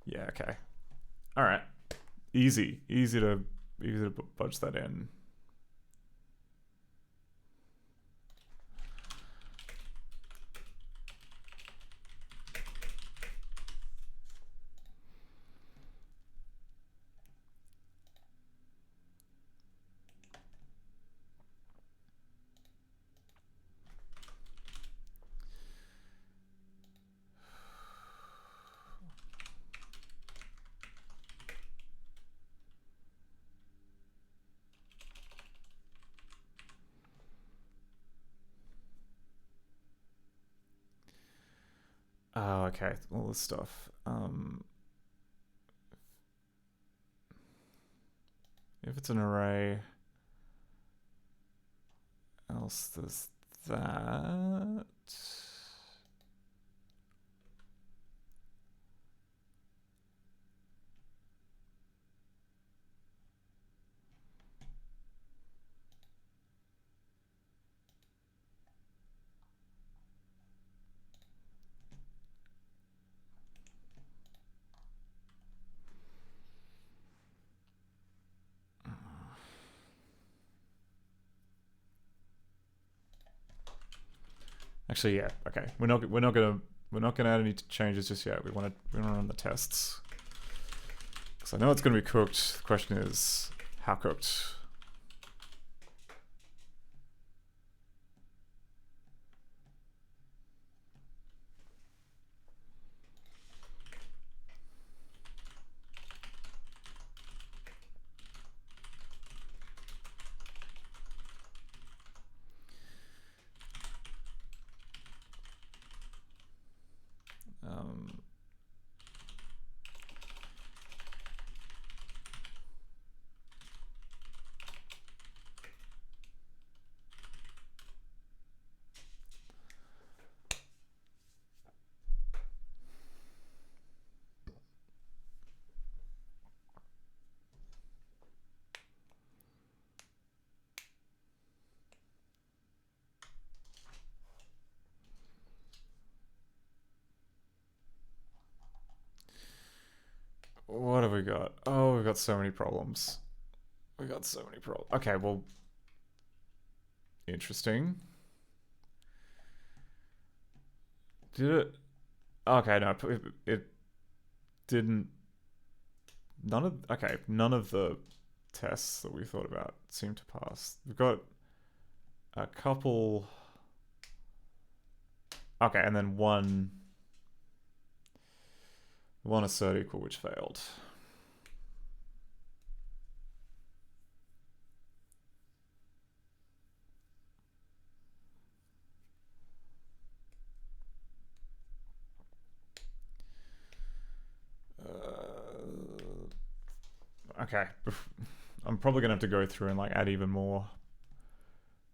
Yeah, okay. Alright. Easy to budge that in. Oh, okay. All this stuff. If it's an array, else there's that. Actually, yeah. Okay, we're not gonna add any changes just yet. We want to run the tests because I know it's gonna be cooked. The question is how cooked. What have we got? Oh, we've got so many problems. We got so many problems. Okay, well, interesting. Did it? Okay, no, it didn't. None of the tests that we thought about seem to pass. We've got a couple. Okay, and then one assert equal which failed. Okay, I'm probably gonna have to go through and like add even more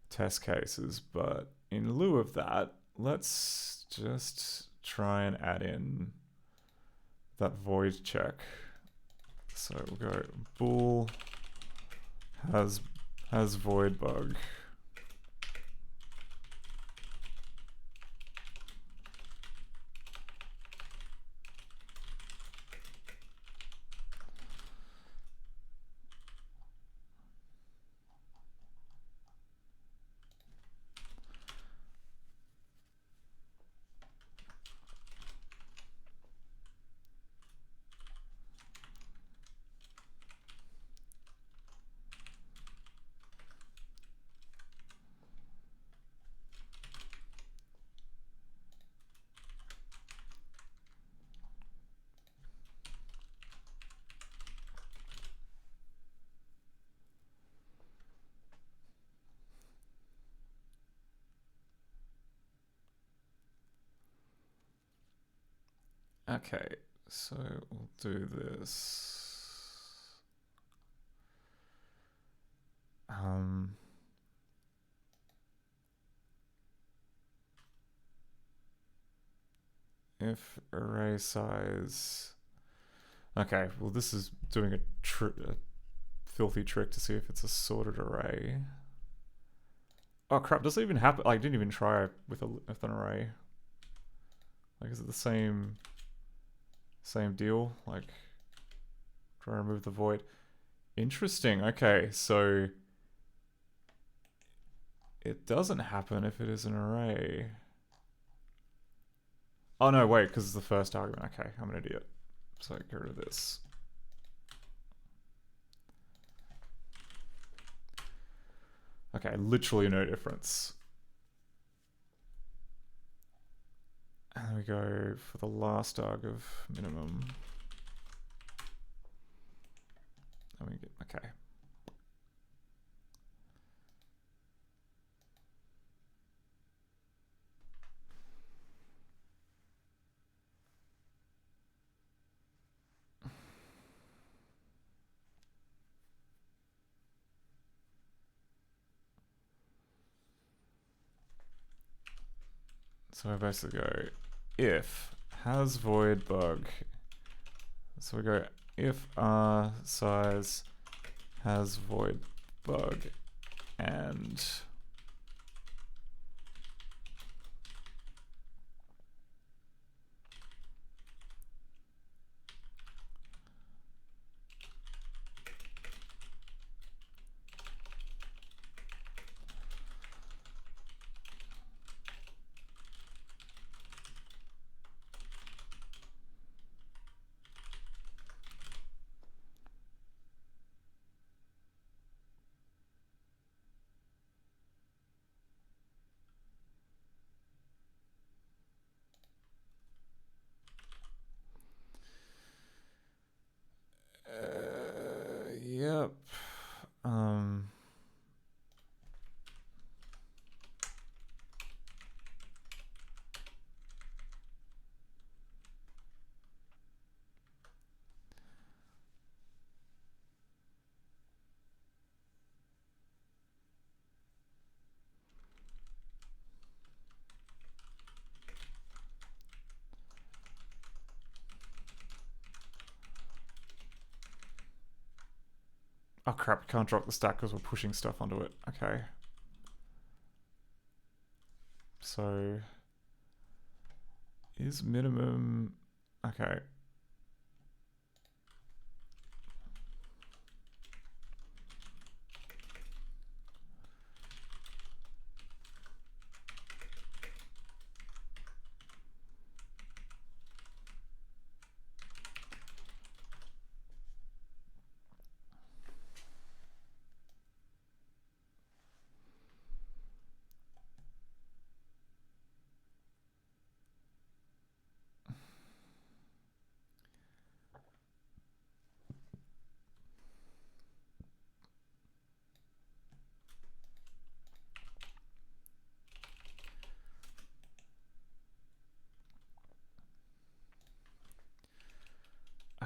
test cases, but in lieu of that, let's just try and add in that void check. So we'll go bool has void bug. Okay, so we'll do this. If array size. Okay, well, this is doing a filthy trick to see if it's a sorted array. Oh crap! Does it even happen? I didn't even try with an array. Like, is it the same deal? Like, try to remove the void. Interesting. Okay, so it doesn't happen if it is an array. Oh no, wait, because it's the first argument. Okay, I'm an idiot. So get rid of this. Okay, literally no difference. And then we go for the last arg of minimum. And we get, okay. So I basically go if has void bug. So we go if r size has void bug and yep. Oh crap, can't drop the stack because we're pushing stuff onto it. Okay. So is minimum okay.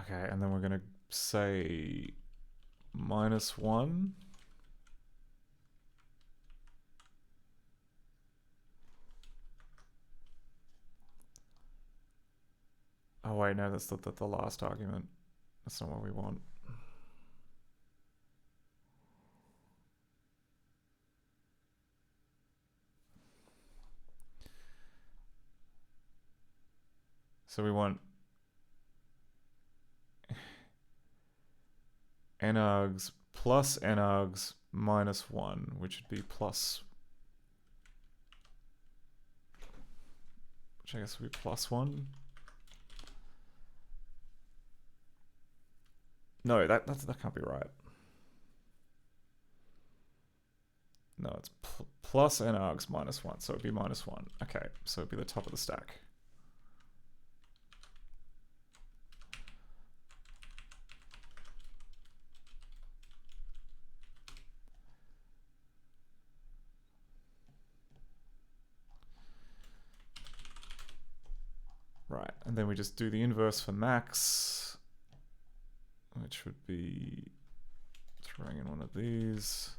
Okay, and then we're gonna say -1. Oh wait, no, that's the last argument. That's not what we want. So we want nargs plus nargs -1, which would be plus, which I guess would be +1. No, that can't be right. No, it's plus nargs -1, so it'd be -1. Okay, so it'd be the top of the stack. Right, and then we just do the inverse for max, which would be throwing in one of these.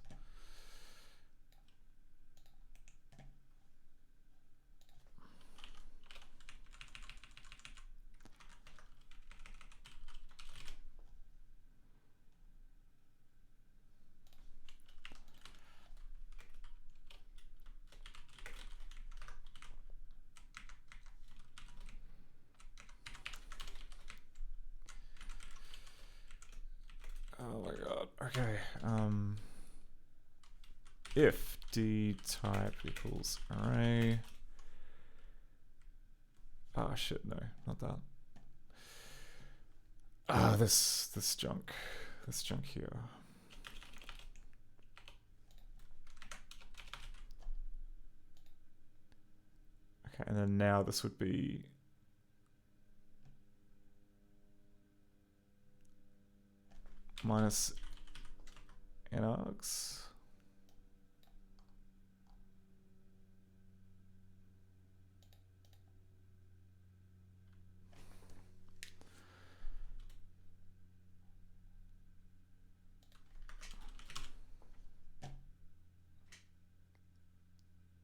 Oh my god. Okay. If D type equals array. Ah, shit, no, not that. Ah, this junk. This junk here. Okay, and then now this would be minus nargs.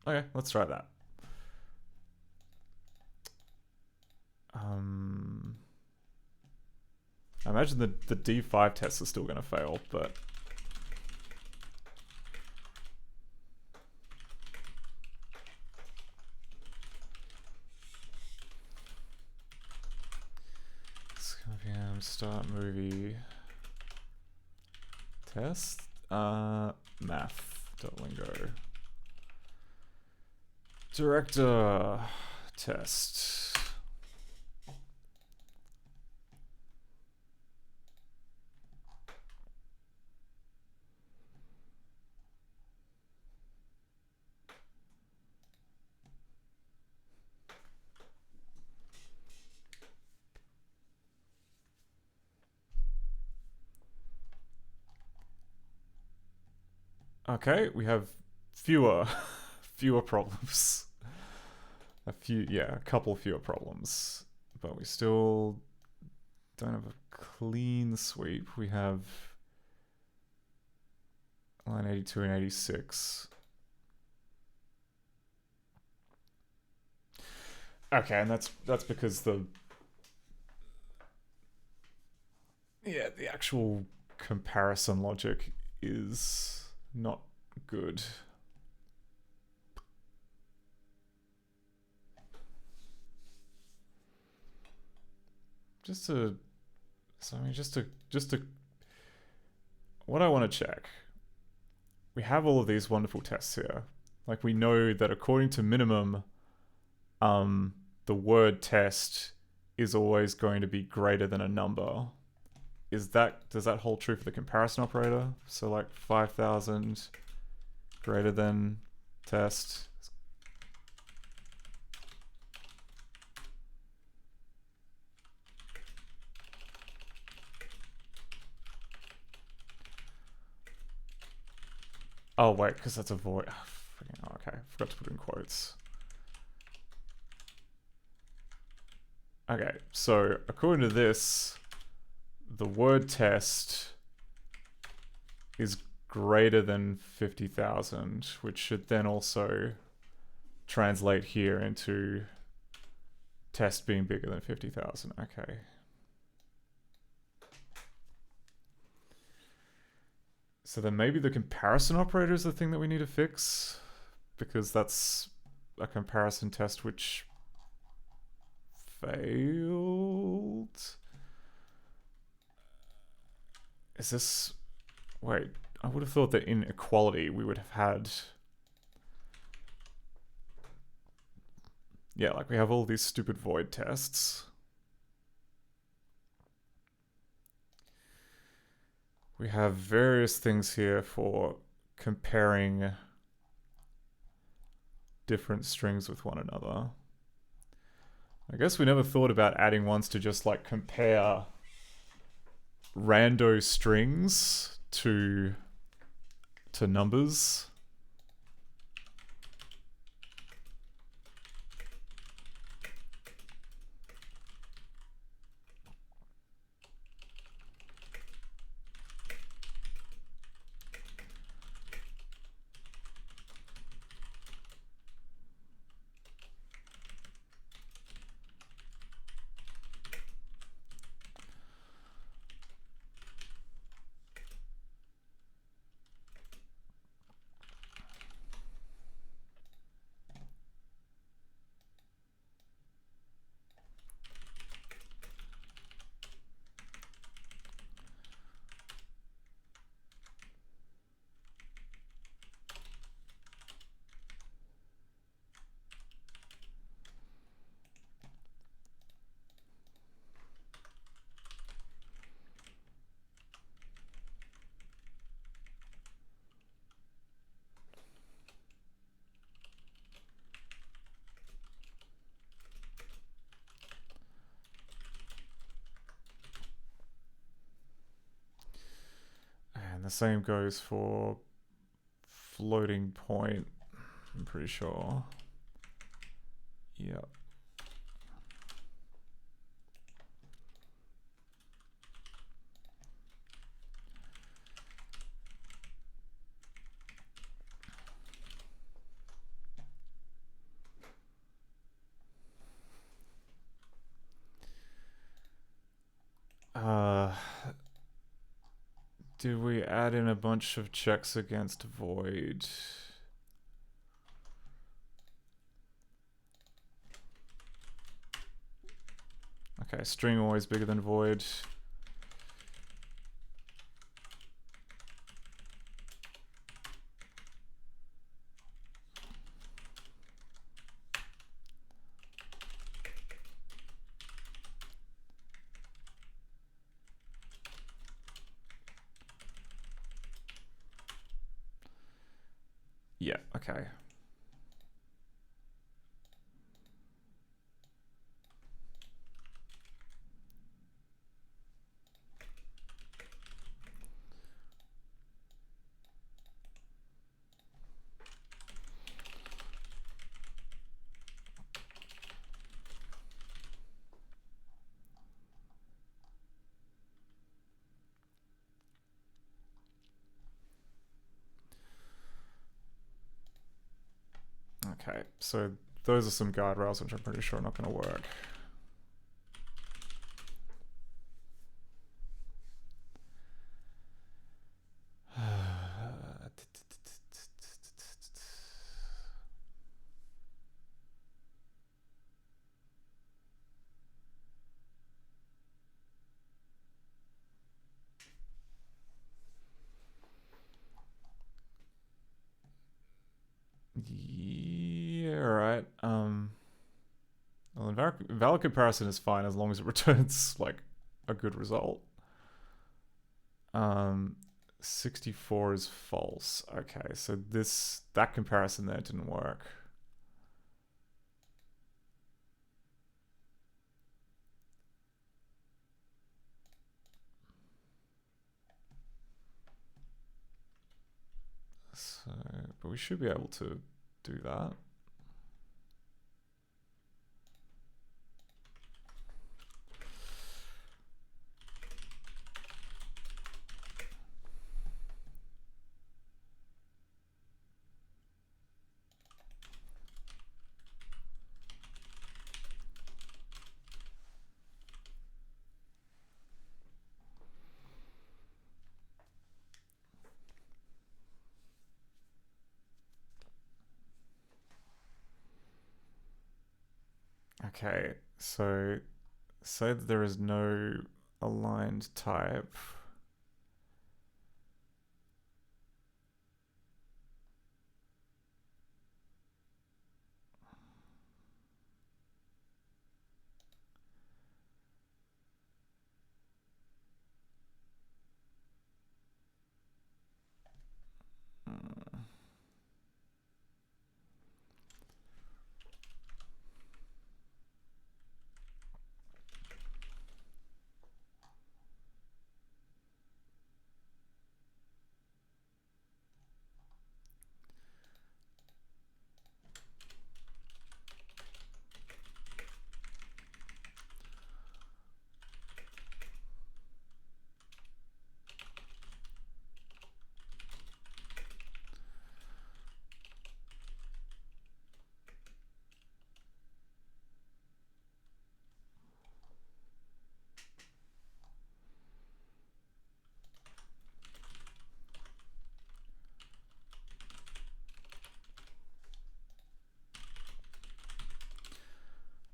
Okay, let's try that. I imagine the D5 test is still going to fail, but ScummVM start movie test math.lingo director test. Okay, we have fewer problems. A couple fewer problems. But we still don't have a clean sweep. We have line 82 and 86. Okay, and that's because the actual comparison logic is not good. What I want to check. We have all of these wonderful tests here. Like, we know that according to minimum, the word test is always going to be greater than a number. Does that hold true for the comparison operator? So like 5,000 greater than test. Oh wait, because that's a void. Oh, okay, forgot to put in quotes. Okay, so according to this, the word test is greater than 50,000, which should then also translate here into test being bigger than 50,000. Okay. So then maybe the comparison operator is the thing that we need to fix, because that's a comparison test which failed. Is this... Wait, I would have thought that in equality we would have had... Yeah, like we have all these stupid void tests. We have various things here for comparing different strings with one another. I guess we never thought about adding ones to just like compare rando strings to numbers. And the same goes for floating point, I'm pretty sure. Yep. Do we add in a bunch of checks against void? Okay, string always bigger than void. Yeah, okay. Okay, so those are some guardrails which I'm pretty sure are not going to work. Yeah, alright. Well, invalid comparison is fine as long as it returns, like, a good result. 64 is false. Okay, so that comparison there didn't work. So, but we should be able to do that. Okay, so say that there is no aligned type.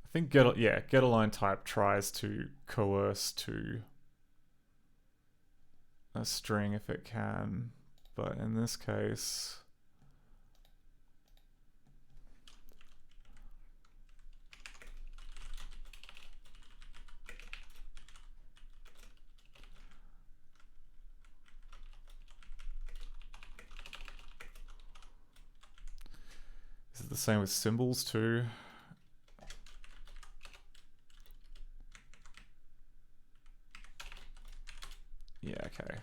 I think get align type tries to coerce to a string if it can, but in this case is it the same with symbols too? Yeah, okay.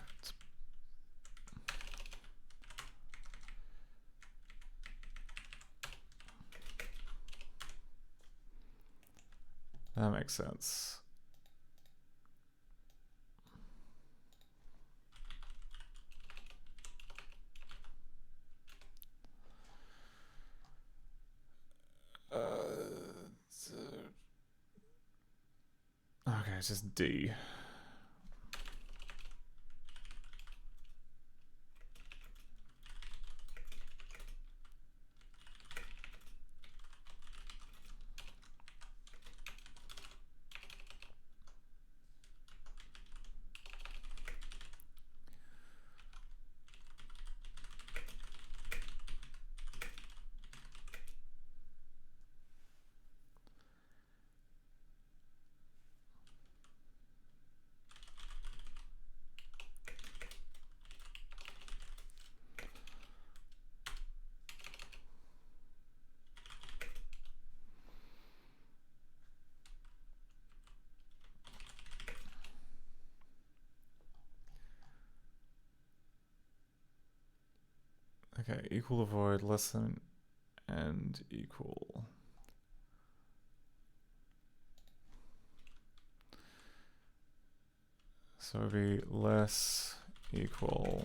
That makes sense. Okay, it's just D. Okay, equal avoid, less than, and equal. So it'd be less, equal.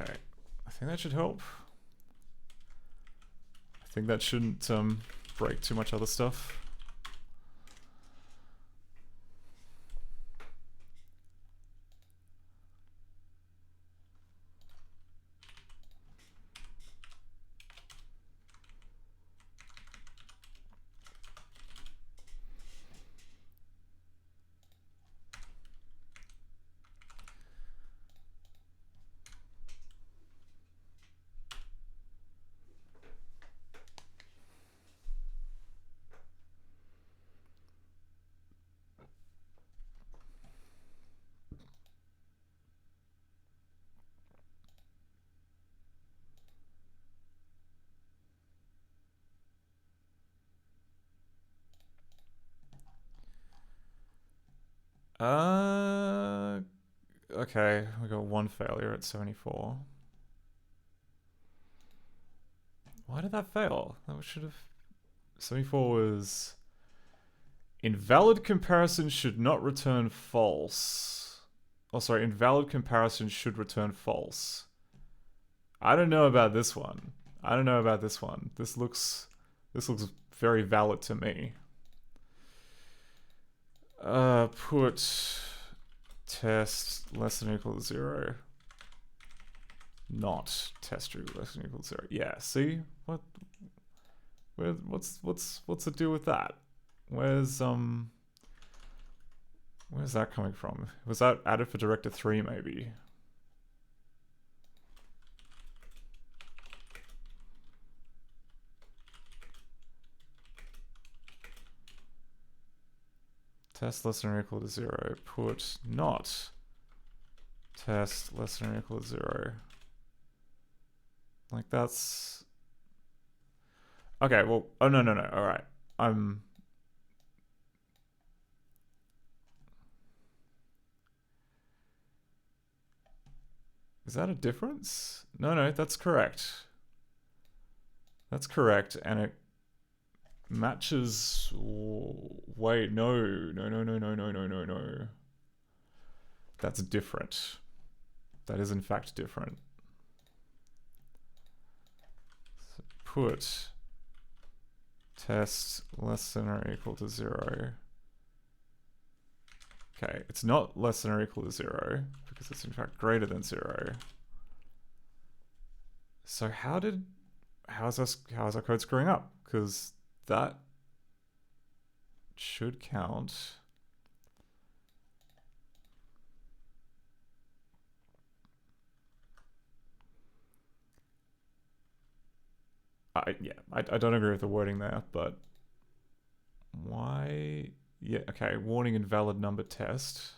Okay, I think that should help. I think that shouldn't break too much other stuff. Okay, we got one failure at 74. Why did that fail? That should have... 74 was... Invalid comparison should not return false. Oh, sorry, invalid comparison should return false. I don't know about this one. I don't know about this one. This looks very valid to me. Put test less than or equal to 0. Not test true less than or equal to 0. Yeah, see? What's the deal with that? Where's that coming from? Was that added for Director 3 maybe? Test less than or equal to 0. Put not test less than or equal to 0. Like that's... Okay, well, oh no, alright. Is that a difference? No, that's correct. That's correct, and it matches... Wait, no. That's different. That is in fact different. So put test less than or equal to 0. Okay, it's not less than or equal to 0 because it's in fact greater than 0. So how is our code screwing up? Because that should count. I don't agree with the wording there, but why? Yeah, okay. Warning invalid number test.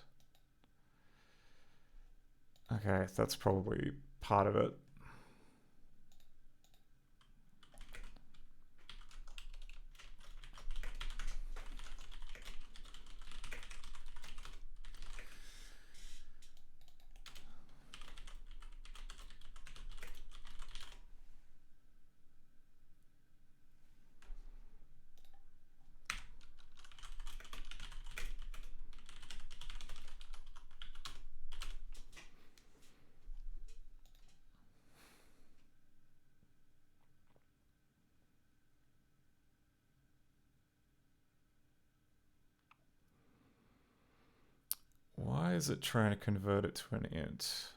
Okay, that's probably part of it. Why is it trying to convert it to an int?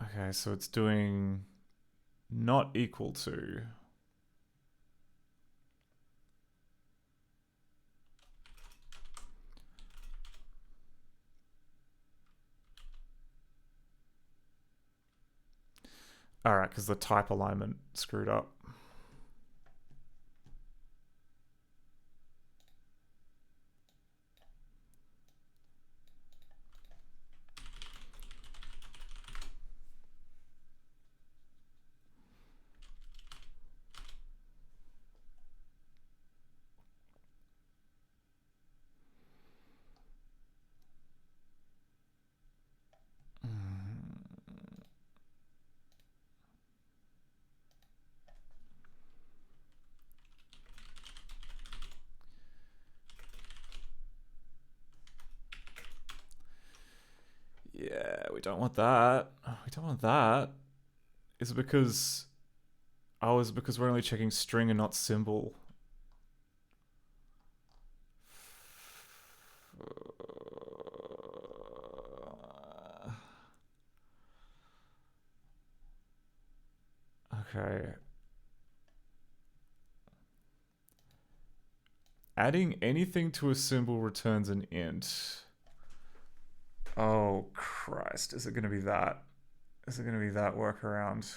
Okay, so it's doing not equal to. Alright, because the type alignment screwed up. Yeah, we don't want that. We don't want that. Is it because... Oh, is it because we're only checking string and not symbol? Okay. Adding anything to a symbol returns an int. Oh, Christ. Is it going to be that? Is it going to be that workaround?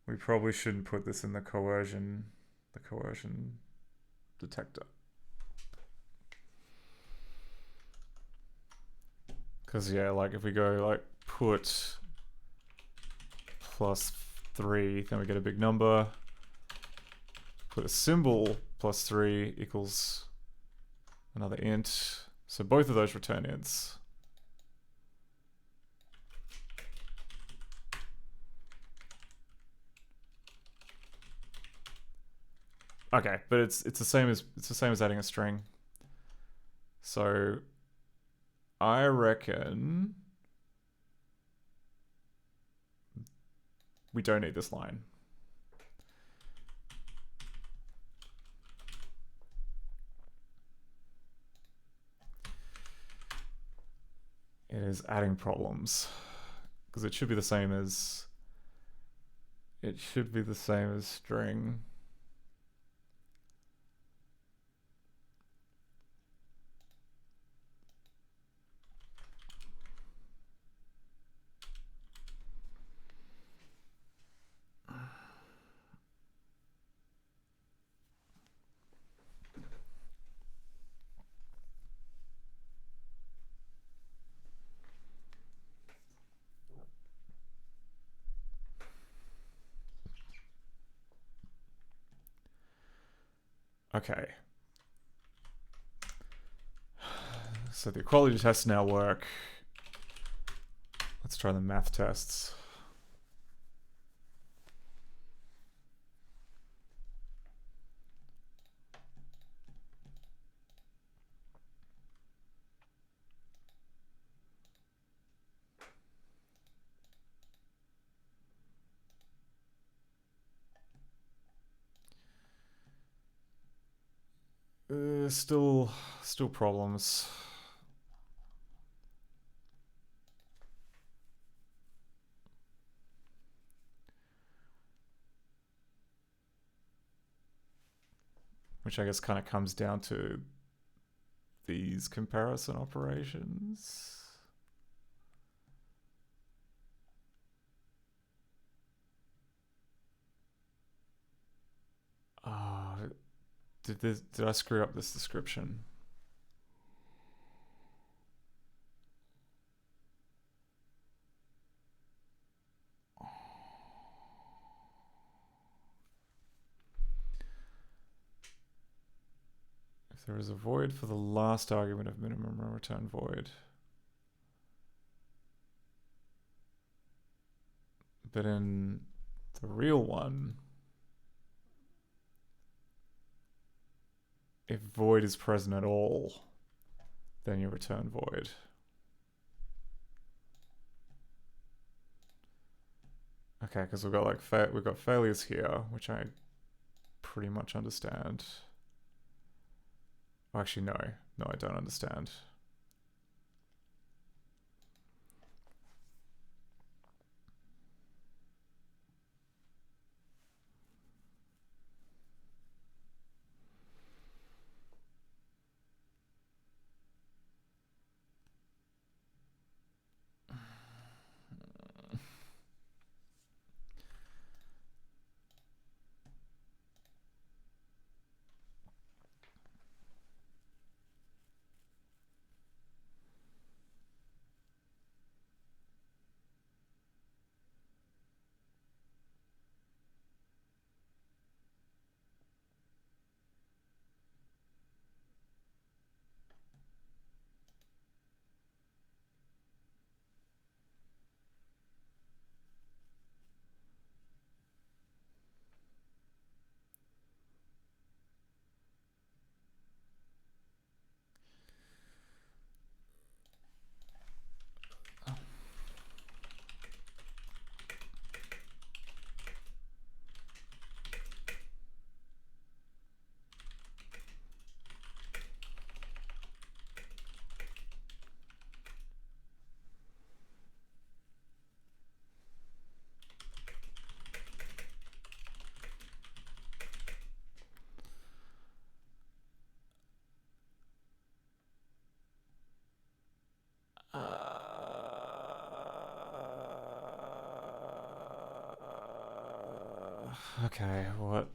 We probably shouldn't put this in the coercion detector. Because, yeah, like if we go like put +3, then we get a big number. Put a symbol +3 equals another int. So both of those return ints. Okay, but it's the same as adding a string. So I reckon we don't need this line. It is adding problems because it should be the same as string. Okay. So the equality tests now work. Let's try the math tests. Still problems. which I guess kind of comes down to these comparison operations. Did I screw up this description? If there is a void for the last argument of minimum, I'll return void. But in the real one, if void is present at all, then you return void. Okay, because we've got like we've got failures here, which I pretty much understand. Oh, actually, no, I don't understand. Okay, what?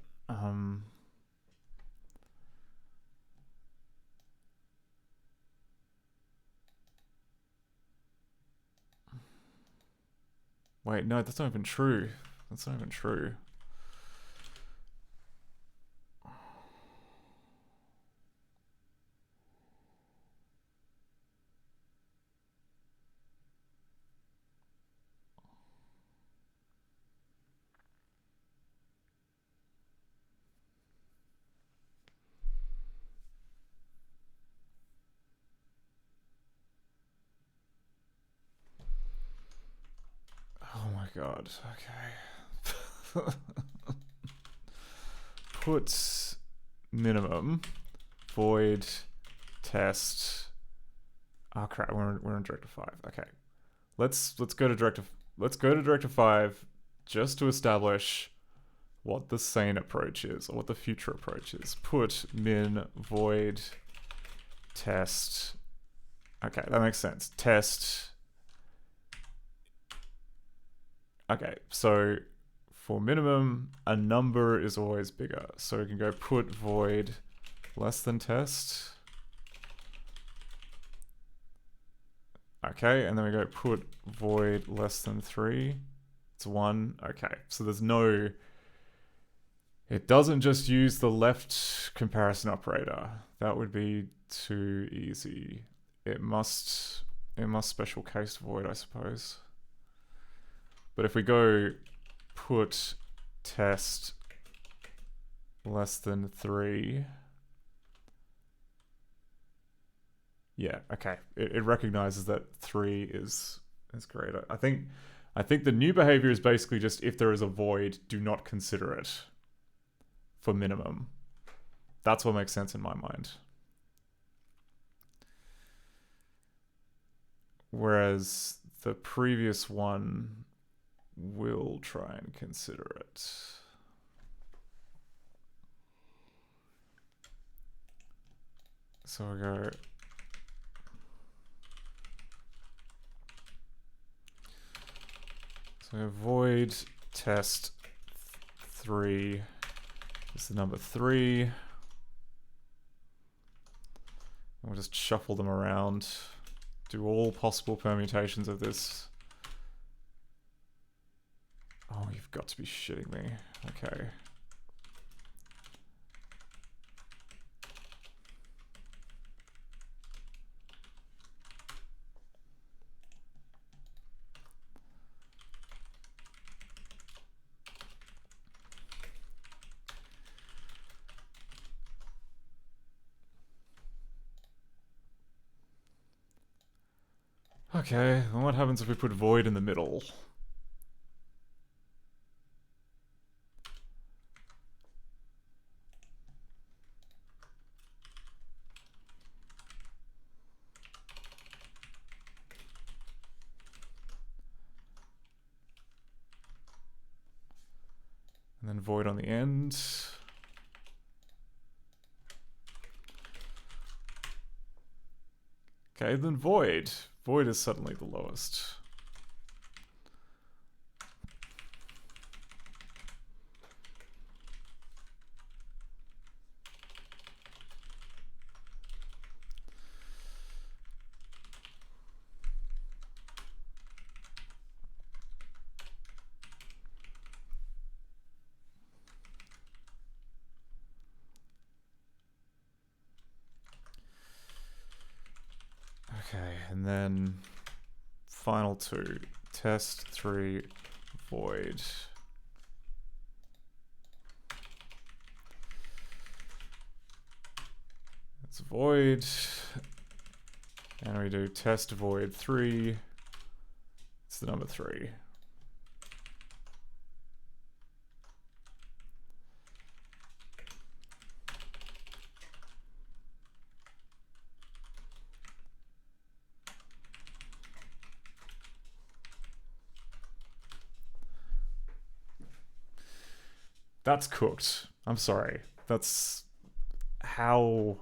Wait, no, that's not even true. That's not even true. Oh my god, okay. Put minimum void test. Oh crap, we're in directive 5. Okay. Let's go to directive 5 just to establish what the sane approach is, or what the future approach is. Put min void test. Okay, that makes sense. Test. Okay, so for minimum, a number is always bigger. So we can go put void less than test. Okay, and then we go put void less than 3. It's 1. Okay, so there's no... It doesn't just use the left comparison operator. That would be too easy. It must special case void, I suppose. But if we go put test less than 3, yeah, okay. It recognizes that 3 is greater. I think the new behavior is basically just if there is a void, do not consider it for minimum. That's what makes sense in my mind. Whereas the previous one will try and consider it. So we go. So void test 3 is the number 3. And we'll just shuffle them around. Do all possible permutations of this. Oh, you've got to be shitting me. Okay. Okay, then what happens if we put void in the middle? And then void on the end. Okay, then void. Void is suddenly the lowest. Okay, and then final 2, test 3, void. It's void, and we do test void 3. It's the number 3. That's cooked. I'm sorry. That's how...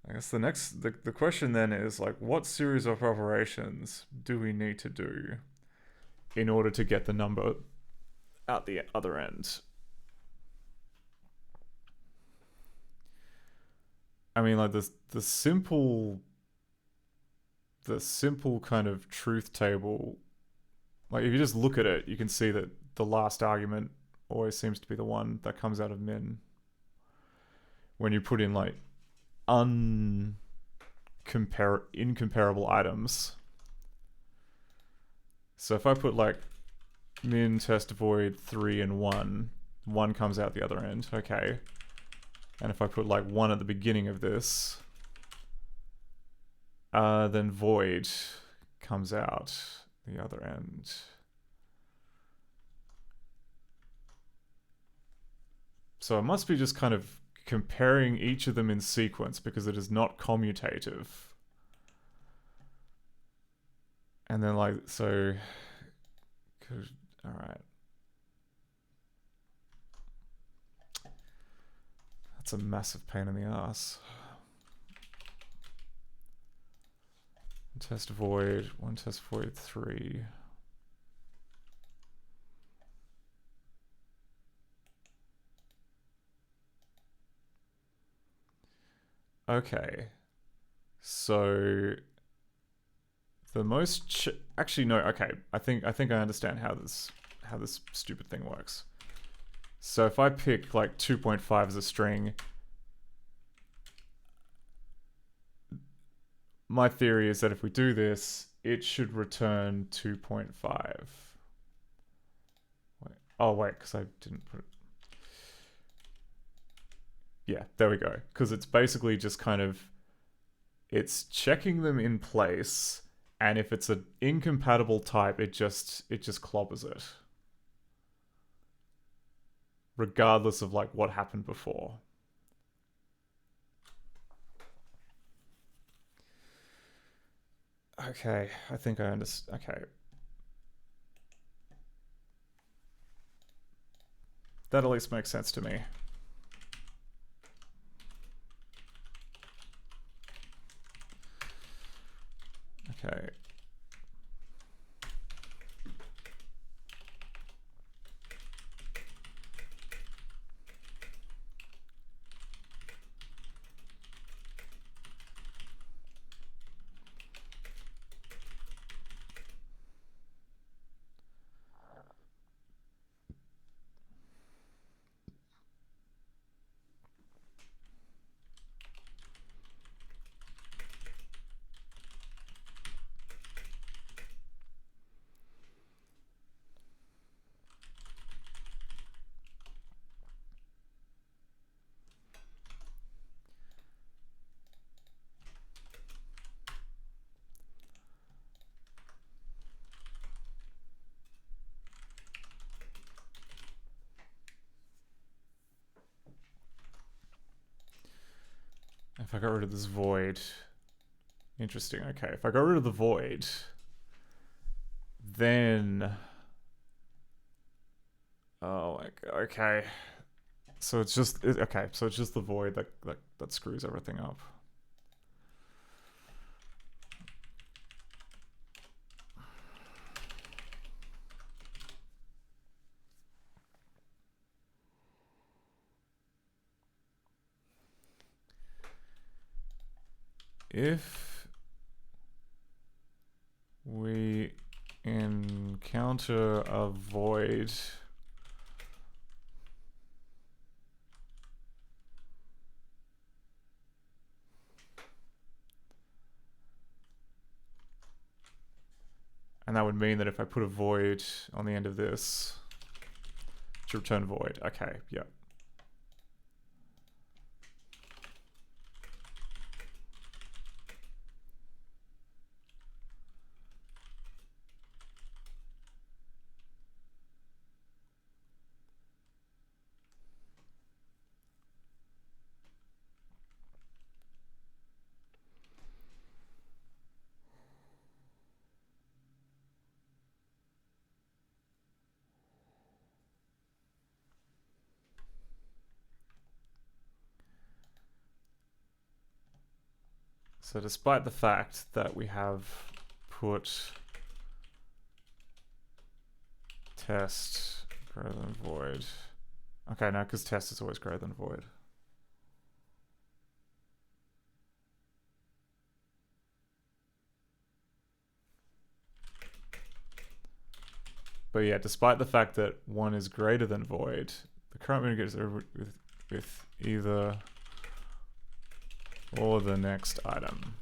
I guess the question then is like, what series of operations do we need to do in order to get the number out the other end? I mean, like the simple kind of truth table, like if you just look at it, you can see that the last argument always seems to be the one that comes out of min. When you put in like incomparable items. So if I put like min test void 3 and 1, 1 comes out the other end, okay. And if I put like 1 at the beginning of this, then void comes out the other end. So it must be just kind of comparing each of them in sequence because it is not commutative. And then like, so, all right. That's a massive pain in the ass. Test void, 1 test void 3. Okay, so the most actually no. Okay, I think I understand how this stupid thing works. So if I pick like 2.5 as a string, my theory is that if we do this, it should return 2.5. Wait, oh wait, because I didn't put it. Yeah, there we go. Because it's basically just kind of, it's checking them in place, and if it's an incompatible type, it just clobbers it. Regardless of like what happened before. Okay, I think I understand. Okay. That at least makes sense to me. Okay. If I got rid of this void... Interesting, okay. If I got rid of the void, then... Oh, okay. So it's just... Okay, so it's just the void that screws everything up. If we encounter a void and that would mean that if I put a void on the end of this to return void. Okay, yep. So despite the fact that we have put test greater than void. Okay, no, because test is always greater than void. But yeah, despite the fact that one is greater than void, the current menu goes over with either or the next item.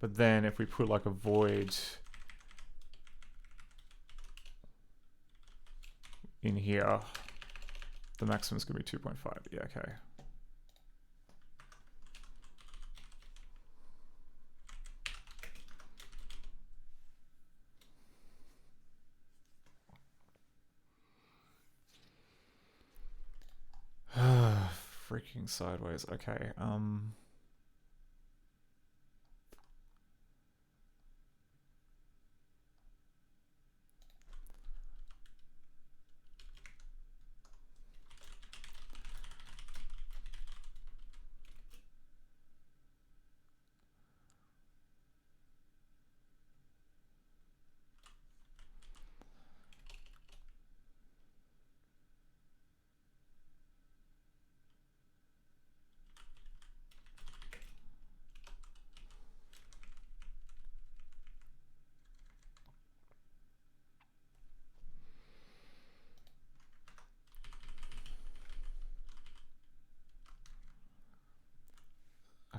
But then if we put like a void in here, the maximum is going to be 2.5. Yeah, okay. Freaking sideways. Okay.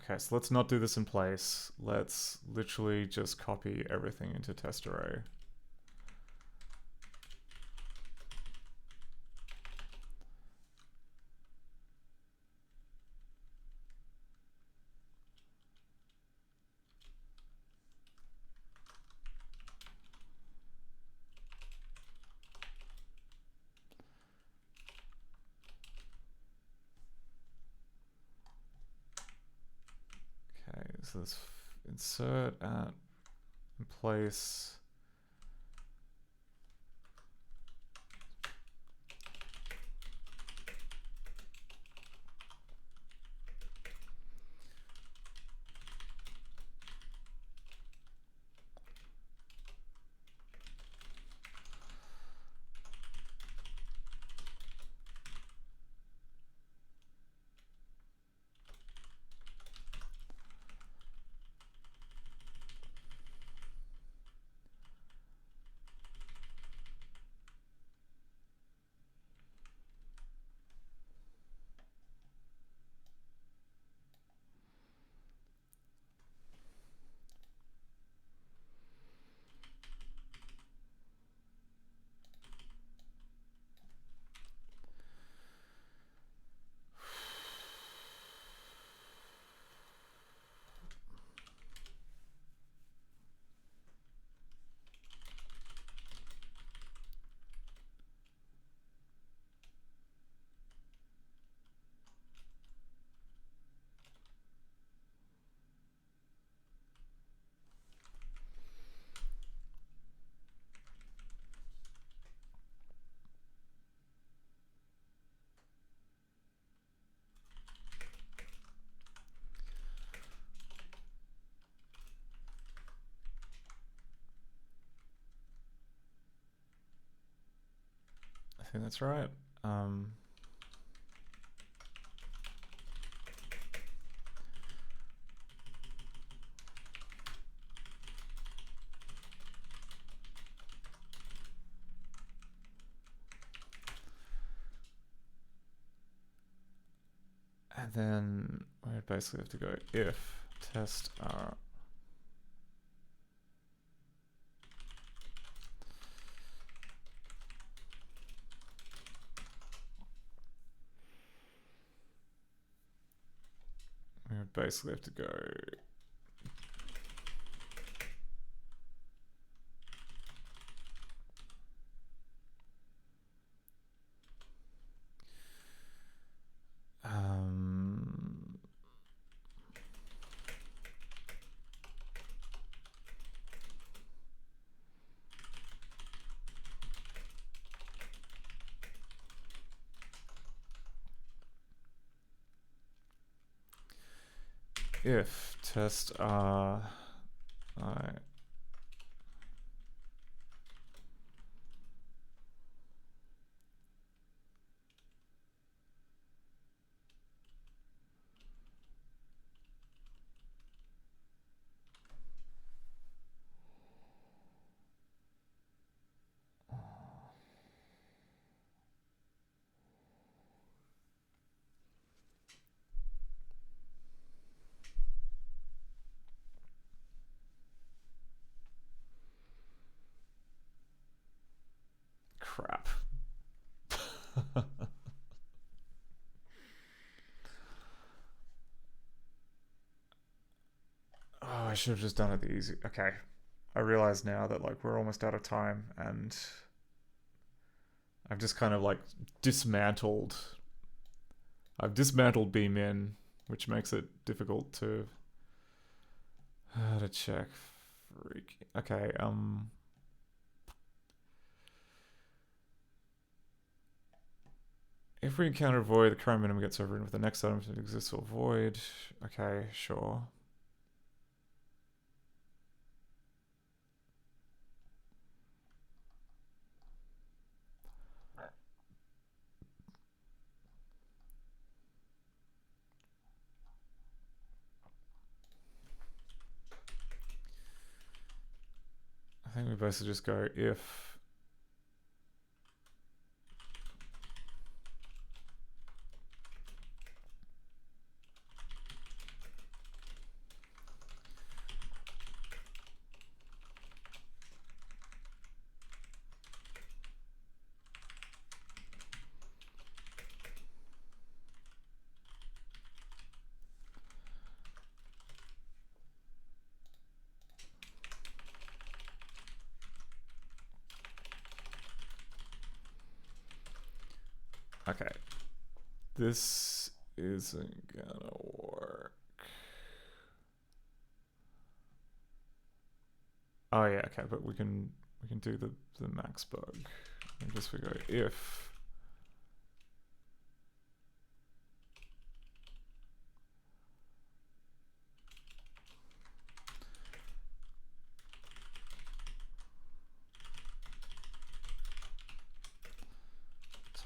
Okay, so let's not do this in place. Let's literally just copy everything into test array. So let's insert at in place. I think that's right. And then we basically have to go if test R. We would basically have to go if test R I crap. Oh, I should have just done it the easy. Okay. I realize now that like we're almost out of time and I've just kind of like dismantled. I've dismantled bmin, which makes it difficult to check. Freak. Okay, if we encounter a void, the current minimum gets overridden with the next item that exists or void. Okay, sure. I think we basically just go if okay. This isn't gonna work. Oh yeah, okay, but we can do the max bug. And just we go if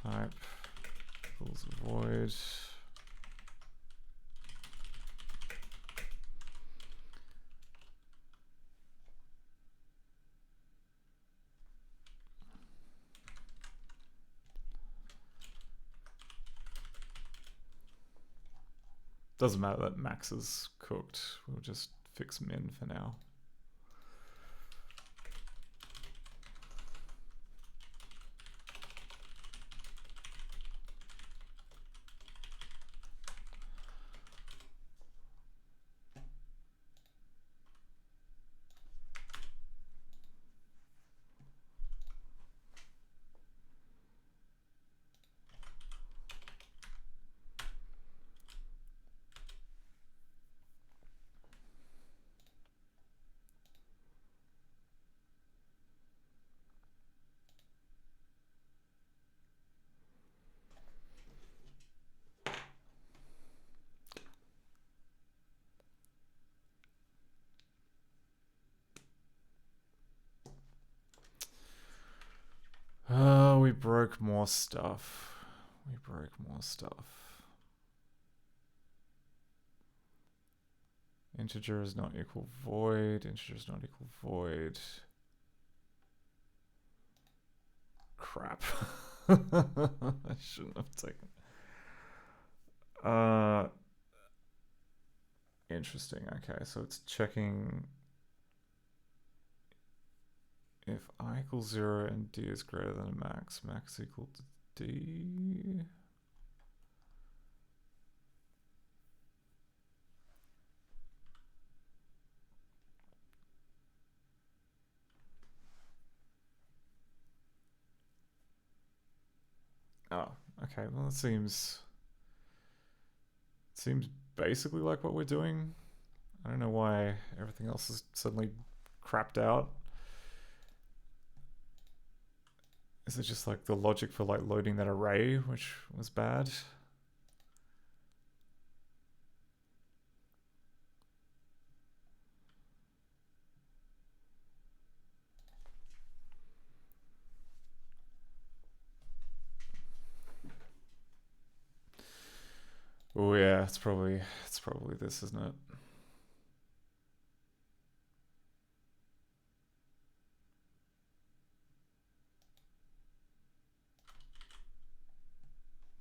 type equals void. Doesn't matter that max is cooked. We'll just fix min for now. Oh, we broke more stuff. We broke more stuff. Integer is not equal void. Integer is not equal void. Crap. I shouldn't have taken. Interesting. Okay, so it's checking if I equals 0 and d is greater than max. Max equal to d. Oh, okay. Well, it seems basically like what we're doing. I don't know why everything else is suddenly crapped out. Is it just like the logic for like loading that array, which was bad? Oh yeah, it's probably this, isn't it?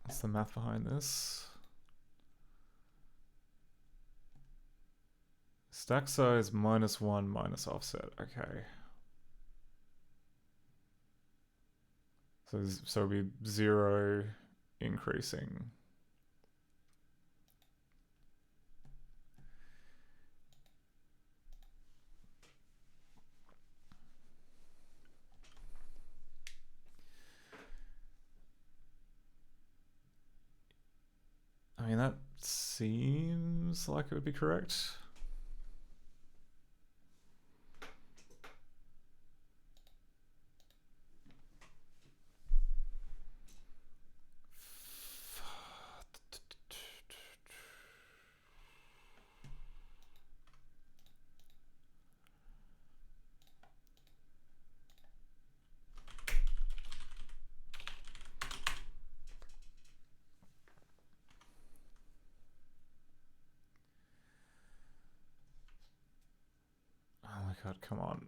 What's the math behind this? Stack size -1 minus offset. Okay. So it'll be 0 increasing. I mean, that seems like it would be correct. Oh my god, come on.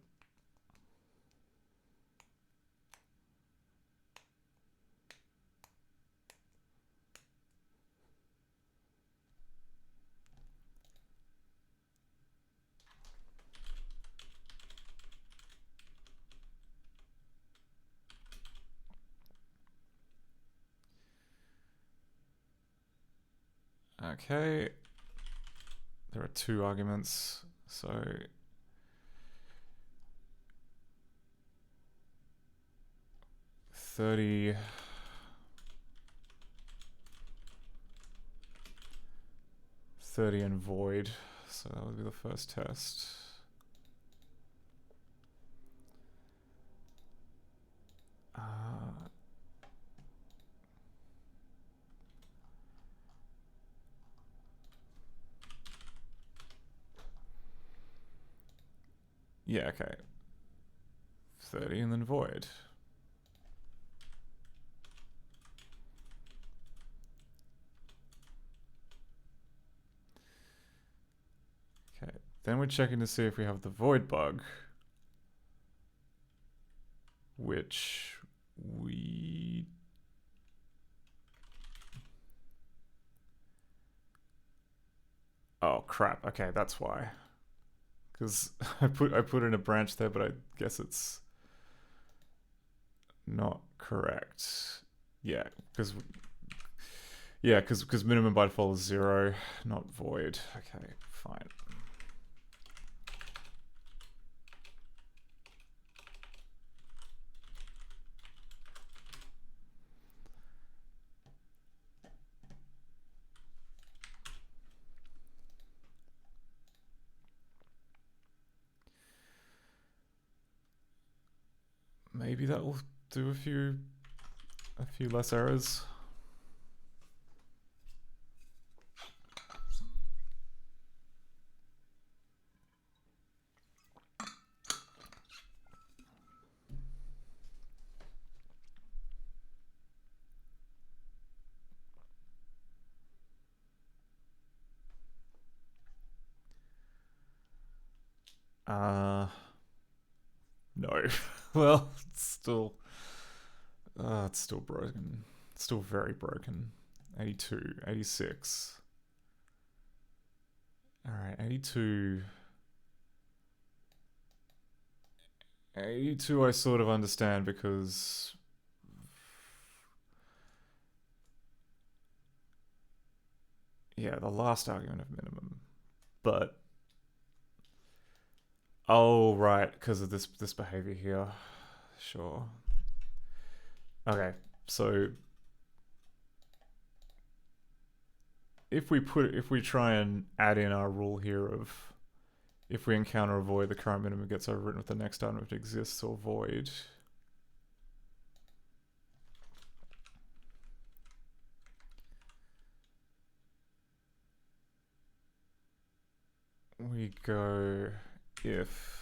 Okay. There are 2 arguments, so 30 and void, so that would be the first test. Yeah, okay. 30 and then void. Okay, then we're checking to see if we have the void bug, which we... Oh crap, okay, that's why. Because I put in a branch there, but I guess it's not correct. Yeah, because minimum by default is 0, not void. Okay, fine. Maybe that will do a few less errors. No. Well, it's still broken. It's still very broken. 82, 86. Alright, 82. 82 I sort of understand because... Yeah, the last argument of minimum. But... Oh, right, because of this behavior here. Sure. Okay, so... If we try and add in our rule here of... If we encounter a void, the current minimum gets overwritten with the next item if it exists or void. We go if...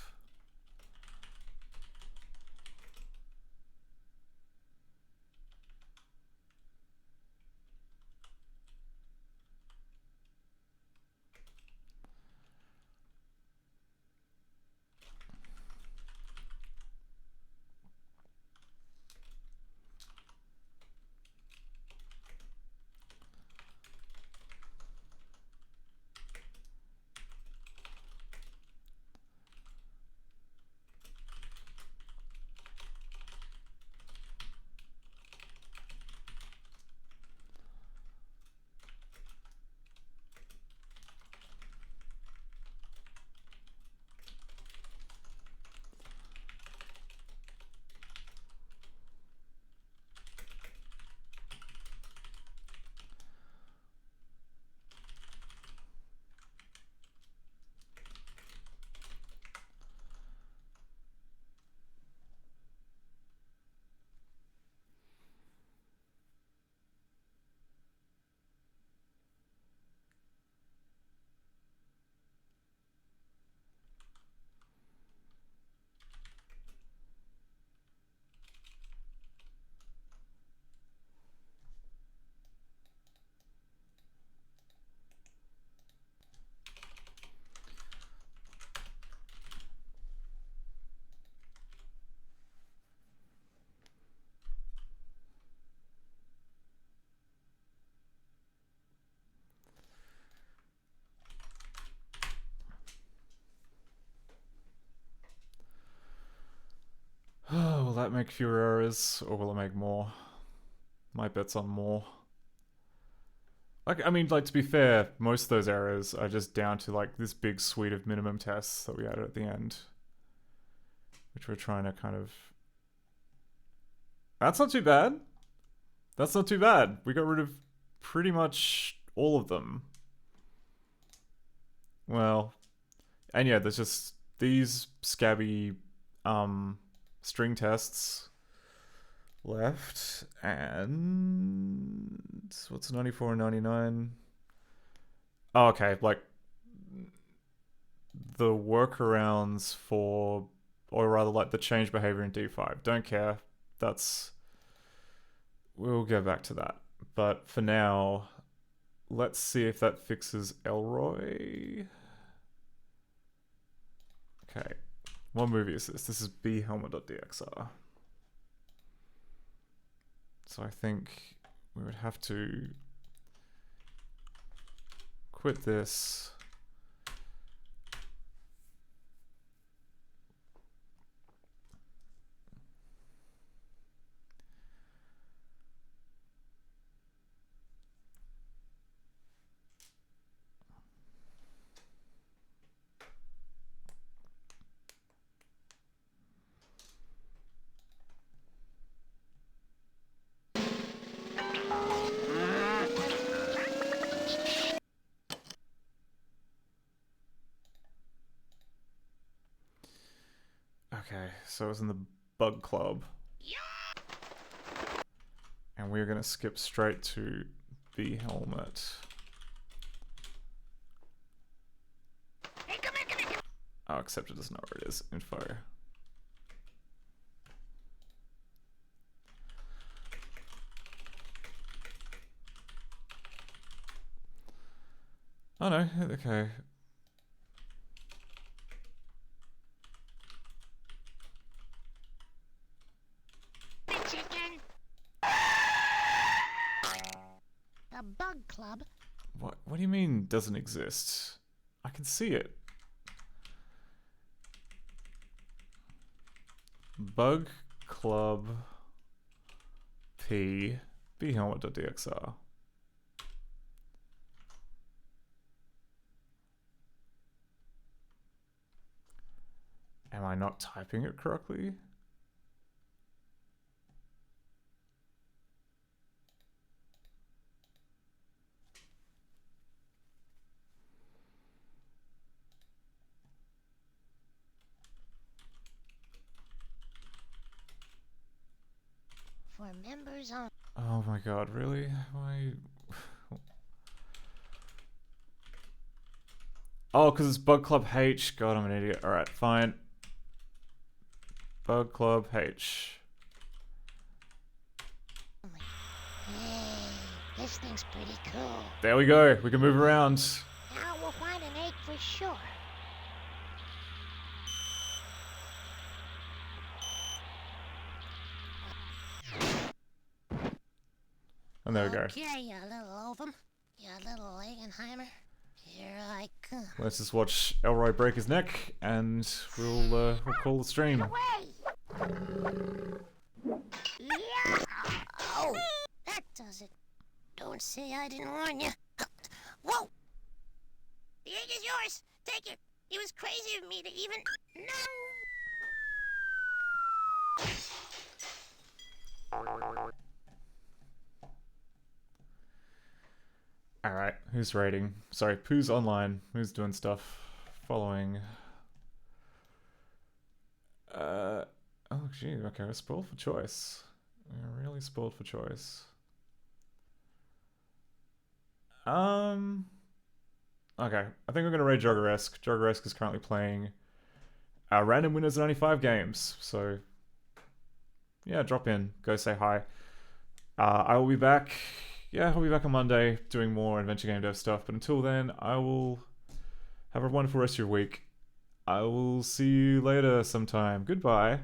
Oh, will that make fewer errors, or will it make more? My bet's on more. Like, I mean, like, to be fair, most of those errors are just down to, like, this big suite of minimum tests that we added at the end. Which we're trying to kind of... That's not too bad. That's not too bad. We got rid of pretty much all of them. Well, and yeah, there's just these scabby, string tests left, and what's 94 and 99? Oh, okay, like the workarounds for, or rather like the change behavior in D5. Don't care. We'll go back to that. But for now, let's see if that fixes Elroy. Okay. What movie is this? This is bhelmet.dxr. So I think we would have to quit this. Okay, so it's in the Bug Club. And we're gonna skip straight to B Helmet. Oh, except it doesn't know where it is. Info. Oh no, okay. The Bug Club? What do you mean doesn't exist? I can see it. Bug Club P bhelmet.dxr. Am I not typing it correctly? For members on. Oh my god, really? Why? Oh, because it's Bug Club H. God, I'm an idiot. Alright, fine. Bug Club H. Hey, this thing's pretty cool. There we go. We can move around. Now we'll find an egg for sure. And there we go. Okay, you little ovum. You little Langenheimer. Here I come. Let's just watch Elroy break his neck, and we'll call the stream. Yeah. Oh, that does it. Don't say I didn't warn you. Whoa! The egg is yours. Take it. It was crazy of me to even. No. Alright, who's raiding? Sorry, Pooh's online. Who's doing stuff? Following. Oh, gee, okay, we're spoiled for choice. We're really spoiled for choice. Okay, I think we're gonna raid Joggeresque. Joggeresque is currently playing random winners 95 games, so yeah, drop in, go say hi. I will be back. Yeah, I'll be back on Monday doing more adventure game dev stuff, but until then, I will have a wonderful rest of your week. I will see you later sometime. Goodbye.